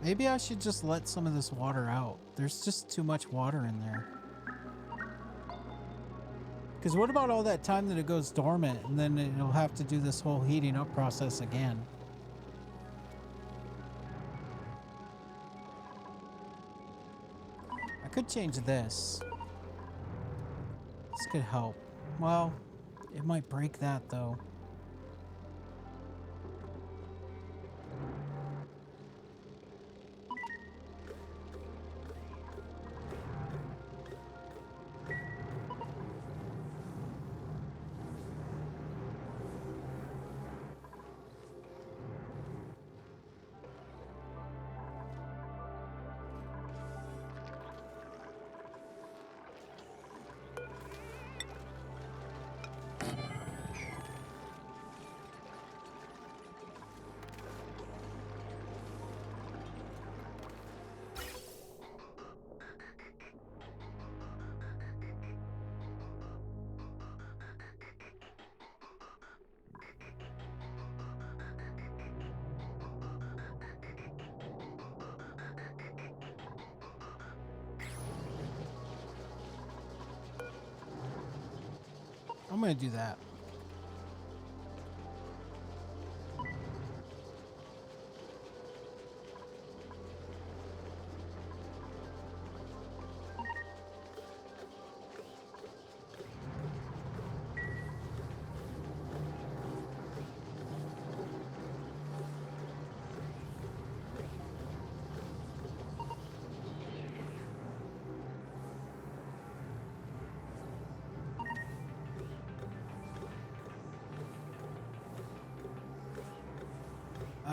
Maybe I should just let some of this water out. There's just too much water in there. Because what about all that time that it goes dormant and then it'll have to do this whole heating up process again? I could change this. This could help. Well, it might break that though. I'm gonna do that.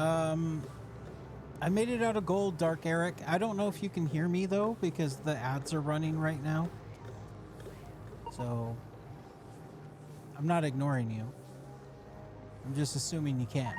I made it out of gold, Dark Eric. I don't know if you can hear me though, because the ads are running right now. So I'm not ignoring you. I'm just assuming you can.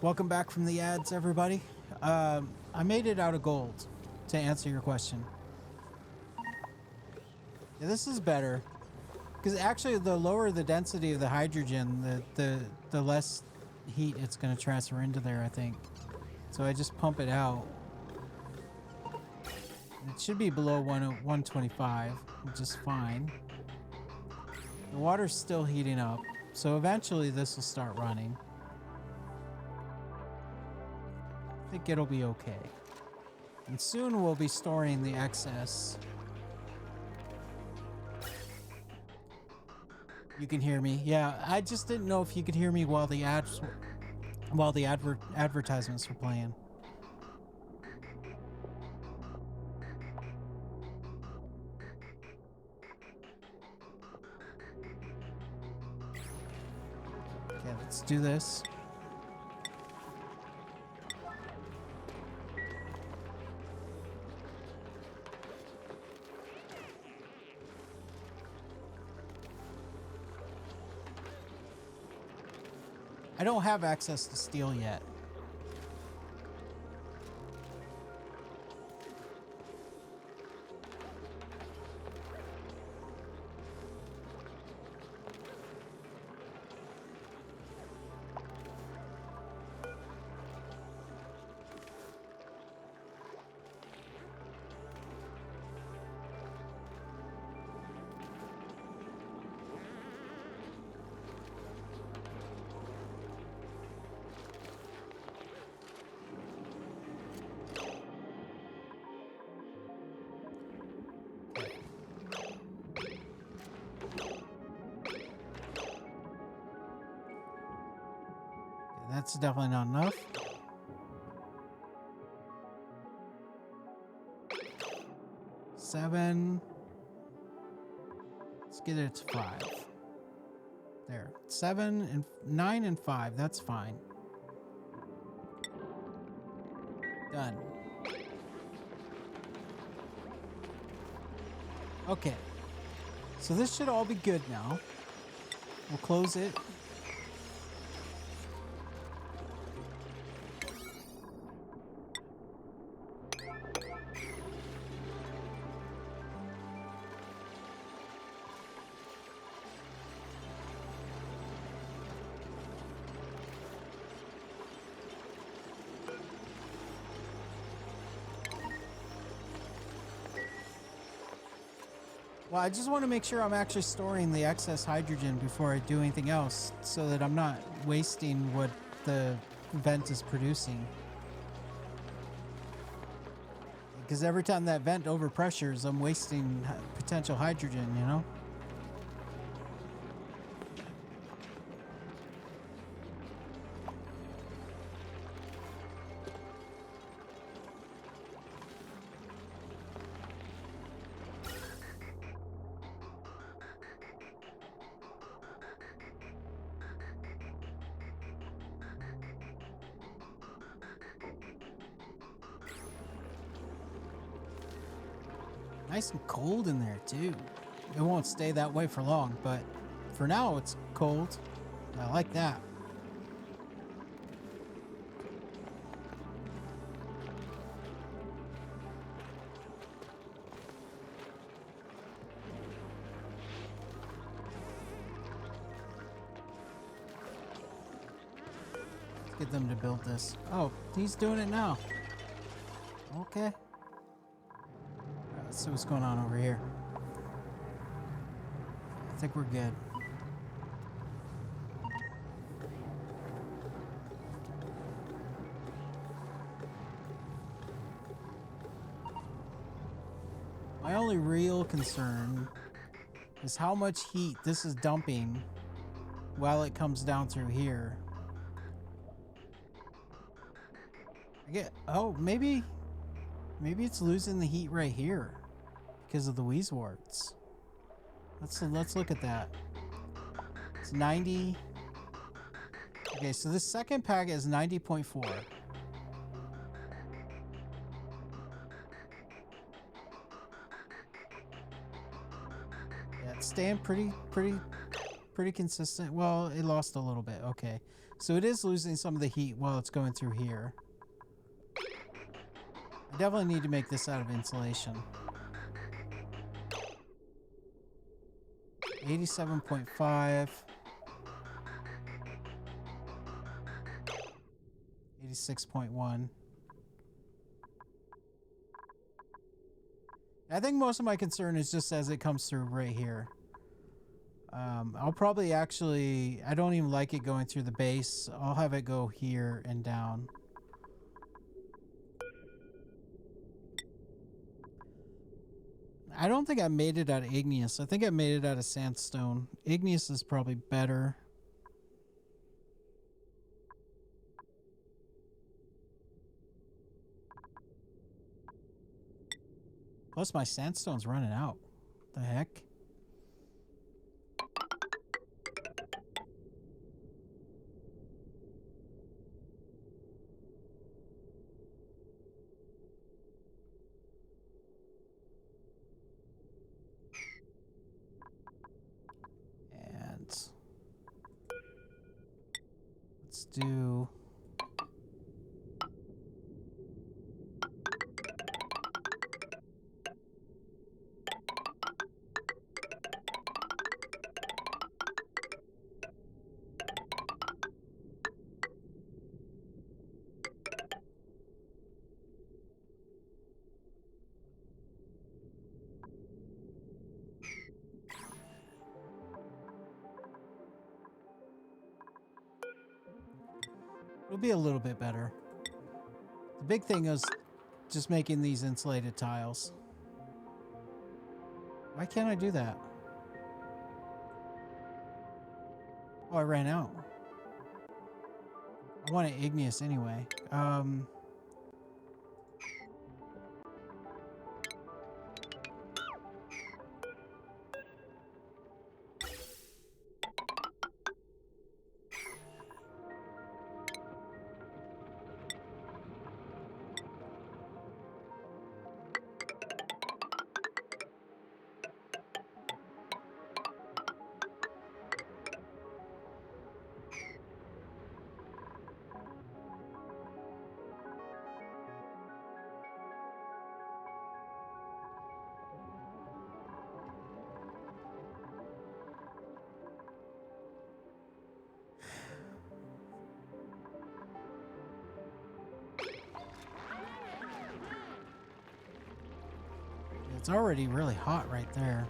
Welcome back from the ads, everybody. I made it out of gold, to answer your question. Yeah, this is better, because actually the lower the density of the hydrogen, the less heat it's going to transfer into there, I think. So I just pump it out. It should be below 125, which is fine. The water's still heating up, so eventually this will start running. I think it'll be okay. And soon we'll be storing the excess. You can hear me. Yeah, I just didn't know if you could hear me while the advertisements were playing. Okay, let's do this. I don't have access to steel yet. That's definitely not enough. Seven. Let's get it to 5. There. 7 and 9 and 5. That's fine. Done. Okay. So this should all be good now. We'll close it. Well, I just want to make sure I'm actually storing the excess hydrogen before I do anything else, so that I'm not wasting what the vent is producing. Because every time that vent overpressures, I'm wasting potential hydrogen, you know? Nice and cold in there, too. It won't stay that way for long, but for now it's cold. I like that. Let's get them to build this. Oh, he's doing it now. Okay. Let's see what's going on over here. I think we're good. My only real concern is how much heat this is dumping while it comes down through here. Oh, maybe it's losing the heat right here because of the Wheezeworts. Let's look at that. It's 90. Okay, so this second packet is 90.4. Yeah, it's staying pretty consistent. Well, it lost a little bit. Okay, so it is losing some of the heat while it's going through here. I definitely need to make this out of insulation. 87.5. 86.1. I think most of my concern is just as it comes through right here. I'll probably actually... I don't even like it going through the base. I'll have it go here and down. I don't think I made it out of igneous. I think I made it out of sandstone. Igneous is probably better. Plus my sandstone's running out. The heck? And let's do... It'll be a little bit better. The big thing is just making these insulated tiles. Why can't I do that? Oh, I ran out. I want it igneous anyway. It's already really hot right there.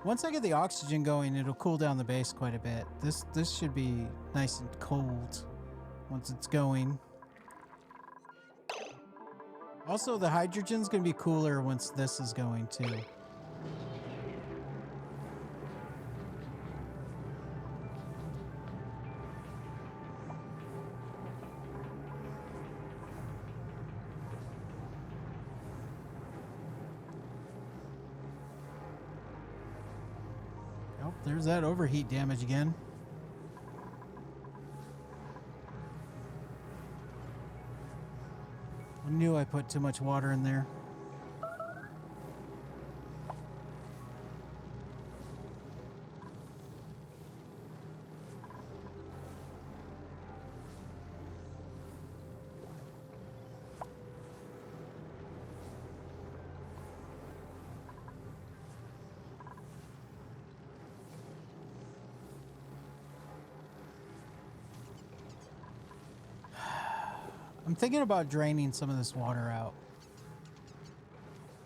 Once I get the oxygen going, it'll cool down the base quite a bit. This should be nice and cold once it's going. Also, the hydrogen's going to be cooler once this is going too. Oh, there's that overheat damage again. I knew I put too much water in there. I'm thinking about draining some of this water out.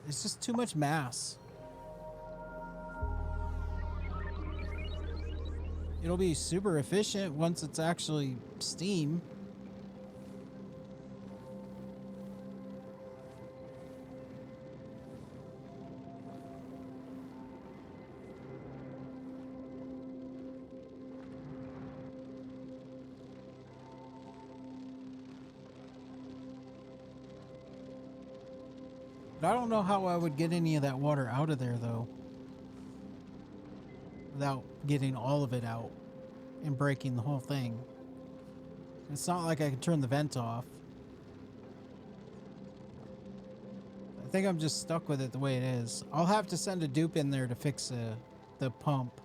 It's just too much mass. It'll be super efficient once it's actually steam. But I don't know how I would get any of that water out of there, though. Without getting all of it out and breaking the whole thing. It's not like I can turn the vent off. I think I'm just stuck with it the way it is. I'll have to send a dupe in there to fix the pump.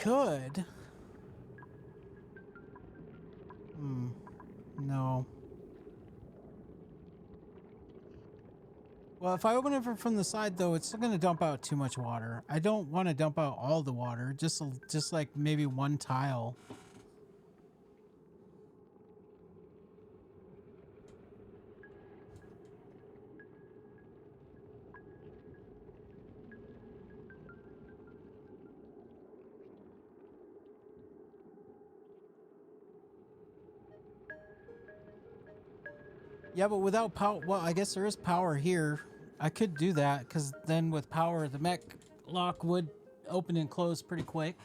Could. No. Well, if I open it from the side, though, it's still going to dump out too much water. I don't want to dump out all the water, just like maybe one tile. Yeah, but without power, well, I guess there is power here. I could do that, because then with power, the mech lock would open and close pretty quick.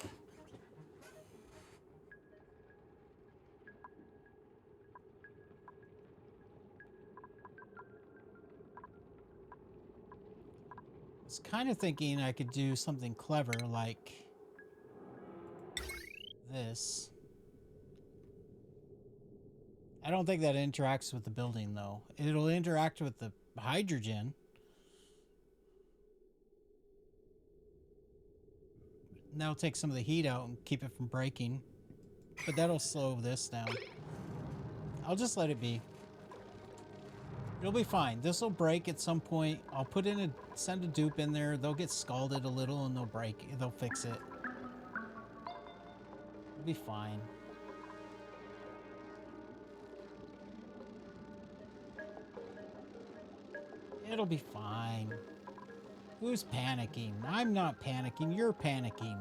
I was kind of thinking I could do something clever like this. I don't think that interacts with the building, though. It'll interact with the hydrogen. And that'll take some of the heat out and keep it from breaking. But that'll slow this down. I'll just let it be. It'll be fine. This will break at some point. I'll send a dupe in there. They'll get scalded a little and they'll break. They'll fix it. It'll be fine. It'll be fine. Who's panicking? I'm not panicking. You're panicking.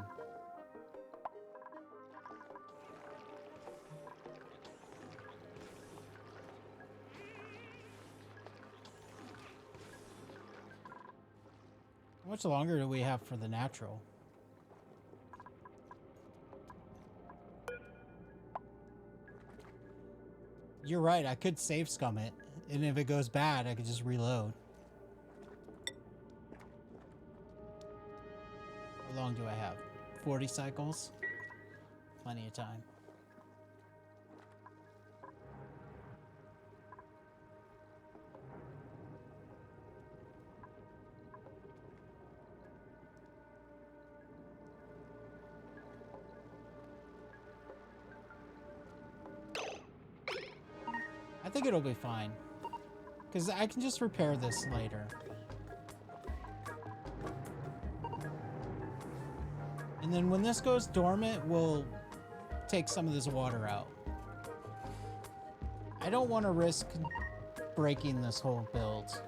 How much longer do we have for the natural? You're right. I could save scum it. And if it goes bad, I could just reload. How long do I have? 40 cycles? Plenty of time. I think it'll be fine. Because I can just repair this later. And then when this goes dormant, we'll take some of this water out. I don't want to risk breaking this whole build.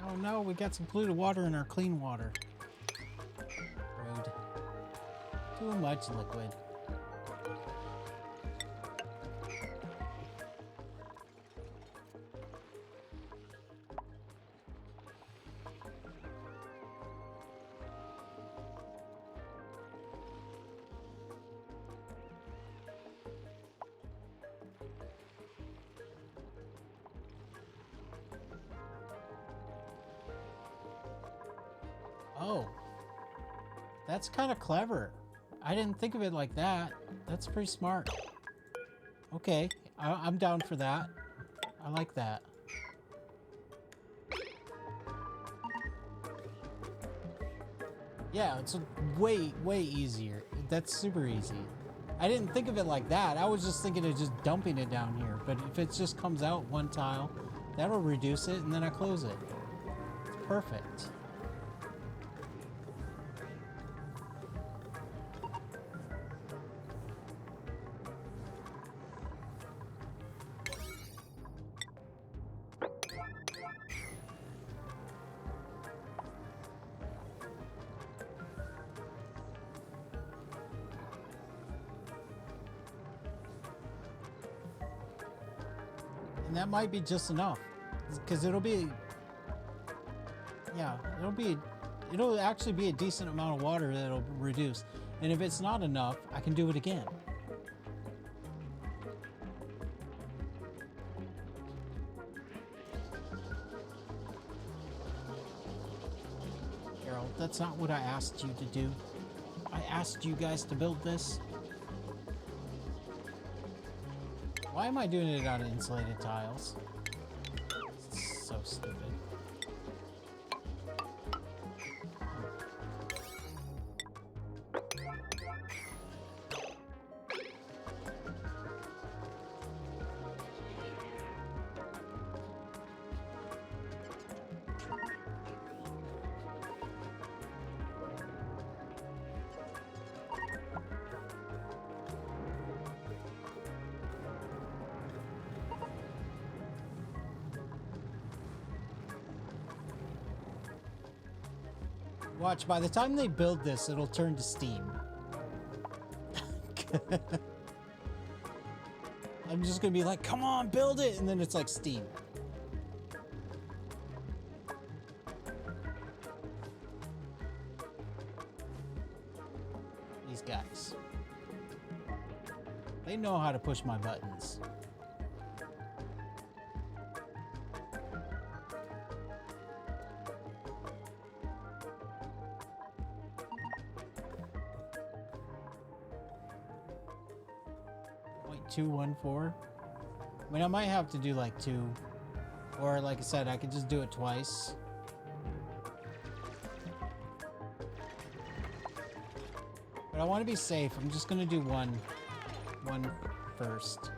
Oh no, we got some polluted water in our clean water. Rude. Too much liquid. Oh, that's kind of clever. I didn't think of it like that. That's pretty smart. Okay, I'm down for that. I like that. Yeah, it's way, way easier. That's super easy. I didn't think of it like that. I was just thinking of just dumping it down here. But if it just comes out one tile, that'll reduce it, and then I close it. It's perfect. And that might be just enough, because it'll actually be a decent amount of water that it'll reduce. And if it's not enough, I can do it again. Carol, that's not what I asked you to do. I asked you guys to build this. Why am I doing it on insulated tiles? It's so stupid. Watch, by the time they build this, it'll turn to steam. I'm just gonna be like, come on, build it! And then it's like steam. These guys. They know how to push my buttons. .214. I mean, I might have to do like 2, or like I said, I could just do it twice. But I want to be safe. I'm just gonna do one first.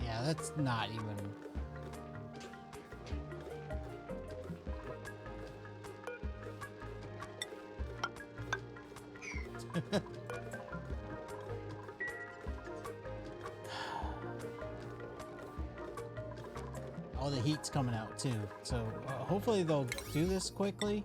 Yeah, that's not even... All the heat's coming out too, so hopefully they'll do this quickly.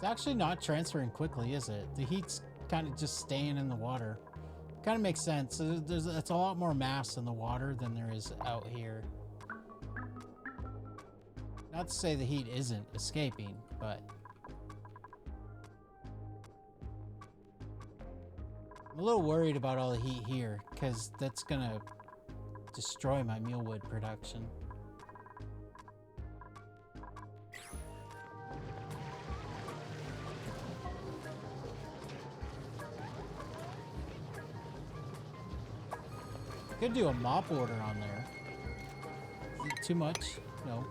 It's actually not transferring quickly, is it? The heat's kind of just staying in the water. Kind of makes sense. It's a lot more mass in the water than there is out here. Not to say the heat isn't escaping, but... I'm a little worried about all the heat here, because that's gonna destroy my mealwood production. Could do a mop order on there. Is it too much? No.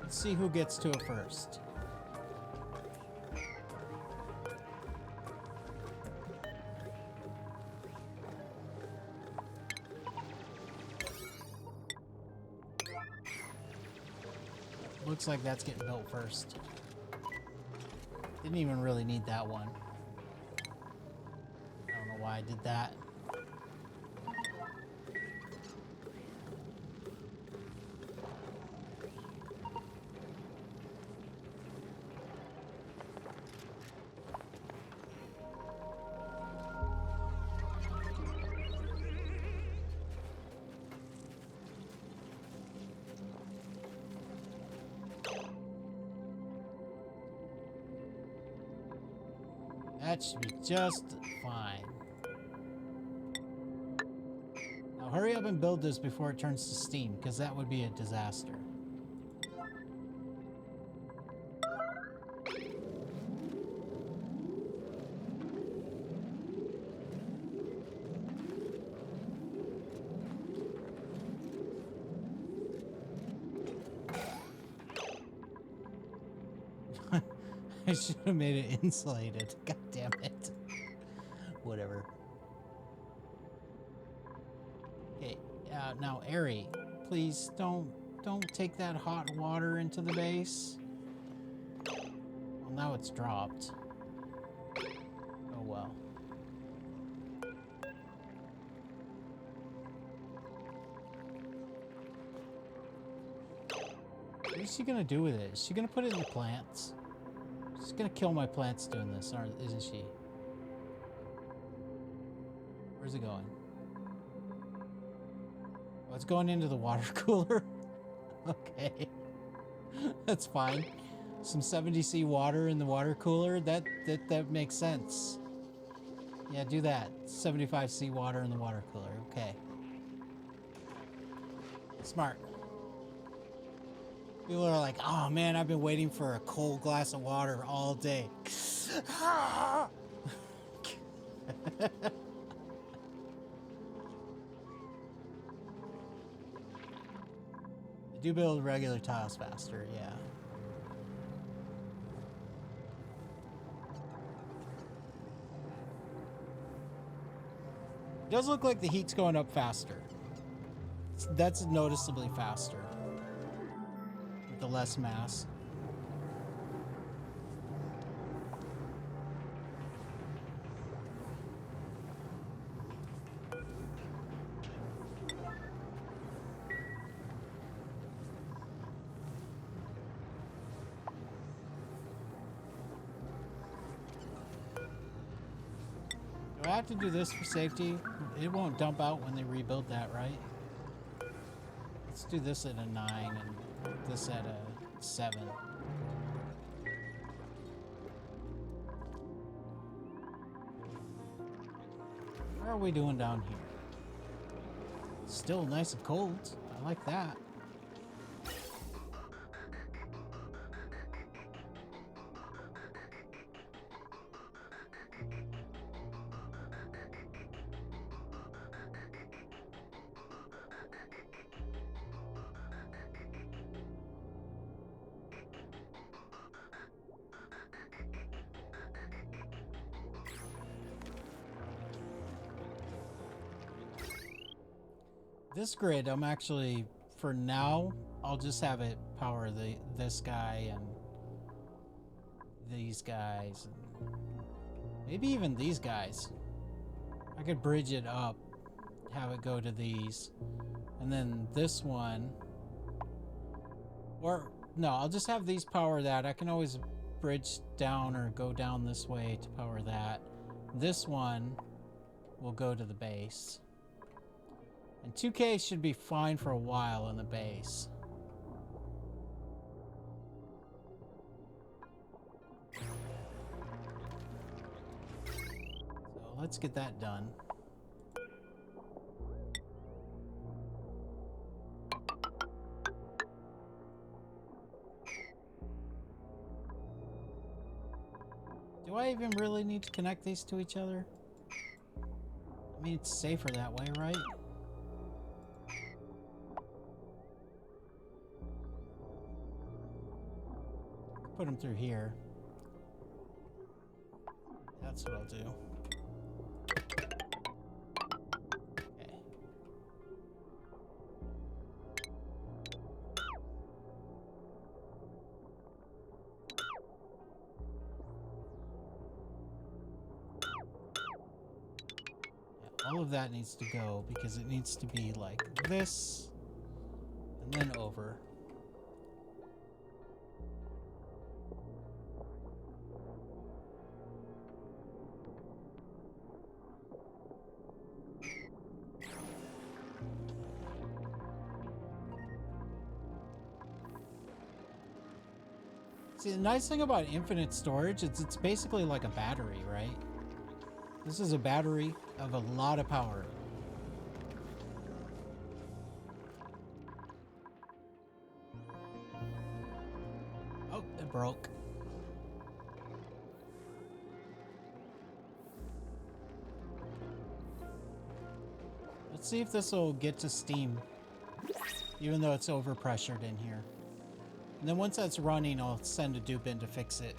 Let's see who gets to it first. Looks like that's getting built first. Didn't even really need that one. I don't know why I did that. That should be just fine. Now hurry up and build this before it turns to steam, because that would be a disaster. I should have made it insulated. God damn it. Whatever. Okay, now Ari, please don't take that hot water into the base. Well, now it's dropped. Oh well. What is she gonna do with it? Is she gonna put it in the plants? She's gonna kill my plants doing this, isn't she? Where's it going? Oh, it's going into the water cooler. Okay. That's fine. Some 70C water in the water cooler, that makes sense. Yeah, do that. 75C water in the water cooler. Okay. Smart. People are like, oh man, I've been waiting for a cold glass of water all day. They do build regular tiles faster, yeah. It does look like the heat's going up faster. That's noticeably faster. The less mass. Do I have to do this for safety? It won't dump out when they rebuild that, right? Let's do this at a 9 and this at a 7. How are we doing down here? Still nice and cold. I like that. This grid, I'm actually, for now, I'll just have it power this guy and these guys, and maybe even these guys. I could bridge it up, have it go to these, and then this one, or no, I'll just have these power that. I can always bridge down or go down this way to power that. This one will go to the base. And 2K should be fine for a while in the base. let's get that done. Do I even really need to connect these to each other? I mean, it's safer that way, right? Put them through here. That's what I'll do. Okay. Yeah, all of that needs to go because it needs to be like this and then over. See, the nice thing about infinite storage is it's basically like a battery, right? This is a battery of a lot of power. Oh, it broke. Let's see if this will get to steam, even though it's overpressured in here. And then once that's running, I'll send a dupe in to fix it.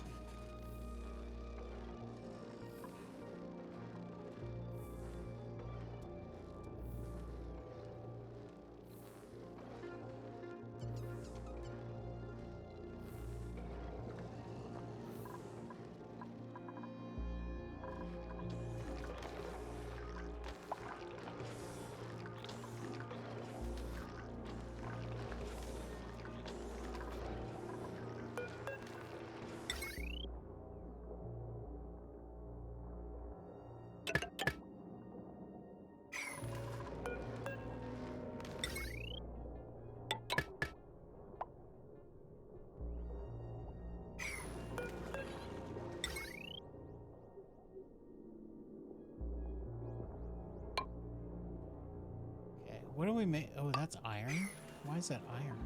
What do we make? Oh, that's iron? Why is that iron?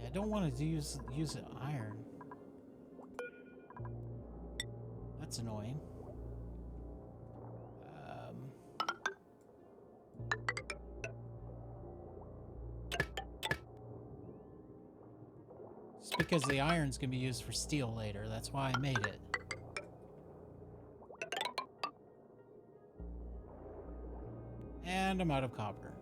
Yeah, I don't want to use iron. That's annoying. Just because the iron's gonna be used for steel later. That's why I made it. And I'm out of copper.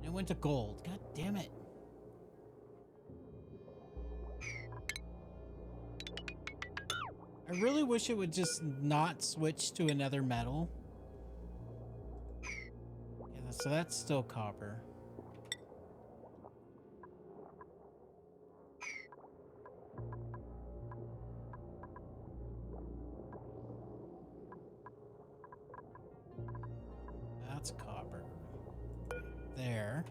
It went to gold. God damn it. I really wish it would just not switch to another metal. Yeah, so that's still copper. That's copper. There.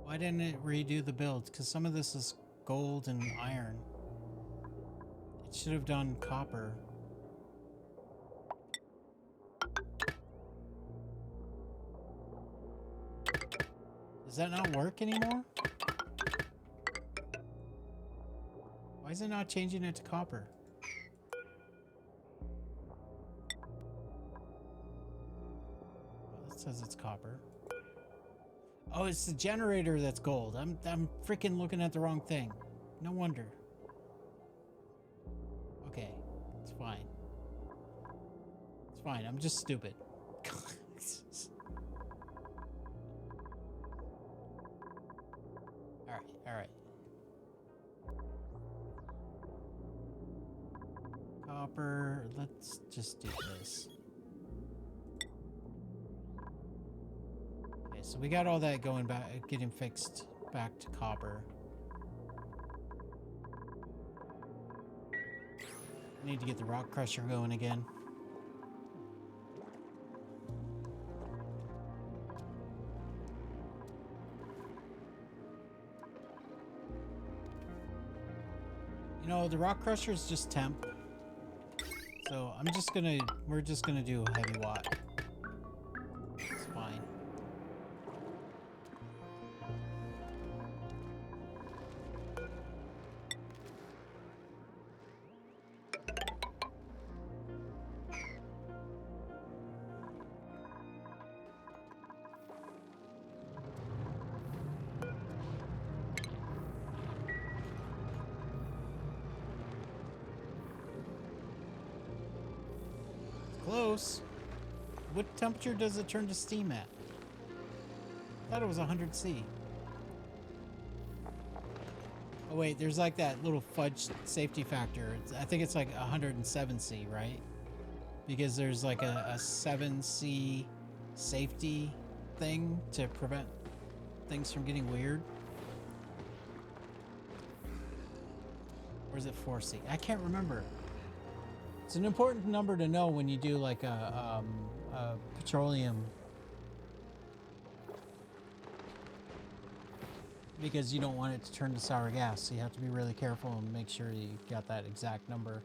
Why didn't it redo the build? Because some of this is gold and iron. It should have done copper. Does that not work anymore? Why is it not changing it to copper? Well, it says it's copper. Oh, it's the generator that's gold. I'm freaking looking at the wrong thing. No wonder. Okay, it's fine. It's fine. I'm just stupid. All right. Copper. Let's just do this. Okay, so we got all that going back, getting fixed back to copper. Need to get the rock crusher going again. You know, the rock crusher is just temp. So we're just gonna do heavy watt. It's fine. Close. What temperature does it turn to steam at? I thought it was 100 C. Oh wait, there's like that little fudge safety factor. I think it's like 107 C, right? Because there's like a 7 C safety thing to prevent things from getting weird. Or is it 4 C? I can't remember. It's an important number to know when you do like a petroleum, because you don't want it to turn to sour gas. So you have to be really careful and make sure you got that exact number.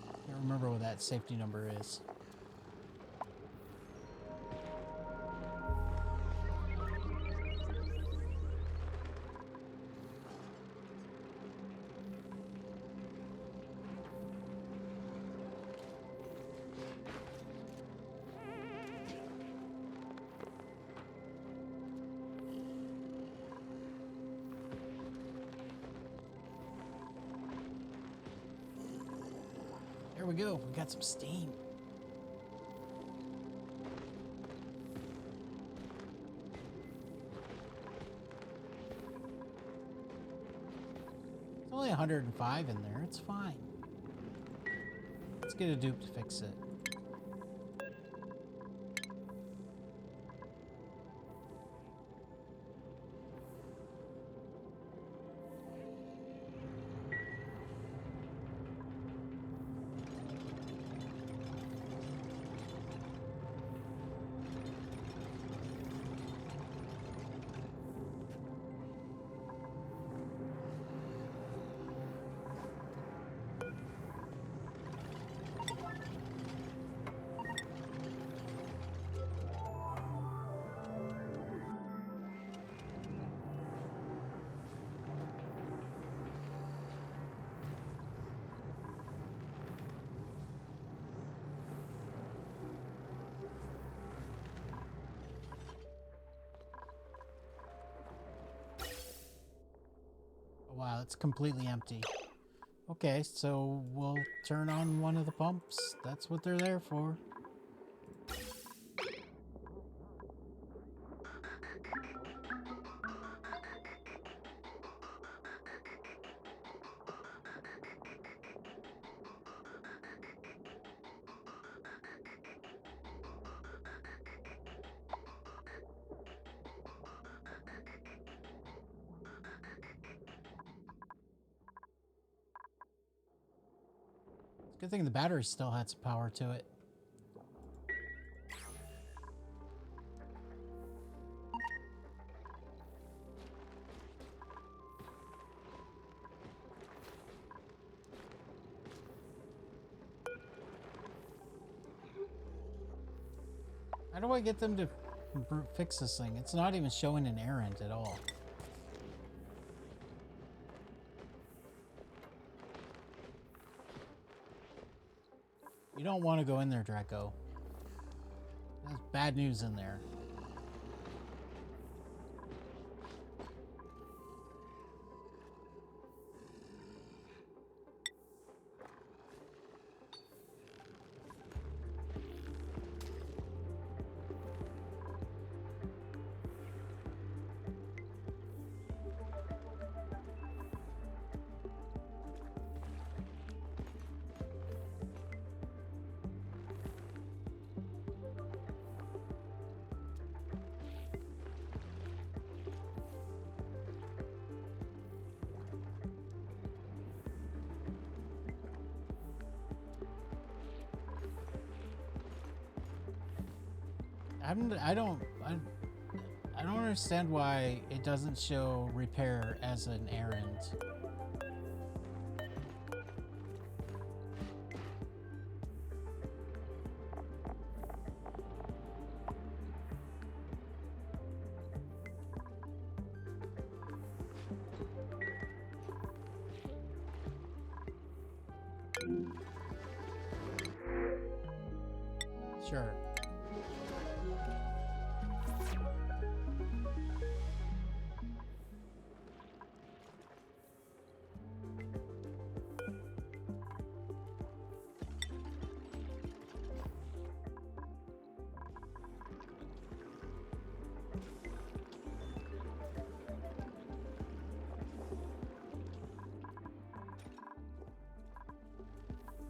I can't remember what that safety number is. There we go. We got some steam. It's only 105 in there. It's fine. Let's get a dupe to fix it. Wow, it's completely empty. Okay, so we'll turn on one of the pumps. That's what they're there for. Good thing the battery still had some power to it. How do I get them to fix this thing? It's not even showing an errand at all. You don't want to go in there, Draco. There's bad news in there. I don't understand why it doesn't show repair as an errand. Sure.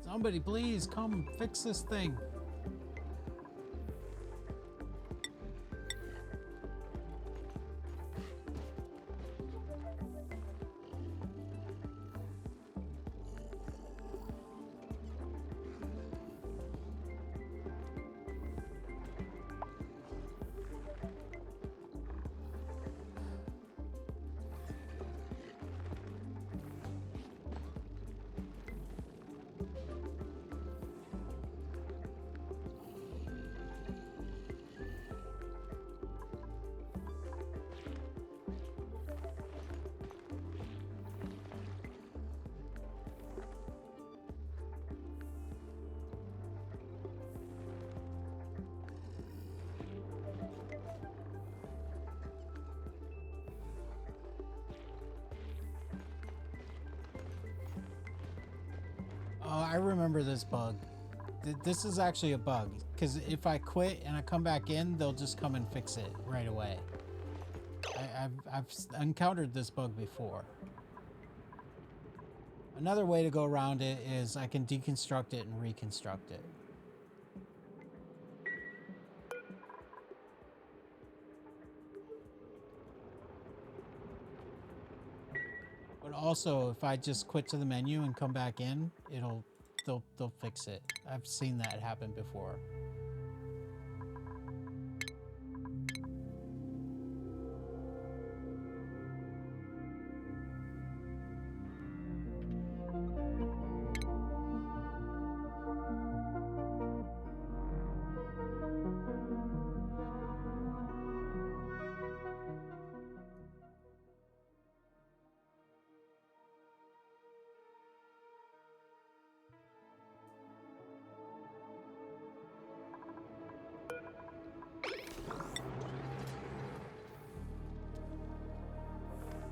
Somebody please come fix this thing. Oh, I remember this bug. This is actually a bug, because if I quit and I come back in, they'll just come and fix it right away. I've encountered this bug before. Another way to go around it is I can deconstruct it and reconstruct it. But also, if I just quit to the menu and come back in, they'll fix it. I've seen that happen before.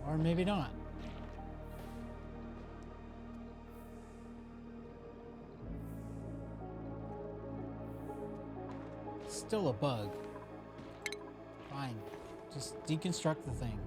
Or maybe not. Still a bug. Fine. Just deconstruct the thing.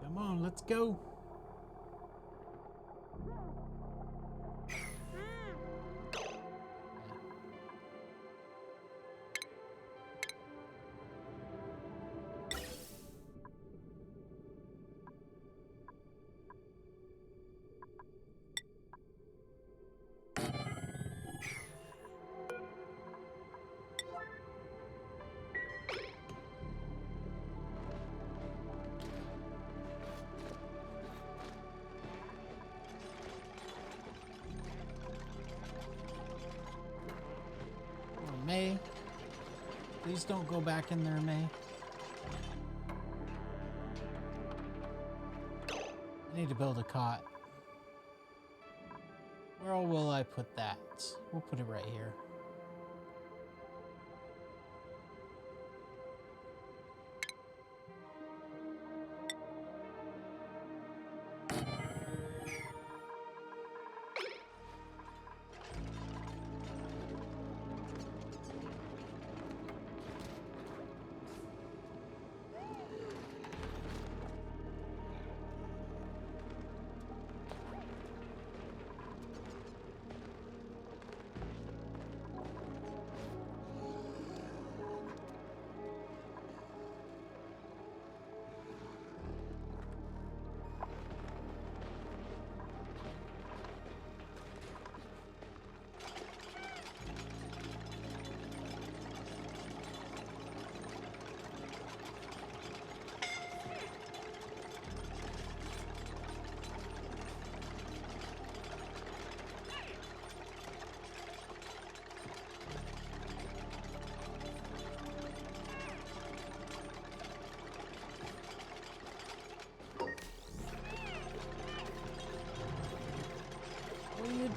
Come on, let's go. May, please don't go back in there, May. I need to build a cot. Where will I put that? We'll put it right here.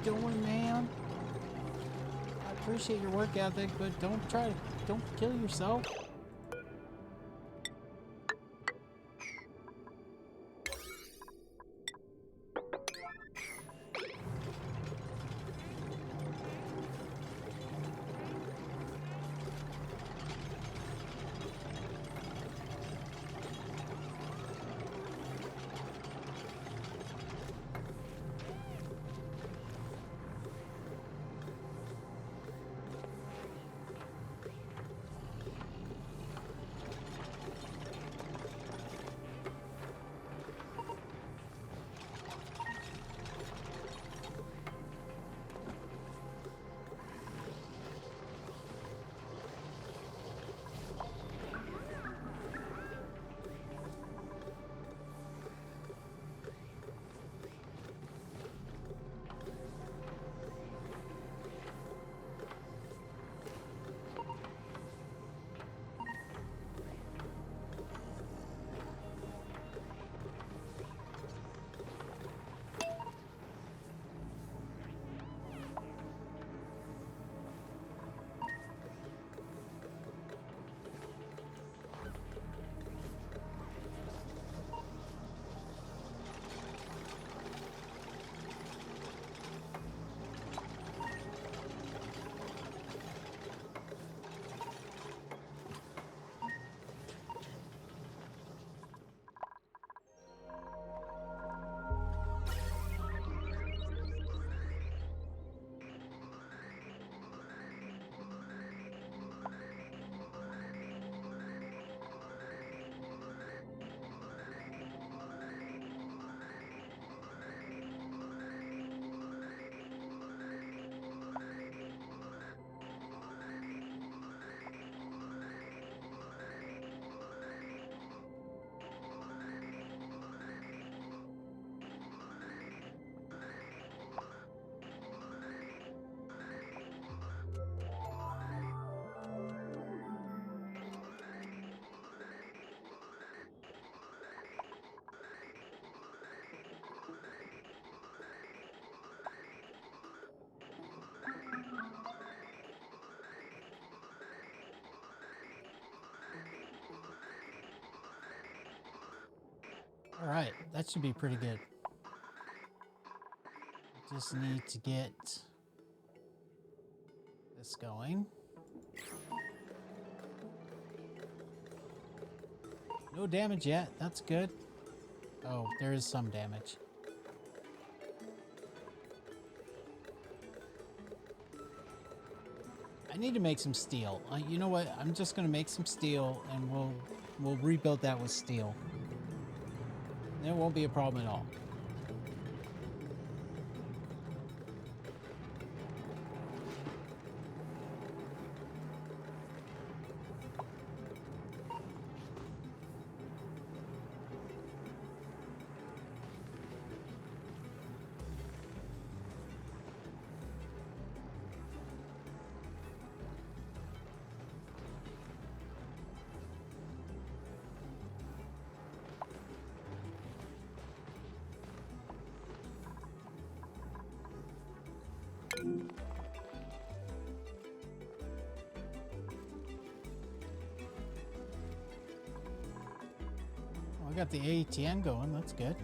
doing, man? I appreciate your work ethic, but don't kill yourself. All right, that should be pretty good. Just need to get this going. No damage yet. That's good. Oh, there is some damage. I need to make some steel. You know what? I'm just gonna make some steel, and we'll rebuild that with steel. There won't be a problem at all. I got the ATN going. That's good.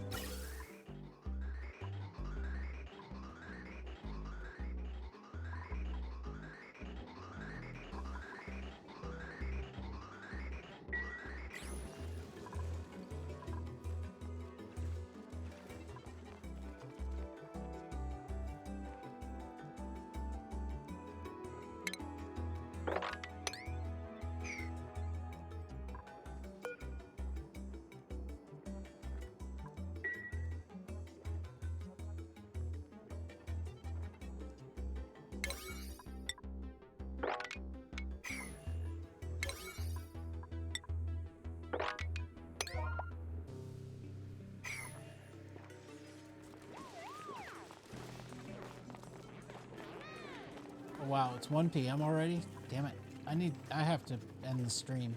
Oh, wow, it's 1 p.m. already? Damn it. I have to end the stream.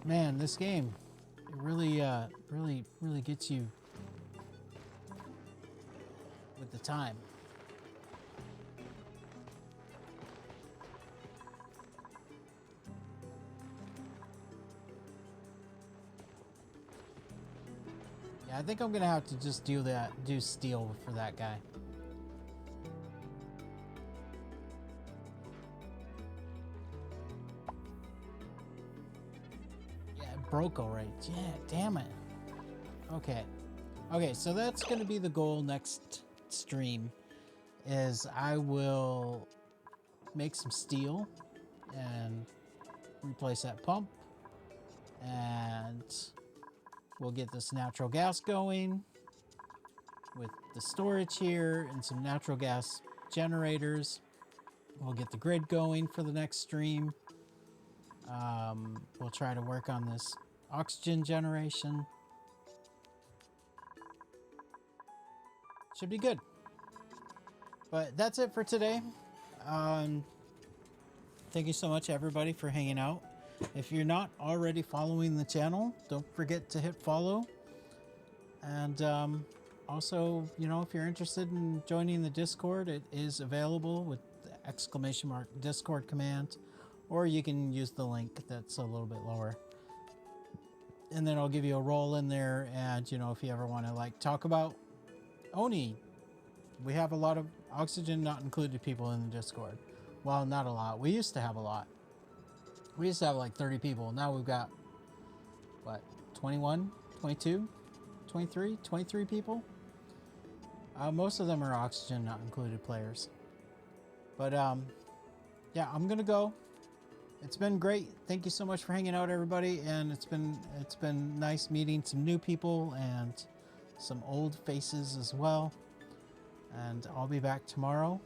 Man, this game, it really gets you. with the time. Yeah, I think I'm gonna have to just do steel for that guy. Yeah, it broke already. Yeah, damn it. Okay. Okay, so that's gonna be the goal next stream, is I will make some steel and replace that pump, and we'll get this natural gas going with the storage here and some natural gas generators. We'll get the grid going for the next stream. We'll try to work on this oxygen generation. Should be good. But that's it for today. Thank you so much, everybody, for hanging out. If you're not already following the channel, don't forget to hit follow. And also, you know, if you're interested in joining the Discord, it is available with the !! Discord command, or you can use the link that's a little bit lower. And then I'll give you a role in there. And, you know, if you ever want to like talk about Oni, we have a lot of oxygen not included people in the Discord. Well, not a lot. We used to have a lot. We used to have like 30 people. Now we've got, what, 21, 22, 23, 23 people? Most of them are oxygen not included players. But yeah, I'm gonna go. It's been great. Thank you so much for hanging out, everybody. And it's been nice meeting some new people and some old faces as well. And I'll be back tomorrow